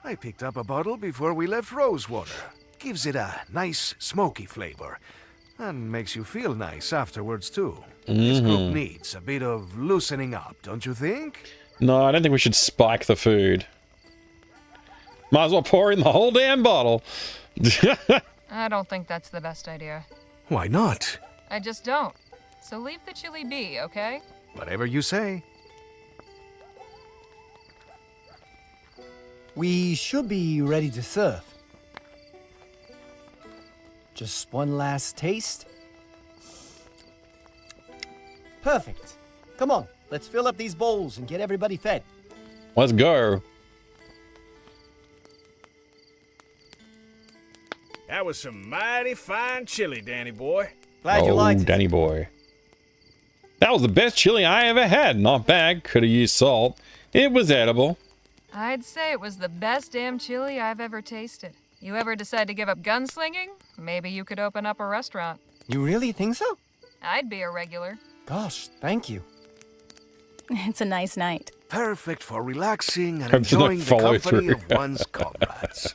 Speaker 7: I picked up a bottle before we left Rosewater. Gives it a nice smoky flavor. And makes you feel nice afterwards, too. This group needs a bit of loosening up, don't you think?
Speaker 1: No, I don't think we should spike the food. Might as well pour in the whole damn bottle.
Speaker 4: I don't think that's the best idea.
Speaker 7: Why not?
Speaker 4: I just don't. So leave the chili be, okay?
Speaker 7: Whatever you say.
Speaker 8: We should be ready to serve. Just one last taste. Perfect. Come on, let's fill up these bowls and get everybody fed.
Speaker 1: Let's go.
Speaker 13: That was some mighty fine chili, Danny boy.
Speaker 8: Glad you liked it.
Speaker 1: Danny boy. That was the best chili I ever had. Not bad. Could have used salt. It was edible.
Speaker 4: I'd say it was the best damn chili I've ever tasted. You ever decide to give up gunslinging? Maybe you could open up a restaurant.
Speaker 8: You really think so?
Speaker 4: I'd be a regular.
Speaker 8: Gosh, thank you.
Speaker 11: It's a nice night.
Speaker 7: Perfect for relaxing and
Speaker 1: Hope to not
Speaker 7: enjoying the
Speaker 1: follow
Speaker 7: company
Speaker 1: through.
Speaker 7: of one's comrades.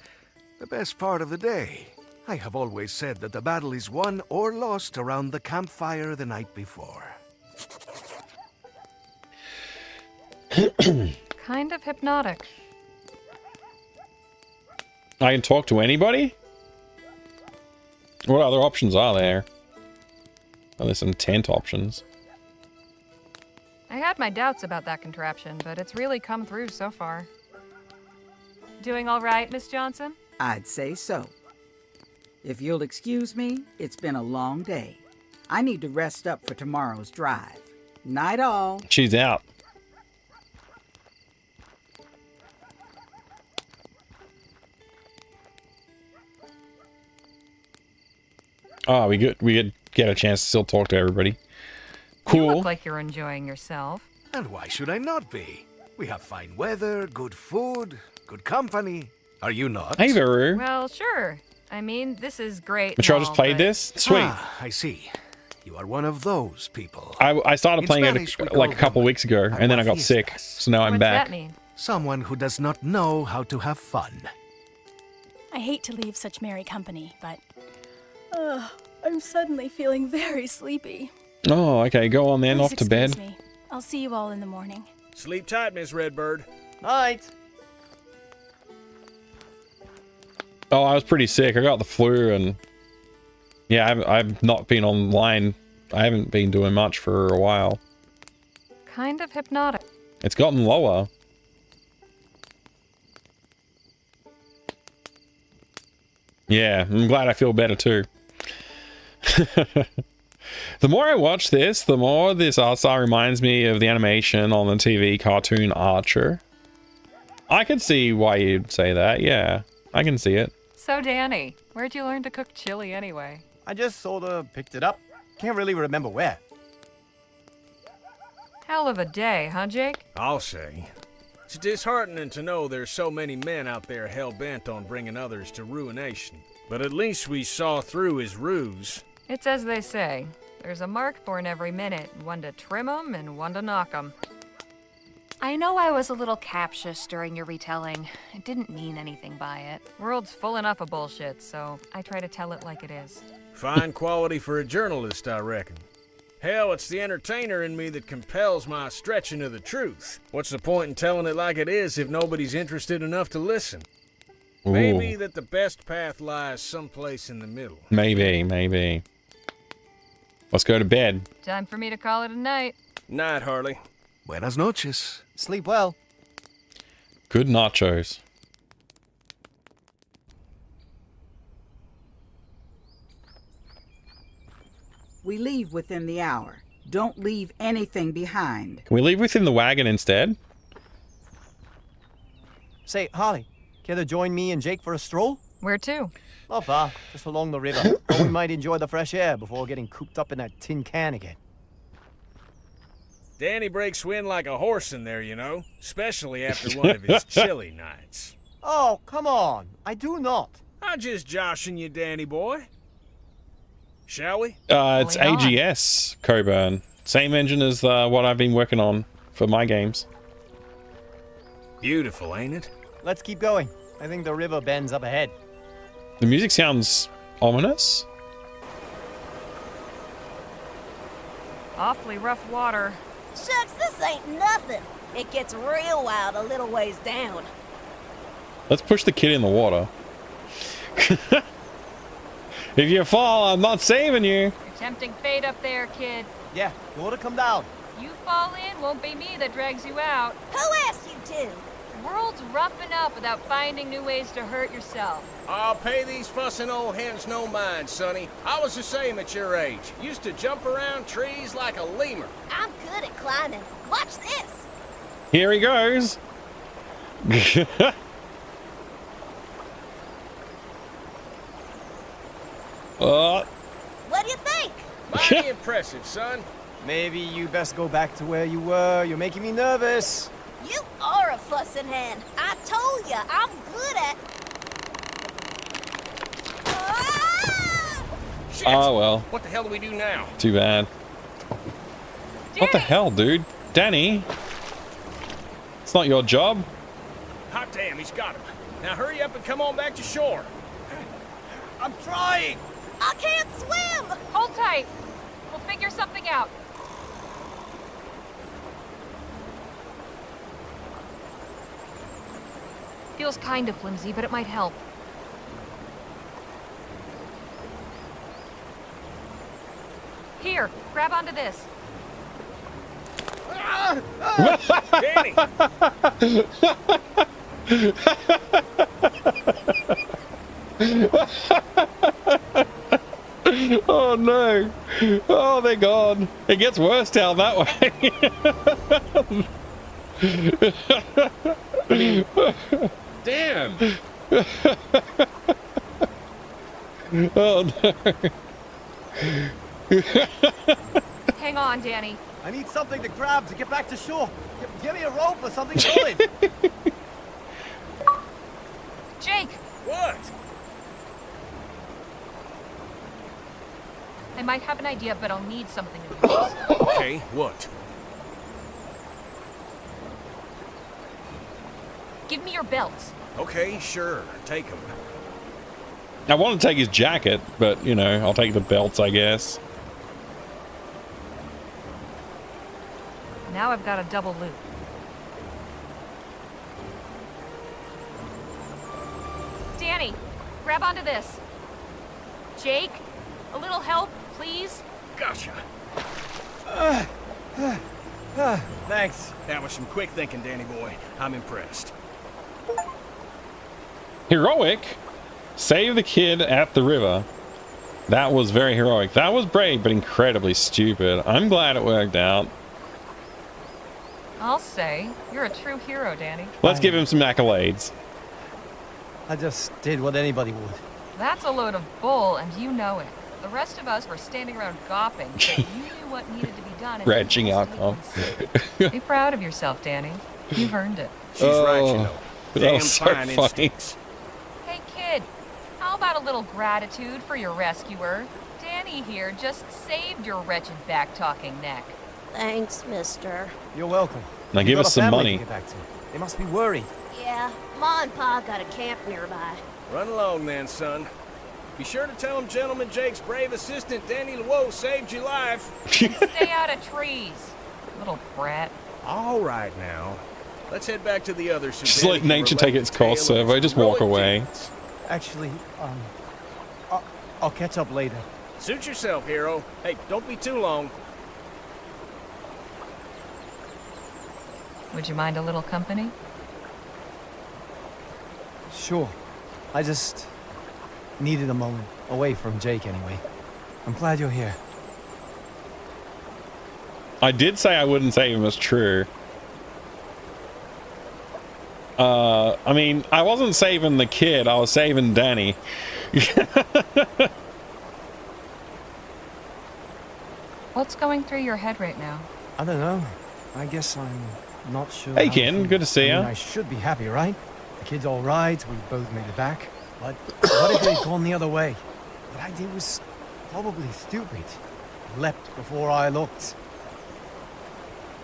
Speaker 7: The best part of the day. I have always said that the battle is won or lost around the campfire the night before.
Speaker 4: Kind of hypnotic.
Speaker 1: I can talk to anybody? What other options are there? Oh, there's some tent options.
Speaker 4: I had my doubts about that contraption, but it's really come through so far. Doing all right, Miss Johnson?
Speaker 6: I'd say so. If you'll excuse me, it's been a long day. I need to rest up for tomorrow's drive. Night all.
Speaker 1: She's out. Oh, we could get a chance to still talk to everybody. Cool.
Speaker 4: You look like you're enjoying yourself.
Speaker 7: And why should I not be? We have fine weather, good food, good company. Are you not?
Speaker 1: Hey, Veru.
Speaker 4: Well, sure. I mean, this is great.
Speaker 1: But y'all
Speaker 4: and
Speaker 1: just
Speaker 4: all,
Speaker 1: played
Speaker 4: but-
Speaker 1: this? Sweet.
Speaker 7: Ah, I see. You are one of those people.
Speaker 1: I started
Speaker 7: In
Speaker 1: playing
Speaker 7: Spanish, we
Speaker 1: it like a
Speaker 7: call
Speaker 1: couple
Speaker 7: them
Speaker 1: weeks ago, and then I got sick, so now I'm
Speaker 4: What's
Speaker 1: back.
Speaker 4: that mean?
Speaker 7: Someone who does not know how to have fun.
Speaker 11: I hate to leave such merry company, but I'm suddenly feeling very sleepy.
Speaker 1: Oh, okay. Go on then,
Speaker 11: Please
Speaker 1: off to bed.
Speaker 11: excuse me. I'll see you all in the morning.
Speaker 13: Sleep tight, Miss Redbird.
Speaker 8: Night.
Speaker 1: Oh, I was pretty sick. I got the flu, and yeah, I've not been online. I haven't been doing much for a while.
Speaker 4: Kind of hypnotic.
Speaker 1: It's gotten lower. Yeah, I'm glad I feel better too. The more I watch this, the more this art style reminds me of the animation on the TV cartoon Archer. I can see why you'd say that. Yeah, I can see it.
Speaker 4: So, Danny, where'd you learn to cook chili anyway?
Speaker 8: I just sorta picked it up. Can't really remember where.
Speaker 4: Hell of a day, huh, Jake?
Speaker 13: I'll say. It's disheartening to know there's so many men out there hell-bent on bringing others to ruination. But at least we saw through his ruse.
Speaker 4: It's as they say. There's a mark born every minute, one to trim 'em and one to knock 'em. I know I was a little captious during your retelling. I didn't mean anything by it. World's full enough of bullshit, so I try to tell it like it is.
Speaker 13: Fine quality for a journalist, I reckon. Hell, it's the entertainer in me that compels my stretching of the truth. What's the point in telling it like it is if nobody's interested enough to listen?
Speaker 1: Ooh.
Speaker 13: Maybe that the best path lies someplace in the middle.
Speaker 1: Maybe. Let's go to bed.
Speaker 4: Time for me to call it a night.
Speaker 13: Night, Harley.
Speaker 7: Buenas noches.
Speaker 8: Sleep well.
Speaker 1: Good nachos.
Speaker 6: We leave within the hour. Don't leave anything behind.
Speaker 1: Can we leave within the wagon instead?
Speaker 8: Say, Harley, care to join me and Jake for a stroll?
Speaker 4: Where to?
Speaker 8: Not far, just along the river. But we might enjoy the fresh air before getting cooped up in that tin can again.
Speaker 13: Danny breaks wind like a horse in there, you know. Especially after one of his chilly nights.
Speaker 8: Oh, come on. I do not.
Speaker 13: I'm just joshing you, Danny boy. Shall we?
Speaker 1: It's AGS, Coburn. Same engine as what I've been working on for my games.
Speaker 13: Beautiful, ain't it?
Speaker 8: Let's keep going. I think the river bends up ahead.
Speaker 1: The music sounds ominous.
Speaker 4: Awfully rough water.
Speaker 18: Shucks, this ain't nothing. It gets real wild a little ways down.
Speaker 1: Let's push the kid in the water. If you fall, I'm not saving you.
Speaker 4: You're tempting fate up there, kid.
Speaker 8: Yeah, you ought to come down.
Speaker 4: You fall in, won't be me that drags you out.
Speaker 18: Who asked you to?
Speaker 4: world's roughing up without finding new ways to hurt yourself.
Speaker 13: I'll pay these fussing old hens no mind, Sonny. I was the same at your age. Used to jump around trees like a lemur.
Speaker 18: I'm good at climbing. Watch this.
Speaker 1: Here he goes.
Speaker 18: What do you think?
Speaker 13: Mighty impressive, son.
Speaker 8: Maybe you best go back to where you were. You're making me nervous.
Speaker 18: You are a fussing hen. I told ya, I'm good at...
Speaker 13: Shit.
Speaker 1: Oh, well.
Speaker 13: What the hell do we do now?
Speaker 1: Too bad. What the hell, dude? Danny? It's not your job.
Speaker 13: Hot damn, he's got him. Now hurry up and come on back to shore.
Speaker 8: I'm trying.
Speaker 18: I can't swim.
Speaker 4: Hold tight. We'll figure something out. Feels kind of flimsy, but it might help. Here, grab onto this.
Speaker 13: Danny!
Speaker 1: Oh no! Oh, they're gone. It gets worse down that way.
Speaker 19: Damn!
Speaker 1: Oh no!
Speaker 4: Hang on, Danny.
Speaker 8: I need something to grab to get back to shore. Give me a rope or something solid.
Speaker 4: Jake!
Speaker 13: What?
Speaker 4: I might have an idea, but I'll need something to use.
Speaker 13: Okay, what?
Speaker 4: Give me your belts.
Speaker 13: Okay, sure. Take them.
Speaker 1: I want to take his jacket, but you know, I'll take the belts, I guess.
Speaker 4: Now I've got a double loop. Danny, grab onto this. Jake, a little help, please?
Speaker 13: Gotcha.
Speaker 8: Thanks.
Speaker 13: That was some quick thinking, Danny boy. I'm impressed.
Speaker 1: Heroic? Save the kid at the river. That was very heroic. That was brave, but incredibly stupid. I'm glad it worked out.
Speaker 4: I'll say, you're a true hero, Danny.
Speaker 1: Let's give him some accolades.
Speaker 8: I just did what anybody would.
Speaker 4: That's a load of bull, and you know it. The rest of us were standing around gawping, but you knew what needed to be done. And
Speaker 1: Retching outcome.
Speaker 4: Be proud of yourself, Danny. You've earned it.
Speaker 13: She's right, you know.
Speaker 1: that
Speaker 13: Damn
Speaker 1: was so
Speaker 13: fine
Speaker 1: funny.
Speaker 13: instincts.
Speaker 4: Hey, kid, how about a little gratitude for your rescuer? Danny here just saved your wretched back-talking neck.
Speaker 18: Thanks, mister.
Speaker 8: You're welcome.
Speaker 1: Now give us some money.
Speaker 8: To get back to. They must be worried.
Speaker 18: Yeah, Ma and Pa got a camp nearby.
Speaker 13: Run along then, son. Be sure to tell him Gentleman Jake's brave assistant, Danny Luo, saved your life.
Speaker 4: Stay out of trees, little brat.
Speaker 13: All right now. Let's head back to the others. so
Speaker 1: Just
Speaker 13: Danny
Speaker 1: let
Speaker 13: can
Speaker 1: nature
Speaker 13: relate
Speaker 1: take
Speaker 13: the
Speaker 1: its course,
Speaker 13: tale of
Speaker 1: Servo.
Speaker 13: his
Speaker 1: Just walk
Speaker 13: heroic
Speaker 1: away.
Speaker 13: deeds.
Speaker 8: Actually, I'll catch up later.
Speaker 13: Suit yourself, hero. Hey, don't be too long.
Speaker 4: Would you mind a little company?
Speaker 8: Sure. I just needed a moment away from Jake anyway. I'm glad you're here.
Speaker 1: I did say I wouldn't save him as true. I mean, I wasn't saving the kid, I was saving Danny.
Speaker 4: What's going through your head right now?
Speaker 8: I don't know. I guess I'm not sure.
Speaker 1: Hey,
Speaker 8: how
Speaker 1: Ken,
Speaker 8: feel.
Speaker 1: good to see
Speaker 8: I mean,
Speaker 1: ya.
Speaker 8: I should be happy, right? The kid's all right. We both made it back. But what if they'd gone the other way? What I did was probably stupid. Leapt before I looked.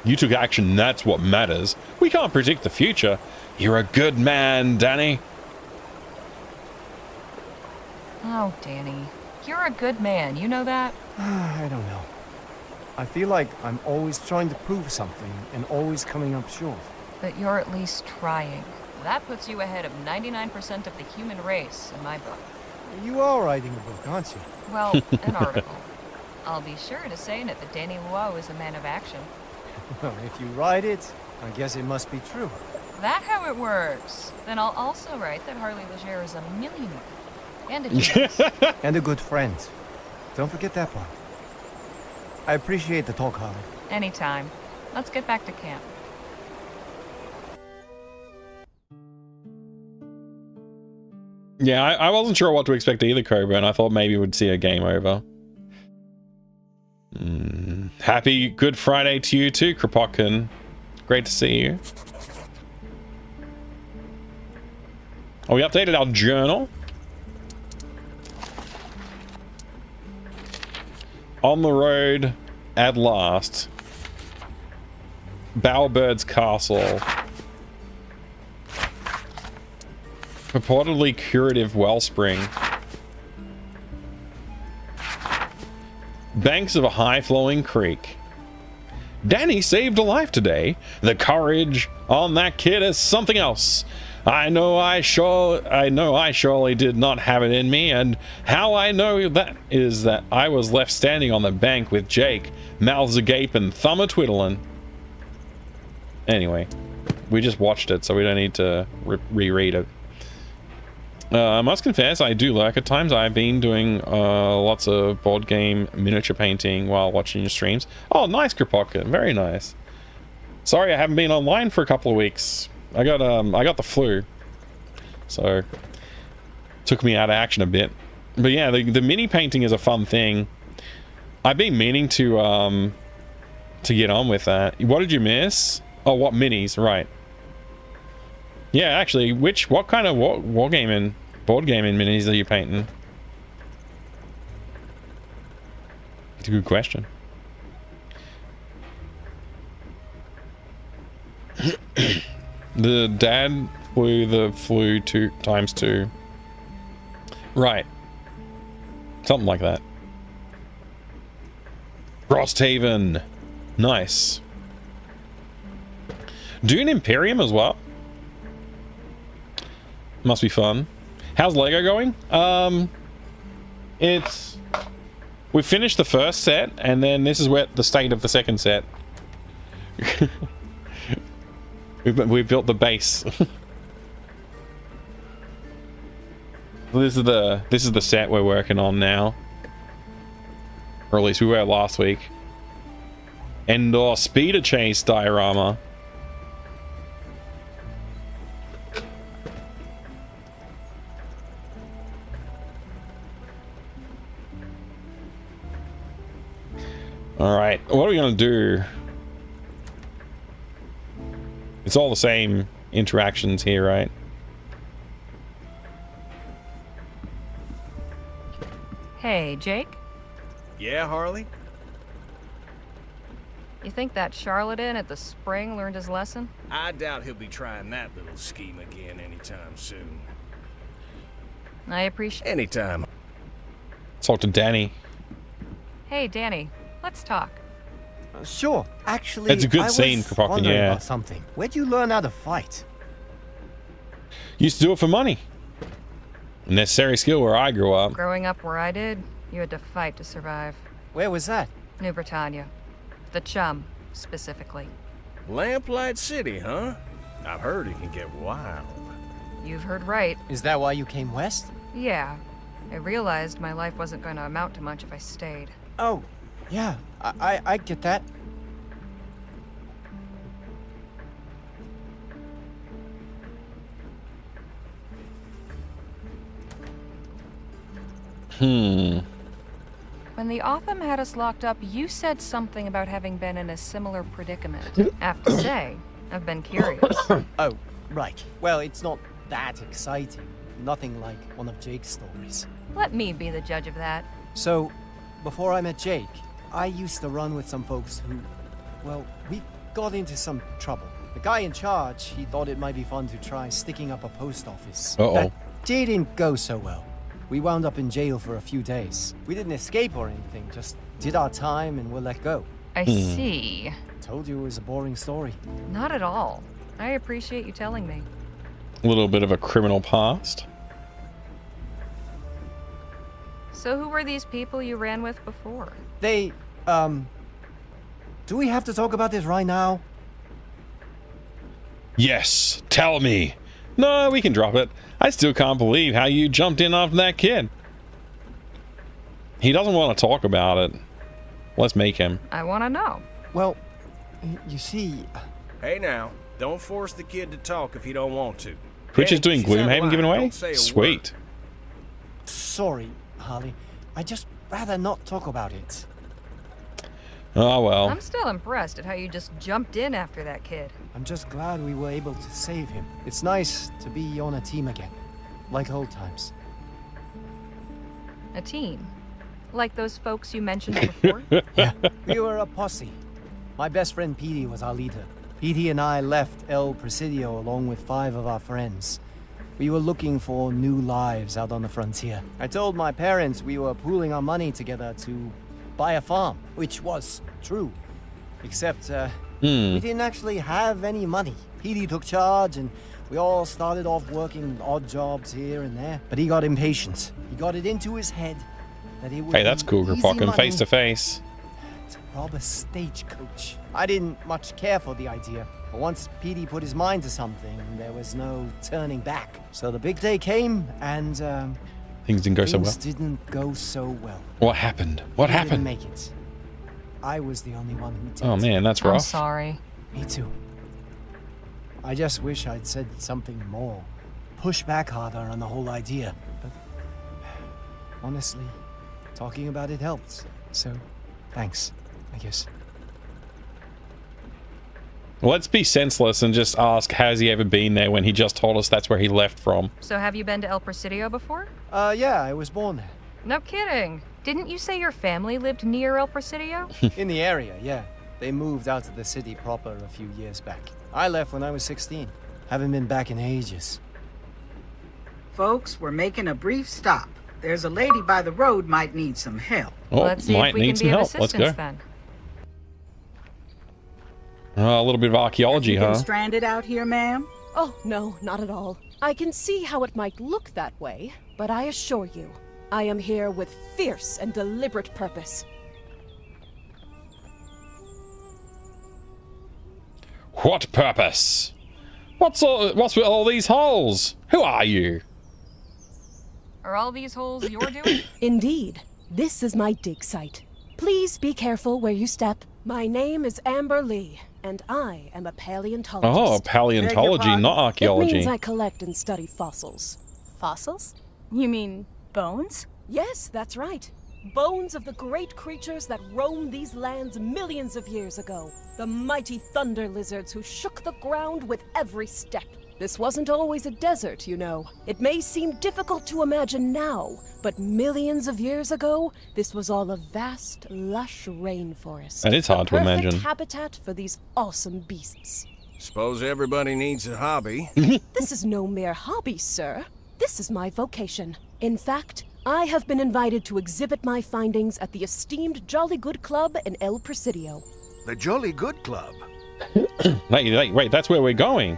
Speaker 1: You took action, that's what matters. We can't predict the future. You're a good man, Danny.
Speaker 4: Oh, Danny. You're a good man, you know that?
Speaker 8: I don't know. I feel like I'm always trying to prove something and always coming up short.
Speaker 4: But you're at least trying. That puts you ahead of 99% of the human race, in my book.
Speaker 8: You are writing a book, aren't you?
Speaker 4: Well, an article. I'll be sure to say in it that Danny Luo is a man of action.
Speaker 8: Well, if you write it, I guess it must be true.
Speaker 4: that how it works? Then I'll also write that Harley Legere is a millionaire. And a genius.
Speaker 8: And a good friend. Don't forget that part. I appreciate the talk, Harley.
Speaker 4: Anytime. Let's get back to camp.
Speaker 1: Yeah, I wasn't sure what to expect either, Cobra, and I thought maybe we'd see a game over. Happy Good Friday to you too, Kropotkin. Great to see you. Oh, we updated our journal. On the road at last. Bowerbird's Castle. Purportedly curative wellspring. Banks of a high-flowing creek. Danny saved a life today. The courage on that kid is something else. I know I surely did not have it in me, and how I know that is that I was left standing on the bank with Jake, mouths agape and thumb a-twiddling. Anyway, we just watched it, so we don't need to reread it. I must confess, I do lurk at times. I've been doing lots of board game miniature painting while watching your streams. Oh, nice, Kropotkin. Very nice. Sorry, I haven't been online for a couple of weeks. I got the flu, so took me out of action a bit. But yeah, the mini painting is a fun thing. I've been meaning to get on with that. What did you miss? Oh, what minis? Right. Yeah, actually, what kind of board gaming minis are you painting? It's a good question. The dad flew the flu 2x2. Right. Something like that. Frosthaven. Nice. Dune Imperium as well. Must be fun. How's Lego going? We finished the first set, and then this is where the state of the second set. we built the base. This is the set we're working on now, or at least we were last week. Endor Speeder Chase diorama. All right, what are we gonna do? It's all the same interactions here, right?
Speaker 4: Hey, Jake?
Speaker 13: Yeah, Harley?
Speaker 4: You think that charlatan at the spring learned his lesson?
Speaker 13: I doubt he'll be trying that little scheme again anytime soon.
Speaker 4: I appreciate...
Speaker 13: Anytime.
Speaker 1: Talk to Danny.
Speaker 4: Hey, Danny. Let's talk.
Speaker 8: Sure. Actually,
Speaker 1: it's a good
Speaker 8: I
Speaker 1: scene,
Speaker 8: was
Speaker 1: Kropotkin,
Speaker 8: wondering
Speaker 1: yeah.
Speaker 8: about something. Where'd you learn how to fight?
Speaker 1: Used to do it for money. A necessary skill where I grew up.
Speaker 4: Growing up where I did, you had to fight to survive.
Speaker 8: Where was that?
Speaker 4: New Britannia. The Chum, specifically.
Speaker 13: Lamplight City, huh? I've heard it can get wild.
Speaker 4: You've heard right.
Speaker 8: Is that why you came west?
Speaker 4: Yeah. I realized my life wasn't going to amount to much if I stayed.
Speaker 8: Oh, yeah. I get that.
Speaker 1: When
Speaker 4: the Otham had us locked up, you said something about having been in a similar predicament. I have to say, I've been curious.
Speaker 8: Oh, right. Well, it's not that exciting. Nothing like one of Jake's stories.
Speaker 4: Let me be the judge of that.
Speaker 8: So, before I met Jake, I used to run with some folks who, well, we got into some trouble. The guy in charge, he thought it might be fun to try sticking up a post office.
Speaker 1: Uh-oh.
Speaker 8: That didn't go so well. We wound up in jail for a few days. We didn't escape or anything, just did our time and were let go.
Speaker 4: I see.
Speaker 8: Told you it was a boring story.
Speaker 4: Not at all. I appreciate you telling me.
Speaker 1: A little bit of a criminal past.
Speaker 4: So who were these people you ran with before?
Speaker 8: They, do we have to talk about this right now?
Speaker 1: Yes, tell me. No, we can drop it. I still can't believe how you jumped in after that kid. He doesn't want to talk about it. Let's make him.
Speaker 4: I want to know.
Speaker 8: Well, you see...
Speaker 13: Hey now, don't force the kid to talk if he don't want to.
Speaker 1: Twitch is doing
Speaker 13: She's out of
Speaker 1: Gloomhaven
Speaker 13: line.
Speaker 1: giveaway?
Speaker 13: Don't say a
Speaker 1: Sweet.
Speaker 8: Sorry, Harley. I just rather not talk about it.
Speaker 1: Oh, well.
Speaker 4: I'm still impressed at how you just jumped in after that kid.
Speaker 8: I'm just glad we were able to save him. It's nice to be on a team again, like old times.
Speaker 4: A team? Like those folks you mentioned before?
Speaker 8: Yeah, we were a posse. My best friend Petey was our leader. Petey and I left El Presidio along with 5 of our friends. We were looking for new lives out on the frontier. I told my parents we were pooling our money together to buy a farm, which was true. Except, we didn't actually have any money. Petey took charge and we all started off working odd jobs here and there. But he got impatient. He got it into his head that it would
Speaker 1: Hey, that's cool. We're
Speaker 8: easy
Speaker 1: fucking
Speaker 8: money
Speaker 1: face to face.
Speaker 8: to rob a stagecoach. I didn't much care for the idea, but once Petey put his mind to something, there was no turning back. So the big day came, and
Speaker 1: Things didn't go so well.
Speaker 8: things didn't go so well.
Speaker 1: What happened? What
Speaker 8: Petey
Speaker 1: happened?
Speaker 8: Didn't make it. I was the only one who did.
Speaker 1: Oh man, that's
Speaker 4: I'm
Speaker 1: rough.
Speaker 4: sorry.
Speaker 8: Me too. I just wish I'd said something more. Push back harder on the whole idea. But honestly, talking about it helped. So, thanks, I guess.
Speaker 1: Let's be senseless and just ask, has he ever been there when he just told us that's where he left from?
Speaker 4: So have you been to El Presidio before?
Speaker 8: Yeah, I was born there.
Speaker 4: No kidding. Didn't you say your family lived near El Presidio?
Speaker 8: In the area, yeah. They moved out to the city proper a few years back. I left when I was 16. Haven't been back in ages.
Speaker 6: Folks, we're making a brief stop. There's a lady by the road might need some help.
Speaker 1: Oh,
Speaker 4: Let's see
Speaker 1: might
Speaker 4: if we
Speaker 1: need
Speaker 4: can
Speaker 1: some
Speaker 4: be of
Speaker 1: help. Let's
Speaker 4: assistance
Speaker 1: go.
Speaker 4: then.
Speaker 1: A little bit of archaeology,
Speaker 6: Have you
Speaker 1: huh?
Speaker 6: been stranded out here, ma'am?
Speaker 5: Oh, no, not at all. I can see how it might look that way, but I assure you, I am here with fierce and deliberate purpose.
Speaker 1: What purpose? What's with all these holes? Who are you?
Speaker 4: Are all these holes your doing?
Speaker 5: Indeed, this is my dig site. Please be careful where you step. My name is Amber Lee, and I am a paleontologist.
Speaker 1: Oh, paleontology, not
Speaker 5: It
Speaker 1: archaeology.
Speaker 5: means I collect and study fossils.
Speaker 11: Fossils? You mean bones?
Speaker 5: Yes, that's right. Bones of the great creatures that roamed these lands millions of years ago. The mighty thunder lizards who shook the ground with every step. This wasn't always a desert, you know. It may seem difficult to imagine now, but millions of years ago, this was all a vast, lush rainforest.
Speaker 1: That is hard to
Speaker 5: The perfect
Speaker 1: imagine.
Speaker 5: habitat for these awesome beasts.
Speaker 13: Suppose everybody needs a hobby.
Speaker 5: This is no mere hobby, sir. This is my vocation. In fact, I have been invited to exhibit my findings at the esteemed Jolly Good Club in El Presidio.
Speaker 7: The Jolly Good Club?
Speaker 1: Wait, that's where we're going.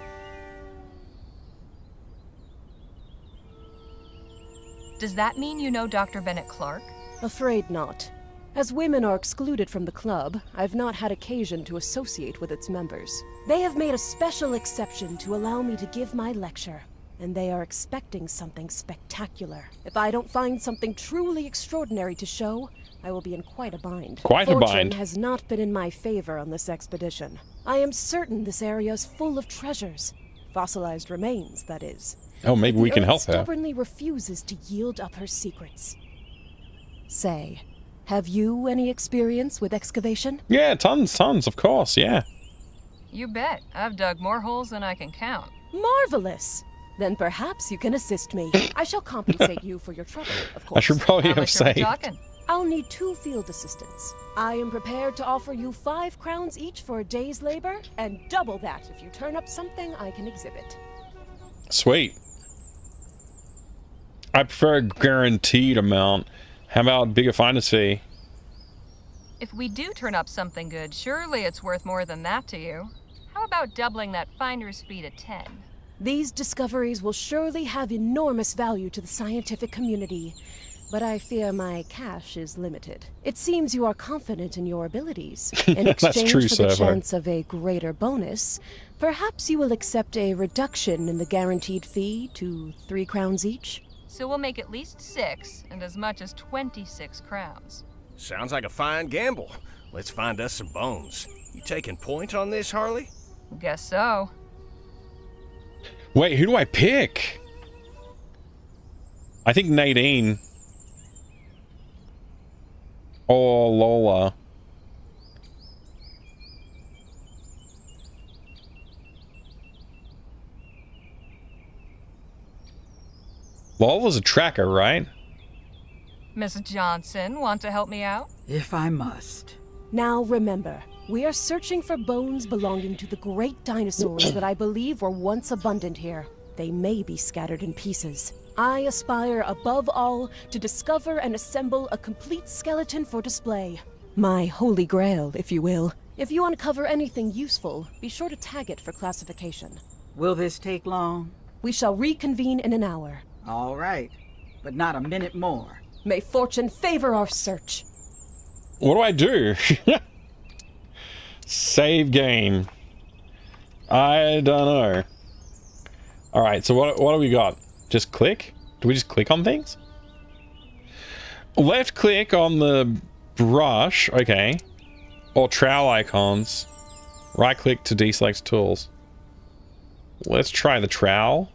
Speaker 4: Does that mean you know Dr. Bennett Clark?
Speaker 5: Afraid not. As women are excluded from the club, I've not had occasion to associate with its members. They have made a special exception to allow me to give my lecture, and they are expecting something spectacular. If I don't find something truly extraordinary to show, I will be in quite a bind.
Speaker 1: Quite a
Speaker 5: Fortune
Speaker 1: bind.
Speaker 5: has not been in my favor on this expedition. I am certain this area is full of treasures. Fossilized remains, that is.
Speaker 1: Oh, maybe we can
Speaker 5: Earth
Speaker 1: help her.
Speaker 5: stubbornly refuses to yield up her secrets. Say, have you any experience with excavation?
Speaker 1: Yeah, tons, of course, yeah.
Speaker 4: You bet. I've dug more holes than I can count.
Speaker 5: Marvelous! Then perhaps you can assist me. I shall compensate you for your trouble, of course.
Speaker 1: I should probably
Speaker 4: How
Speaker 1: have
Speaker 4: much are we
Speaker 1: saved.
Speaker 4: talking?
Speaker 5: I'll need 2 field assistants. I am prepared to offer you 5 crowns each for a day's labor, and double that if you turn up something I can exhibit.
Speaker 1: Sweet. I prefer a guaranteed amount. How about bigger finder's fee?
Speaker 4: If we do turn up something good, surely it's worth more than that to you. How about doubling that finder's fee to 10?
Speaker 5: These discoveries will surely have enormous value to the scientific community. but I fear my cash is limited. It seems you are confident in your abilities. In
Speaker 1: That's
Speaker 5: exchange
Speaker 1: true,
Speaker 5: for the
Speaker 1: Servo.
Speaker 5: chance of a greater bonus, perhaps you will accept a reduction in the guaranteed fee to 3 crowns each?
Speaker 4: So we'll make at least 6 and as much as 26 crowns.
Speaker 13: Sounds like a fine gamble. Let's find us some bones. You taking point on this, Harley?
Speaker 4: Guess so.
Speaker 1: Wait, who do I pick? I think Nadine. Or Lola. Lola's a tracker, right?
Speaker 4: Miss Johnson, want to help me out?
Speaker 6: If I must.
Speaker 5: Now remember, we are searching for bones belonging to the great dinosaurs that I believe were once abundant here. They may be scattered in pieces. I aspire above all to discover and assemble a complete skeleton for display. My holy grail, if you will. If you uncover anything useful, be sure to tag it for classification.
Speaker 6: Will this take long?
Speaker 5: We shall reconvene in an hour.
Speaker 6: All right, but not a minute more.
Speaker 5: May fortune favor our search.
Speaker 1: What do I do? Save game. I don't know. Alright, so what do we got? Just click? Do we just click on things? Left click on the brush, okay. Or trowel icons. Right click to deselect tools. Let's try the trowel.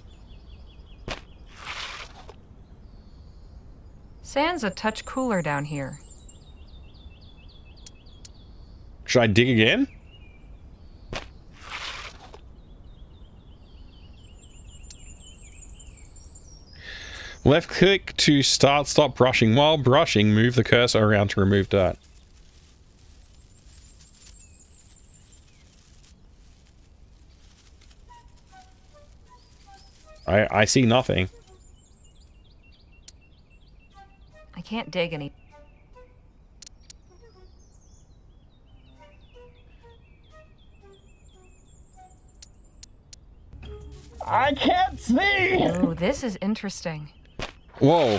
Speaker 4: Sand's a touch cooler down here.
Speaker 1: Should I dig again? Left click to stop brushing. While brushing, move the cursor around to remove dirt. I see nothing.
Speaker 4: I can't dig any.
Speaker 9: I can't see!
Speaker 4: Oh, this is interesting.
Speaker 1: Whoa.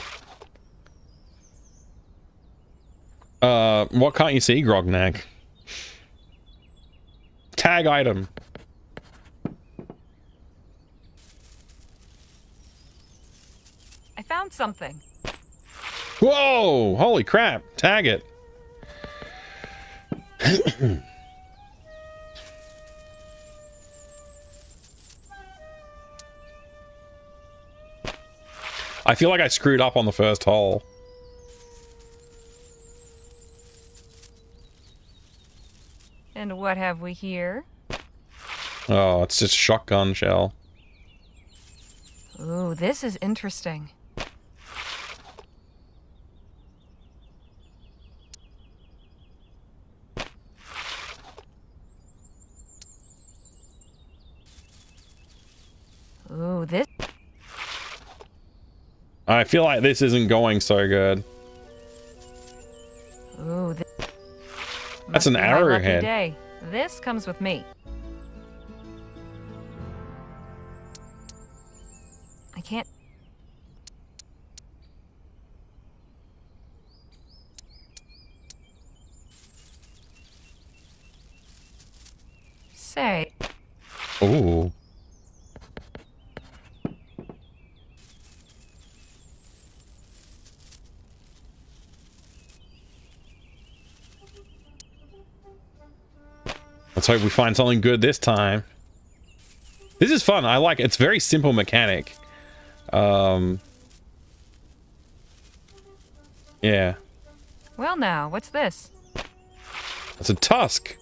Speaker 1: What can't you see, Grognag? Tag item.
Speaker 4: I found something.
Speaker 1: Whoa! Holy crap! Tag it. I feel like I screwed up on the first hole.
Speaker 4: And what have we here?
Speaker 1: Oh, it's just a shotgun shell.
Speaker 4: Ooh, this is interesting. Ooh, this...
Speaker 1: I feel like this isn't going so good.
Speaker 4: Ooh,
Speaker 1: that's an arrowhead.
Speaker 4: Day. This comes with me. I can't... Say...
Speaker 1: Ooh. Let's hope we find something good this time. This is fun. I like it. It's very simple mechanic. Yeah.
Speaker 4: Well now, what's this?
Speaker 1: It's a tusk.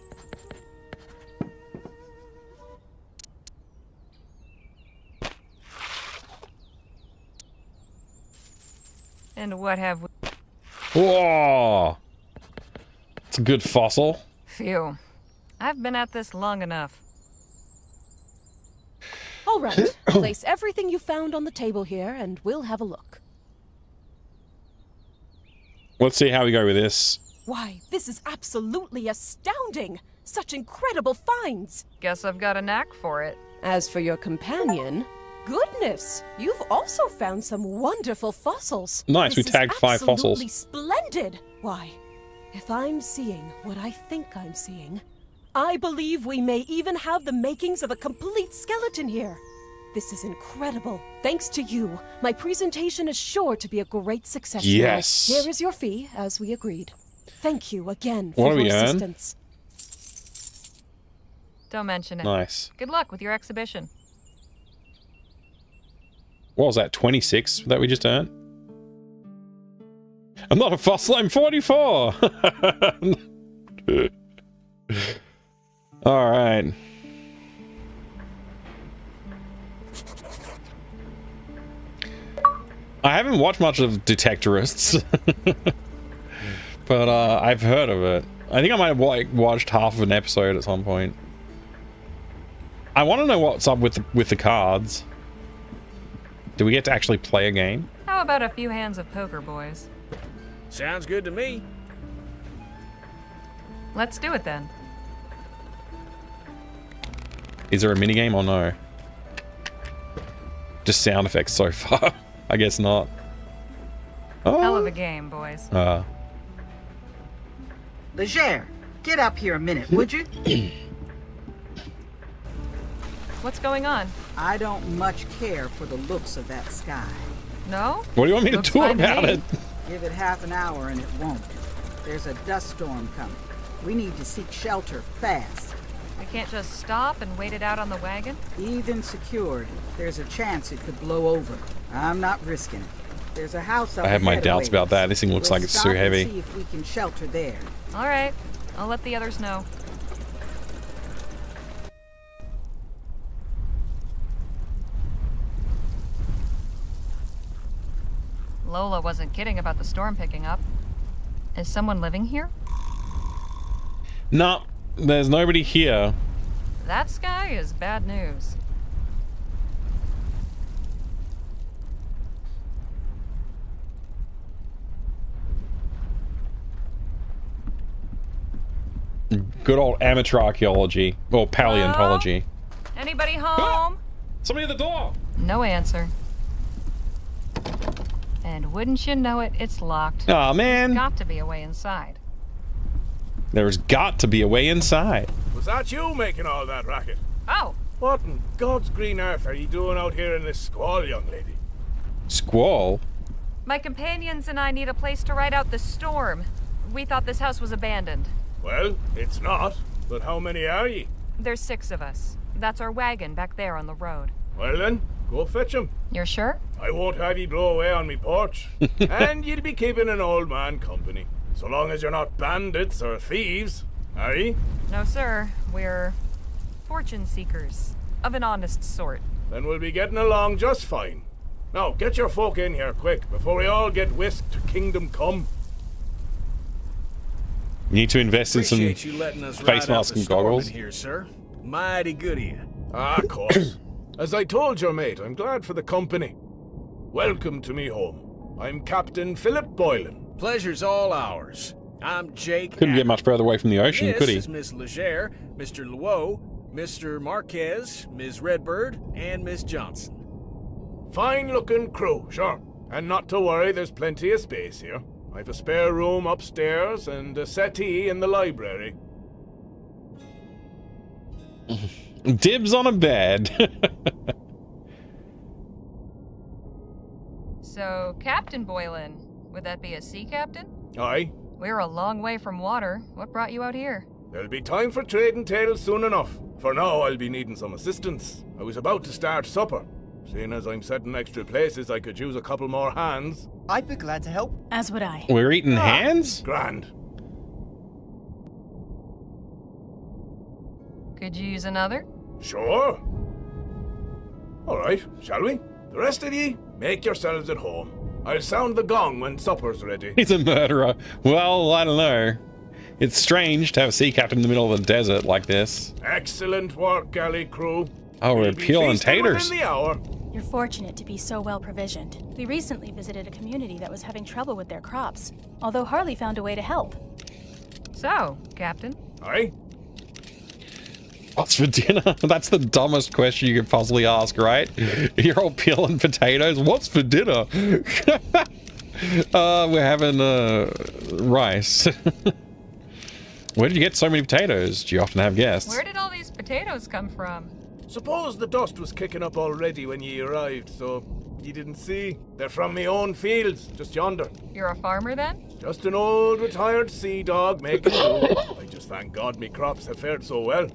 Speaker 4: And what have we...
Speaker 1: Whoa! It's a good fossil.
Speaker 4: Phew. I've been at this long enough.
Speaker 5: All right, place everything you found on the table here and we'll have a look.
Speaker 1: Let's see how we go with this.
Speaker 5: Why, this is absolutely astounding! Such incredible finds!
Speaker 4: Guess I've got a knack for it.
Speaker 5: As for your companion, goodness! You've also found some wonderful fossils.
Speaker 1: Nice, we tagged 5 fossils.
Speaker 5: Absolutely splendid. Why, if I'm seeing what I think I'm seeing, I believe we may even have the makings of a complete skeleton here. This is incredible. Thanks to you, my presentation is sure to be a great success.
Speaker 1: Yes.
Speaker 5: Now, here is your fee, as we agreed. Thank you again for
Speaker 1: What do
Speaker 5: your
Speaker 1: we earn?
Speaker 5: assistance.
Speaker 4: Don't mention it.
Speaker 1: Nice.
Speaker 4: Good luck with your exhibition.
Speaker 1: What was that, 26 that we just earned? I'm not a fossil, I'm 44! Alright. I haven't watched much of Detectorists, but I've heard of it. I think I might have watched half of an episode at some point. I want to know what's up with the cards. Do we get to actually play a game?
Speaker 4: How about a few hands of poker, boys?
Speaker 13: Sounds good to me.
Speaker 4: Let's do it then.
Speaker 1: Is there a minigame or no? Just sound effects so far. I guess not. Oh.
Speaker 4: Hell of a game, boys.
Speaker 6: Leger, get up here a minute, would you?
Speaker 4: What's going on?
Speaker 6: I don't much care for the looks of that sky.
Speaker 4: No?
Speaker 1: What do you want me to
Speaker 4: Looks
Speaker 1: do
Speaker 4: fine to
Speaker 1: about
Speaker 4: me.
Speaker 1: it?
Speaker 6: Give it half an hour and it won't. There's a dust storm coming. We need to seek shelter fast.
Speaker 4: We can't just stop and wait it out on the wagon?
Speaker 6: Even secured, there's a chance it could blow over. I'm not risking it. There's a house up
Speaker 1: I have my
Speaker 6: ahead a
Speaker 1: doubts
Speaker 6: ways.
Speaker 1: about that. This thing looks
Speaker 6: We'll
Speaker 1: like it's
Speaker 6: stop
Speaker 1: too
Speaker 6: and
Speaker 1: heavy.
Speaker 6: See if we can shelter there.
Speaker 4: All right. I'll let the others know. Lola wasn't kidding about the storm picking up. Is someone living here?
Speaker 1: No, there's nobody here.
Speaker 4: That sky is bad news.
Speaker 1: Good old amateur archaeology. Or paleontology.
Speaker 4: Anybody home?
Speaker 1: Somebody at the door!
Speaker 4: No answer. And wouldn't you know it, it's locked.
Speaker 1: Aw, man.
Speaker 4: There's got to be a way inside.
Speaker 1: There's got to be a way inside.
Speaker 13: Was that you making all that racket?
Speaker 4: Oh!
Speaker 13: What in God's green earth are you doing out here in this squall, young lady?
Speaker 1: Squall?
Speaker 4: My companions and I need a place to ride out the storm. We thought this house was abandoned.
Speaker 13: Well, it's not. But how many are ye?
Speaker 4: There's 6 of us. That's our wagon back there on the road.
Speaker 13: Well then, go fetch 'em.
Speaker 4: You're sure?
Speaker 13: I won't have ye blow away on me porch. And you'll be keeping an old man company. So long as you're not bandits or thieves, are ye?
Speaker 4: No, sir. We're fortune seekers. Of an honest sort.
Speaker 13: Then we'll be getting along just fine. Now, get your folk in here quick, before we all get whisked to Kingdom Come.
Speaker 1: You need to invest in some
Speaker 13: Appreciate you letting us
Speaker 1: face
Speaker 13: ride out
Speaker 1: mask
Speaker 13: the
Speaker 1: and
Speaker 13: storm
Speaker 1: goggles.
Speaker 13: in here, sir. Mighty good of you. Ah, of course. As I told your mate, I'm glad for the company. Welcome to me home. I'm Captain Philip Boylan.
Speaker 20: Pleasure's all ours. I'm Jake.
Speaker 1: Couldn't get much further away from the ocean,
Speaker 20: This
Speaker 1: could he?
Speaker 20: is Miss Leger, Mr. Luo, Mr. Marquez, Ms. Redbird, and Miss Johnson.
Speaker 13: Fine-looking crew, sure. And not to worry, there's plenty of space here. I've a spare room upstairs and a settee in the library.
Speaker 1: Dibs on a bed.
Speaker 4: So, Captain Boylan, would that be a sea captain?
Speaker 13: Aye.
Speaker 4: We're a long way from water. What brought you out here?
Speaker 13: There'll be time for trading tales soon enough. For now, I'll be needing some assistance. I was about to start supper. Seeing as I'm setting extra places, I could use a couple more hands.
Speaker 8: I'd be glad to help.
Speaker 11: As would I.
Speaker 1: We're eating hands?
Speaker 13: Grand.
Speaker 4: Could you use another?
Speaker 13: Sure. All right, shall we? The rest of ye, make yourselves at home. I'll sound the gong when supper's ready.
Speaker 1: He's a murderer. Well, I don't know. It's strange to have a sea captain in the middle of the desert like this.
Speaker 13: Excellent work, galley crew.
Speaker 1: Oh, we're
Speaker 13: We'll be
Speaker 1: peeling
Speaker 13: feasting
Speaker 1: taters.
Speaker 13: within the hour.
Speaker 11: You're fortunate to be so well provisioned. We recently visited a community that was having trouble with their crops, although Harley found a way to help.
Speaker 4: So, Captain?
Speaker 13: Aye?
Speaker 1: What's for dinner? That's the dumbest question you could possibly ask, right? You're all peeling potatoes. What's for dinner? We're having rice. Where did you get so many potatoes? Do you often have guests?
Speaker 4: Where did all these potatoes come from?
Speaker 20: Suppose the dust was kicking up already when ye arrived, so ye didn't see. They're from me own fields, just yonder.
Speaker 4: You're a farmer then?
Speaker 20: Just an old retired sea dog making do. I just thank God me crops have fared so well.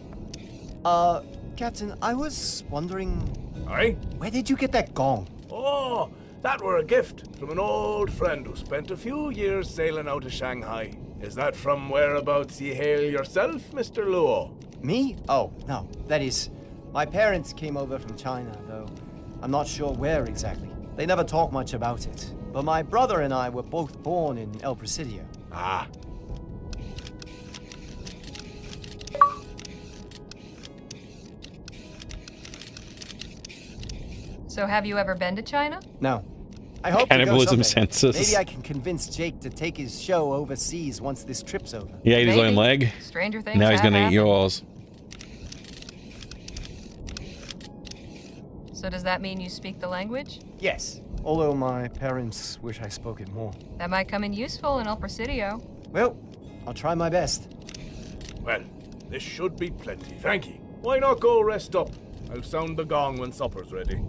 Speaker 8: Captain, I was wondering...
Speaker 20: Aye?
Speaker 8: Where did you get that gong?
Speaker 20: Oh, that were a gift from an old friend who spent a few years sailing out of Shanghai. Is that from whereabouts ye hail yourself, Mr. Luo?
Speaker 8: Me? Oh, no. That is, my parents came over from China, though I'm not sure where exactly. They never talk much about it. But my brother and I were both born in El Presidio.
Speaker 20: Ah.
Speaker 4: So have you ever been to China?
Speaker 8: No. I hope
Speaker 1: Cannibalism
Speaker 8: to go someday.
Speaker 1: census.
Speaker 8: Maybe I can convince Jake to take his show overseas once this trip's over.
Speaker 1: He ate his own leg.
Speaker 4: Stranger things
Speaker 1: Now he's
Speaker 4: have
Speaker 1: gonna eat
Speaker 4: happened.
Speaker 1: yours.
Speaker 4: So does that mean you speak the language?
Speaker 8: Yes. Although my parents wish I spoke it more.
Speaker 4: That might come in useful in El Presidio.
Speaker 8: Well, I'll try my best.
Speaker 20: Well, this should be plenty, thank ye. Why not go rest up? I'll sound the gong when supper's ready.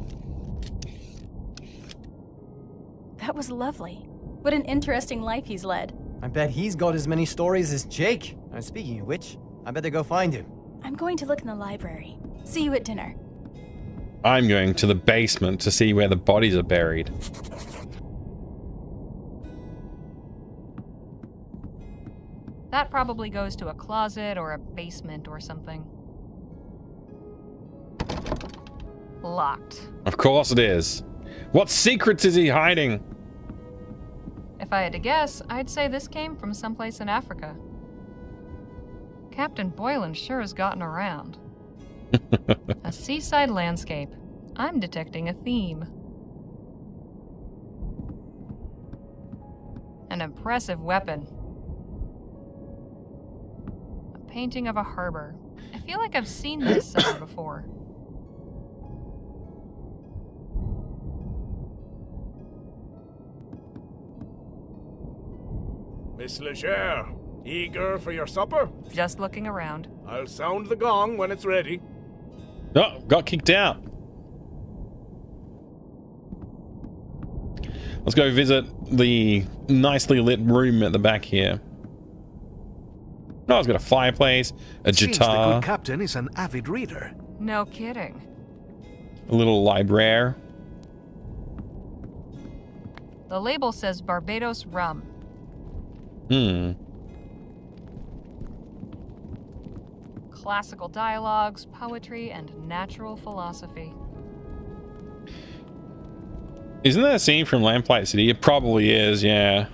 Speaker 11: That was lovely. What an interesting life he's led.
Speaker 8: I bet he's got as many stories as Jake. And speaking of which, I better go find him.
Speaker 11: I'm going to look in the library. See you at dinner.
Speaker 1: I'm going to the basement to see where the bodies are buried.
Speaker 4: That probably goes to a closet or a basement or something. Locked.
Speaker 1: Of course it is. What secrets is he hiding?
Speaker 4: If I had to guess, I'd say this came from someplace in Africa. Captain Boylan sure has gotten around. A seaside landscape. I'm detecting a theme. An impressive weapon. A painting of a harbor. I feel like I've seen this somewhere before.
Speaker 20: Miss Leger, eager for your supper?
Speaker 4: Just looking around.
Speaker 20: I'll sound the gong when it's ready.
Speaker 1: Oh, got kicked out. Let's go visit the nicely lit room at the back here. Oh, it's got a fireplace, a
Speaker 7: Seems
Speaker 1: guitar,
Speaker 7: the good captain is an avid reader.
Speaker 4: No kidding.
Speaker 1: a little library.
Speaker 4: The label says Barbados rum. Classical dialogues, poetry, and natural philosophy.
Speaker 1: Isn't that a scene from Lamplight City? It probably is, yeah.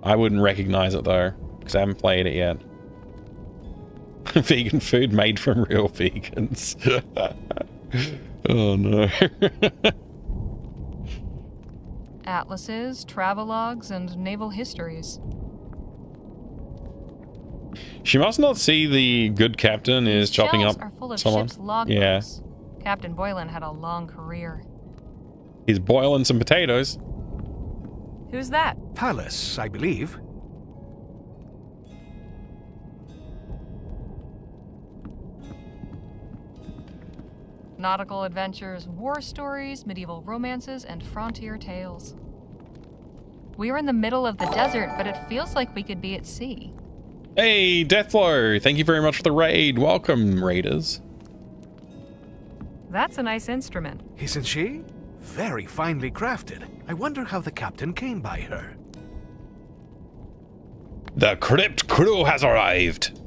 Speaker 1: I wouldn't recognize it though, because I haven't played it yet. Vegan food made from real vegans. Oh no.
Speaker 4: Atlases, travelogues, and naval histories.
Speaker 1: She must not see the good captain is chopping
Speaker 4: Shelves
Speaker 1: up
Speaker 4: are full of
Speaker 1: someone.
Speaker 4: ship's logbooks.
Speaker 1: Yeah.
Speaker 4: Captain Boylan had a long career.
Speaker 1: He's boiling some potatoes.
Speaker 4: Who's that?
Speaker 7: Palace, I believe.
Speaker 4: Nautical adventures, war stories, medieval romances, and frontier tales. We're in the middle of the desert, but it feels like we could be at sea.
Speaker 1: Hey, Deathflow! Thank you very much for the raid. Welcome, raiders.
Speaker 4: That's a nice instrument.
Speaker 7: Isn't she? Very finely crafted. I wonder how the captain came by her.
Speaker 1: The Crypt Crew has arrived.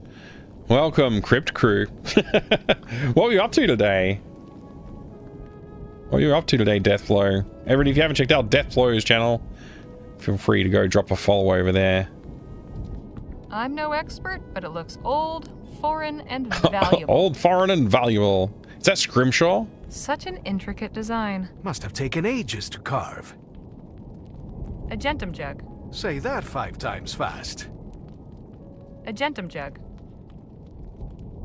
Speaker 1: Welcome, Crypt Crew. What were you up to today? What are you up to today, Deathflow? Everybody, if you haven't checked out Deathflow's channel, feel free to go drop a follow over there.
Speaker 4: I'm no expert, but it looks old, foreign, and valuable.
Speaker 1: Old, foreign, and valuable. Is that Scrimshaw?
Speaker 4: Such an intricate design.
Speaker 7: Must have taken ages to carve.
Speaker 4: A gentum jug.
Speaker 7: Say that 5 times fast.
Speaker 4: A gentum jug.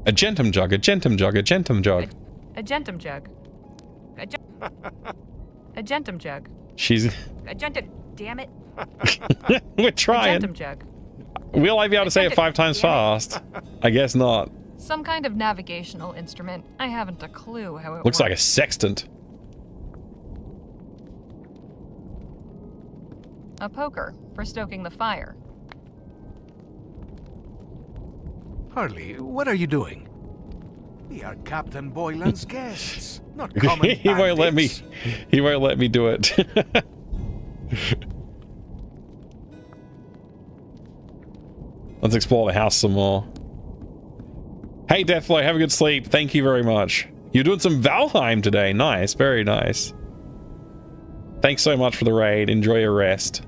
Speaker 1: A gentum jug, a gentum jug, a gentum jug.
Speaker 4: A gentum jug. A gentum jug.
Speaker 1: She's...
Speaker 4: A gentum... Damn it.
Speaker 1: We're trying.
Speaker 4: A gentum jug.
Speaker 1: Will I be able to say it 5 times fast? I guess not.
Speaker 4: Some kind of navigational instrument. I haven't a clue how it
Speaker 1: Looks like a
Speaker 4: works.
Speaker 1: sextant.
Speaker 4: A poker for stoking the fire.
Speaker 7: Harley, what are you doing? We are Captain Boylan's guests, not common
Speaker 1: He won't let me.
Speaker 7: bandits.
Speaker 1: He won't let me do it. Let's explore the house some more. Hey, Deathflow, have a good sleep. Thank you very much. You're doing some Valheim today. Nice, very nice. Thanks so much for the raid. Enjoy your rest.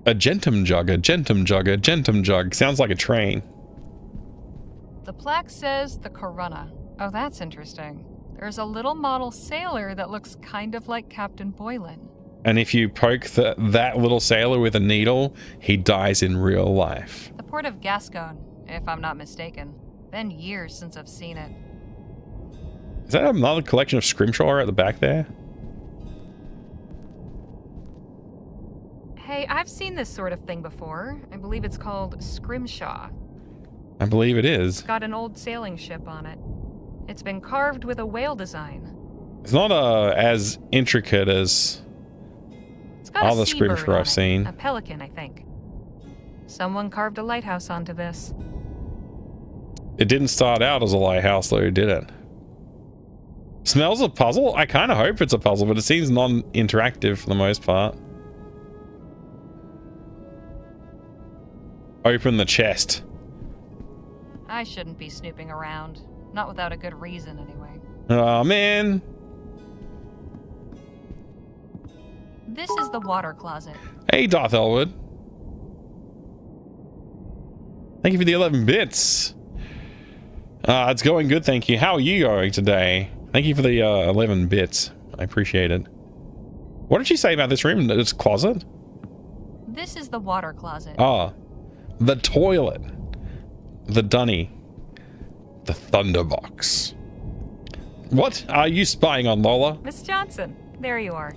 Speaker 1: A gentum jug, a gentum jug, a gentum jug. Sounds like a train.
Speaker 4: The plaque says the Corunna. Oh, that's interesting. There's a little model sailor that looks kind of like Captain Boylan.
Speaker 1: And if you poke that little sailor with a needle, he dies in real life.
Speaker 4: The port of Gascon, if I'm not mistaken. Been years since I've seen it.
Speaker 1: Is that another collection of scrimshaw at the back there?
Speaker 4: Hey, I've seen this sort of thing before. I believe it's called scrimshaw.
Speaker 1: I believe it is.
Speaker 4: It's got an old sailing ship on it. It's been carved with a whale design.
Speaker 1: It's not as intricate as
Speaker 4: It's got
Speaker 1: all
Speaker 4: a
Speaker 1: the
Speaker 4: seabird
Speaker 1: scrimshaw
Speaker 4: on
Speaker 1: I've
Speaker 4: it.
Speaker 1: seen.
Speaker 4: A pelican, I think. Someone carved a lighthouse onto this.
Speaker 1: It didn't start out as a lighthouse though, did it? Smells a puzzle? I kind of hope it's a puzzle, but it seems non-interactive for the most part. Open the chest.
Speaker 4: I shouldn't be snooping around. Not without a good reason, anyway.
Speaker 1: Oh, man.
Speaker 4: This is the water closet.
Speaker 1: Hey, Darth Elwood. Thank you for the 11 bits. It's going good, thank you. How are you going today? Thank you for the 11 bits. I appreciate it. What did she say about this room? This closet?
Speaker 4: This is the water closet.
Speaker 1: Ah. The toilet. The dunny. The thunderbox. What are you spying on, Lola?
Speaker 4: Miss Johnson, there you are.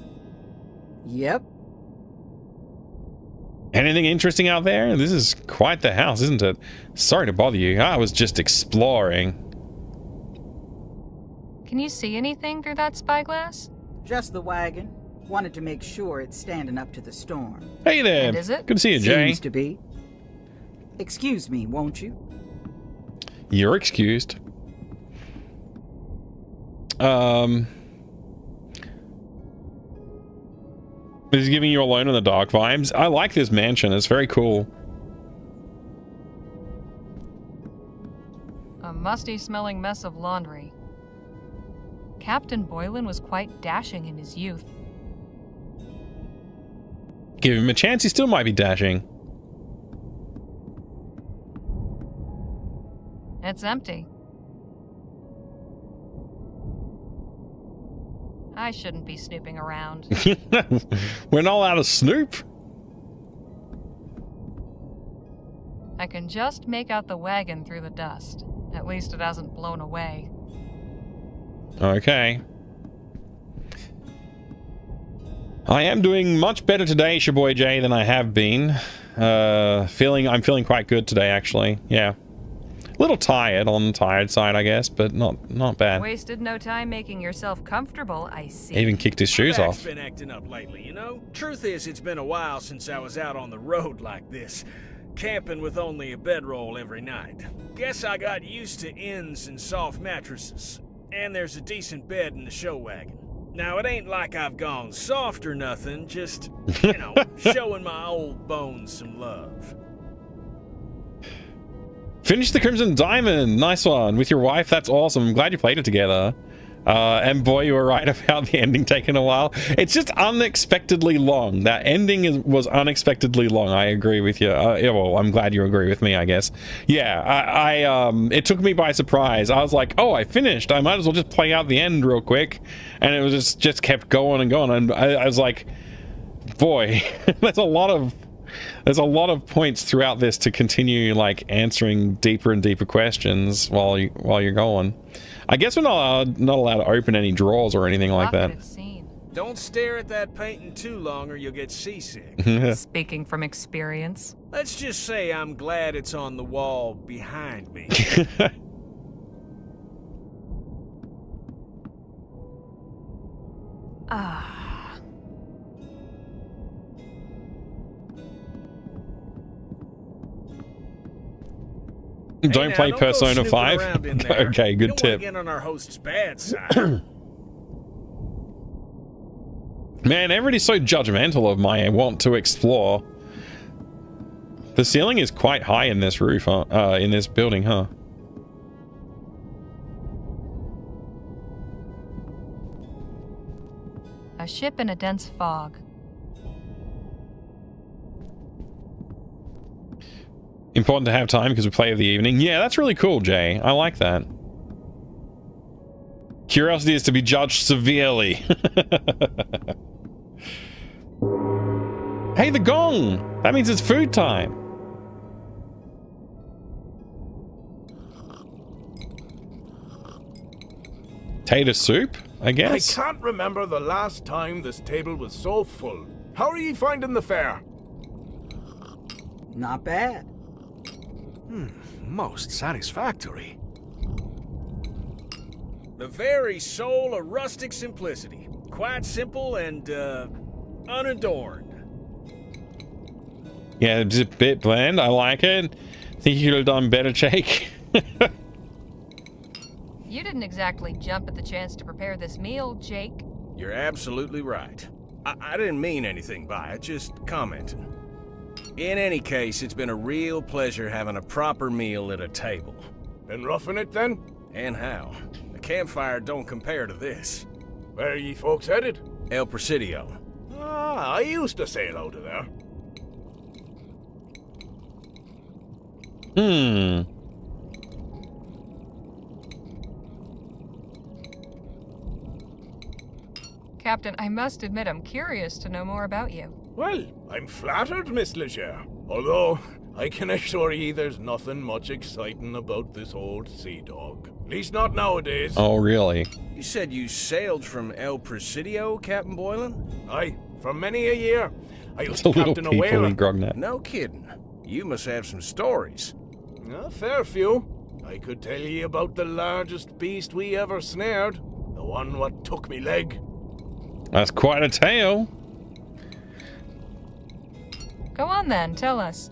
Speaker 6: Yep.
Speaker 1: Anything interesting out there? This is quite the house, isn't it? Sorry to bother you. I was just exploring.
Speaker 4: Can you see anything through that spyglass?
Speaker 6: Just the wagon. Wanted to make sure it's standing up to the storm.
Speaker 1: Hey there.
Speaker 4: And is it?
Speaker 1: Good to see you, Jay.
Speaker 6: Seems to be. Excuse me, won't you?
Speaker 1: You're excused. This is giving you Alone in the Dark vibes. I like this mansion. It's very cool.
Speaker 4: A musty-smelling mess of laundry. Captain Boylan was quite dashing in his youth.
Speaker 1: Give him a chance, he still might be dashing.
Speaker 4: It's empty. I shouldn't be snooping around.
Speaker 1: We're not allowed to snoop.
Speaker 4: I can just make out the wagon through the dust. At least it hasn't blown away.
Speaker 1: Okay. I am doing much better today, Shaboy J, than I have been. I'm feeling quite good today, actually. Yeah. A little tired on the tired side, I guess, but not bad.
Speaker 4: Wasted no time making yourself comfortable, I see.
Speaker 1: Even kicked his shoes
Speaker 13: Back's
Speaker 1: off.
Speaker 13: been acting up lately, you know? Truth is, it's been a while since I was out on the road like this, camping with only a bedroll every night. Guess I got used to inns and soft mattresses, and there's a decent bed in the show wagon. Now, it ain't like I've gone soft or nothing, just, you know, showing my old bones some love.
Speaker 1: Finish the Crimson Diamond. Nice one. With your wife. That's awesome. I'm glad you played it together. And boy, you were right about the ending taking a while. It's just unexpectedly long. That ending was unexpectedly long. I agree with you. Yeah, well, I'm glad you agree with me, I guess. Yeah, it took me by surprise. I was like, oh, I finished. I might as well just play out the end real quick. And it was just kept going and going. And I was like, boy, there's a lot of points throughout this to continue like answering deeper and deeper questions while you're going. I guess we're not allowed to open any drawers or anything like that.
Speaker 13: Don't stare at that painting too long or you'll get seasick.
Speaker 4: Speaking from experience.
Speaker 13: Let's just say I'm glad it's on the wall behind me.
Speaker 1: Don't play Persona 5? Okay, good tip.
Speaker 13: Get on our host's bad side.
Speaker 1: Man, everybody's so judgmental of my want to explore. The ceiling is quite high in this roof, in this building, huh?
Speaker 4: A ship in a dense fog.
Speaker 1: Important to have time because we play of the evening. Yeah, that's really cool, Jay. I like that. Curiosity is to be judged severely. Hey, the gong! That means it's food time. Tater soup, I guess?
Speaker 20: I can't remember the last time this table was so full. How are ye finding the fare?
Speaker 6: Not bad.
Speaker 7: Most satisfactory.
Speaker 13: The very soul of rustic simplicity. Quite simple and, unadorned.
Speaker 1: Yeah, it's a bit bland. I like it. Think you could have done better, Jake.
Speaker 4: You didn't exactly jump at the chance to prepare this meal, Jake.
Speaker 13: You're absolutely right. I didn't mean anything by it, just commenting. In any case, it's been a real pleasure having a proper meal at a table.
Speaker 20: Been roughing it then?
Speaker 13: And how? A campfire don't compare to this.
Speaker 20: Where are ye folks headed?
Speaker 13: El Presidio.
Speaker 20: Ah, I used to sail out of there.
Speaker 4: Captain, I must admit I'm curious to know more about you.
Speaker 20: Well, I'm flattered, Miss Leger. Although, I can assure ye there's nothing much exciting about this old sea dog. At least not nowadays.
Speaker 1: Oh, really?
Speaker 13: You said you sailed from El Presidio, Captain Boylan?
Speaker 20: Aye, for many a year. I used
Speaker 1: It's a
Speaker 20: to
Speaker 1: little
Speaker 20: captain a whaler.
Speaker 1: Grognet.
Speaker 13: No kidding. You must have some stories.
Speaker 20: A fair few. I could tell ye about the largest beast we ever snared. The one what took me leg.
Speaker 1: That's quite a tale.
Speaker 4: Go on then, tell us.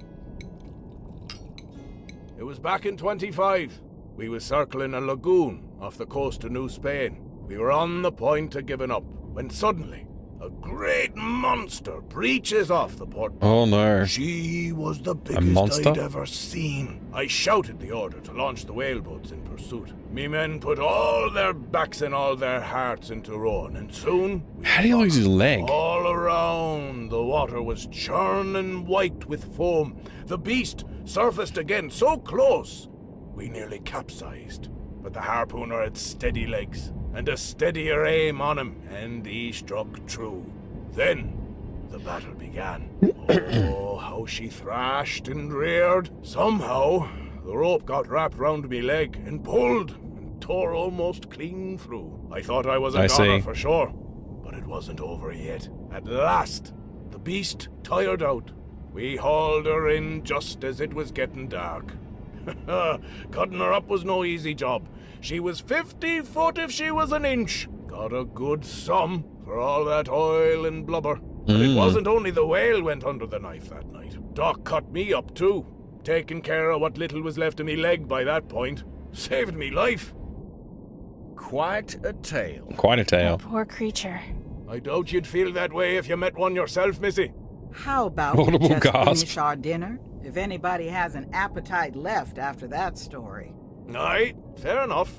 Speaker 20: It was back in 25. We was circling a lagoon off the coast of New Spain. We were on the point of giving up, when suddenly, a great monster breaches off the port.
Speaker 1: Oh no.
Speaker 20: She was the biggest I'd ever seen. I shouted the order to launch the whaleboats in pursuit. Me men put all their backs and all their hearts into rowing, and soon...
Speaker 1: How did he lose his leg?
Speaker 20: All around, the water was churning white with foam. The beast surfaced again so close, we nearly capsized. But the harpooner had steady legs, and a steadier aim on him, and he struck true. Then, the battle began. Oh, how she thrashed and reared. Somehow, the rope got wrapped round me leg, and pulled, and tore almost clean through. I thought I was a goner for sure, but it wasn't over yet. At last, the beast tired out. We hauled her in just as it was getting dark. Cutting her up was no easy job. She was 50 foot if she was an inch. Got a good sum for all that oil and blubber. But it wasn't only the whale went under the knife that night. Doc cut me up too. Taking care of what little was left of me leg by that point. Saved me life.
Speaker 13: Quite a tale.
Speaker 1: Quite a tale.
Speaker 11: Poor creature.
Speaker 20: I doubt you'd feel that way if you met one yourself, Missy.
Speaker 6: How about we just finish our dinner? If anybody has an appetite left after that story.
Speaker 20: Aye, fair enough.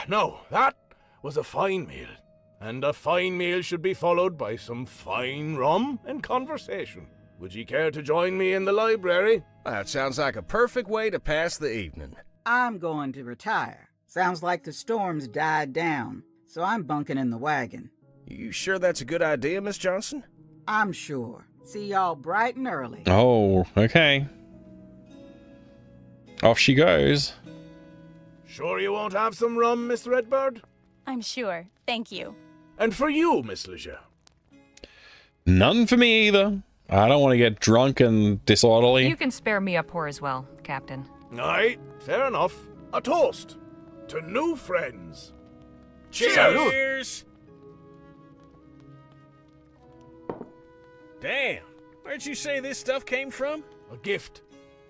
Speaker 20: No, that was a fine meal. And a fine meal should be followed by some fine rum and conversation. Would ye care to join me in the library?
Speaker 13: That sounds like a perfect way to pass the evening.
Speaker 6: I'm going to retire. Sounds like the storm's died down, so I'm bunking in the wagon.
Speaker 13: You sure that's a good idea, Miss Johnson?
Speaker 6: I'm sure. See y'all bright and early.
Speaker 1: Oh, okay. Off she goes.
Speaker 20: Sure you won't have some rum, Miss Redbird?
Speaker 11: I'm sure. Thank you.
Speaker 20: And for you, Miss Leisure?
Speaker 1: None for me either. I don't want to get drunk and disorderly.
Speaker 4: You can spare me a pour as well, Captain.
Speaker 20: Aye, fair enough. A toast to new friends.
Speaker 13: Cheers! Damn, where'd you say this stuff came from?
Speaker 20: A gift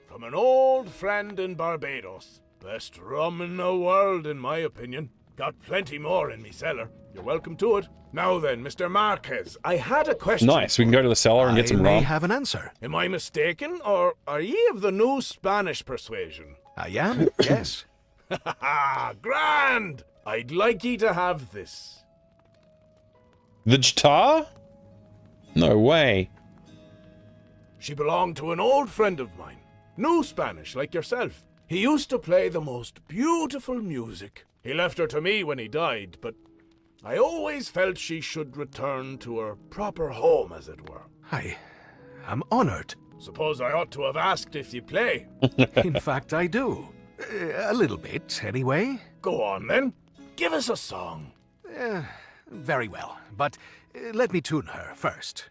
Speaker 20: from an old friend in Barbados. Best rum in the world, in my opinion. Got plenty more in me cellar. You're welcome to it. Now then, Mr. Marquez, I had a question.
Speaker 1: Nice, we can go to the cellar and get some rum.
Speaker 7: I have an answer.
Speaker 20: Am I mistaken, or are ye of the new Spanish persuasion?
Speaker 7: I am, yes.
Speaker 20: Ha ha! Grand! I'd like ye to have this.
Speaker 1: The guitar? No way.
Speaker 20: She belonged to an old friend of mine. New Spanish, like yourself. He used to play the most beautiful music. He left her to me when he died, but I always felt she should return to her proper home, as it were.
Speaker 7: I'm honored.
Speaker 20: Suppose I ought to have asked if you play.
Speaker 7: In fact, I do. A little bit, anyway.
Speaker 20: Go on, then. Give us a song.
Speaker 7: Very well, but let me tune her first.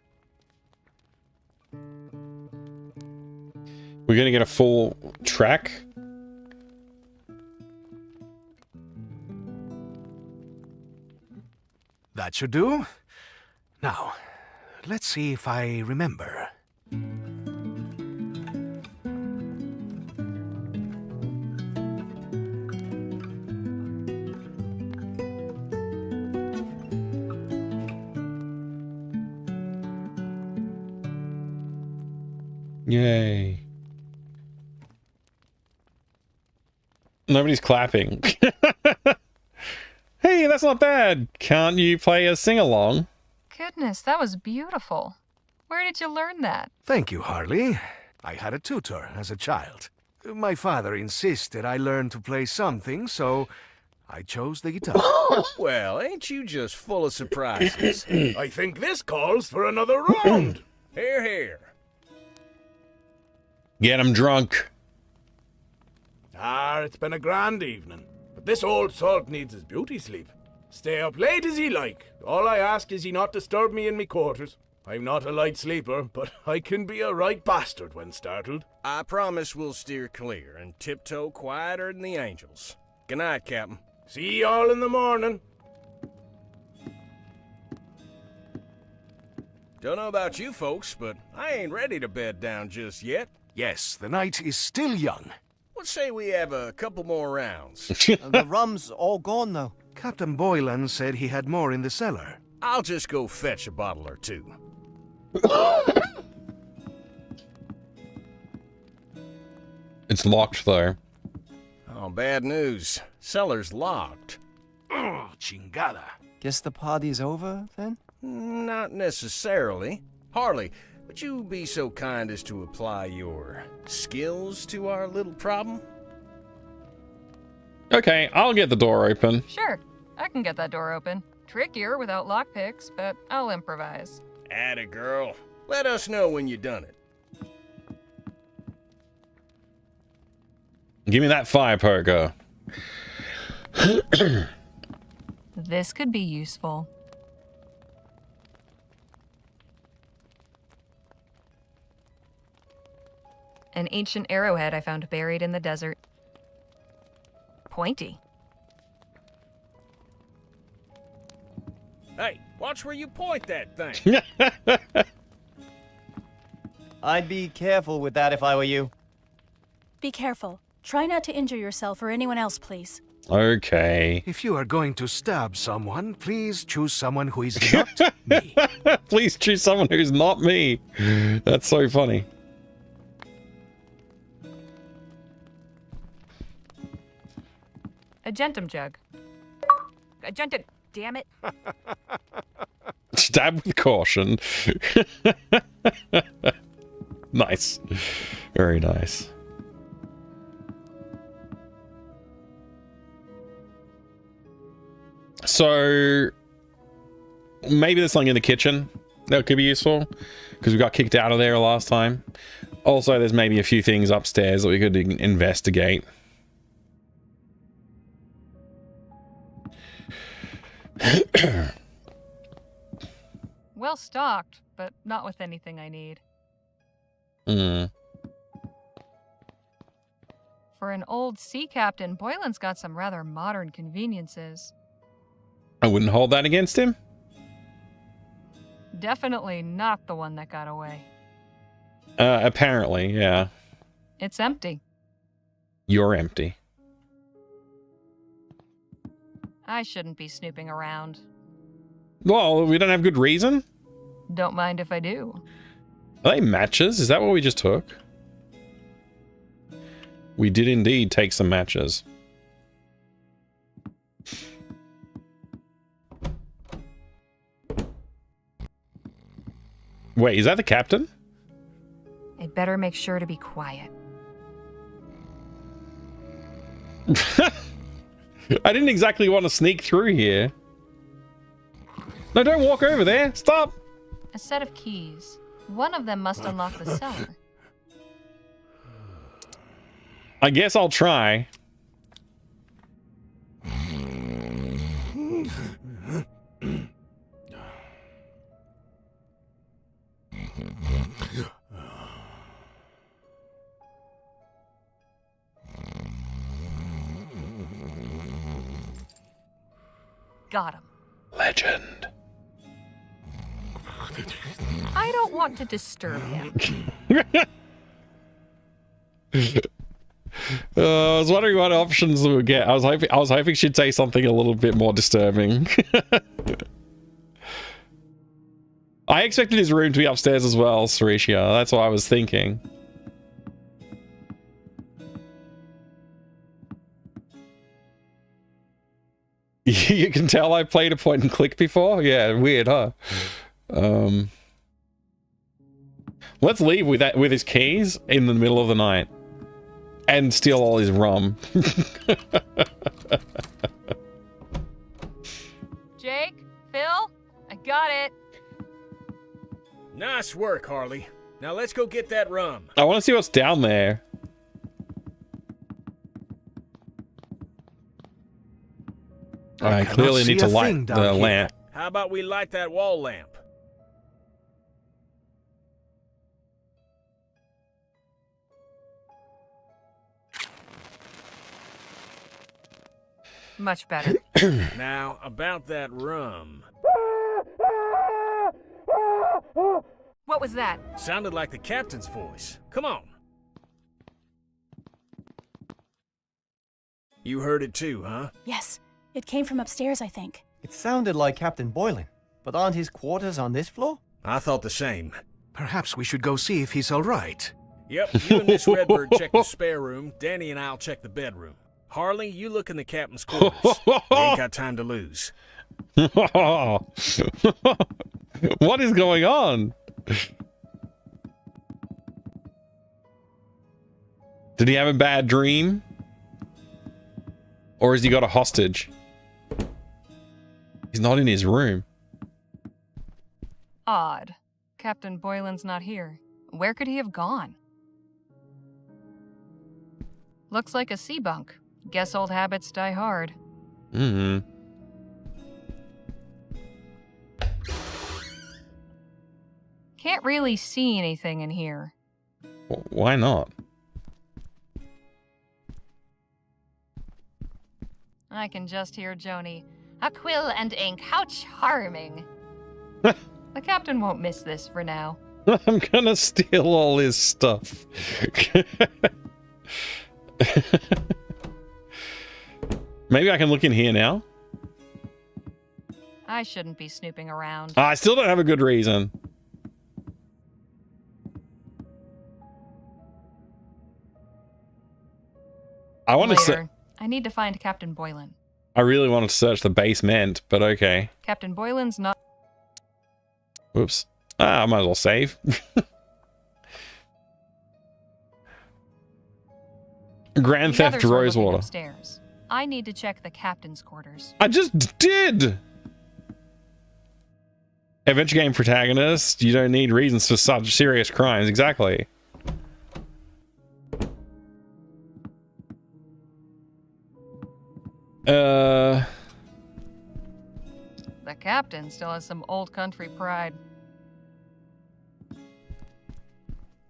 Speaker 1: We're gonna get a full track.
Speaker 7: That should do. Now, let's see if I remember.
Speaker 1: Yay. Nobody's clapping. Hey, that's not bad. Can't you play a sing-along?
Speaker 4: Goodness, that was beautiful. Where did you learn that?
Speaker 7: Thank you, Harley. I had a tutor as a child. My father insisted I learn to play something, so I chose the guitar.
Speaker 13: Well, ain't you just full of surprises?
Speaker 20: I think this calls for another round.
Speaker 13: Hear, hear.
Speaker 1: Get him drunk.
Speaker 20: It's been a grand evening. But this old salt needs his beauty sleep. Stay up late as he like. All I ask is he not disturb me in me quarters. I'm not a light sleeper, but I can be a right bastard when startled.
Speaker 13: I promise we'll steer clear and tiptoe quieter than the angels. Good night, Captain.
Speaker 20: See y'all in the morning.
Speaker 13: Don't know about you folks, but I ain't ready to bed down just yet.
Speaker 7: Yes, the night is still young.
Speaker 13: Let's say we have a couple more rounds.
Speaker 8: The rum's all gone, though.
Speaker 7: Captain Boylan said he had more in the cellar.
Speaker 13: I'll just go fetch a bottle or two.
Speaker 1: It's locked, though.
Speaker 13: Oh, bad news. Cellar's locked.
Speaker 7: Oh, chingada.
Speaker 8: Guess the party's over, then?
Speaker 13: Not necessarily. Harley, would you be so kind as to apply your skills to our little problem?
Speaker 1: Okay, I'll get the door open.
Speaker 4: Sure, I can get that door open. Trickier without lockpicks, but I'll improvise.
Speaker 13: Atta girl. Let us know when you done it.
Speaker 1: Give me that fire poker.
Speaker 4: This could be useful. An ancient arrowhead I found buried in the desert. Pointy.
Speaker 13: Hey, watch where you point that thing.
Speaker 8: I'd be careful with that if I were you.
Speaker 11: Be careful. Try not to injure yourself or anyone else, please.
Speaker 1: Okay.
Speaker 7: If you are going to stab someone, please choose someone who is not me.
Speaker 1: Please choose someone who's not me. That's so funny.
Speaker 4: Agentum jug. Agentum, damn it.
Speaker 1: Stab with caution. Nice. Very nice. So maybe there's something in the kitchen that could be useful because we got kicked out of there last time. Also, there's maybe a few things upstairs that we could investigate.
Speaker 4: Well stocked, but not with anything I need. For an old sea captain, Boylan's got some rather modern conveniences.
Speaker 1: I wouldn't hold that against him.
Speaker 4: Definitely not the one that got away.
Speaker 1: Apparently, yeah.
Speaker 4: It's empty.
Speaker 1: You're empty.
Speaker 4: I shouldn't be snooping around.
Speaker 1: Well, we don't have good reason.
Speaker 4: Don't mind if I do.
Speaker 1: Are they matches? Is that what we just took? We did indeed take some matches. Wait, is that the captain?
Speaker 4: I'd better make sure to be quiet.
Speaker 1: I didn't exactly want to sneak through here. No, don't walk over there. Stop.
Speaker 4: A set of keys. One of them must unlock the cellar.
Speaker 1: I guess I'll try.
Speaker 4: Got him.
Speaker 1: Legend.
Speaker 4: I don't want to disturb him.
Speaker 1: I was wondering what options we would get. I was hoping she'd say something a little bit more disturbing. I expected his room to be upstairs as well, Sericia. That's what I was thinking. You can tell I played a point and click before? Yeah, weird, huh? Let's leave with his keys in the middle of the night. And steal all his rum.
Speaker 4: Jake? Phil? I got it.
Speaker 13: Nice work, Harley. Now let's go get that rum.
Speaker 1: I want to see what's down there. I clearly need to light the lamp.
Speaker 13: How about we light that wall lamp?
Speaker 4: Much better.
Speaker 13: Now, about that rum.
Speaker 4: What was that?
Speaker 13: Sounded like the captain's voice. Come on. You heard it too, huh?
Speaker 11: Yes. It came from upstairs, I think.
Speaker 8: It sounded like Captain Boylan, but aren't his quarters on this floor?
Speaker 13: I thought the same.
Speaker 7: Perhaps we should go see if he's all right.
Speaker 13: Yep, you and Miss Redbird check the spare room. Danny and I'll check the bedroom. Harley, you look in the captain's quarters. We ain't got time to lose.
Speaker 1: What is going on? Did he have a bad dream? Or has he got a hostage? He's not in his room.
Speaker 4: Odd. Captain Boylan's not here. Where could he have gone? Looks like a sea bunk. Guess old habits die hard.
Speaker 1: Mm-hmm.
Speaker 4: Can't really see anything in here.
Speaker 1: Why not?
Speaker 4: I can just hear Joni. A quill and ink, how charming. The captain won't miss this for now.
Speaker 1: I'm gonna steal all his stuff. Maybe I can look in here now.
Speaker 4: I shouldn't be snooping around.
Speaker 1: I still don't have a good reason. I want to say
Speaker 4: I need to find Captain Boylan.
Speaker 1: I really wanted to search the basement, but okay.
Speaker 4: Captain Boylan's not...
Speaker 1: Whoops. I might as well save. Grand
Speaker 4: The
Speaker 1: Theft
Speaker 4: others are looking
Speaker 1: Rosewater.
Speaker 4: upstairs. I need to check the captain's quarters.
Speaker 1: I just did! Adventure game protagonist, you don't need reasons for such serious crimes. Exactly.
Speaker 4: The captain still has some old country pride.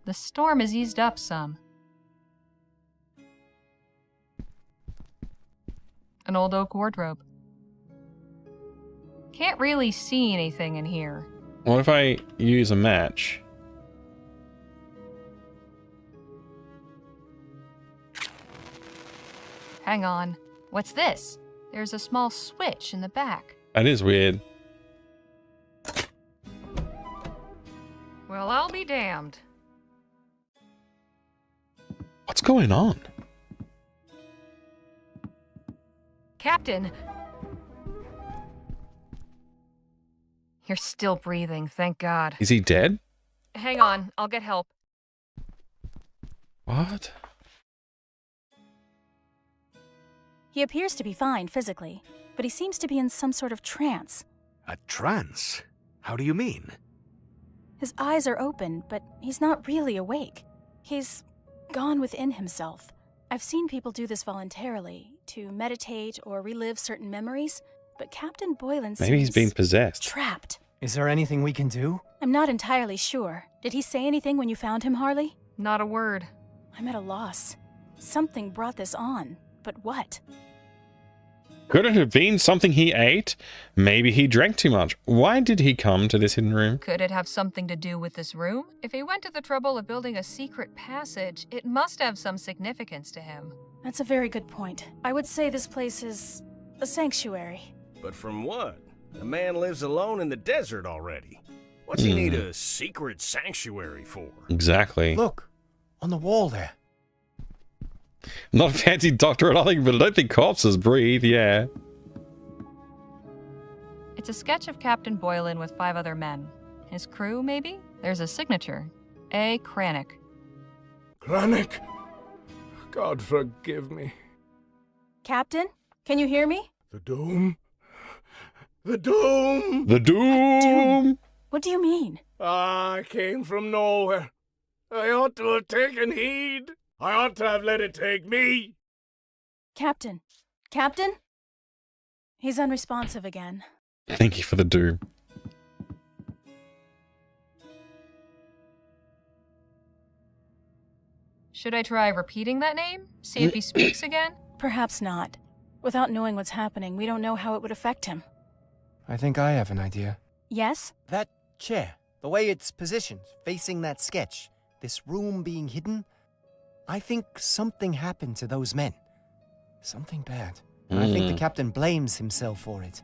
Speaker 4: The storm has eased up some. An old oak wardrobe. Can't really see anything in here.
Speaker 1: What if I use a match?
Speaker 4: Hang on. What's this? There's a small switch in the back.
Speaker 1: That is weird.
Speaker 4: Well, I'll be damned.
Speaker 1: What's going on?
Speaker 4: Captain! You're still breathing, thank God.
Speaker 1: Is he dead?
Speaker 4: Hang on, I'll get help.
Speaker 1: What?
Speaker 11: He appears to be fine physically, but he seems to be in some sort of trance.
Speaker 7: A trance? How do you mean?
Speaker 11: His eyes are open, but he's not really awake. He's gone within himself. I've seen people do this voluntarily, to meditate or relive certain memories, but Captain Boylan seems
Speaker 1: Maybe he's been possessed.
Speaker 11: trapped.
Speaker 8: Is there anything we can do?
Speaker 11: I'm not entirely sure. Did he say anything when you found him, Harley?
Speaker 4: Not a word.
Speaker 11: I'm at a loss. Something brought this on, but what?
Speaker 1: Could it have been something he ate? Maybe he drank too much. Why did he come to this hidden room?
Speaker 4: Could it have something to do with this room? If he went to the trouble of building a secret passage, it must have some significance to him.
Speaker 11: That's a very good point. I would say this place is a sanctuary.
Speaker 13: But from what? The man lives alone in the desert already. What's he need a secret sanctuary for?
Speaker 1: Exactly.
Speaker 8: Look, on the wall there.
Speaker 1: Not a fancy doctor or nothing, but I don't think corpses breathe, yeah.
Speaker 4: It's a sketch of Captain Boylan with 5 other men. His crew, maybe? There's a signature. A. Cranach.
Speaker 20: Cranach? God forgive me.
Speaker 11: Captain, can you hear me?
Speaker 20: The dome? The dome!
Speaker 1: The doom!
Speaker 11: What do you mean?
Speaker 20: I came from nowhere. I ought to have taken heed. I ought to have let it take me.
Speaker 11: Captain? Captain? He's unresponsive again.
Speaker 1: Thank you for the doom.
Speaker 4: Should I try repeating that name? See if he speaks again?
Speaker 11: Perhaps not. Without knowing what's happening, we don't know how it would affect him.
Speaker 8: I think I have an idea.
Speaker 11: Yes?
Speaker 8: That chair, the way it's positioned, facing that sketch, this room being hidden, I think something happened to those men. Something bad. And I think the captain blames himself for it.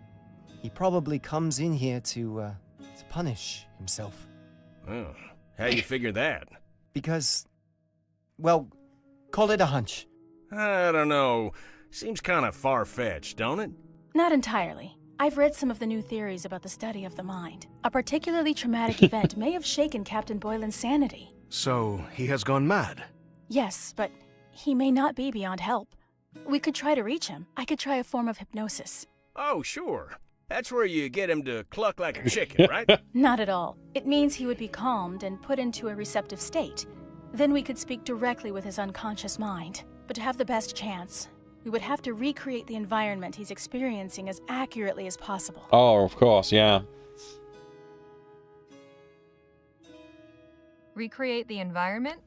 Speaker 8: He probably comes in here to punish himself.
Speaker 13: Oh, how you figure that?
Speaker 8: Because, well, call it a hunch.
Speaker 13: I don't know. Seems kind of far-fetched, don't it?
Speaker 11: Not entirely. I've read some of the new theories about the study of the mind. A particularly traumatic event may have shaken Captain Boylan's sanity.
Speaker 7: So, he has gone mad?
Speaker 11: Yes, but he may not be beyond help. We could try to reach him. I could try a form of hypnosis.
Speaker 13: Oh, sure. That's where you get him to cluck like a chicken, right?
Speaker 11: Not at all. It means he would be calmed and put into a receptive state. Then we could speak directly with his unconscious mind. But to have the best chance, we would have to recreate the environment he's experiencing as accurately as possible.
Speaker 1: Oh, of course, yeah.
Speaker 4: Recreate the environment?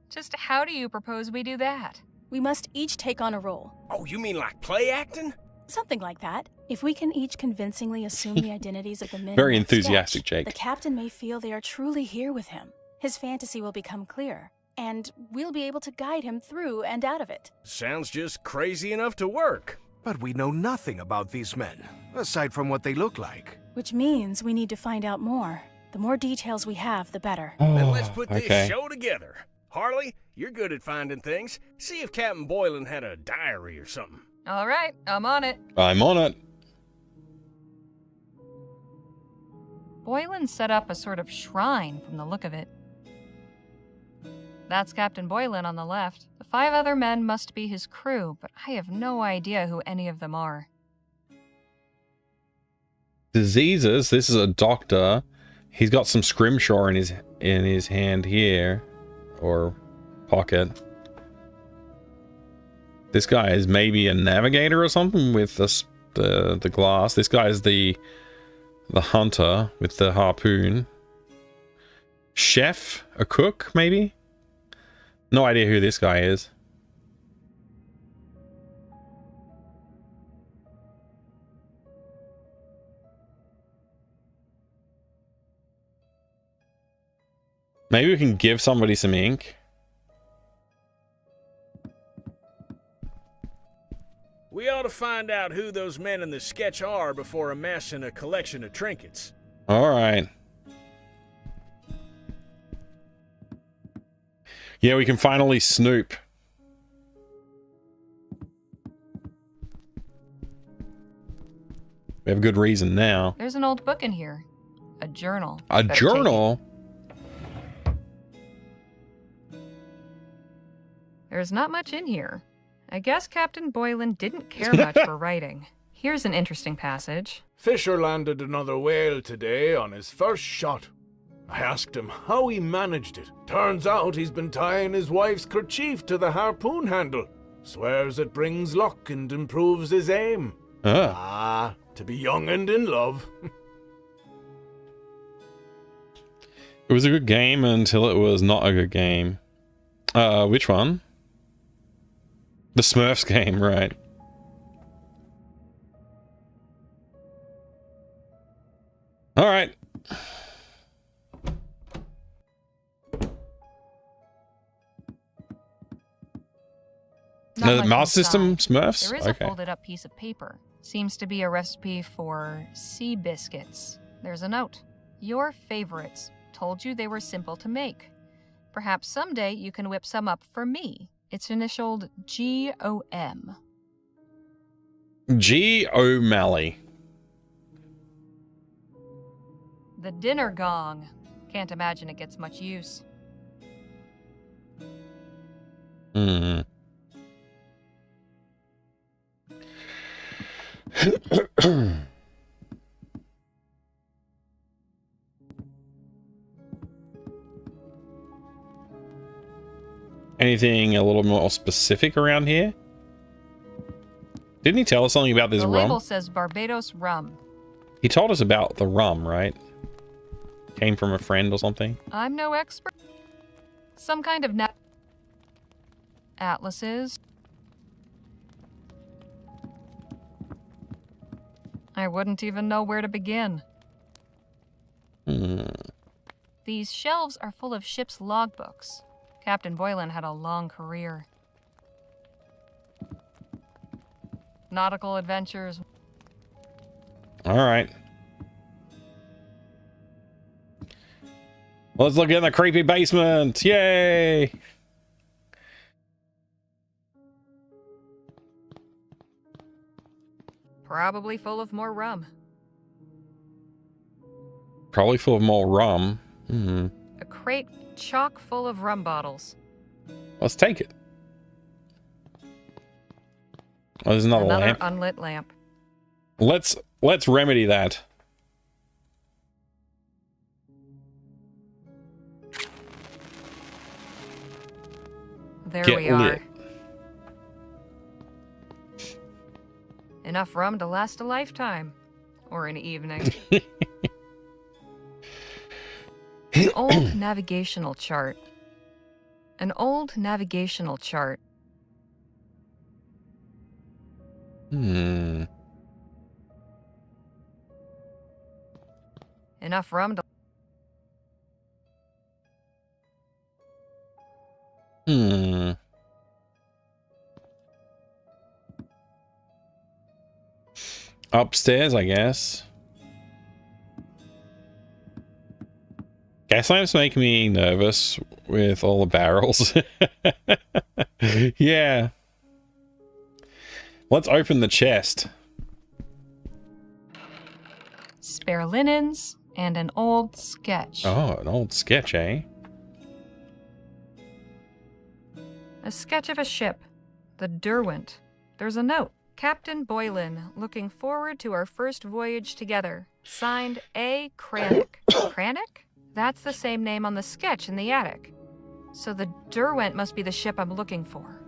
Speaker 4: Just how do you propose we do that?
Speaker 11: We must each take on a role.
Speaker 13: Oh, you mean like play acting?
Speaker 11: Something like that. If we can each convincingly assume the identities of the men
Speaker 1: Very
Speaker 11: in that
Speaker 1: enthusiastic,
Speaker 11: sketch,
Speaker 1: Jake.
Speaker 11: the captain may feel they are truly here with him. His fantasy will become clear, and we'll be able to guide him through and out of it.
Speaker 13: Sounds just crazy enough to work.
Speaker 7: But we know nothing about these men, aside from what they look like.
Speaker 11: Which means we need to find out more. The more details we have, the better.
Speaker 13: Then let's put
Speaker 1: okay.
Speaker 13: this show together. Harley, you're good at finding things. See if Captain Boylan had a diary or something.
Speaker 4: All right, I'm on it.
Speaker 1: I'm on it.
Speaker 4: Boylan set up a sort of shrine from the look of it. That's Captain Boylan on the left. The 5 other men must be his crew, but I have no idea who any of them are.
Speaker 1: Diseases. This is a doctor. He's got some scrimshaw in his hand here, or pocket. This guy is maybe a navigator or something with the glass. This guy is the hunter with the harpoon. Chef, a cook, maybe. No idea who this guy is. Maybe we can give somebody some ink.
Speaker 13: We ought to find out who those men in the sketch are before amassing a collection of trinkets.
Speaker 1: All right. Yeah, we can finally snoop. We have good reason now.
Speaker 4: There's an old book in here. A journal.
Speaker 1: A
Speaker 4: Better
Speaker 1: journal?
Speaker 4: There's not much in here. I guess Captain Boylan didn't care much for writing. Here's an interesting passage.
Speaker 20: Fisher landed another whale today on his first shot. I asked him how he managed it. Turns out he's been tying his wife's kerchief to the harpoon handle. Swears it brings luck and improves his aim. To be young and in love.
Speaker 1: It was a good game until it was not a good game. Which one? The Smurfs game, right. All right. No, the mouse system Smurfs?
Speaker 4: There is a folded up piece of paper. Seems to be a recipe for sea biscuits. There's a note. Your favorites. Told you they were simple to make. Perhaps someday you can whip some up for me. It's initialed G-O-M.
Speaker 1: G. O'Malley.
Speaker 4: The dinner gong. Can't imagine it gets much use.
Speaker 1: Hmm. Anything a little more specific around here? Didn't he tell us something about this
Speaker 4: The
Speaker 1: rum?
Speaker 4: label says Barbados rum.
Speaker 1: He told us about the rum, right? Came from a friend or something?
Speaker 4: I'm no expert. Some kind of atlases. I wouldn't even know where to begin. These shelves are full of ship's logbooks. Captain Boylan had a long career. Nautical adventures.
Speaker 1: All right. Let's look in the creepy basement. Yay!
Speaker 4: Probably full of more rum.
Speaker 1: Probably full of more rum.
Speaker 4: A crate chock full of rum bottles.
Speaker 1: Let's take it. Oh, there's another lamp.
Speaker 4: Unlit lamp.
Speaker 1: Let's remedy that.
Speaker 4: There
Speaker 1: Get
Speaker 4: we are.
Speaker 1: lit.
Speaker 4: Enough rum to last a lifetime. Or an evening. An old navigational chart. An old navigational chart. Enough rum to...
Speaker 1: Upstairs, I guess. Gas lamps make me nervous with all the barrels. Yeah. Let's open the chest.
Speaker 4: Spare linens and an old sketch.
Speaker 1: Oh, an old sketch, eh?
Speaker 4: A sketch of a ship, the Derwent. There's a note. Captain Boylan, looking forward to our first voyage together. Signed A. Cranach. Cranach? That's the same name on the sketch in the attic. So the Derwent must be the ship I'm looking for.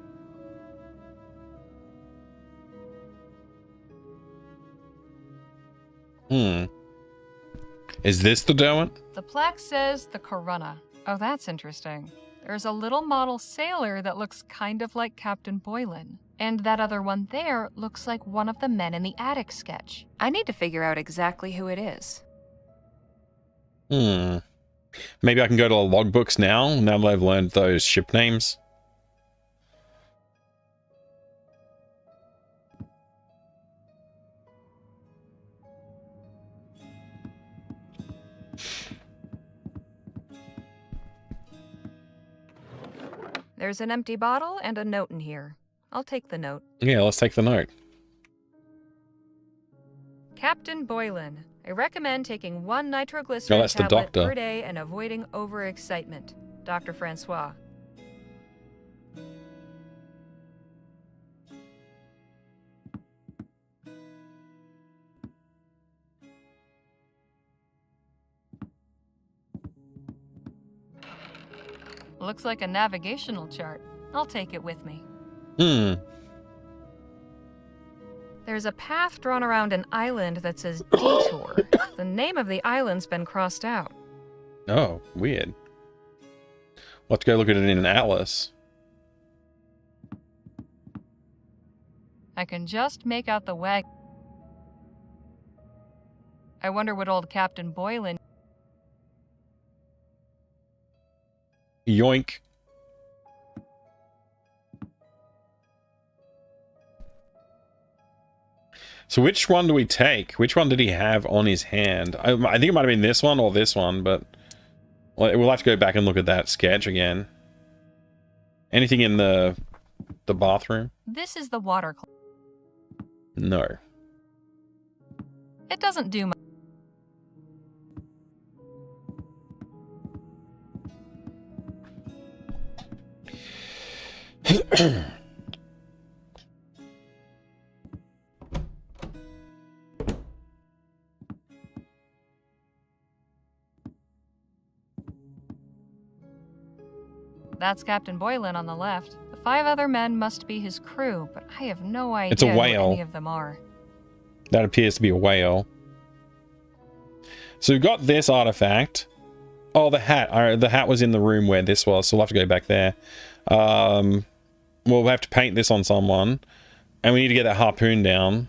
Speaker 1: Is this the Derwent?
Speaker 4: The plaque says the Corunna. Oh, that's interesting. There's a little model sailor that looks kind of like Captain Boylan. And that other one there looks like one of the men in the attic sketch. I need to figure out exactly who it is.
Speaker 1: Maybe I can go to the logbooks now that I've learned those ship names.
Speaker 4: There's an empty bottle and a note in here. I'll take the note.
Speaker 1: Yeah, let's take the note.
Speaker 4: Captain Boylan, I recommend taking 1 nitroglycerin
Speaker 1: that's the
Speaker 4: tablet
Speaker 1: doctor.
Speaker 4: per day and avoiding overexcitement. Dr. Francois. Looks like a navigational chart. I'll take it with me. There's a path drawn around an island that says Detour. The name of the island's been crossed out.
Speaker 1: Oh, weird. We'll have to go look at it in an atlas.
Speaker 4: I can just make out the wagon. I wonder what old Captain Boylan...
Speaker 1: Yoink. So which one do we take? Which one did he have on his hand? I think it might have been this one or this one, but we'll have to go back and look at that sketch again. Anything in the bathroom?
Speaker 4: This is the water closet.
Speaker 1: No.
Speaker 4: It doesn't do much. That's Captain Boylan on the left. The 5 other men must be his crew, but I have no idea
Speaker 1: It's a
Speaker 4: who
Speaker 1: whale.
Speaker 4: any of them are.
Speaker 1: That appears to be a whale. So we've got this artifact. Oh, the hat. The hat was in the room where this was, so we'll have to go back there. We'll have to paint this on someone. And we need to get that harpoon down.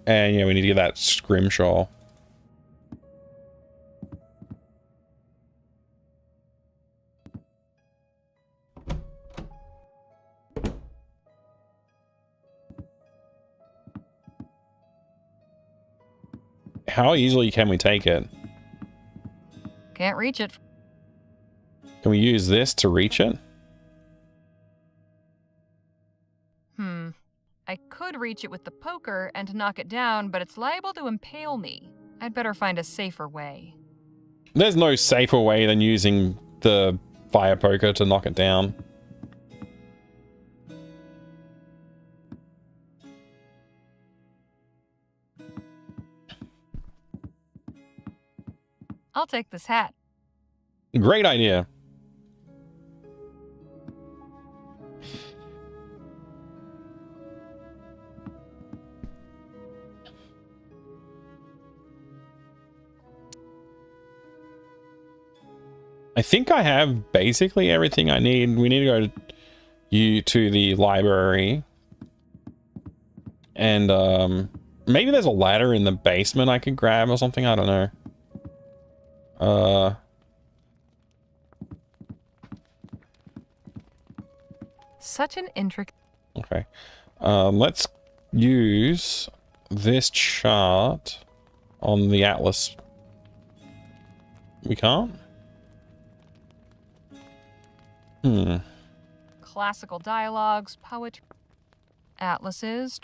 Speaker 1: And yeah, we need to get that scrimshaw. How easily can we take it?
Speaker 4: Can't reach it.
Speaker 1: Can we use this to reach it?
Speaker 4: I could reach it with the poker and knock it down, but it's liable to impale me. I'd better find a safer way.
Speaker 1: There's no safer way than using the fire poker to knock it down.
Speaker 4: I'll take this hat.
Speaker 1: Great idea. I think I have basically everything I need. We need to go to the library. And maybe there's a ladder in the basement I could grab or something. I don't know.
Speaker 4: Such an intricate...
Speaker 1: Okay. Let's use this chart on the atlas. We can't?
Speaker 4: Classical dialogues, poetry, atlases.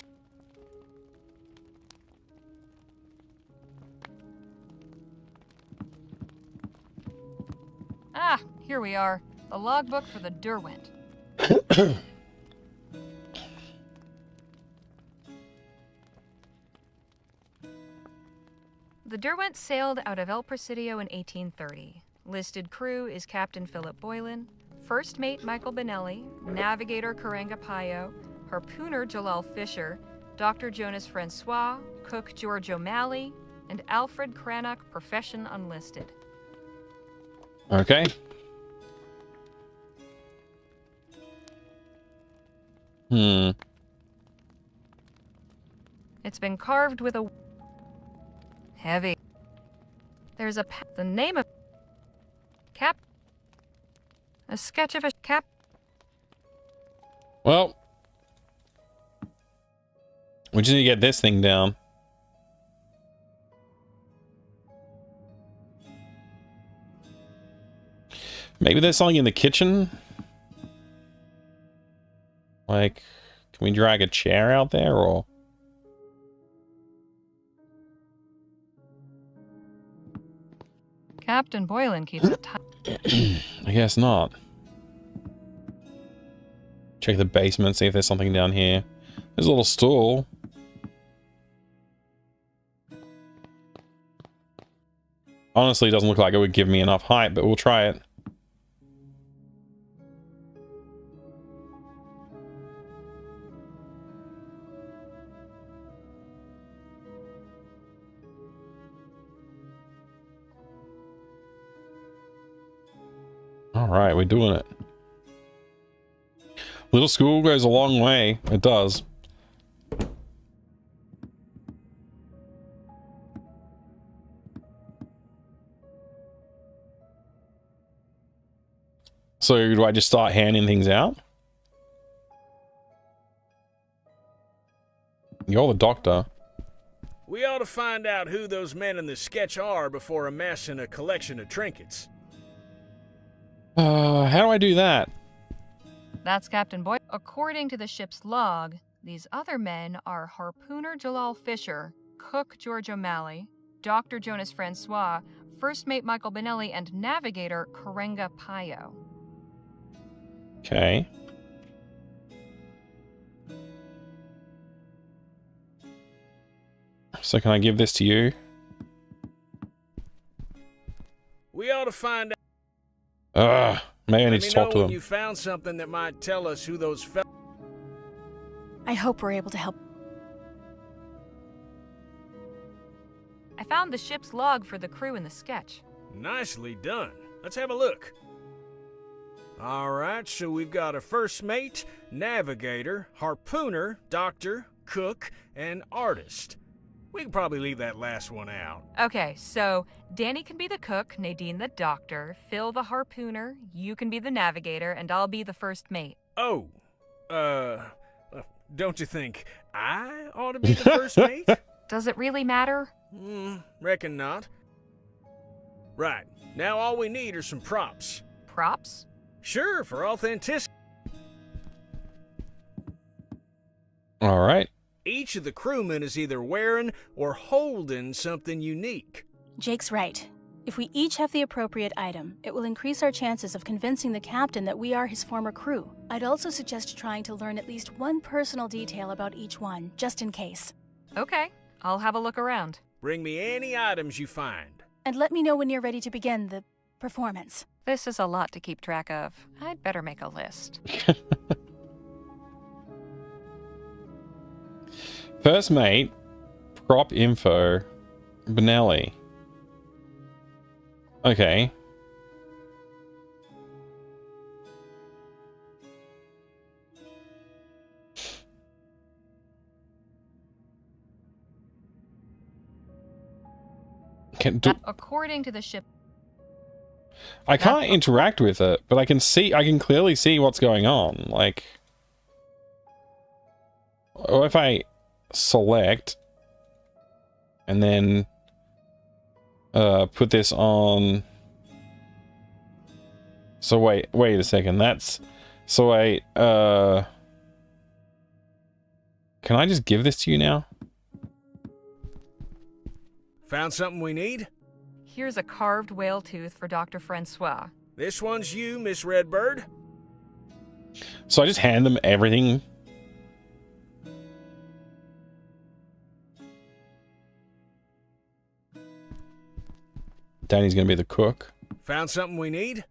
Speaker 4: Ah, here we are. The logbook for the Derwent. The Derwent sailed out of El Presidio in 1830. Listed crew is Captain Philip Boylan, First Mate Michael Benelli, Navigator Karenga Payo, Harpooner Jalal Fisher, Dr. Jonas Francois, Cook George O'Malley, and Alfred Cranach, profession unlisted.
Speaker 1: Okay.
Speaker 4: It's been carved with a heavy. There's the name of cap. A sketch of a cap.
Speaker 1: Well, we just need to get this thing down. Maybe there's something in the kitchen? Like, can we drag a chair out there, or?
Speaker 4: Captain Boylan keeps it tight.
Speaker 1: I guess not. Check the basement, see if there's something down here. There's a little stool. Honestly, it doesn't look like it would give me enough height, but we'll try it. Alright, we're doing it. Little school goes a long way. It does. So, do I just start handing things out? You're the doctor.
Speaker 13: We ought to find out who those men in the sketch are before amassing a collection of trinkets.
Speaker 1: How do I do that?
Speaker 4: That's Captain Boylan. According to the ship's log, these other men are Harpooner Jalal Fisher, Cook George O'Malley, Dr. Jonas Francois, First Mate Michael Benelli, and Navigator Karenga Payo.
Speaker 1: Okay. So can I give this to you?
Speaker 13: We ought to find out.
Speaker 1: Maybe I need to talk to them.
Speaker 13: You found something that might tell us who those
Speaker 11: I hope we're able to help.
Speaker 4: I found the ship's log for the crew in the sketch.
Speaker 13: Nicely done. Let's have a look. Alright, so we've got a first mate, navigator, harpooner, doctor, cook, and artist. We can probably leave that last one out.
Speaker 4: Okay, so Danny can be the cook, Nadine the doctor, Phil the harpooner, you can be the navigator, and I'll be the first mate.
Speaker 13: Oh, don't you think I ought to be the first mate?
Speaker 4: Does it really matter?
Speaker 13: Reckon not. Right, now all we need are some props.
Speaker 4: Props?
Speaker 13: Sure, for authenticity.
Speaker 1: All right.
Speaker 13: Each of the crewmen is either wearing or holding something unique.
Speaker 11: Jake's right. If we each have the appropriate item, it will increase our chances of convincing the captain that we are his former crew. I'd also suggest trying to learn at least one personal detail about each one, just in case.
Speaker 4: Okay, I'll have a look around.
Speaker 13: Bring me any items you find.
Speaker 11: And let me know when you're ready to begin the performance.
Speaker 4: This is a lot to keep track of. I'd better make a list.
Speaker 1: First mate, prop info, Benelli. Okay.
Speaker 4: According to the ship.
Speaker 1: I can't interact with it, but I can clearly see what's going on. Like, or if I select and then put this on So wait a second. So wait, can I just give this to you now?
Speaker 13: Found something we need?
Speaker 4: Here's a carved whale tooth for Dr. Francois.
Speaker 13: This one's you, Miss Redbird.
Speaker 1: So I just hand them everything. Danny's gonna be the cook.
Speaker 13: Found something we need?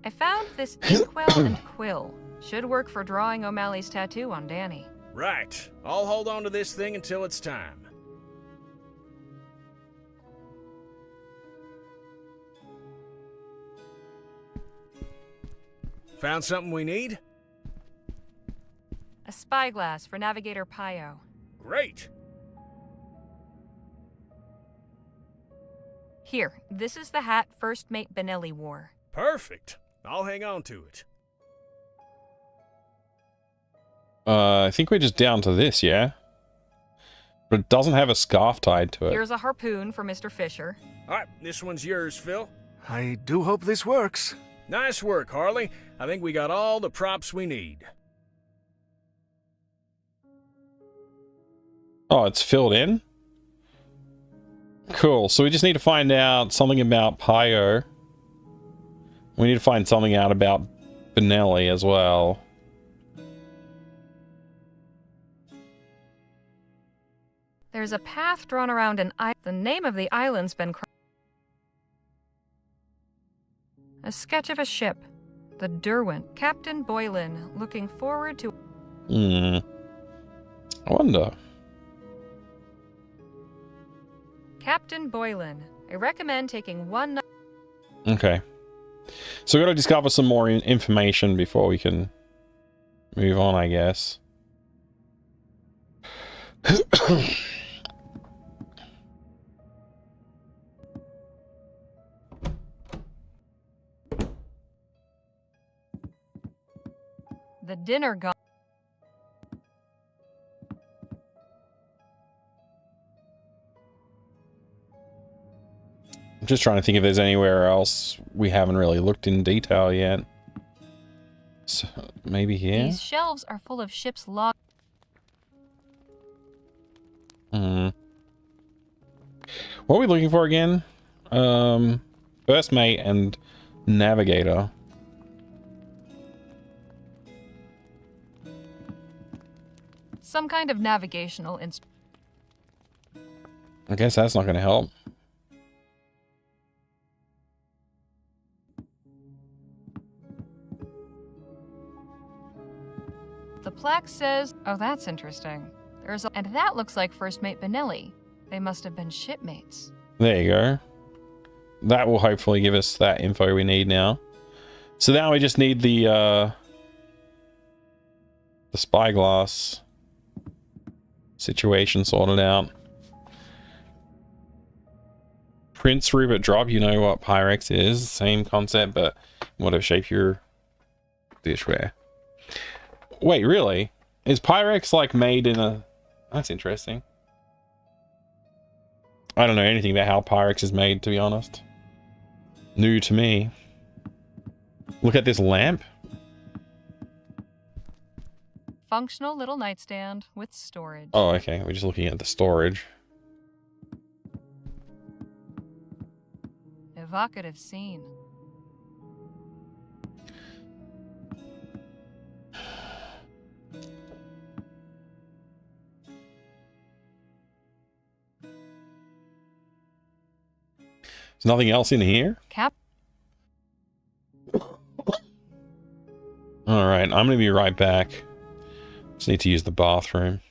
Speaker 4: I found this inkwell and quill. Should work for drawing O'Malley's tattoo on Danny.
Speaker 13: Right. I'll hold on to this thing until it's time. Found something we need?
Speaker 4: A spyglass for Navigator Pio.
Speaker 13: Great!
Speaker 4: Here, this is the hat First Mate Benelli wore.
Speaker 13: Perfect. I'll hang on to it.
Speaker 1: I think we're just down to this, yeah? But it doesn't have a scarf tied to it.
Speaker 4: Here's a harpoon for Mr. Fisher.
Speaker 13: Alright, this one's yours, Phil.
Speaker 7: I do hope this works.
Speaker 13: Nice work, Harley. I think we got all the props we need.
Speaker 1: Oh, it's filled in? Cool. So we just need to find out something about Pio. We need to find something out about Benelli as well.
Speaker 4: There's a path drawn around an island. The name of the island's been... A sketch of a ship. The Derwent. Captain Boylan, looking forward to...
Speaker 1: I wonder.
Speaker 4: Captain Boylan. I recommend taking one...
Speaker 1: Okay. So we've got to discover some more information before we can move on, I guess.
Speaker 4: The dinner gun.
Speaker 1: I'm just trying to think if there's anywhere else we haven't really looked in detail yet. So, maybe here?
Speaker 4: These shelves are full of ship's log.
Speaker 1: What are we looking for again? First mate and navigator.
Speaker 4: Some kind of navigational instrument.
Speaker 1: I guess that's not going to help.
Speaker 4: The plaque says, oh, that's interesting. And that looks like First Mate Benelli. They must have been shipmates.
Speaker 1: There you go. That will hopefully give us that info we need now. So now we just need the spyglass situation sorted out. Prince Rupert drop, you know what Pyrex is. Same concept, but whatever shape your dishware. Wait, really? Is Pyrex like made in a... That's interesting. I don't know anything about how Pyrex is made, to be honest. New to me. Look at this lamp.
Speaker 4: Functional little nightstand with storage.
Speaker 1: Oh, okay. We're just looking at the storage.
Speaker 4: Evocative scene.
Speaker 1: There's nothing else in here?
Speaker 4: Cap.
Speaker 1: Alright, I'm gonna be right back. Just need to use the bathroom.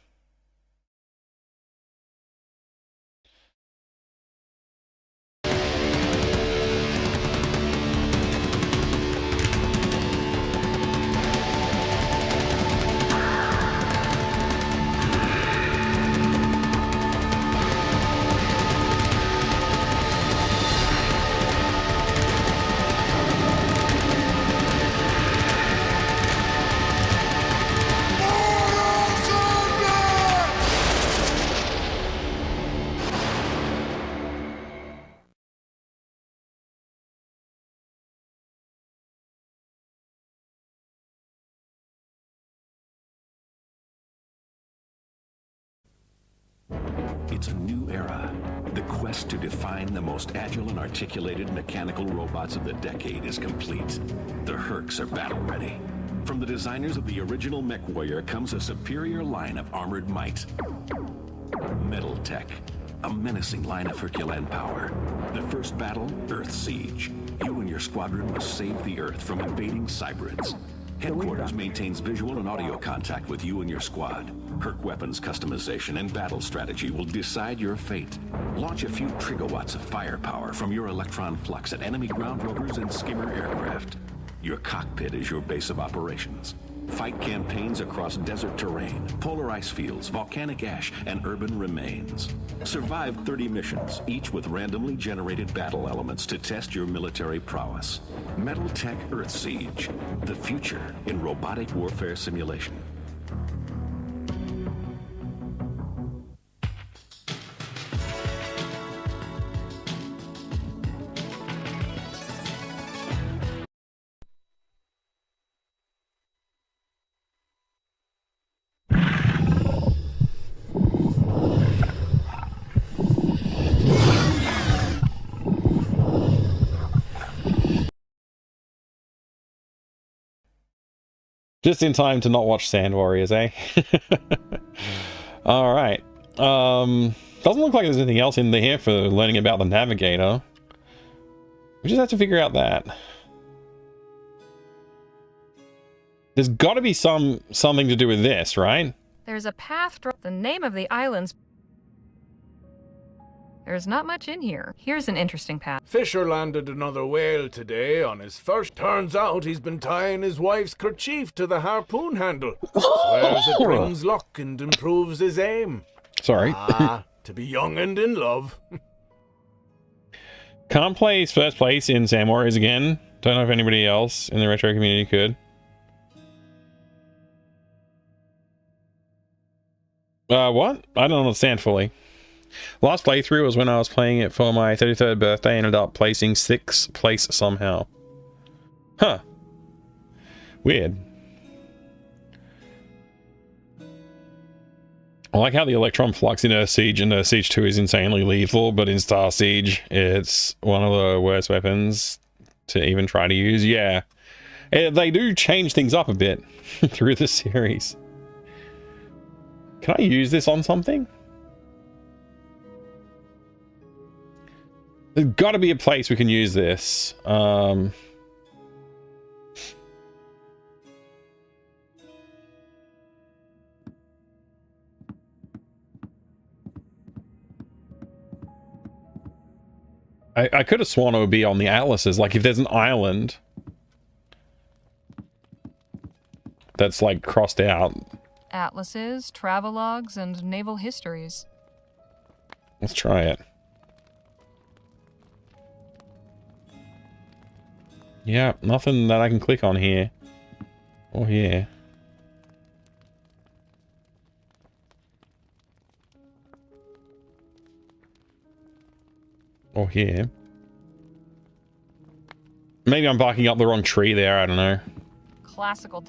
Speaker 15: It's a new era. The quest to define the most agile and articulated mechanical robots of the decade is complete. The Hercs are battle ready. From the designers of the original Mech Warrior comes a superior line of armored might. Metal Tech, a menacing line of Herculean power. The first battle, Earth Siege. You and your squadron must save the Earth from invading cybrids. Headquarters maintains visual and audio contact with you and your squad. Herc weapons customization and battle strategy will decide your fate. Launch a few trigawatts of firepower from your electron flux at enemy ground rovers and skimmer aircraft. Your cockpit is your base of operations. Fight campaigns across desert terrain, polar ice fields, volcanic ash, and urban remains. Survive 30 missions, each with randomly generated battle elements to test your military prowess. Metal Tech Earth Siege, the future in robotic warfare simulation.
Speaker 1: Just in time to not watch Sand Warriors, eh? Alright. Doesn't look like there's anything else in here for learning about the Navigator. We just have to figure out that. There's got to be something to do with this, right?
Speaker 4: There's a path. The name of the island's. There's not much in here. Here's an interesting path.
Speaker 20: Fisher landed another whale today on his first. Turns out he's been tying his wife's kerchief to the harpoon handle. Swears it brings luck and improves his aim.
Speaker 1: Sorry.
Speaker 20: To be young and in love.
Speaker 1: Can't place first place in Sand Warriors again. Don't know if anybody else in the retro community could. What? I don't understand fully. Last playthrough was when I was playing it for my 33rd birthday. Ended up placing 6th place somehow. Huh. Weird. I like how the electron flux in Earth Siege and Earth Siege 2 is insanely lethal, but in Star Siege it's one of the worst weapons to even try to use. Yeah. They do change things up a bit through the series. Can I use this on something? There's got to be a place we can use this. I could have sworn it would be on the atlases. Like if there's an island that's like crossed out.
Speaker 4: Atlases, travelogues, and naval histories.
Speaker 1: Let's try it. Yeah, nothing that I can click on here. Or here. Or here. Maybe I'm barking up the wrong tree there, I don't know.
Speaker 4: Classical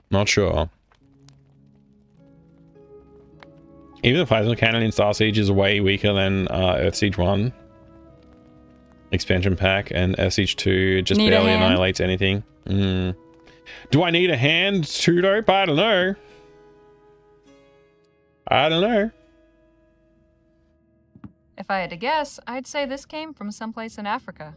Speaker 1: Not sure. Even the plasma cannon in Star Siege is way weaker than Earth Siege 1 expansion pack, and Earth Siege 2 just barely annihilates anything. Do I need a hand, too dope? I don't know. I don't know.
Speaker 4: If I had to guess, I'd say this came from someplace in Africa.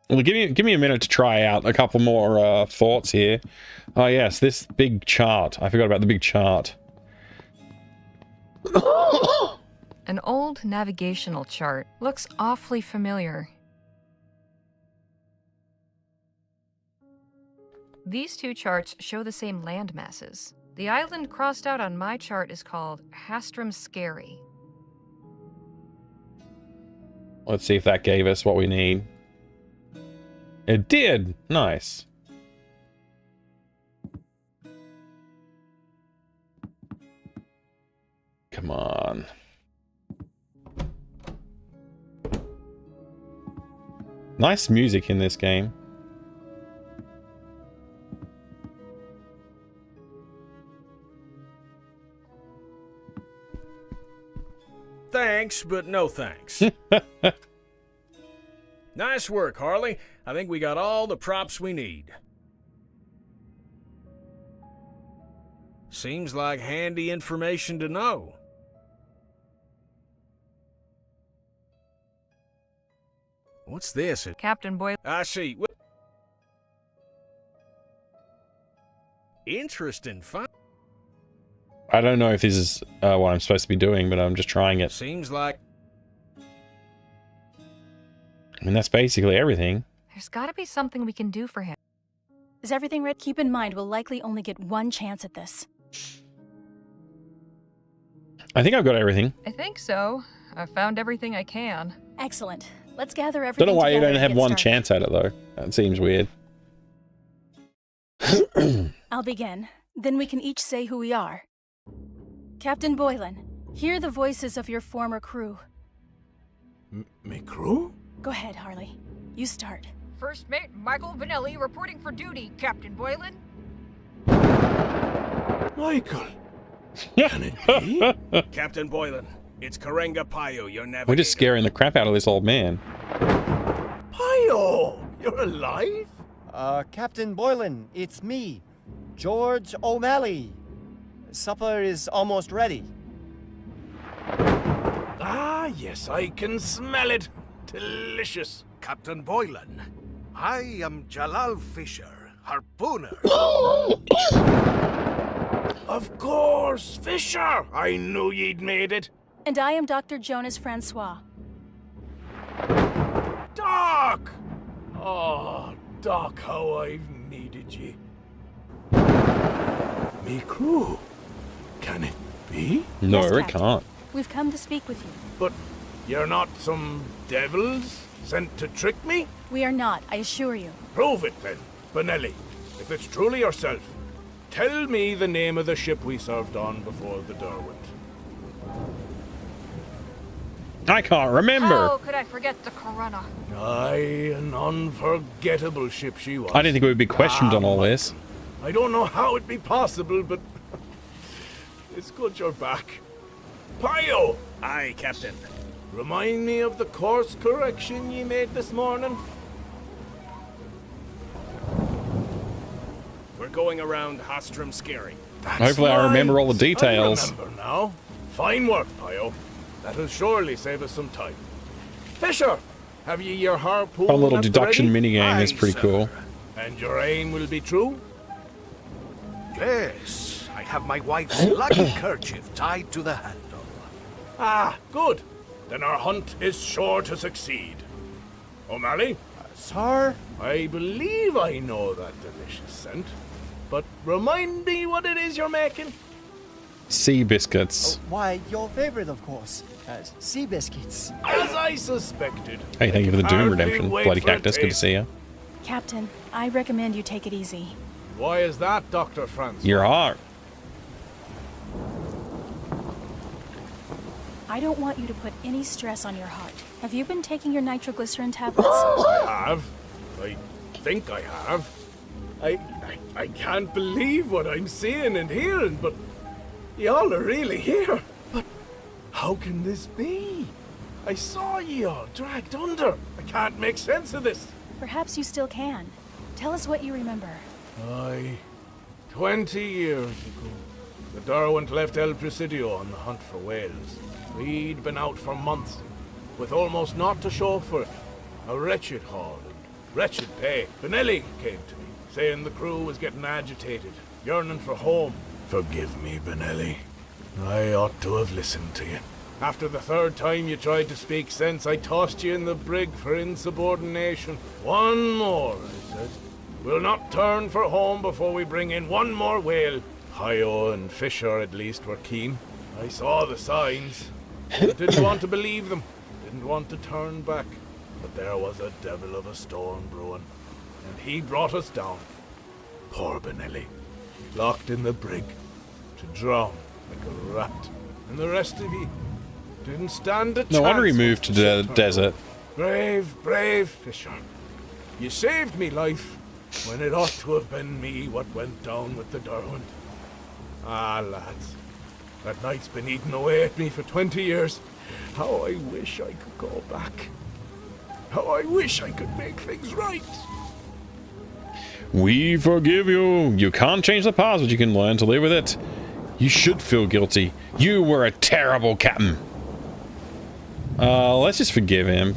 Speaker 1: Well, give me a minute to try out a couple more thoughts here. Oh yes, this big chart. I forgot about the big chart.
Speaker 4: An old navigational chart. Looks awfully familiar. These two charts show the same land masses. The island crossed out on my chart is called Hastram Scary.
Speaker 1: Let's see if that gave us what we need. It did! Nice. Come on. Nice music in this game.
Speaker 13: Thanks, but no thanks. Nice work, Harley. I think we got all the props we need. Seems like handy information to know. What's this?
Speaker 4: Captain Boyle.
Speaker 13: I see. Interesting.
Speaker 1: I don't know if this is what I'm supposed to be doing, but I'm just trying it.
Speaker 13: Seems like...
Speaker 1: I mean, that's basically everything.
Speaker 4: There's gotta be something we can do for him.
Speaker 11: Is everything ready? Keep in mind, we'll likely only get one chance at this.
Speaker 1: I think I've got everything.
Speaker 4: I think so. I've found everything I can.
Speaker 11: Excellent. Let's gather everything
Speaker 1: Don't know why you
Speaker 11: together
Speaker 1: don't
Speaker 11: and
Speaker 1: have
Speaker 11: get
Speaker 1: one
Speaker 11: started.
Speaker 1: chance at it, though. That seems weird.
Speaker 11: I'll begin. Then we can each say who we are. Captain Boylan, hear the voices of your former crew.
Speaker 20: Me crew?
Speaker 11: Go ahead, Harley. You start.
Speaker 2: First Mate Michael Vanelli reporting for duty, Captain Boylan.
Speaker 20: Michael. Can it be?
Speaker 13: Captain Boylan, it's Karenga Payo, your navigator.
Speaker 1: We're just scaring the crap out of this old man.
Speaker 20: Payo! You're alive?
Speaker 8: Captain Boylan, it's me, George O'Malley. Supper is almost ready.
Speaker 20: Ah, yes, I can smell it. Delicious.
Speaker 7: Captain Boylan, I am Jalal Fisher, harpooner.
Speaker 20: Of course, Fisher! I knew ye'd made it.
Speaker 11: And I am Dr. Jonas Francois.
Speaker 20: Doc! Oh, Doc, how I've needed ye. Me crew? Can it be?
Speaker 1: No,
Speaker 11: Yes,
Speaker 1: it
Speaker 11: Captain.
Speaker 1: can't.
Speaker 11: We've come to speak with you.
Speaker 20: But you're not some devils sent to trick me?
Speaker 11: We are not, I assure you.
Speaker 20: Prove it then, Benelli. If it's truly yourself, tell me the name of the ship we served on before the Derwent.
Speaker 1: I can't remember.
Speaker 2: How could I forget the Corona?
Speaker 20: Aye, an unforgettable ship she was.
Speaker 1: I didn't think we would be questioned on all this.
Speaker 20: I don't know how it'd be possible, but it's good you're back. Payo!
Speaker 13: Aye, Captain.
Speaker 20: Remind me of the course correction ye made this morning.
Speaker 13: We're going around Hostrom Scary.
Speaker 1: Hopefully I remember all the details.
Speaker 20: I remember now. Fine work, Payo. That'll surely save us some time. Fisher, have ye your harpoon?
Speaker 1: Fun little
Speaker 20: at the
Speaker 1: deduction
Speaker 20: ready?
Speaker 1: minigame is
Speaker 20: Aye,
Speaker 1: pretty
Speaker 20: sir.
Speaker 1: cool.
Speaker 20: And your aim will be true?
Speaker 7: Yes, I have my wife's lucky kerchief tied to the handle.
Speaker 20: Ah, good. Then our hunt is sure to succeed. O'Malley?
Speaker 8: Sir?
Speaker 20: I believe I know that delicious scent. But remind me what it is you're making.
Speaker 1: Sea biscuits.
Speaker 8: Why, your favorite, of course. Sea biscuits.
Speaker 20: As I suspected.
Speaker 1: Hey, thank you for the Doom Redemption.
Speaker 20: wait
Speaker 1: Bloody
Speaker 20: for a
Speaker 1: Cactus, good to
Speaker 20: taste.
Speaker 1: see you.
Speaker 11: Captain, I recommend you take it easy.
Speaker 20: Why is that, Dr. Franz?
Speaker 1: Your heart.
Speaker 11: I don't want you to put any stress on your heart. Have you been taking your nitroglycerin tablets?
Speaker 20: I have. I think I have. I can't believe what I'm seeing and hearing, but y'all are really here. But how can this be? I saw ye all dragged under. I can't make sense of this.
Speaker 11: Perhaps you still can. Tell us what you remember.
Speaker 20: Aye. 20 years ago, the Derwent left El Presidio on the hunt for whales. We'd been out for months, with almost naught to show for it. A wretched haul and wretched pay. Benelli came to me, saying the crew was getting agitated, yearning for home. Forgive me, Benelli. I ought to have listened to you. After the third time you tried to speak sense, I tossed you in the brig for insubordination. One more, I said. We'll not turn for home before we bring in one more whale. Hio and Fisher, at least, were keen. I saw the signs. I didn't want to believe them. Didn't want to turn back. But there was a devil of a storm brewing. And he brought us down. Poor Benelli. Locked in the brig. To drown like a rat. and the rest of ye didn't stand a chance.
Speaker 1: No wonder he moved to the desert.
Speaker 20: Brave, brave fisher. You saved me life when it ought to have been me what went down with the Derwent. Ah, lads, that night's been eating away at me for 20 years. How I wish I could go back. How I wish I could make things right.
Speaker 1: We forgive you. You can't change the past, but you can learn to live with it. You should feel guilty. You were a terrible captain. Let's just forgive him.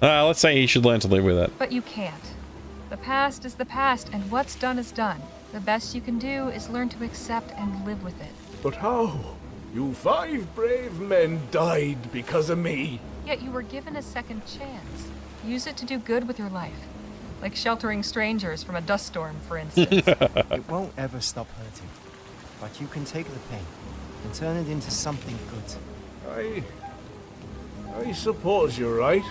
Speaker 1: Let's say he should learn to live with it.
Speaker 4: But you can't. The past is the past, and what's done is done. The best you can do is learn to accept and live with it.
Speaker 20: But how? You 5 brave men died because of me.
Speaker 4: Yet you were given a second chance. Use it to do good with your life. Like sheltering strangers from a dust storm, for instance.
Speaker 8: It won't ever stop hurting. But you can take the pain and turn it into something good.
Speaker 20: I suppose you're right.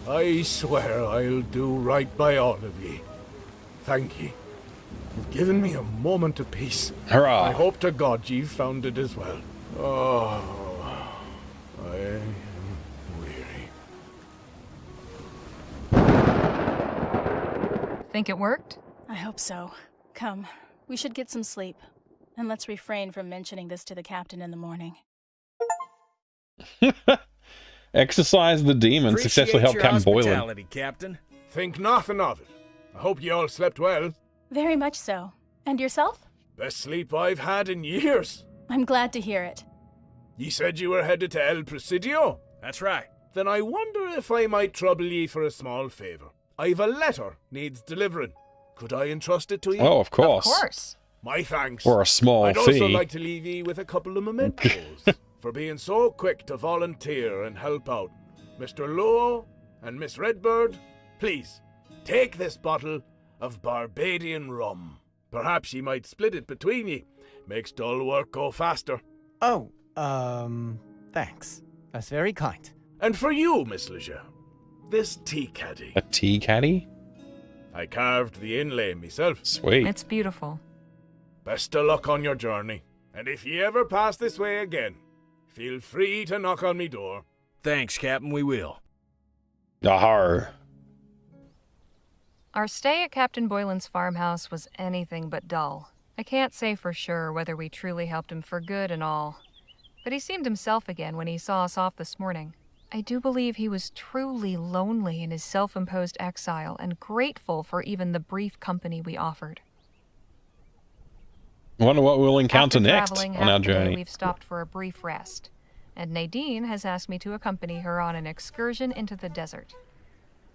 Speaker 20: I swear I'll do right by all of ye. Thank ye. You've given me a moment of peace.
Speaker 1: Hurrah!
Speaker 20: I hope to God you've found it as well. Oh, I am weary.
Speaker 4: Think it worked?
Speaker 11: I hope so. Come, we should get some sleep. And let's refrain from mentioning this to the captain in the morning.
Speaker 1: Exercise the demon. Successfully help Captain Boylan.
Speaker 13: Captain.
Speaker 20: Think nothing of it. I hope you all slept well.
Speaker 11: Very much so. And yourself?
Speaker 20: Best sleep I've had in years.
Speaker 11: I'm glad to hear it.
Speaker 20: Ye said you were headed to El Presidio?
Speaker 13: That's right.
Speaker 20: Then I wonder if I might trouble ye for a small favour. I've a letter needs delivering. Could I entrust it to you?
Speaker 1: Oh, of course.
Speaker 4: Of course.
Speaker 20: My thanks.
Speaker 1: For a small
Speaker 20: I'd
Speaker 1: fee.
Speaker 20: also like to leave ye with a couple of mementos for being so quick to volunteer and help out. Mr. Lowe and Miss Redbird, please, take this bottle of Barbadian rum. Perhaps ye might split it between ye. Makes dull work go faster.
Speaker 8: Oh, thanks. That's very kind.
Speaker 20: And for you, Miss Leger, this tea caddy.
Speaker 1: A tea caddy?
Speaker 20: I carved the inlay myself.
Speaker 1: Sweet.
Speaker 4: It's beautiful.
Speaker 20: Best of luck on your journey. And if ye ever pass this way again, feel free to knock on me door.
Speaker 13: Thanks, Captain, we will.
Speaker 1: Ahar.
Speaker 4: Our stay at Captain Boylan's farmhouse was anything but dull. I can't say for sure whether we truly helped him for good and all, but he seemed himself again when he saw us off this morning. I do believe he was truly lonely in his self-imposed exile and grateful for even the brief company we offered.
Speaker 1: I wonder what we'll encounter
Speaker 4: After
Speaker 1: next
Speaker 4: traveling
Speaker 1: on our
Speaker 4: half the day,
Speaker 1: journey.
Speaker 4: We've stopped for a brief rest, and Nadine has asked me to accompany her on an excursion into the desert.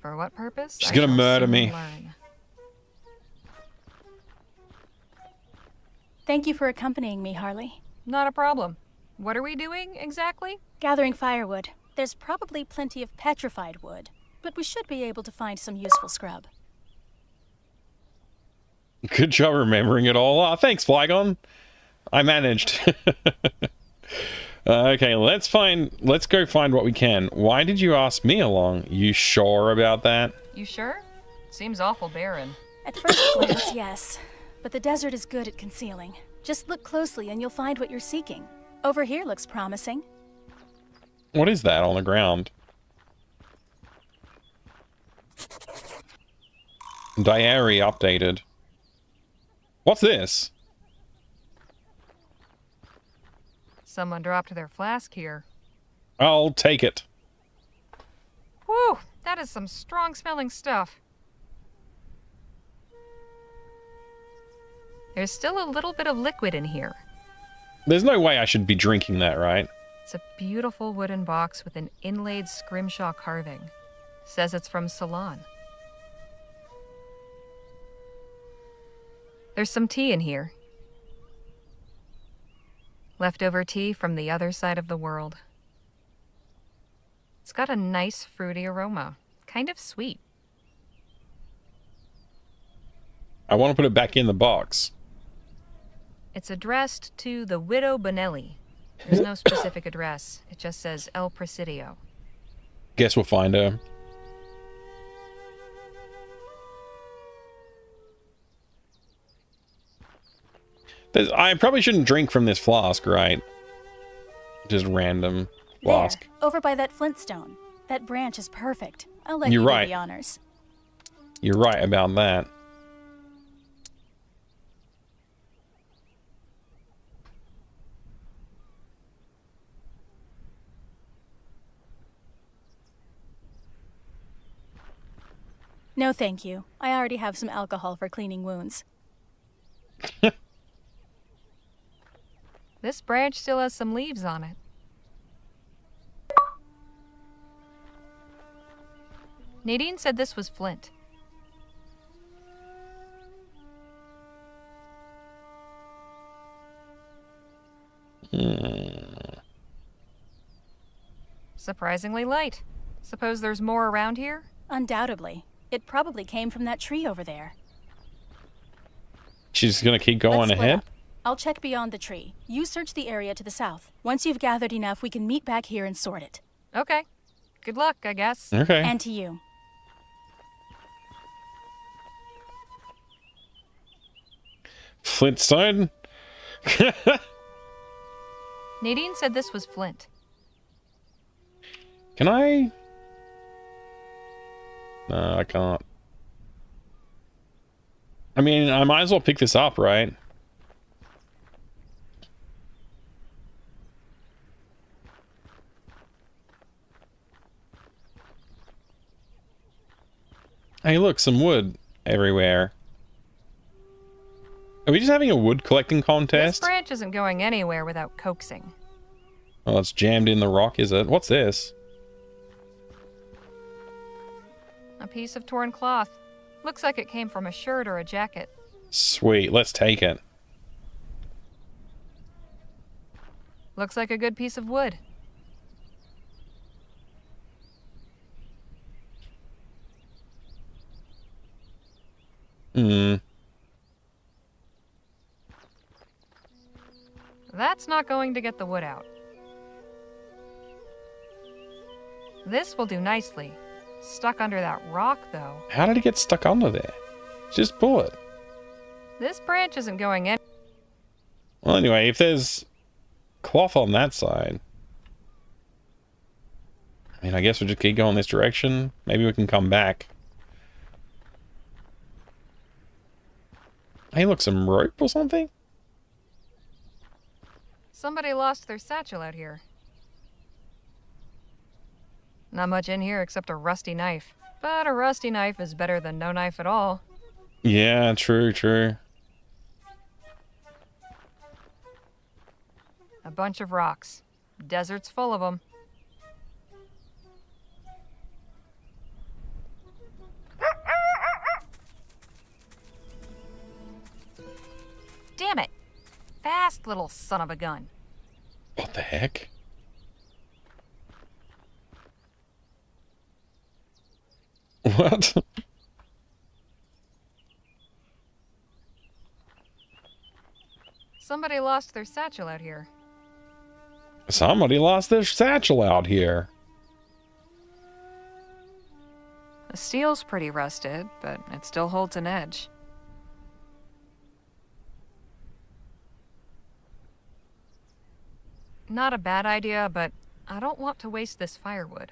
Speaker 4: For what purpose?
Speaker 1: She's gonna murder me.
Speaker 4: Learn.
Speaker 11: Thank you for accompanying me, Harley.
Speaker 4: Not a problem. What are we doing exactly?
Speaker 11: Gathering firewood. There's probably plenty of petrified wood, but we should be able to find some useful scrub.
Speaker 1: Good job remembering it all. Thanks, Flygon. I managed. Okay, let's go find what we can. Why did you ask me along? You sure about that?
Speaker 4: You sure? Seems awful barren.
Speaker 11: At first glance, yes. But the desert is good at concealing. Just look closely and you'll find what you're seeking. Over here looks promising.
Speaker 1: What is that on the ground? Diary updated. What's this?
Speaker 4: Someone dropped their flask here.
Speaker 1: I'll take it.
Speaker 4: Whew, that is some strong-smelling stuff. There's still a little bit of liquid in here.
Speaker 1: There's no way I should be drinking that, right?
Speaker 4: It's a beautiful wooden box with an inlaid scrimshaw carving. Says it's from Ceylon. There's some tea in here. Leftover tea from the other side of the world. It's got a nice fruity aroma. Kind of sweet.
Speaker 1: I want to put it back in the box.
Speaker 4: It's addressed to the Widow Bonelli. There's no specific address. It just says El Presidio.
Speaker 1: Guess we'll find her. I probably shouldn't drink from this flask, right? Just random flask.
Speaker 11: There, over by that flintstone. That branch is perfect. I'll let
Speaker 1: You're
Speaker 11: you do
Speaker 1: right.
Speaker 11: the honors.
Speaker 1: You're right about that.
Speaker 11: No, thank you. I already have some alcohol for cleaning wounds.
Speaker 4: This branch still has some leaves on it. Nadine said this was flint. Surprisingly light. Suppose there's more around here?
Speaker 11: Undoubtedly. It probably came from that tree over there.
Speaker 1: She's gonna keep going
Speaker 11: Let's split
Speaker 1: ahead?
Speaker 11: up. I'll check beyond the tree. You search the area to the south. Once you've gathered enough, we can meet back here and sort it.
Speaker 4: Okay. Good luck, I guess.
Speaker 1: Okay.
Speaker 11: And to you.
Speaker 1: Flintstone?
Speaker 4: Nadine said this was flint.
Speaker 1: Can I? No, I can't. I mean, I might as well pick this up, right? Hey, look, some wood everywhere. Are we just having a wood collecting
Speaker 4: This
Speaker 1: contest?
Speaker 4: branch isn't going anywhere without coaxing.
Speaker 1: Oh, it's jammed in the rock, is it? What's this?
Speaker 4: A piece of torn cloth. Looks like it came from a shirt or a jacket.
Speaker 1: Sweet, let's take it.
Speaker 4: Looks like a good piece of wood.
Speaker 1: Hmm.
Speaker 4: That's not going to get the wood out. This will do nicely. Stuck under that rock, though.
Speaker 1: How did it get stuck under there? Just pull it.
Speaker 4: This branch isn't going in.
Speaker 1: Well, anyway, if there's cloth on that side, I mean, I guess we'll just keep going this direction. Maybe we can come back. Hey, look, some rope or something?
Speaker 4: Somebody lost their satchel out here. Not much in here except a rusty knife. But a rusty knife is better than no knife at all.
Speaker 1: Yeah, true, true.
Speaker 4: A bunch of rocks. Desert's full of them. Damn it! Fast, little son of a gun.
Speaker 1: What the heck? What?
Speaker 4: Somebody lost their satchel out here.
Speaker 1: Somebody lost their satchel out here.
Speaker 4: The steel's pretty rusted, but it still holds an edge. Not a bad idea, but I don't want to waste this firewood.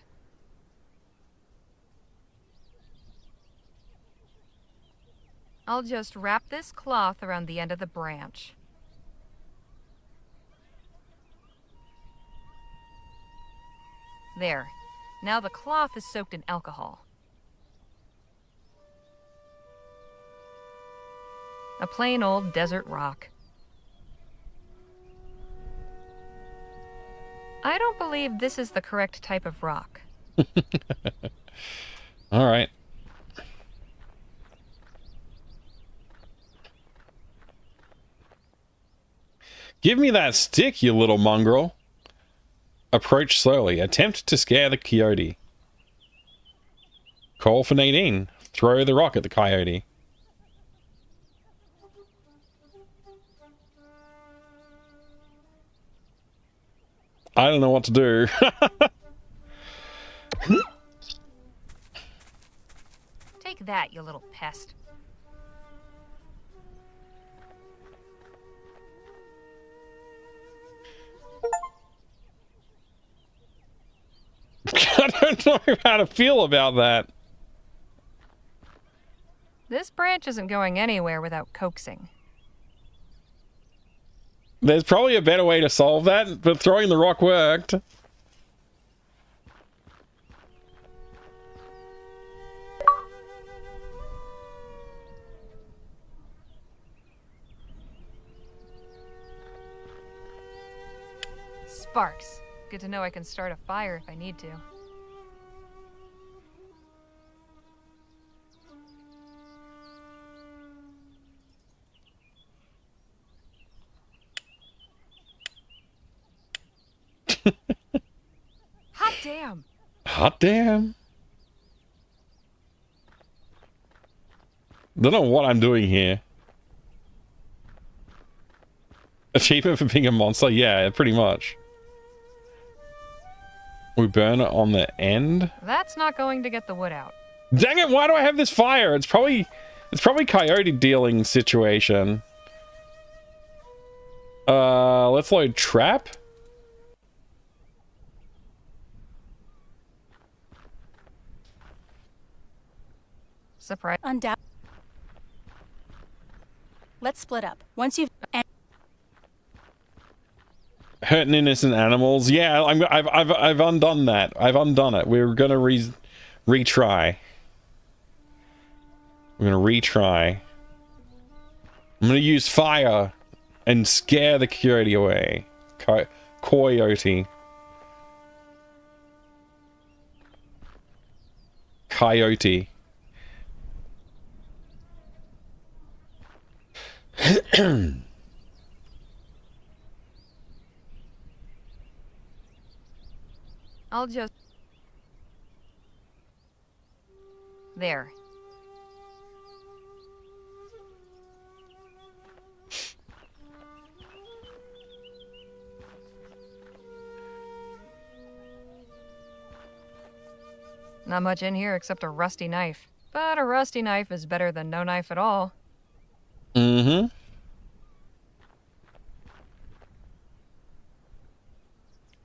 Speaker 4: I'll just wrap this cloth around the end of the branch. There. Now the cloth is soaked in alcohol. A plain old desert rock. I don't believe this is the correct type of rock.
Speaker 1: All right. Give me that stick, you little mongrel. Approach slowly. Attempt to scare the coyote. Call for Nadine. Throw the rock at the coyote. I don't know what to do.
Speaker 4: Take that, you little pest.
Speaker 1: don't know how to feel about that.
Speaker 4: This branch isn't going anywhere without coaxing.
Speaker 1: There's probably a better way to solve that, but throwing the rock worked.
Speaker 4: Sparks. Good to know I can start a fire if I need to. Hot damn!
Speaker 1: Hot damn! Don't know what I'm doing here. Achievement for being a monster? Yeah, pretty much. We burn it on the end?
Speaker 4: That's not going to get the wood out.
Speaker 1: Dang it, why do I have this fire? It's probably coyote dealing situation. Let's load trap.
Speaker 11: Surprise. Undoubt. Let's split up. Once you've...
Speaker 1: Hurting innocent animals. Yeah, I've undone that. I've undone it. We're gonna retry. We're gonna retry. I'm gonna use fire and scare the coyote away. Coyote. Coyote.
Speaker 4: I'll just... There. Not much in here except a rusty knife. But a rusty knife is better than no knife at all.
Speaker 1: Mm-hmm.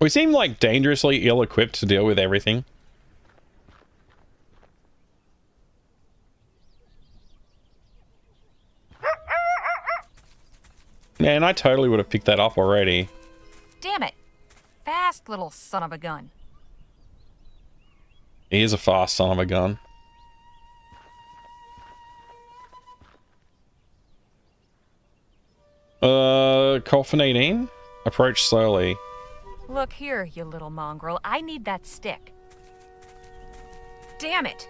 Speaker 1: We seem like dangerously ill-equipped to deal with everything. Man, I totally would have picked that up already.
Speaker 4: Damn it! Fast little son of a gun.
Speaker 1: He is a fast son of a gun. Coffin 18? Approach slowly.
Speaker 4: Look here, you little mongrel. I need that stick. Damn it!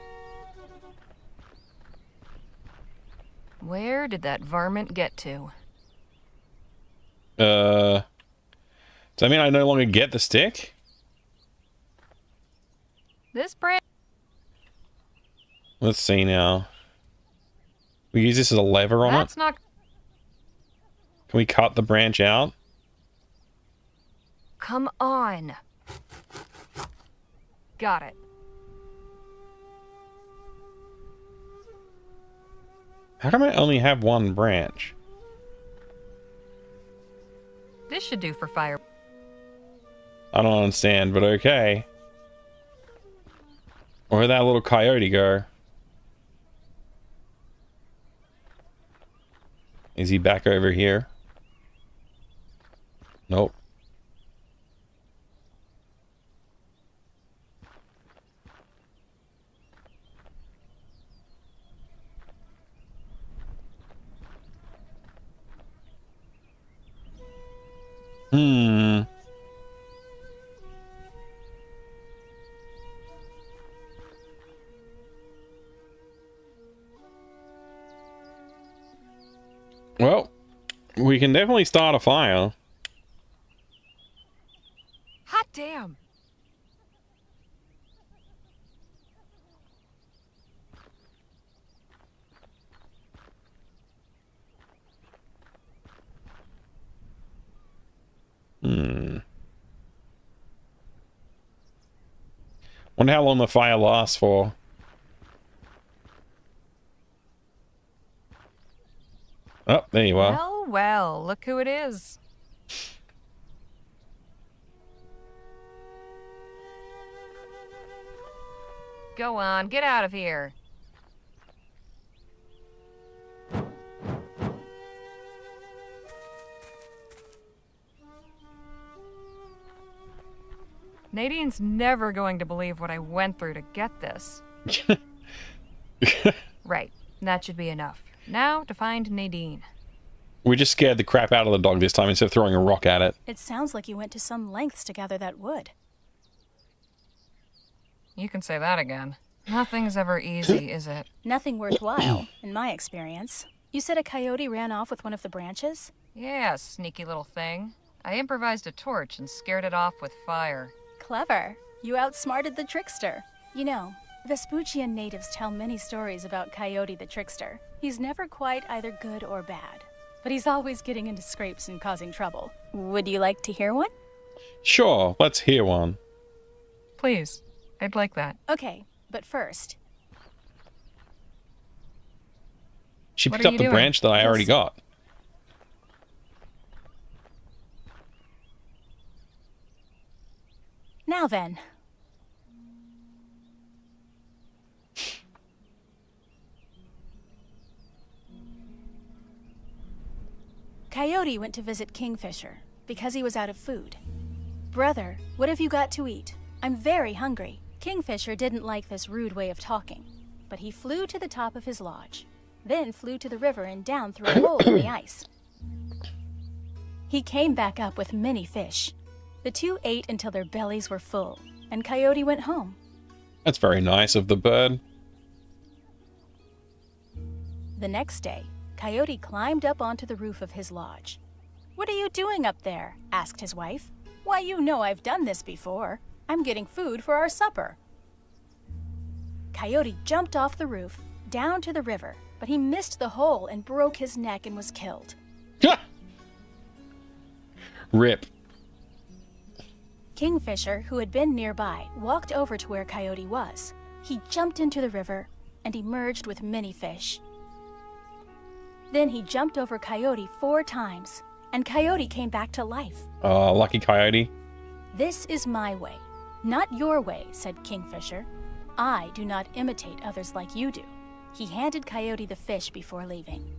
Speaker 4: Where did that varmint get to?
Speaker 1: Does that mean I no longer get the stick?
Speaker 4: This branch...
Speaker 1: Let's see now. We use this as a lever on
Speaker 4: That's
Speaker 1: it?
Speaker 4: not...
Speaker 1: Can we cut the branch out?
Speaker 4: Come on. Got it.
Speaker 1: How come I only have one branch?
Speaker 4: This should do for fire.
Speaker 1: I don't understand, but okay. Where'd that little coyote go? Is he back over here? Nope. Hmm. Well, we can definitely start a fire.
Speaker 4: Hot damn!
Speaker 1: Hmm. Wonder how long the fire lasts for. Oh, there you are.
Speaker 4: Well, well, look who it is. Go on, get out of here. Nadine's never going to believe what I went through to get this. Right, that should be enough. Now to find Nadine.
Speaker 1: We just scared the crap out of the dog this time instead of throwing a rock at it.
Speaker 11: It sounds like you went to some lengths to gather that wood.
Speaker 4: You can say that again. Nothing's ever easy, is it?
Speaker 11: Nothing worthwhile, in my experience. You said a coyote ran off with one of the branches?
Speaker 4: Yeah, sneaky little thing. I improvised a torch and scared it off with fire.
Speaker 11: Clever. You outsmarted the trickster. You know, Vespuccian natives tell many stories about Coyote the Trickster. He's never quite either good or bad, but he's always getting into scrapes and causing trouble. Would you like to hear one?
Speaker 1: Sure, let's hear one.
Speaker 4: Please, I'd like that.
Speaker 11: Okay, but first...
Speaker 1: She picked up the branch that I already got.
Speaker 11: Now then. Coyote went to visit Kingfisher because he was out of food. Brother, what have you got to eat? I'm very hungry. Kingfisher didn't like this rude way of talking, but he flew to the top of his lodge, then flew to the river and down through a hole in the ice. He came back up with many fish. The two ate until their bellies were full, and Coyote went home.
Speaker 1: That's very nice of the bird.
Speaker 11: The next day, Coyote climbed up onto the roof of his lodge. "What are you doing up there?" asked his wife. "Why, you know I've done this before. I'm getting food for our supper." Coyote jumped off the roof, down to the river, but he missed the hole and broke his neck and was killed.
Speaker 1: Rip.
Speaker 11: Kingfisher, who had been nearby, walked over to where Coyote was. He jumped into the river and emerged with many fish. Then he jumped over Coyote 4 times, and Coyote came back to life.
Speaker 1: Lucky Coyote.
Speaker 11: "This is my way, not your way," said Kingfisher. "I do not imitate others like you do." He handed Coyote the fish before leaving.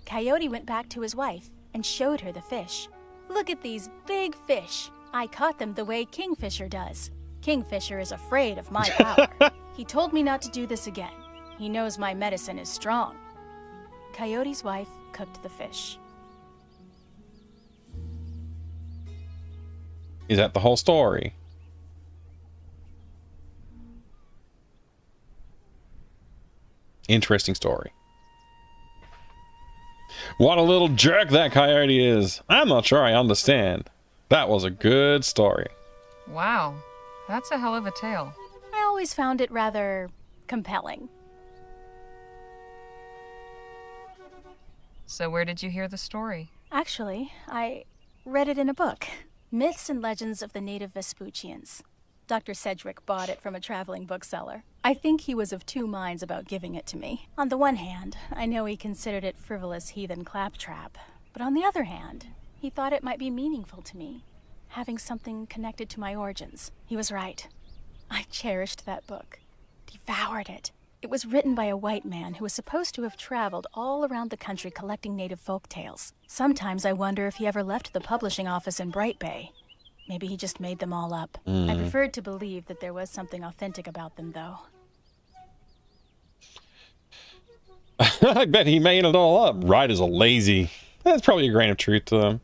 Speaker 11: Coyote went back to his wife and showed her the fish. "Look at these big fish. I caught them the way Kingfisher does. Kingfisher is afraid of my power. He told me not to do this again. He knows my medicine is strong." Coyote's wife cooked the fish.
Speaker 1: Is that the whole story? Interesting story. What a little jerk that Coyote is. I'm not sure I understand. That was a good story.
Speaker 4: Wow, that's a hell of a tale.
Speaker 11: I always found it rather compelling.
Speaker 4: So where did you hear the story?
Speaker 11: Actually, I read it in a book. Myths and Legends of the Native Vespuccians. Dr. Sedgwick bought it from a traveling bookseller. I think he was of two minds about giving it to me. On the one hand, I know he considered it frivolous heathen claptrap. But on the other hand, he thought it might be meaningful to me, having something connected to my origins. He was right. I cherished that book, devoured it. It was written by a white man who was supposed to have traveled all around the country collecting native folk tales. Sometimes I wonder if he ever left the publishing office in Bright Bay. Maybe he just made them all up. I preferred to believe that there was something authentic about them, though.
Speaker 1: I bet he made it all up. Writers are lazy. That's probably a grain of truth to them.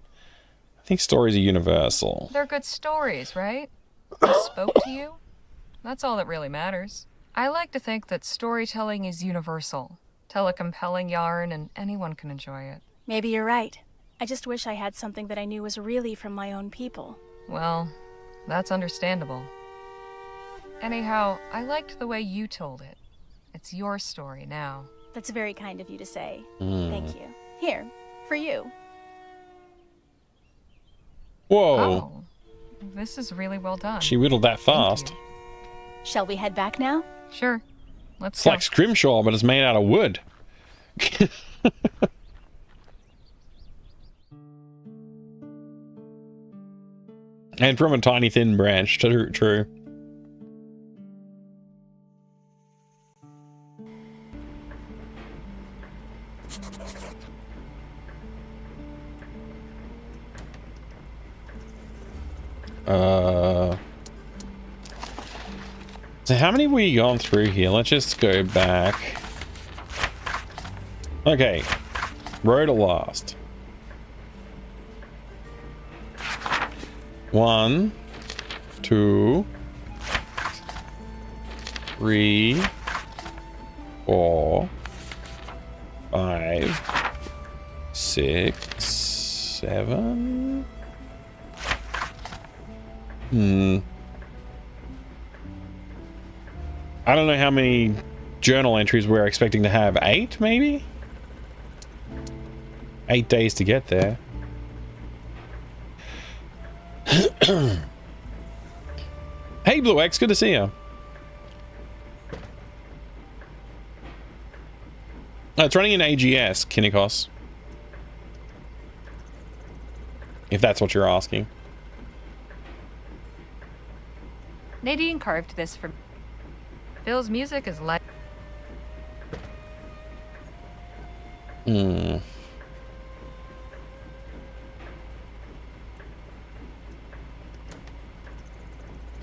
Speaker 1: I think stories are universal.
Speaker 4: They're good stories, right? They spoke to you? That's all that really matters. I like to think that storytelling is universal. Tell a compelling yarn and anyone can enjoy it.
Speaker 11: Maybe you're right. I just wish I had something that I knew was really from my own people.
Speaker 4: Well, that's understandable. Anyhow, I liked the way you told it. It's your story now.
Speaker 11: That's very kind of you to say. Thank you. Here, for you.
Speaker 1: Whoa.
Speaker 4: Oh, this is really well done.
Speaker 1: She whittled that fast.
Speaker 11: Shall we head back now?
Speaker 4: Sure. Let's
Speaker 1: It's
Speaker 4: go.
Speaker 1: like scrimshaw, but it's made out of wood. And from a tiny thin branch, true. So how many have we gone through here? Let's just go back. Okay. Road to last. 1, 2, 3, 4, 5, 6, 7. I don't know how many journal entries we're expecting to have. 8, maybe? 8 days to get there. Hey, Blue X, good to see you. Oh, it's running in AGS, Kinikos. If that's what you're asking.
Speaker 4: Nadine carved this for me. Phil's music is like...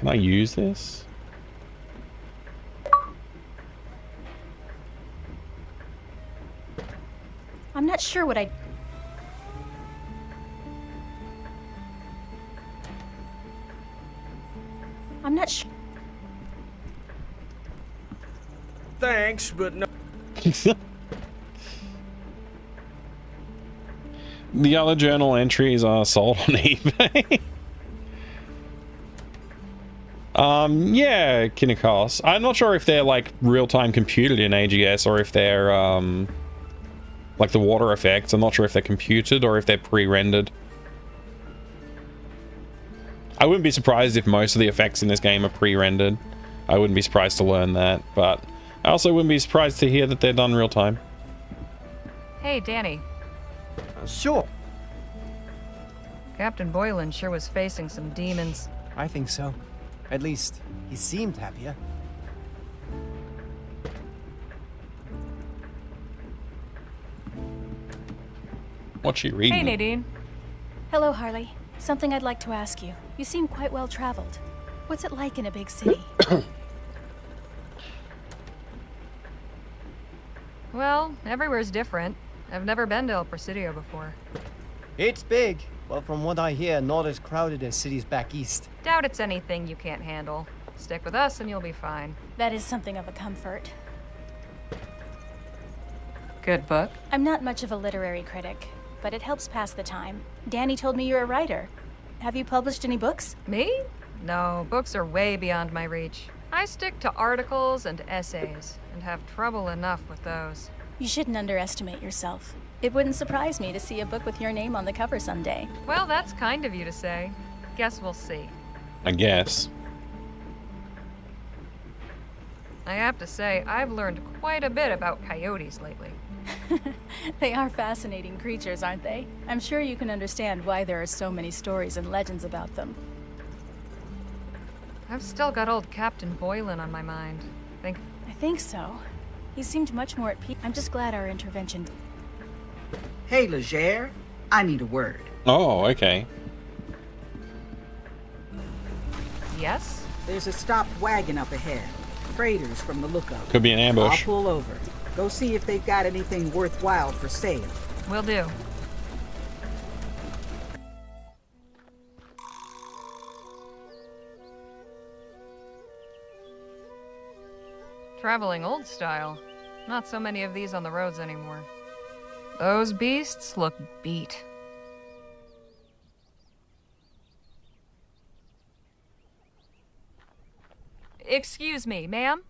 Speaker 1: Can I use this?
Speaker 11: I'm not sure what I... I'm not sure.
Speaker 13: Thanks, but no.
Speaker 1: The other journal entries are sold on eBay. Yeah, Kinikos. I'm not sure if they're like real-time computed in AGS or if they're like the water effects. I'm not sure if they're computed or if they're pre-rendered. I wouldn't be surprised if most of the effects in this game are pre-rendered. I wouldn't be surprised to learn that, but I also wouldn't be surprised to hear that they're done real time.
Speaker 4: Hey, Danny.
Speaker 8: Sure.
Speaker 4: Captain Boylan sure was facing some demons.
Speaker 8: I think so. At least, he seemed happier.
Speaker 1: What's she reading?
Speaker 4: Hey, Nadine.
Speaker 11: Hello, Harley. Something I'd like to ask you. You seem quite well traveled. What's it like in a big city?
Speaker 4: Well, everywhere's different. I've never been to El Presidio before.
Speaker 8: It's big, but from what I hear, not as crowded as cities back east.
Speaker 4: Doubt it's anything you can't handle. Stick with us and you'll be fine.
Speaker 11: That is something of a comfort.
Speaker 4: Good book?
Speaker 11: I'm not much of a literary critic, but it helps pass the time. Danny told me you're a writer. Have you published any books?
Speaker 4: Me? No, books are way beyond my reach. I stick to articles and essays, and have trouble enough with those.
Speaker 11: You shouldn't underestimate yourself. It wouldn't surprise me to see a book with your name on the cover someday.
Speaker 4: Well, that's kind of you to say. Guess we'll see.
Speaker 1: I guess.
Speaker 4: I have to say, I've learned quite a bit about coyotes lately.
Speaker 11: They are fascinating creatures, aren't they? I'm sure you can understand why there are so many stories and legends about them.
Speaker 4: I've still got old Captain Boylan on my mind.
Speaker 11: I think so. He seemed much more at peace. I'm just glad our intervention...
Speaker 6: Hey, Legere. I need a word.
Speaker 1: Oh, okay.
Speaker 4: Yes?
Speaker 6: There's a stopped wagon up ahead. Freighters from the lookup.
Speaker 1: Could be an ambush.
Speaker 6: I'll pull over. Go see if they've got anything worthwhile for sale.
Speaker 4: Will do. Traveling old style. Not so many of these on the roads anymore. Those beasts look beat. Excuse me, ma'am?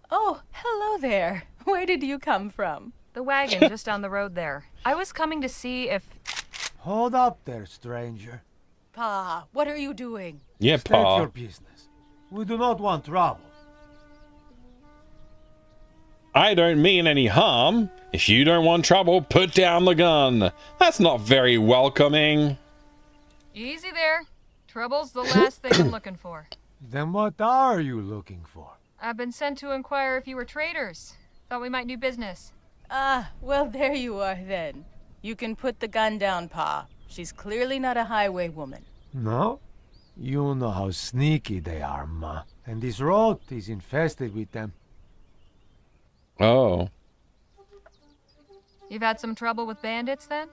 Speaker 5: Oh, hello there. Where did you come from?
Speaker 4: The wagon just down the road there. I was coming to see if...
Speaker 16: Hold up there, stranger.
Speaker 5: Pa, what are you doing?
Speaker 1: Yeah,
Speaker 16: State
Speaker 1: Pa.
Speaker 16: your business. We do not want trouble.
Speaker 1: I don't mean any harm. If you don't want trouble, put down the gun. That's not very welcoming.
Speaker 4: Easy there. Trouble's the last thing I'm looking for.
Speaker 16: Then what are you looking for?
Speaker 4: I've been sent to inquire if you were traders. Thought we might do business.
Speaker 14: Ah, well, there you are then. You can put the gun down, Pa. She's clearly not a highway woman.
Speaker 16: No? You know how sneaky they are, Ma. And this road is infested with them.
Speaker 1: Oh.
Speaker 4: You've had some trouble with bandits, then?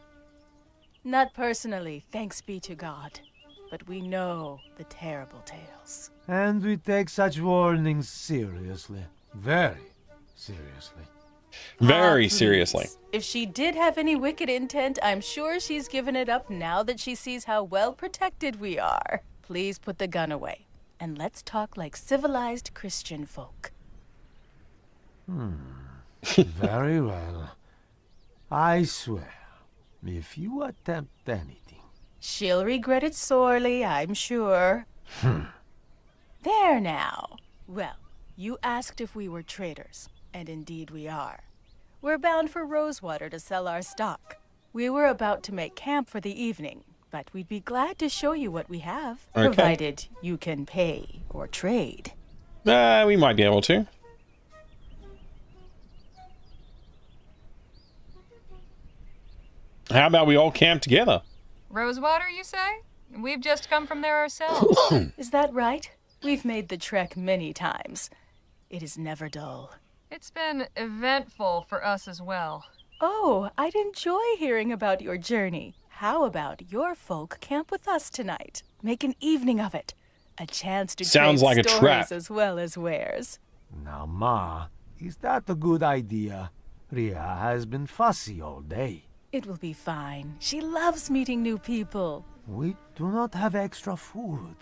Speaker 14: Not personally, thanks be to God. But we know the terrible tales.
Speaker 16: And we take such warnings seriously. Very seriously.
Speaker 1: Very seriously.
Speaker 14: If she did have any wicked intent, I'm sure she's given it up now that she sees how well protected we are. Please put the gun away, and let's talk like civilized Christian folk.
Speaker 16: Very well. I swear, if you attempt anything...
Speaker 14: She'll regret it sorely, I'm sure. There now. Well, you asked if we were traders, and indeed we are. We're bound for Rosewater to sell our stock. We were about to make camp for the evening, but we'd be glad to show you what we have,
Speaker 1: Okay.
Speaker 14: provided you can pay or trade.
Speaker 1: We might be able to. How about we all camp together?
Speaker 4: Rosewater, you say? We've just come from there ourselves.
Speaker 14: Is that right? We've made the trek many times. It is never dull.
Speaker 4: It's been eventful for us as well.
Speaker 14: Oh, I'd enjoy hearing about your journey. How about your folk camp with us tonight? Make an evening of it. A chance to
Speaker 1: Sounds
Speaker 14: trade
Speaker 1: like a
Speaker 14: stories
Speaker 1: trap.
Speaker 14: as well as wares.
Speaker 16: Now, Ma, is that a good idea? Ria has been fussy all day.
Speaker 14: It will be fine. She loves meeting new people.
Speaker 16: We do not have extra food,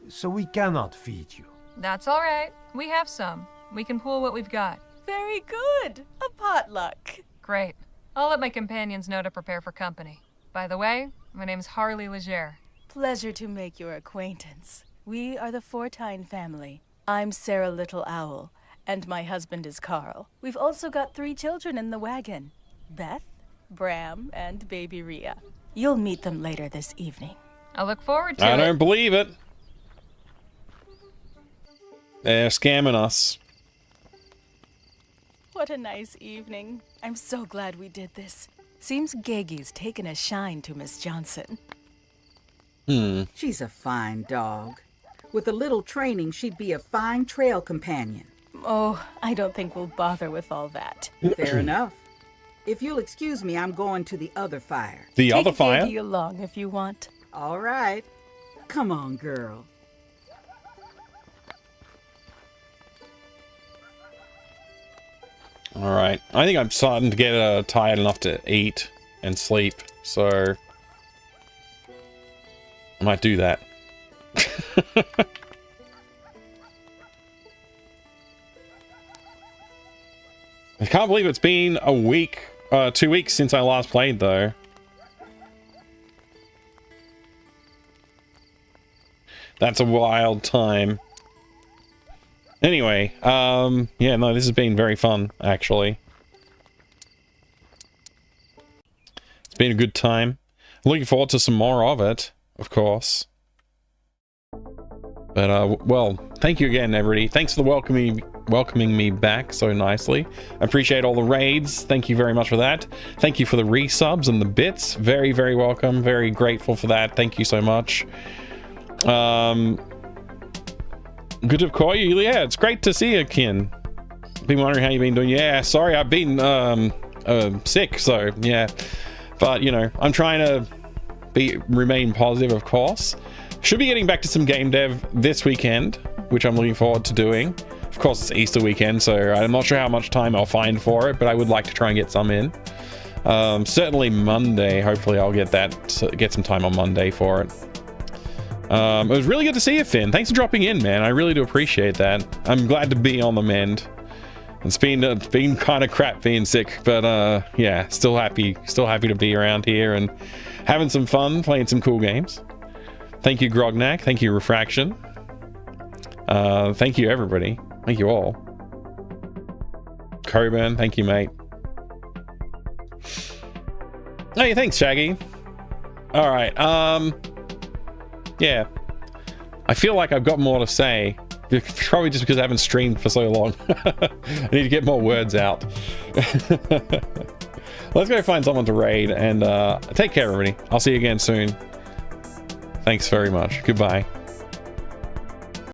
Speaker 16: so we cannot feed you.
Speaker 4: That's all right. We have some. We can pool what we've got.
Speaker 14: Very good. A potluck.
Speaker 4: Great. I'll let my companions know to prepare for company. By the way, my name's Harley Leger.
Speaker 14: Pleasure to make your acquaintance. We are the Fortine family. I'm Sarah Little Owl, and my husband is Carl. We've also got 3 children in the wagon. Beth, Bram, and baby Ria. You'll meet them later this evening.
Speaker 4: I look forward to
Speaker 1: I
Speaker 4: it.
Speaker 1: don't believe it. They're scamming us.
Speaker 14: What a nice evening. I'm so glad we did this. Seems Gegi's taken a shine to Miss Johnson.
Speaker 6: She's a fine dog. With a little training, she'd be a fine trail companion.
Speaker 14: Oh, I don't think we'll bother with all that.
Speaker 6: Fair enough. If you'll excuse me, I'm going to the other fire.
Speaker 1: The other fire?
Speaker 14: Take Gegi along if you want.
Speaker 6: All right. Come on, girl.
Speaker 1: All right. I think I'm starting to get tired enough to eat and sleep, so I might do that. I can't believe it's been a week, 2 weeks since I last played, though. That's a wild time. Anyway, yeah, no, this has been very fun, actually. It's been a good time. Looking forward to some more of it, of course. But, well, thank you again, everybody. Thanks for welcoming me back so nicely. I appreciate all the raids. Thank you very much for that. Thank you for the resubs and the bits. Very, very welcome. Very grateful for that. Thank you so much. Good to call you. Yeah, it's great to see you, Kin. Been wondering how you've been doing. Yeah, sorry, I've been sick, so yeah. But you know, I'm trying to remain positive, of course. Should be getting back to some game dev this weekend, which I'm looking forward to doing. Of course, it's Easter weekend, so I'm not sure how much time I'll find for it, but I would like to try and get some in. Certainly Monday. Hopefully, I'll get some time on Monday for it. It was really good to see you, Finn. Thanks for dropping in, man. I really do appreciate that. I'm glad to be on the mend. It's been kind of crap being sick, but yeah, still happy to be around here and having some fun, playing some cool games. Thank you, Grognak. Thank you, Refraction. Thank you, everybody. Thank you all. Coburn, thank you, mate. Hey, thanks, Shaggy. All right, yeah. I feel like I've got more to say. Probably just because I haven't streamed for so long. I need to get more words out. Let's go find someone to raid, and take care, everybody. I'll see you again soon. Thanks very much. Goodbye.